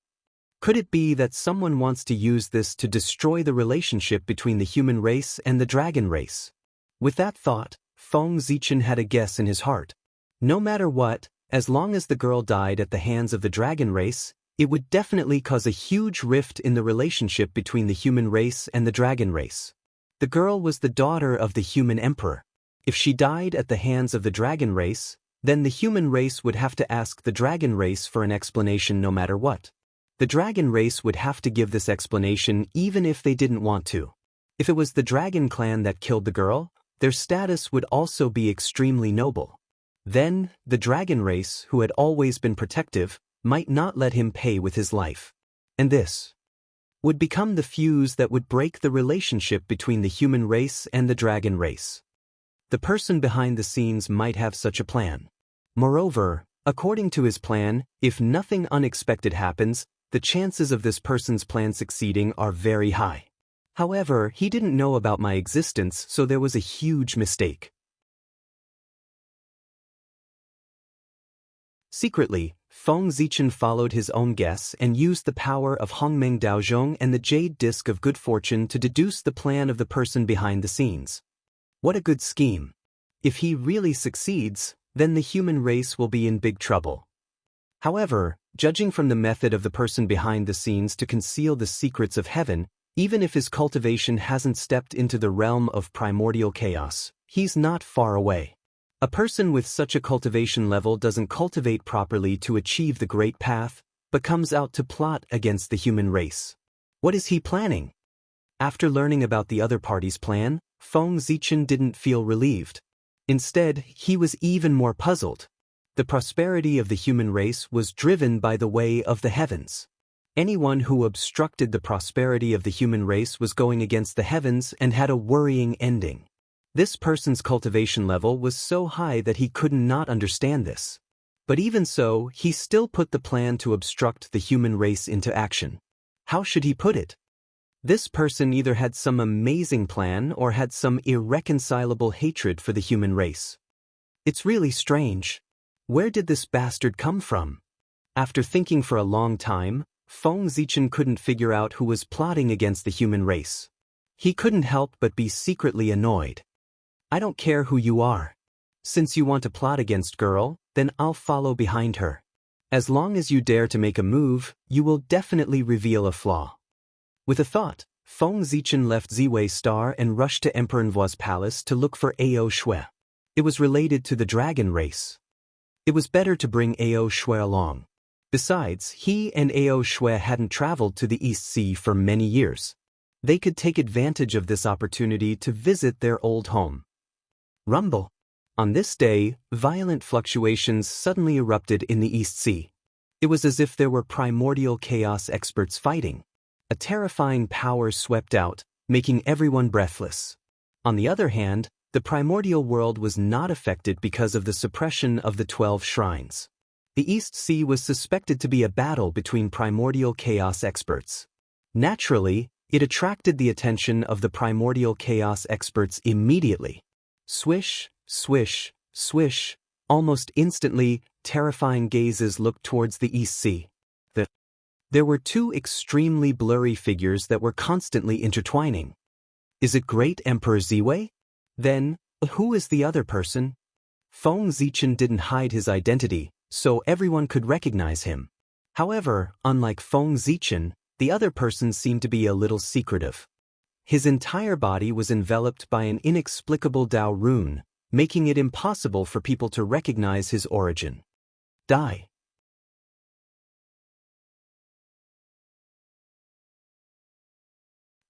[SPEAKER 1] Could it be that someone wants to use this to destroy the relationship between the human race and the dragon race? With that thought, Feng Zichen had a guess in his heart. No matter what, as long as the girl died at the hands of the dragon race, it would definitely cause a huge rift in the relationship between the human race and the dragon race. The girl was the daughter of the human emperor. If she died at the hands of the dragon race, then the human race would have to ask the dragon race for an explanation no matter what. The dragon race would have to give this explanation even if they didn't want to. If it was the dragon clan that killed the girl, their status would also be extremely noble. Then, the dragon race, who had always been protective, might not let him pay with his life. And this would become the fuse that would break the relationship between the human race and the dragon race. The person behind the scenes might have such a plan. Moreover, according to his plan, if nothing unexpected happens, the chances of this person's plan succeeding are very high. However, he didn't know about my existence, so there was a huge mistake. Secretly, Feng Zichen followed his own guess and used the power of Hongmeng Daozhong and the Jade Disc of Good Fortune to deduce the plan of the person behind the scenes. What a good scheme. If he really succeeds, then the human race will be in big trouble. However, judging from the method of the person behind the scenes to conceal the secrets of heaven, even if his cultivation hasn't stepped into the realm of primordial chaos, he's not far away. A person with such a cultivation level doesn't cultivate properly to achieve the great path, but comes out to plot against the human race. What is he planning? After learning about the other party's plan, Feng Zichen didn't feel relieved. Instead, he was even more puzzled. The prosperity of the human race was driven by the way of the heavens. Anyone who obstructed the prosperity of the human race was going against the heavens and had a worrying ending. This person's cultivation level was so high that he could not understand this. But even so, he still put the plan to obstruct the human race into action. How should he put it? This person either had some amazing plan or had some irreconcilable hatred for the human race. It's really strange. Where did this bastard come from? After thinking for a long time, Feng Zichen couldn't figure out who was plotting against the human race. He couldn't help but be secretly annoyed. I don't care who you are. Since you want to plot against girl, then I'll follow behind her. As long as you dare to make a move, you will definitely reveal a flaw. With a thought, Feng Zichen left Ziwei Star and rushed to Emperor Nvuo's palace to look for Ao Shui. It was related to the dragon race. It was better to bring Ao Shui along. Besides, he and Ao Shui hadn't traveled to the East Sea for many years. They could take advantage of this opportunity to visit their old home. Rumble. On this day, violent fluctuations suddenly erupted in the East Sea. It was as if there were primordial chaos experts fighting. A terrifying power swept out, making everyone breathless. On the other hand, the primordial world was not affected because of the suppression of the 12 shrines. The East Sea was suspected to be a battle between primordial chaos experts. Naturally, it attracted the attention of the primordial chaos experts immediately. Swish, swish, swish, almost instantly, terrifying gazes looked towards the East Sea. There were two extremely blurry figures that were constantly intertwining. Is it Great Emperor Ziwei? Then, who is the other person? Feng Zichen didn't hide his identity, so everyone could recognize him. However, unlike Feng Zichen, the other person seemed to be a little secretive. His entire body was enveloped by an inexplicable Dao rune, making it impossible for people to recognize his origin. Die.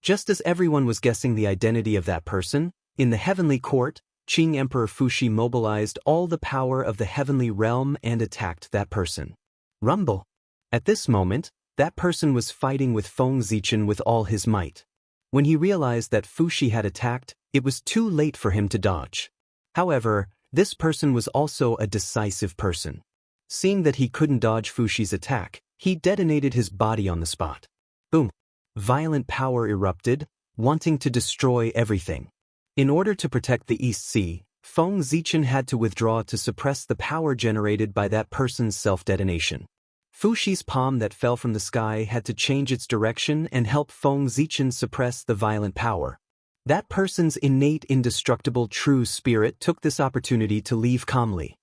[SPEAKER 1] Just as everyone was guessing the identity of that person, in the heavenly court, Qing Emperor Fuxi mobilized all the power of the heavenly realm and attacked that person. Rumble. At this moment, that person was fighting with Feng Zichen with all his might. When he realized that Fuxi had attacked, it was too late for him to dodge. However, this person was also a decisive person. Seeing that he couldn't dodge Fuxi's attack, he detonated his body on the spot. Boom! Violent power erupted, wanting to destroy everything. In order to protect the East Sea, Feng Zichen had to withdraw to suppress the power generated by that person's self-detonation. Fuxi's palm that fell from the sky had to change its direction and help Feng Zichen suppress the violent power. That person's innate indestructible true spirit took this opportunity to leave calmly.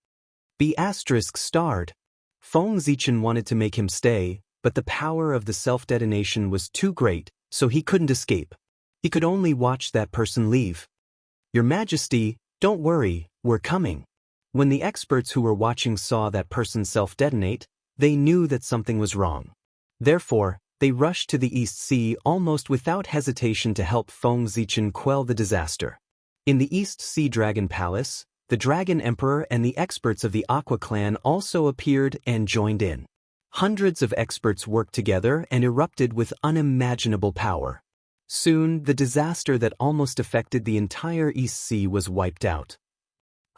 [SPEAKER 1] Be **starred. Feng Zichen wanted to make him stay, but the power of the self-detonation was too great, so he couldn't escape. He could only watch that person leave. Your Majesty, don't worry, we're coming. When the experts who were watching saw that person self-detonate, they knew that something was wrong. Therefore, they rushed to the East Sea almost without hesitation to help Feng Zichen quell the disaster. In the East Sea Dragon Palace, the Dragon Emperor and the experts of the Aqua clan also appeared and joined in. Hundreds of experts worked together and erupted with unimaginable power. Soon, the disaster that almost affected the entire East Sea was wiped out.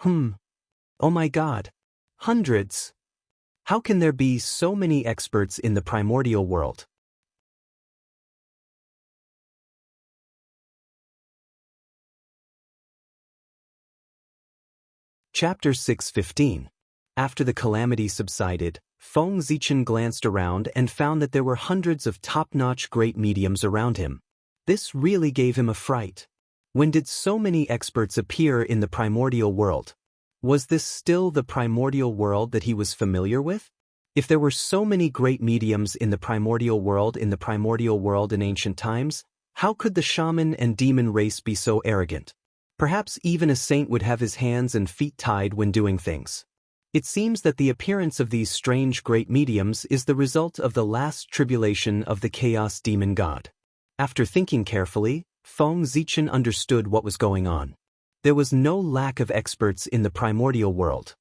[SPEAKER 1] Oh my God! Hundreds! How can there be so many experts in the primordial world? Chapter 6:15. After the calamity subsided, Feng Zichen glanced around and found that there were hundreds of top-notch great mediums around him. This really gave him a fright. When did so many experts appear in the primordial world? Was this still the primordial world that he was familiar with? If there were so many great mediums in the primordial world in ancient times, how could the shaman and demon race be so arrogant? Perhaps even a saint would have his hands and feet tied when doing things. It seems that the appearance of these strange great mediums is the result of the last tribulation of the chaos demon god. After thinking carefully, Feng Zichen understood what was going on. There was no lack of experts in the primordial world.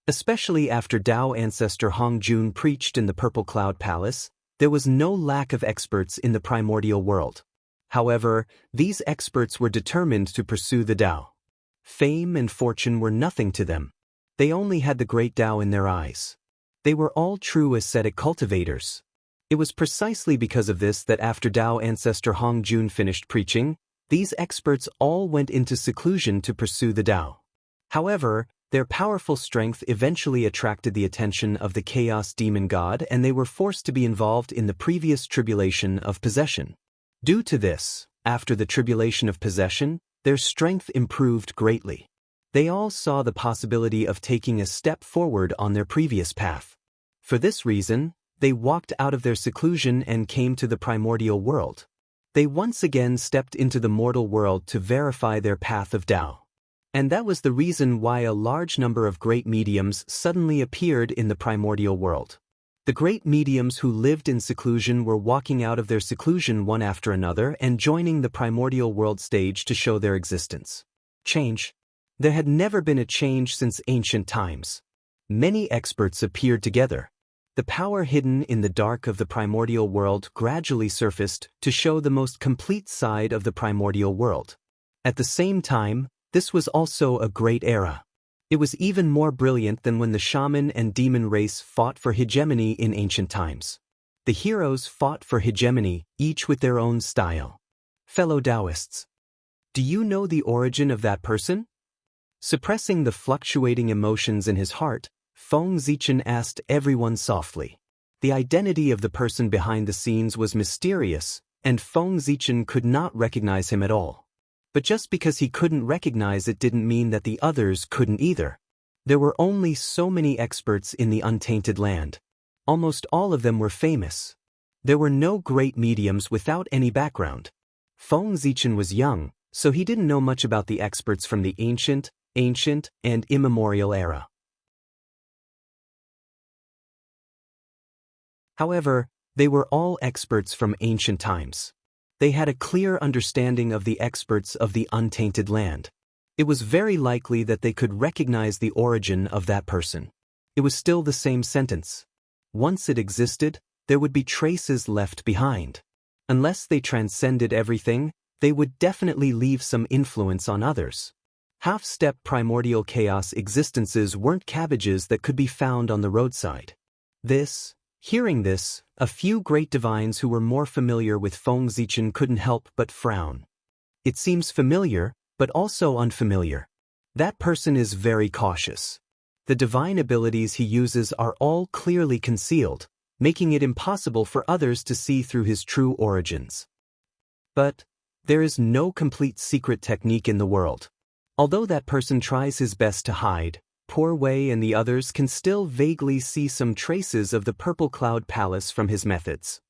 [SPEAKER 1] Especially after Dao ancestor Hongjun preached in the Purple Cloud Palace, there was no lack of experts in the primordial world. However, these experts were determined to pursue the Dao. Fame and fortune were nothing to them. They only had the great Dao in their eyes. They were all true ascetic cultivators. It was precisely because of this that after Dao ancestor Hongjun finished preaching, these experts all went into seclusion to pursue the Dao. However, their powerful strength eventually attracted the attention of the chaos demon god, and they were forced to be involved in the previous tribulation of possession. Due to this, after the tribulation of possession, their strength improved greatly. They all saw the possibility of taking a step forward on their previous path. For this reason, they walked out of their seclusion and came to the primordial world. They once again stepped into the mortal world to verify their path of Dao. And that was the reason why a large number of great mediums suddenly appeared in the primordial world. The great mediums who lived in seclusion were walking out of their seclusion one after another and joining the primordial world stage to show their existence. Change. There had never been a change since ancient times. Many experts appeared together. The power hidden in the dark of the primordial world gradually surfaced to show the most complete side of the primordial world. At the same time, this was also a great era. It was even more brilliant than when the shaman and demon race fought for hegemony in ancient times. The heroes fought for hegemony, each with their own style. Fellow Taoists, do you know the origin of that person? Suppressing the fluctuating emotions in his heart, Feng Zichen asked everyone softly. The identity of the person behind the scenes was mysterious, and Feng Zichen could not recognize him at all. But just because he couldn't recognize it didn't mean that the others couldn't either. There were only so many experts in the untainted land. Almost all of them were famous. There were no great mediums without any background. Feng Zichen was young, so he didn't know much about the experts from the ancient, and immemorial era. However, they were all experts from ancient times. They had a clear understanding of the experts of the untainted land. It was very likely that they could recognize the origin of that person. It was still the same sentence. Once it existed, there would be traces left behind. Unless they transcended everything, they would definitely leave some influence on others. Half-step primordial chaos existences weren't cabbages that could be found on the roadside. Hearing this, a few great divines who were more familiar with Feng Zichen couldn't help but frown. It seems familiar, but also unfamiliar. That person is very cautious. The divine abilities he uses are all clearly concealed, making it impossible for others to see through his true origins. But there is no complete secret technique in the world. Although that person tries his best to hide, Poor Wei and the others can still vaguely see some traces of the Purple Cloud Palace from his methods.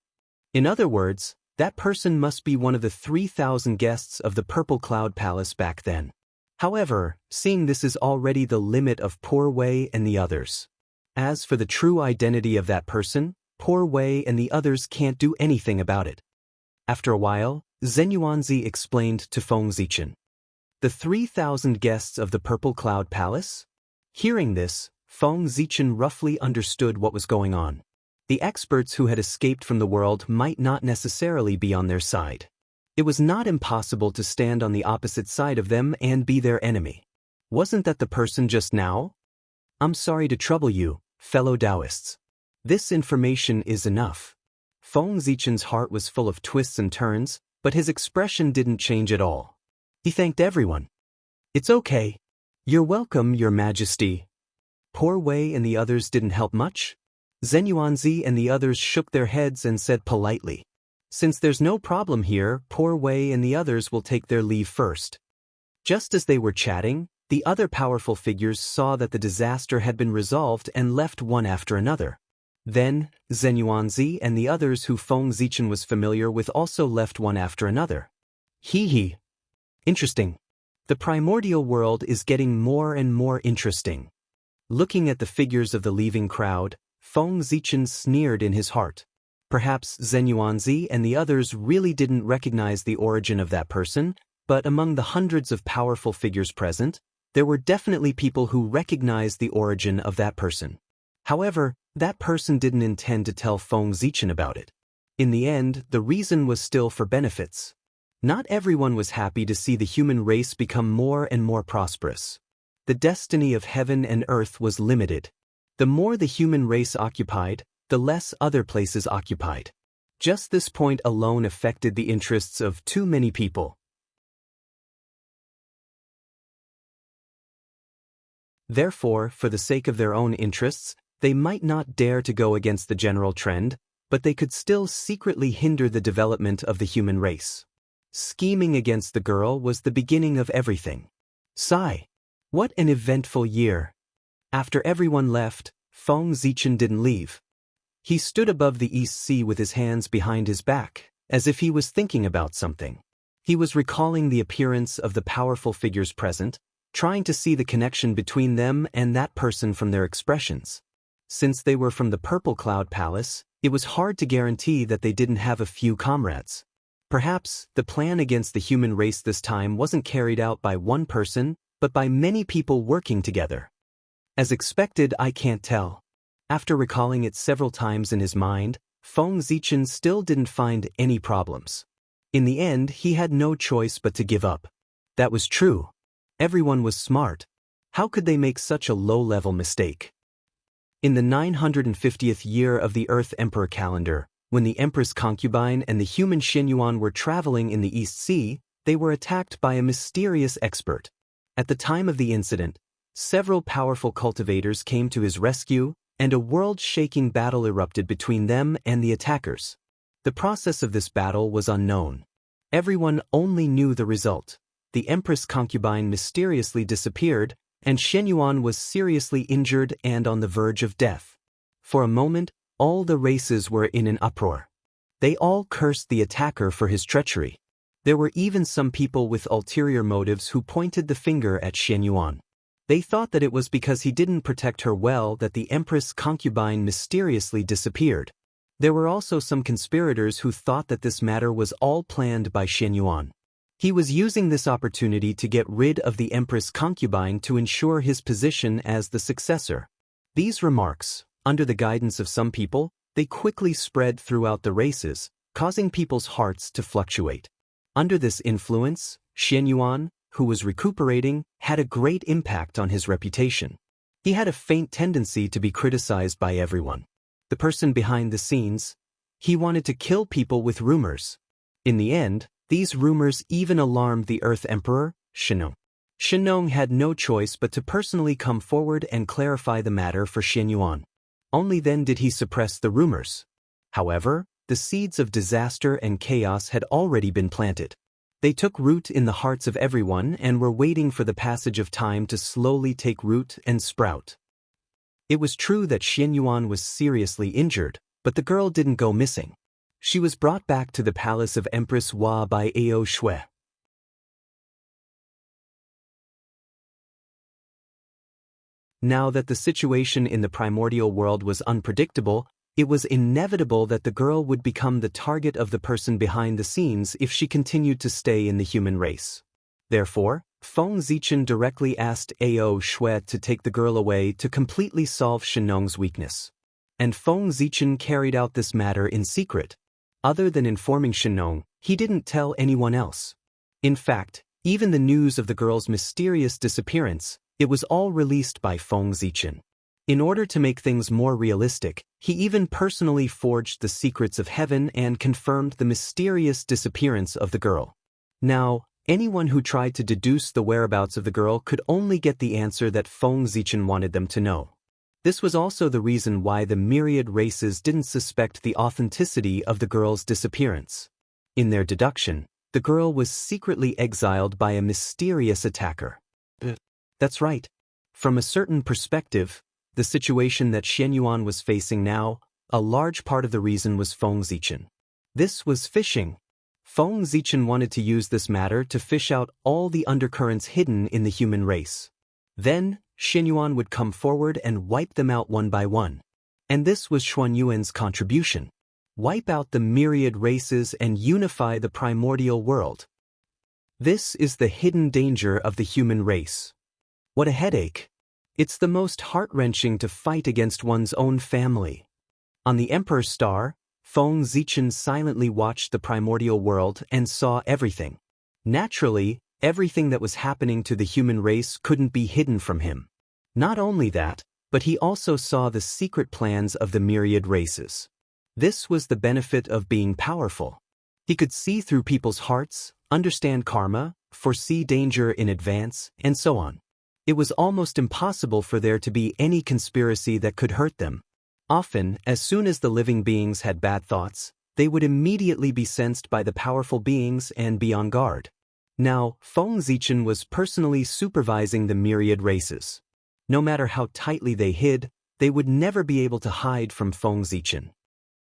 [SPEAKER 1] In other words, that person must be one of the 3,000 guests of the Purple Cloud Palace back then. However, seeing this is already the limit of Poor Wei and the others. As for the true identity of that person, Poor Wei and the others can't do anything about it. After a while, Zenyuanzi explained to Feng Zichen. The 3,000 guests of the Purple Cloud Palace? Hearing this, Feng Zichen roughly understood what was going on. The experts who had escaped from the world might not necessarily be on their side. It was not impossible to stand on the opposite side of them and be their enemy. Wasn't that the person just now? I'm sorry to trouble you, fellow Taoists. This information is enough. Feng Zichen's heart was full of twists and turns, but his expression didn't change at all. He thanked everyone. It's okay. You're welcome, Your Majesty. Poor Wei and the others didn't help much? Zenyuanzi and the others shook their heads and said politely, "Since there's no problem here, Poor Wei and the others will take their leave first." Just as they were chatting, the other powerful figures saw that the disaster had been resolved and left one after another. Then, Zenyuanzi and the others who Feng Zichen was familiar with also left one after another. Hee. Interesting. The primordial world is getting more and more interesting. Looking at the figures of the leaving crowd, Feng Zichen sneered in his heart. Perhaps Zenyuanzi and the others really didn't recognize the origin of that person, but among the hundreds of powerful figures present, there were definitely people who recognized the origin of that person. However, that person didn't intend to tell Feng Zichen about it. In the end, the reason was still for benefits. Not everyone was happy to see the human race become more and more prosperous. The destiny of heaven and earth was limited. The more the human race occupied, the less other places occupied. Just this point alone affected the interests of too many people. Therefore, for the sake of their own interests, they might not dare to go against the general trend, but they could still secretly hinder the development of the human race. Scheming against the girl was the beginning of everything. Sigh. What an eventful year. After everyone left, Feng Zichen didn't leave. He stood above the East Sea with his hands behind his back, as if he was thinking about something. He was recalling the appearance of the powerful figures present, trying to see the connection between them and that person from their expressions. Since they were from the Purple Cloud Palace, it was hard to guarantee that they didn't have a few comrades. Perhaps the plan against the human race this time wasn't carried out by one person, but by many people working together. As expected, I can't tell. After recalling it several times in his mind, Feng Zichen still didn't find any problems. In the end, he had no choice but to give up. That was true. Everyone was smart. How could they make such a low-level mistake? In the 950th year of the Earth Emperor calendar, when the Empress concubine and the human Xianyuan were traveling in the East Sea, they were attacked by a mysterious expert. At the time of the incident, several powerful cultivators came to his rescue, and a world-shaking battle erupted between them and the attackers. The process of this battle was unknown. Everyone only knew the result. The Empress concubine mysteriously disappeared, and Xianyuan was seriously injured and on the verge of death. For a moment, all the races were in an uproar. They all cursed the attacker for his treachery. There were even some people with ulterior motives who pointed the finger at Xianyuan. They thought that it was because he didn't protect her well that the Empress concubine mysteriously disappeared. There were also some conspirators who thought that this matter was all planned by Xianyuan. He was using this opportunity to get rid of the Empress concubine to ensure his position as the successor. These remarks, under the guidance of some people, they quickly spread throughout the races, causing people's hearts to fluctuate. Under this influence, Xianyuan, who was recuperating, had a great impact on his reputation. He had a faint tendency to be criticized by everyone. The person behind the scenes, he wanted to kill people with rumors. In the end, these rumors even alarmed the Earth Emperor, Shenong. Shenong had no choice but to personally come forward and clarify the matter for Xianyuan. Only then did he suppress the rumors. However, the seeds of disaster and chaos had already been planted. They took root in the hearts of everyone and were waiting for the passage of time to slowly take root and sprout. It was true that Xianyuan was seriously injured, but the girl didn't go missing. She was brought back to the palace of Empress Hua by Ao Shui. Now that the situation in the primordial world was unpredictable, it was inevitable that the girl would become the target of the person behind the scenes if she continued to stay in the human race. Therefore, Feng Zichen directly asked Ao Shui to take the girl away to completely solve Shenong's weakness. And Feng Zichen carried out this matter in secret. Other than informing Shenong, he didn't tell anyone else. In fact, even the news of the girl's mysterious disappearance, it was all released by Feng Zichen. In order to make things more realistic, he even personally forged the secrets of heaven and confirmed the mysterious disappearance of the girl. Now, anyone who tried to deduce the whereabouts of the girl could only get the answer that Feng Zichen wanted them to know. This was also the reason why the myriad races didn't suspect the authenticity of the girl's disappearance. In their deduction, the girl was secretly exiled by a mysterious attacker. That's right. From a certain perspective, the situation that Xianyuan was facing now, a large part of the reason was Feng Zichen. This was fishing. Feng Zichen wanted to use this matter to fish out all the undercurrents hidden in the human race. Then, Xianyuan would come forward and wipe them out one by one. And this was Xuanyuan's contribution. Wipe out the myriad races and unify the primordial world. This is the hidden danger of the human race. What a headache. It's the most heart-wrenching to fight against one's own family. On the Emperor's Star, Feng Zichen silently watched the primordial world and saw everything. Naturally, everything that was happening to the human race couldn't be hidden from him. Not only that, but he also saw the secret plans of the myriad races. This was the benefit of being powerful. He could see through people's hearts, understand karma, foresee danger in advance, and so on. It was almost impossible for there to be any conspiracy that could hurt them. Often, as soon as the living beings had bad thoughts, they would immediately be sensed by the powerful beings and be on guard. Now, Feng Zichen was personally supervising the myriad races. No matter how tightly they hid, they would never be able to hide from Feng Zichen.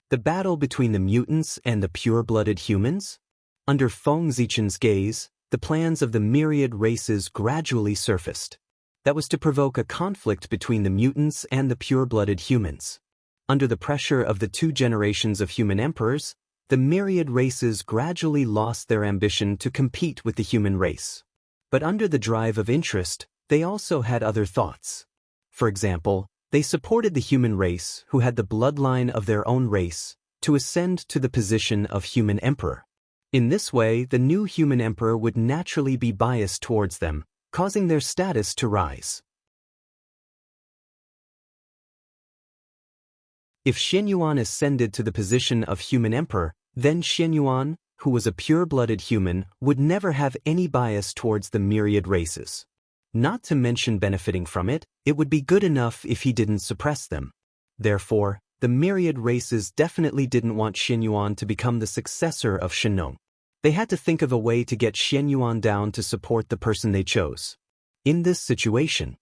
[SPEAKER 1] The battle between the mutants and the pure-blooded humans? Under Feng Zichen's gaze, the plans of the myriad races gradually surfaced. That was to provoke a conflict between the mutants and the pure-blooded humans. Under the pressure of the 2 generations of human emperors, the myriad races gradually lost their ambition to compete with the human race. But under the drive of interest, they also had other thoughts. For example, they supported the human race, who had the bloodline of their own race, to ascend to the position of human emperor. In this way, the new human emperor would naturally be biased towards them, causing their status to rise. If Xianyuan ascended to the position of human emperor, then Xianyuan, who was a pure-blooded human, would never have any bias towards the myriad races. Not to mention benefiting from it, it would be good enough if he didn't suppress them. Therefore, the myriad races definitely didn't want Xianyuan to become the successor of Shenong. They had to think of a way to get Xianyuan down to support the person they chose. In this situation,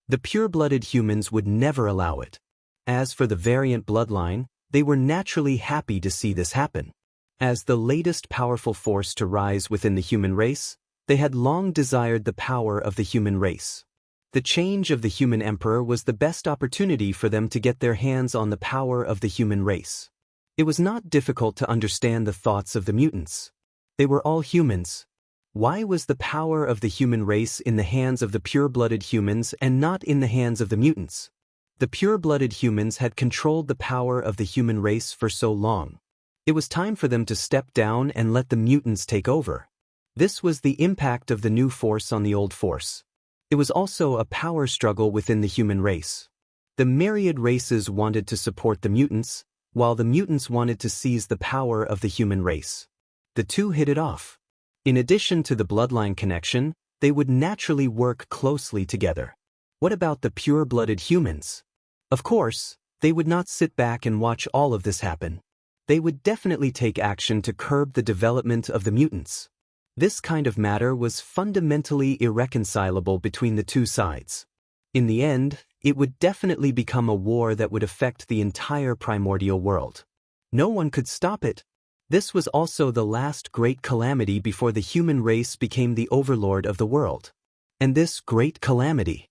[SPEAKER 1] the pure-blooded humans would never allow it. As for the variant bloodline, they were naturally happy to see this happen. As the latest powerful force to rise within the human race, they had long desired the power of the human race. The change of the human emperor was the best opportunity for them to get their hands on the power of the human race. It was not difficult to understand the thoughts of the mutants. They were all humans. Why was the power of the human race in the hands of the pure-blooded humans and not in the hands of the mutants? The pure-blooded humans had controlled the power of the human race for so long. It was time for them to step down and let the mutants take over. This was the impact of the new force on the old force. It was also a power struggle within the human race. The myriad races wanted to support the mutants, while the mutants wanted to seize the power of the human race. The two hit it off. In addition to the bloodline connection, they would naturally work closely together. What about the pure-blooded humans? Of course, they would not sit back and watch all of this happen. They would definitely take action to curb the development of the mutants. This kind of matter was fundamentally irreconcilable between the two sides. In the end, it would definitely become a war that would affect the entire primordial world. No one could stop it. This was also the last great calamity before the human race became the overlord of the world. And this great calamity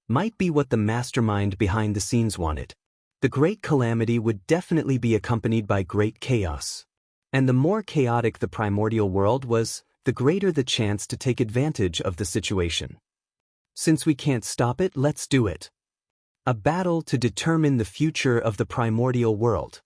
[SPEAKER 1] might be what the mastermind behind the scenes wanted. The great calamity would definitely be accompanied by great chaos. And the more chaotic the primordial world was, the greater the chance to take advantage of the situation. Since we can't stop it, let's do it. A battle to determine the future of the primordial world.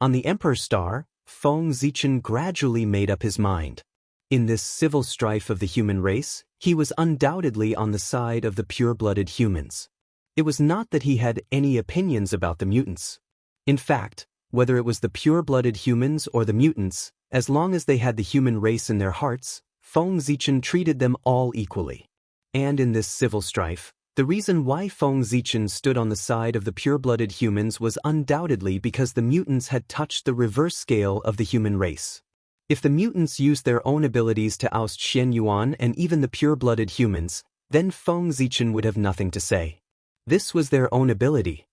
[SPEAKER 1] On the Emperor's Star, Feng Zichen gradually made up his mind. In this civil strife of the human race, he was undoubtedly on the side of the pure-blooded humans. It was not that he had any opinions about the mutants. In fact, whether it was the pure-blooded humans or the mutants, as long as they had the human race in their hearts, Feng Zichen treated them all equally. And in this civil strife, The reason why Feng Zichen stood on the side of the pure-blooded humans was undoubtedly because the mutants had touched the reverse scale of the human race. If the mutants used their own abilities to oust Xian Yuan and even the pure-blooded humans, then Feng Zichen would have nothing to say. This was their own ability.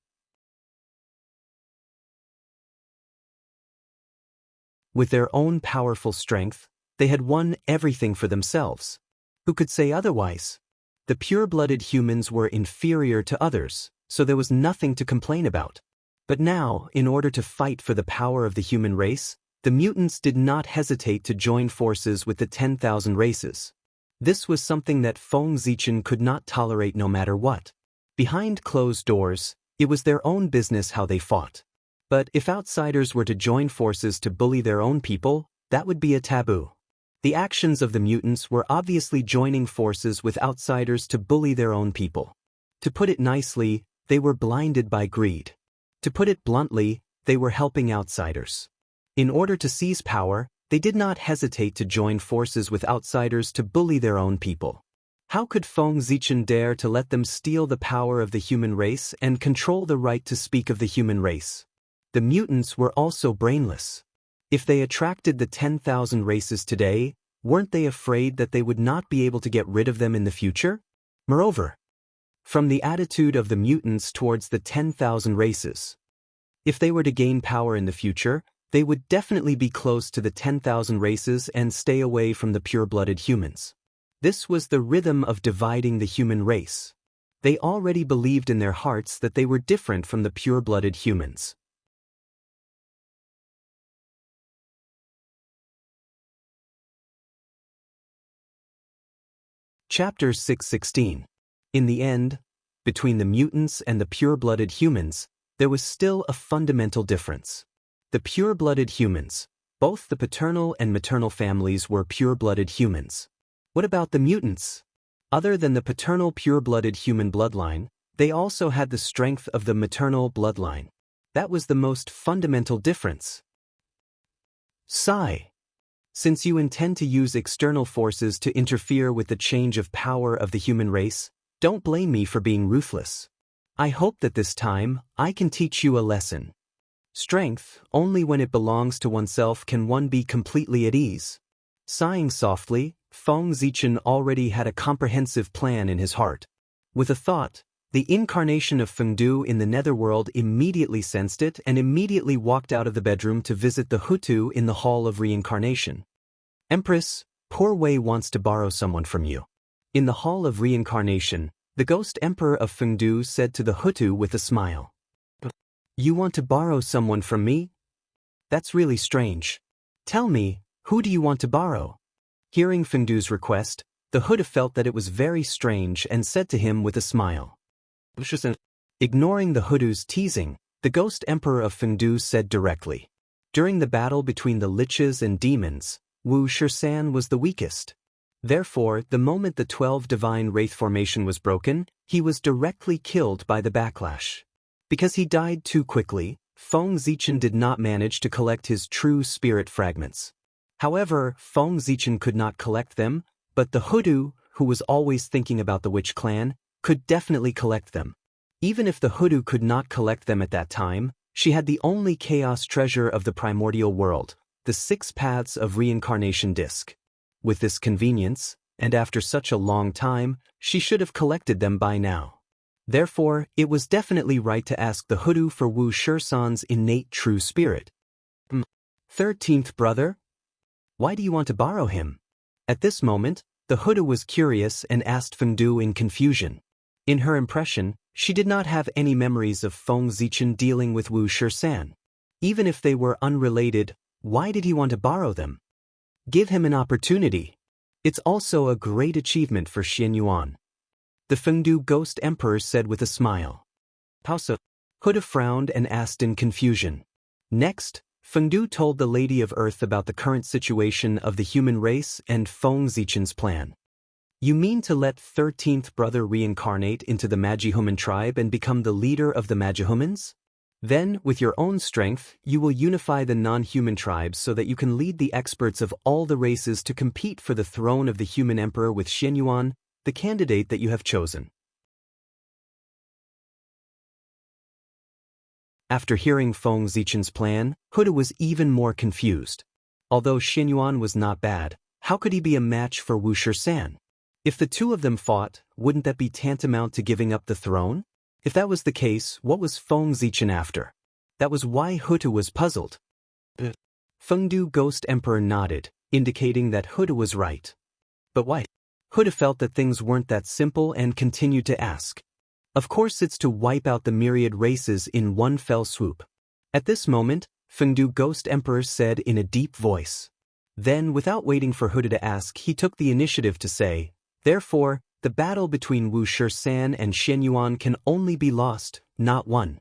[SPEAKER 1] With their own powerful strength, they had won everything for themselves. Who could say otherwise? The pure-blooded humans were inferior to others, so there was nothing to complain about. But now, in order to fight for the power of the human race, the mutants did not hesitate to join forces with the 10,000 races. This was something that Feng Zichen could not tolerate no matter what. Behind closed doors, it was their own business how they fought. But if outsiders were to join forces to bully their own people, that would be a taboo. The actions of the mutants were obviously joining forces with outsiders to bully their own people. To put it nicely, they were blinded by greed. To put it bluntly, they were helping outsiders. In order to seize power, they did not hesitate to join forces with outsiders to bully their own people. How could Feng Zichen dare to let them steal the power of the human race and control the right to speak of the human race? The mutants were also brainless. If they attracted the 10,000 races today, weren't they afraid that they would not be able to get rid of them in the future? Moreover, from the attitude of the mutants towards the 10,000 races, if they were to gain power in the future, they would definitely be close to the 10,000 races and stay away from the pure-blooded humans. This was the rhythm of dividing the human race. They already believed in their hearts that they were different from the pure-blooded humans. Chapter 616. In the end, between the mutants and the pure-blooded humans, there was still a fundamental difference. The pure-blooded humans, both the paternal and maternal families were pure-blooded humans. What about the mutants? Other than the paternal pure-blooded human bloodline, they also had the strength of the maternal bloodline. That was the most fundamental difference. Sigh. Since you intend to use external forces to interfere with the change of power of the human race, don't blame me for being ruthless. I hope that this time, I can teach you a lesson. Strength, only when it belongs to oneself can one be completely at ease. Sighing softly, Feng Zichen already had a comprehensive plan in his heart. With a thought, the incarnation of Fengdu in the netherworld immediately sensed it and immediately walked out of the bedroom to visit the Hutu in the Hall of Reincarnation. Empress, poor Wei wants to borrow someone from you. In the Hall of Reincarnation, the ghost emperor of Fengdu said to the Hutu with a smile. You want to borrow someone from me? That's really strange. Tell me, who do you want to borrow? Hearing Fengdu's request, the Hutu felt that it was very strange and said to him with a smile. Ignoring the Hutu's teasing, the ghost emperor of Fengdu said directly. During the battle between the liches and demons, Wu Shisan was the weakest. Therefore, the moment the 12 divine wraith formation was broken, he was directly killed by the backlash. Because he died too quickly, Feng Zichen did not manage to collect his true spirit fragments. However, Feng Zichen could not collect them, but the Hutu, who was always thinking about the witch clan, could definitely collect them. Even if the Hutu could not collect them at that time, she had the only chaos treasure of the primordial world, the 6 paths of reincarnation disc. With this convenience, and after such a long time, she should have collected them by now. Therefore, it was definitely right to ask the Hutu for Wu Shisan's innate true spirit. 13th brother? Why do you want to borrow him? At this moment, the Hutu was curious and asked Fengdu in confusion. In her impression, she did not have any memories of Feng Zichen dealing with Wu Shisan. Even if they were unrelated, why did he want to borrow them? Give him an opportunity. It's also a great achievement for Xian Yuan. The Fengdu ghost emperor said with a smile. Pausa. Hutu frowned and asked in confusion. Next, Fengdu told the Lady of Earth about the current situation of the human race and Feng Zichen's plan. You mean to let 13th brother reincarnate into the Magihuman tribe and become the leader of the Magihumans? Then, with your own strength, you will unify the non-human tribes so that you can lead the experts of all the races to compete for the throne of the human emperor with Xian Yuan, the candidate that you have chosen. After hearing Feng Zichen's plan, Huda was even more confused. Although Xinyuan was not bad, how could he be a match for Wu Shisan? If the two of them fought, wouldn't that be tantamount to giving up the throne? If that was the case, what was Feng Zichen after? That was why Huda was puzzled. Fengdu Ghost Emperor nodded, indicating that Huda was right. But why? Huda felt that things weren't that simple and continued to ask. Of course it's to wipe out the myriad races in one fell swoop. At this moment, Fengdu Ghost Emperor said in a deep voice. Then, without waiting for Huda to ask, he took the initiative to say, therefore, the battle between Wu Shisan and Xianyuan can only be lost, not won.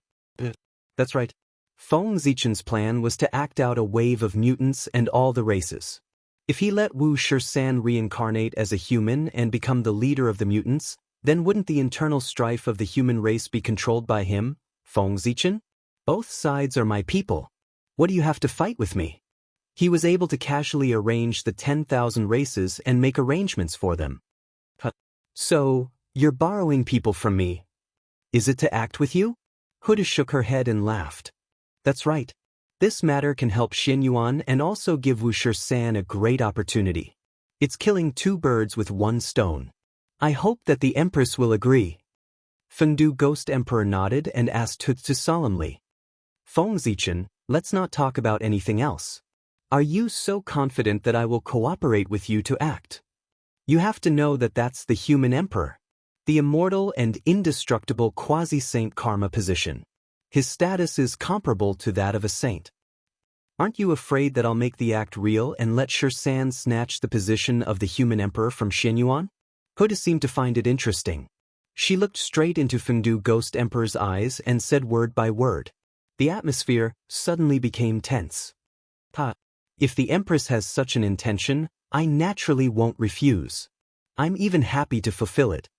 [SPEAKER 1] That's right. Feng Zichen's plan was to act out a wave of mutants and all the races. If he let Wu Shisan reincarnate as a human and become the leader of the mutants, then wouldn't the internal strife of the human race be controlled by him, Feng Zichen? Both sides are my people. What do you have to fight with me? He was able to casually arrange the 10,000 races and make arrangements for them. So, you're borrowing people from me. Is it to act with you? Huda shook her head and laughed. That's right. This matter can help Xianyuan and also give Wu Shisan a great opportunity. It's killing two birds with one stone. I hope that the Empress will agree. Fengdu Ghost Emperor nodded and asked Huda solemnly. Feng Zichen, let's not talk about anything else. Are you so confident that I will cooperate with you to act? You have to know that that's the human emperor. The immortal and indestructible quasi-saint karma position. His status is comparable to that of a saint. Aren't you afraid that I'll make the act real and let Shisan snatch the position of the human emperor from Xianyuan? Huda seemed to find it interesting. She looked straight into Fengdu Ghost Emperor's eyes and said word by word. The atmosphere suddenly became tense. If the Empress has such an intention, I naturally won't refuse. I'm even happy to fulfill it.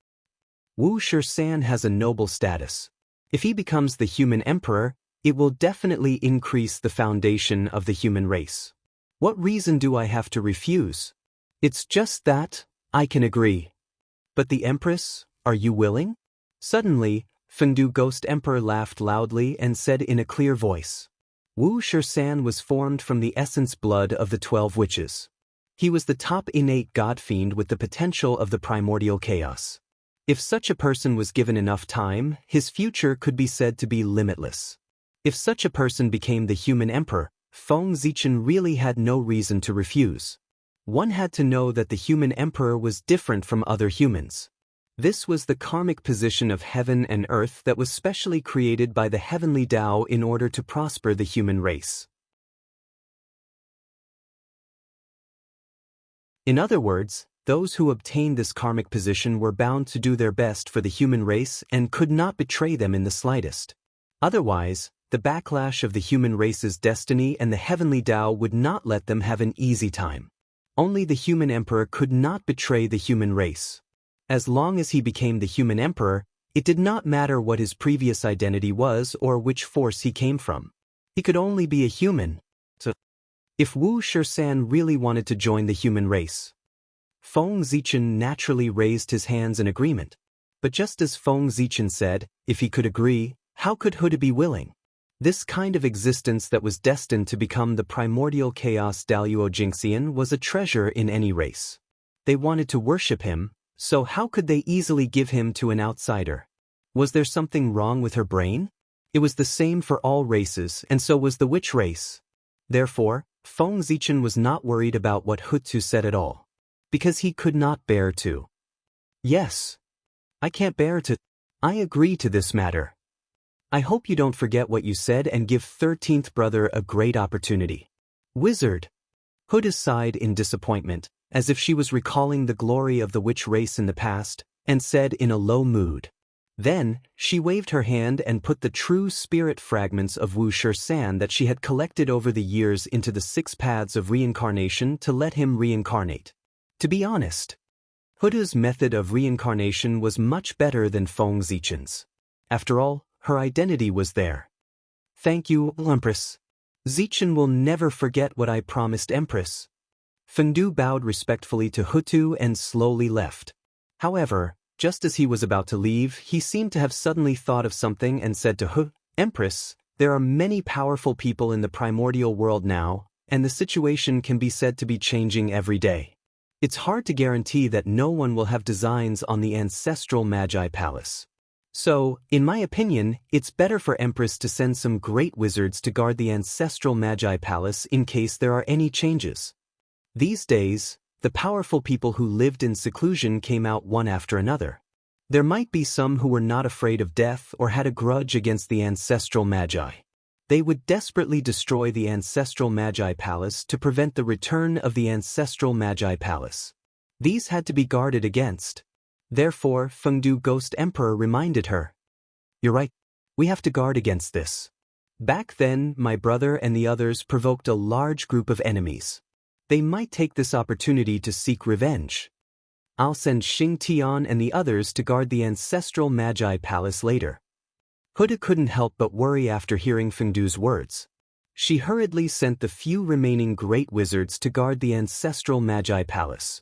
[SPEAKER 1] Wu Shisan has a noble status. If he becomes the human emperor, it will definitely increase the foundation of the human race. What reason do I have to refuse? It's just that, I can agree. But the Empress, are you willing? Suddenly, Fengdu Ghost Emperor laughed loudly and said in a clear voice. Wu Shisan was formed from the essence blood of the 12 witches. He was the top innate god fiend with the potential of the primordial chaos. If such a person was given enough time, his future could be said to be limitless. If such a person became the human emperor, Feng Zichen really had no reason to refuse. One had to know that the human emperor was different from other humans. This was the karmic position of heaven and earth that was specially created by the heavenly Tao in order to prosper the human race. In other words, those who obtained this karmic position were bound to do their best for the human race and could not betray them in the slightest. Otherwise, the backlash of the human race's destiny and the heavenly Tao would not let them have an easy time. Only the human emperor could not betray the human race. As long as he became the human emperor, it did not matter what his previous identity was or which force he came from. He could only be a human. So, if Wu Shisan really wanted to join the human race, Feng Zichen naturally raised his hands in agreement. But just as Feng Zichen said, if he could agree, how could Huda be willing? This kind of existence that was destined to become the primordial chaos Daluo Jingxian was a treasure in any race. They wanted to worship him, so how could they easily give him to an outsider? Was there something wrong with her brain? It was the same for all races, and so was the witch race. Therefore, Feng Zichen was not worried about what Hutu said at all. Because he could not bear to. Yes. I can't bear to. I agree to this matter. I hope you don't forget what you said and give 13th brother a great opportunity. Wizard. Huda sighed in disappointment, as if she was recalling the glory of the witch race in the past, and said in a low mood. Then, she waved her hand and put the true spirit fragments of Wu Shisan that she had collected over the years into the 6 paths of reincarnation to let him reincarnate. To be honest, Huda's method of reincarnation was much better than Feng Zichen's. After all, her identity was there. Thank you, Empress. Zichen will never forget what I promised Empress. Fengdu bowed respectfully to Hutu and slowly left. However, just as he was about to leave, he seemed to have suddenly thought of something and said to Empress, There are many powerful people in the primordial world now, and the situation can be said to be changing every day. It's hard to guarantee that no one will have designs on the ancestral Magi Palace. So, in my opinion, it's better for Empress to send some great wizards to guard the ancestral Magi Palace in case there are any changes. These days, the powerful people who lived in seclusion came out one after another. There might be some who were not afraid of death or had a grudge against the ancestral Magi. They would desperately destroy the ancestral Magi Palace to prevent the return of the ancestral Magi Palace. These had to be guarded against. Therefore, Fengdu Ghost Emperor reminded her, "You're right, we have to guard against this." Back then, my brother and the others provoked a large group of enemies. They might take this opportunity to seek revenge. I'll send Xing Tian and the others to guard the ancestral Magi Palace later. Huda couldn't help but worry after hearing Fengdu's words. She hurriedly sent the few remaining great wizards to guard the ancestral Magi Palace.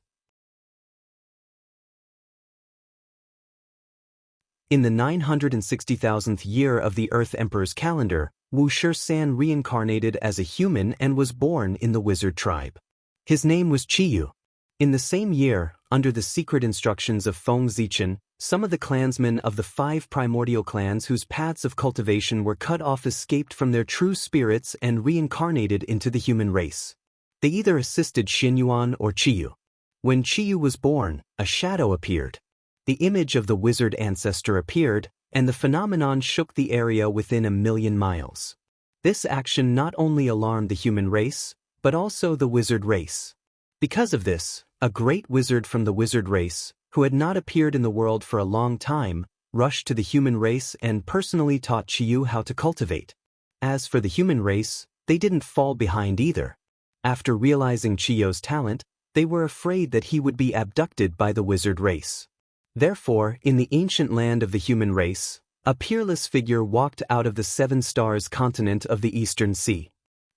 [SPEAKER 1] In the 960,000th year of the Earth Emperor's calendar, Wu Shisan reincarnated as a human and was born in the wizard tribe. His name was Qiyu. In the same year, under the secret instructions of Feng Zichen, some of the clansmen of the 5 primordial clans whose paths of cultivation were cut off escaped from their true spirits and reincarnated into the human race. They either assisted Xinyuan or Qiyu. When Qiyu was born, a shadow appeared. The image of the wizard ancestor appeared, and the phenomenon shook the area within 1,000,000 miles. This action not only alarmed the human race, but also the wizard race. Because of this, a great wizard from the wizard race, who had not appeared in the world for a long time, rushed to the human race and personally taught Qiyu how to cultivate. As for the human race, they didn't fall behind either. After realizing Qiyu's talent, they were afraid that he would be abducted by the wizard race. Therefore, in the ancient land of the human race, a peerless figure walked out of the 7 stars continent of the Eastern Sea.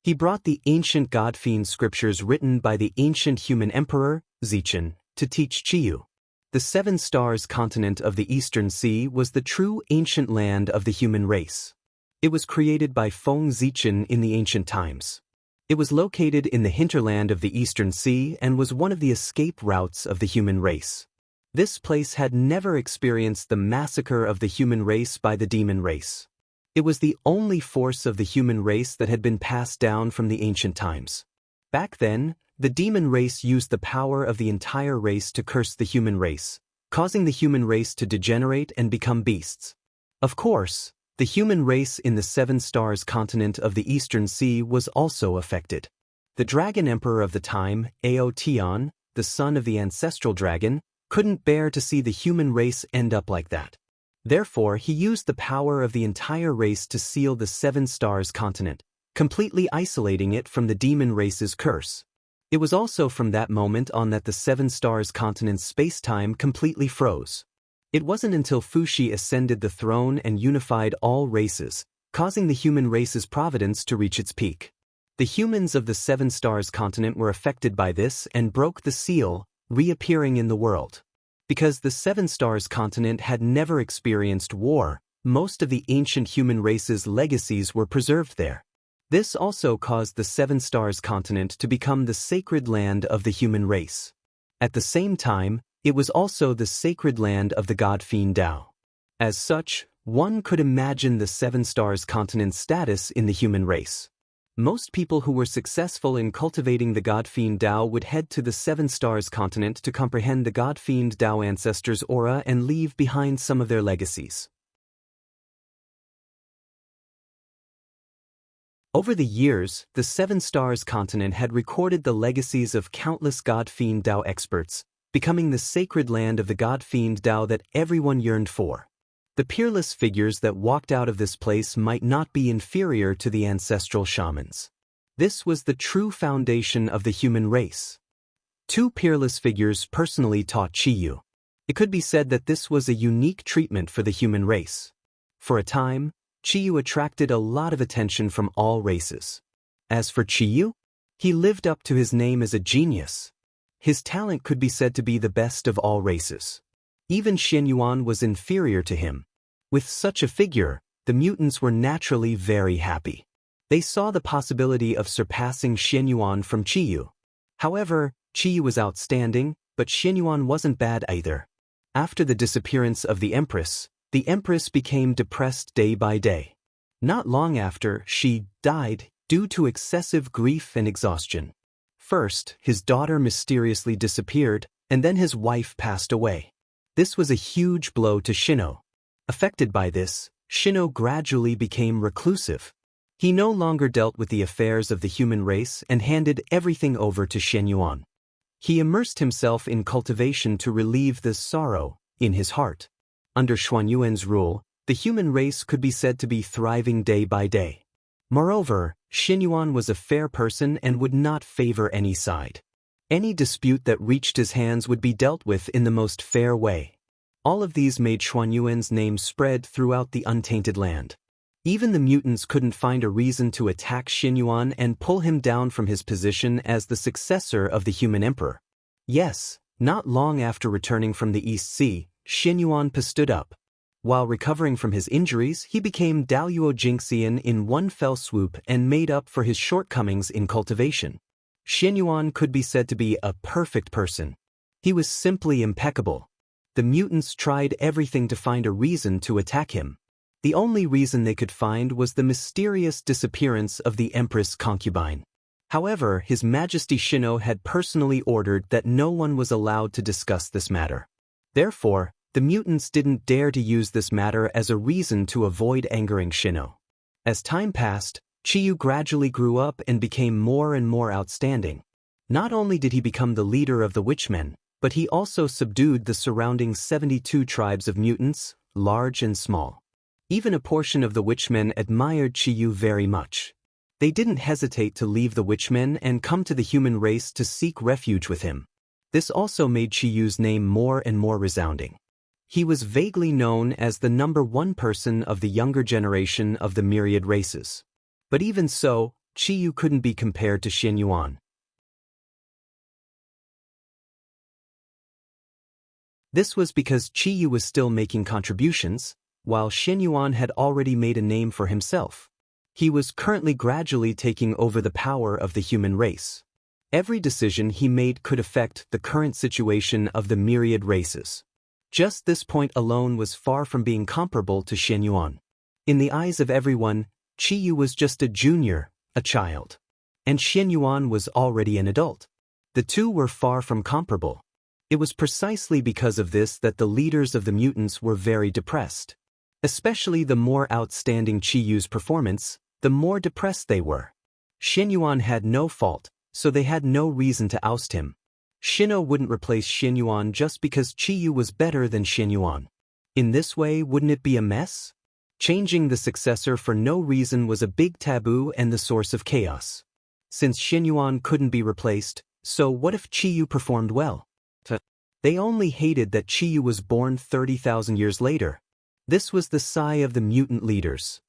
[SPEAKER 1] He brought the ancient god-fiend scriptures written by the ancient human emperor, Zichen, to teach Qiyu. The 7 stars continent of the Eastern Sea was the true ancient land of the human race. It was created by Feng Zichen in the ancient times. It was located in the hinterland of the Eastern Sea and was one of the escape routes of the human race. This place had never experienced the massacre of the human race by the demon race. It was the only force of the human race that had been passed down from the ancient times. Back then, the demon race used the power of the entire race to curse the human race, causing the human race to degenerate and become beasts. Of course, the human race in the 7 stars continent of the Eastern Sea was also affected. The dragon emperor of the time, Aotian, the son of the ancestral dragon, couldn't bear to see the human race end up like that. Therefore, he used the power of the entire race to seal the 7 stars continent, completely isolating it from the demon race's curse. It was also from that moment on that the 7 stars continent's space-time completely froze. It wasn't until Fuxi ascended the throne and unified all races, causing the human race's providence to reach its peak. The humans of the 7 stars continent were affected by this and broke the seal, reappearing in the world. Because the 7 stars continent had never experienced war, most of the ancient human race's legacies were preserved there. This also caused the 7 stars continent to become the sacred land of the human race. At the same time, it was also the sacred land of the god-fiend Tao. As such, one could imagine the 7 stars continent's status in the human race. Most people who were successful in cultivating the god-fiend Tao would head to the 7 stars continent to comprehend the god-fiend Tao ancestors' aura and leave behind some of their legacies. Over the years, the 7 stars continent had recorded the legacies of countless god-fiend Tao experts, becoming the sacred land of the god-fiend Tao that everyone yearned for. The peerless figures that walked out of this place might not be inferior to the ancestral shamans. This was the true foundation of the human race. 2 peerless figures personally taught Qiyu. It could be said that this was a unique treatment for the human race. For a time, Qiyu attracted a lot of attention from all races. As for Qiyu, he lived up to his name as a genius. His talent could be said to be the best of all races. Even Xinyuan was inferior to him. With such a figure, the mutants were naturally very happy. They saw the possibility of surpassing Xianyuan from Qiyu. However, Qiyu was outstanding, but Xianyuan wasn't bad either. After the disappearance of the Empress became depressed day by day. Not long after, she died due to excessive grief and exhaustion. First, his daughter mysteriously disappeared, and then his wife passed away. This was a huge blow to Shino. Affected by this, Shino gradually became reclusive. He no longer dealt with the affairs of the human race and handed everything over to Xianyuan. He immersed himself in cultivation to relieve the sorrow in his heart. Under Xuanyuan's rule, the human race could be said to be thriving day by day. Moreover, Xianyuan was a fair person and would not favor any side. Any dispute that reached his hands would be dealt with in the most fair way. All of these made Xuanyuan's name spread throughout the untainted land. Even the mutants couldn't find a reason to attack Xianyuan and pull him down from his position as the successor of the human emperor. Yes, not long after returning from the East Sea, Xianyuan stood up. While recovering from his injuries, he became Daluo Jinxian in one fell swoop and made up for his shortcomings in cultivation. Xianyuan could be said to be a perfect person. He was simply impeccable. The mutants tried everything to find a reason to attack him. The only reason they could find was the mysterious disappearance of the Empress concubine. However, His Majesty Shino had personally ordered that no one was allowed to discuss this matter. Therefore, the mutants didn't dare to use this matter as a reason to avoid angering Shino. As time passed, Qiyu gradually grew up and became more and more outstanding. Not only did he become the leader of the Witchmen, but he also subdued the surrounding 72 tribes of mutants, large and small. Even a portion of the Witchmen admired Qiyu very much. They didn't hesitate to leave the Witchmen and come to the human race to seek refuge with him. This also made Qiyu's name more and more resounding. He was vaguely known as the #1 person of the younger generation of the myriad races. But even so, Qiyu couldn't be compared to Xianyuan. This was because Qiyu was still making contributions, while Xianyuan had already made a name for himself. He was currently gradually taking over the power of the human race. Every decision he made could affect the current situation of the myriad races. Just this point alone was far from being comparable to Xianyuan. In the eyes of everyone, Qiyu was just a junior, a child. And Xianyuan was already an adult. The two were far from comparable. It was precisely because of this that the leaders of the mutants were very depressed. Especially the more outstanding Qiyu's performance, the more depressed they were. Xianyuan had no fault, so they had no reason to oust him. Shino wouldn't replace Xianyuan just because Qiyu was better than Xianyuan. In this way, wouldn't it be a mess? Changing the successor for no reason was a big taboo and the source of chaos. Since Xianyuan couldn't be replaced, so what if Qiyu performed well? They only hated that Qiyu was born 30,000 years later. This was the sigh of the mutant leaders.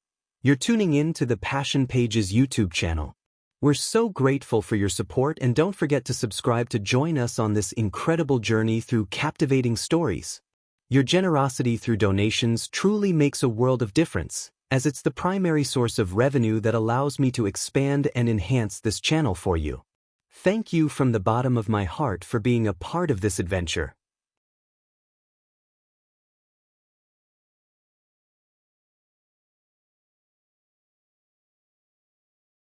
[SPEAKER 1] You're tuning in to the Passion Pages YouTube channel. We're so grateful for your support, and don't forget to subscribe to join us on this incredible journey through captivating stories. Your generosity through donations truly makes a world of difference, as it's the primary source of revenue that allows me to expand and enhance this channel for you. Thank you from the bottom of my heart for being a part of this adventure.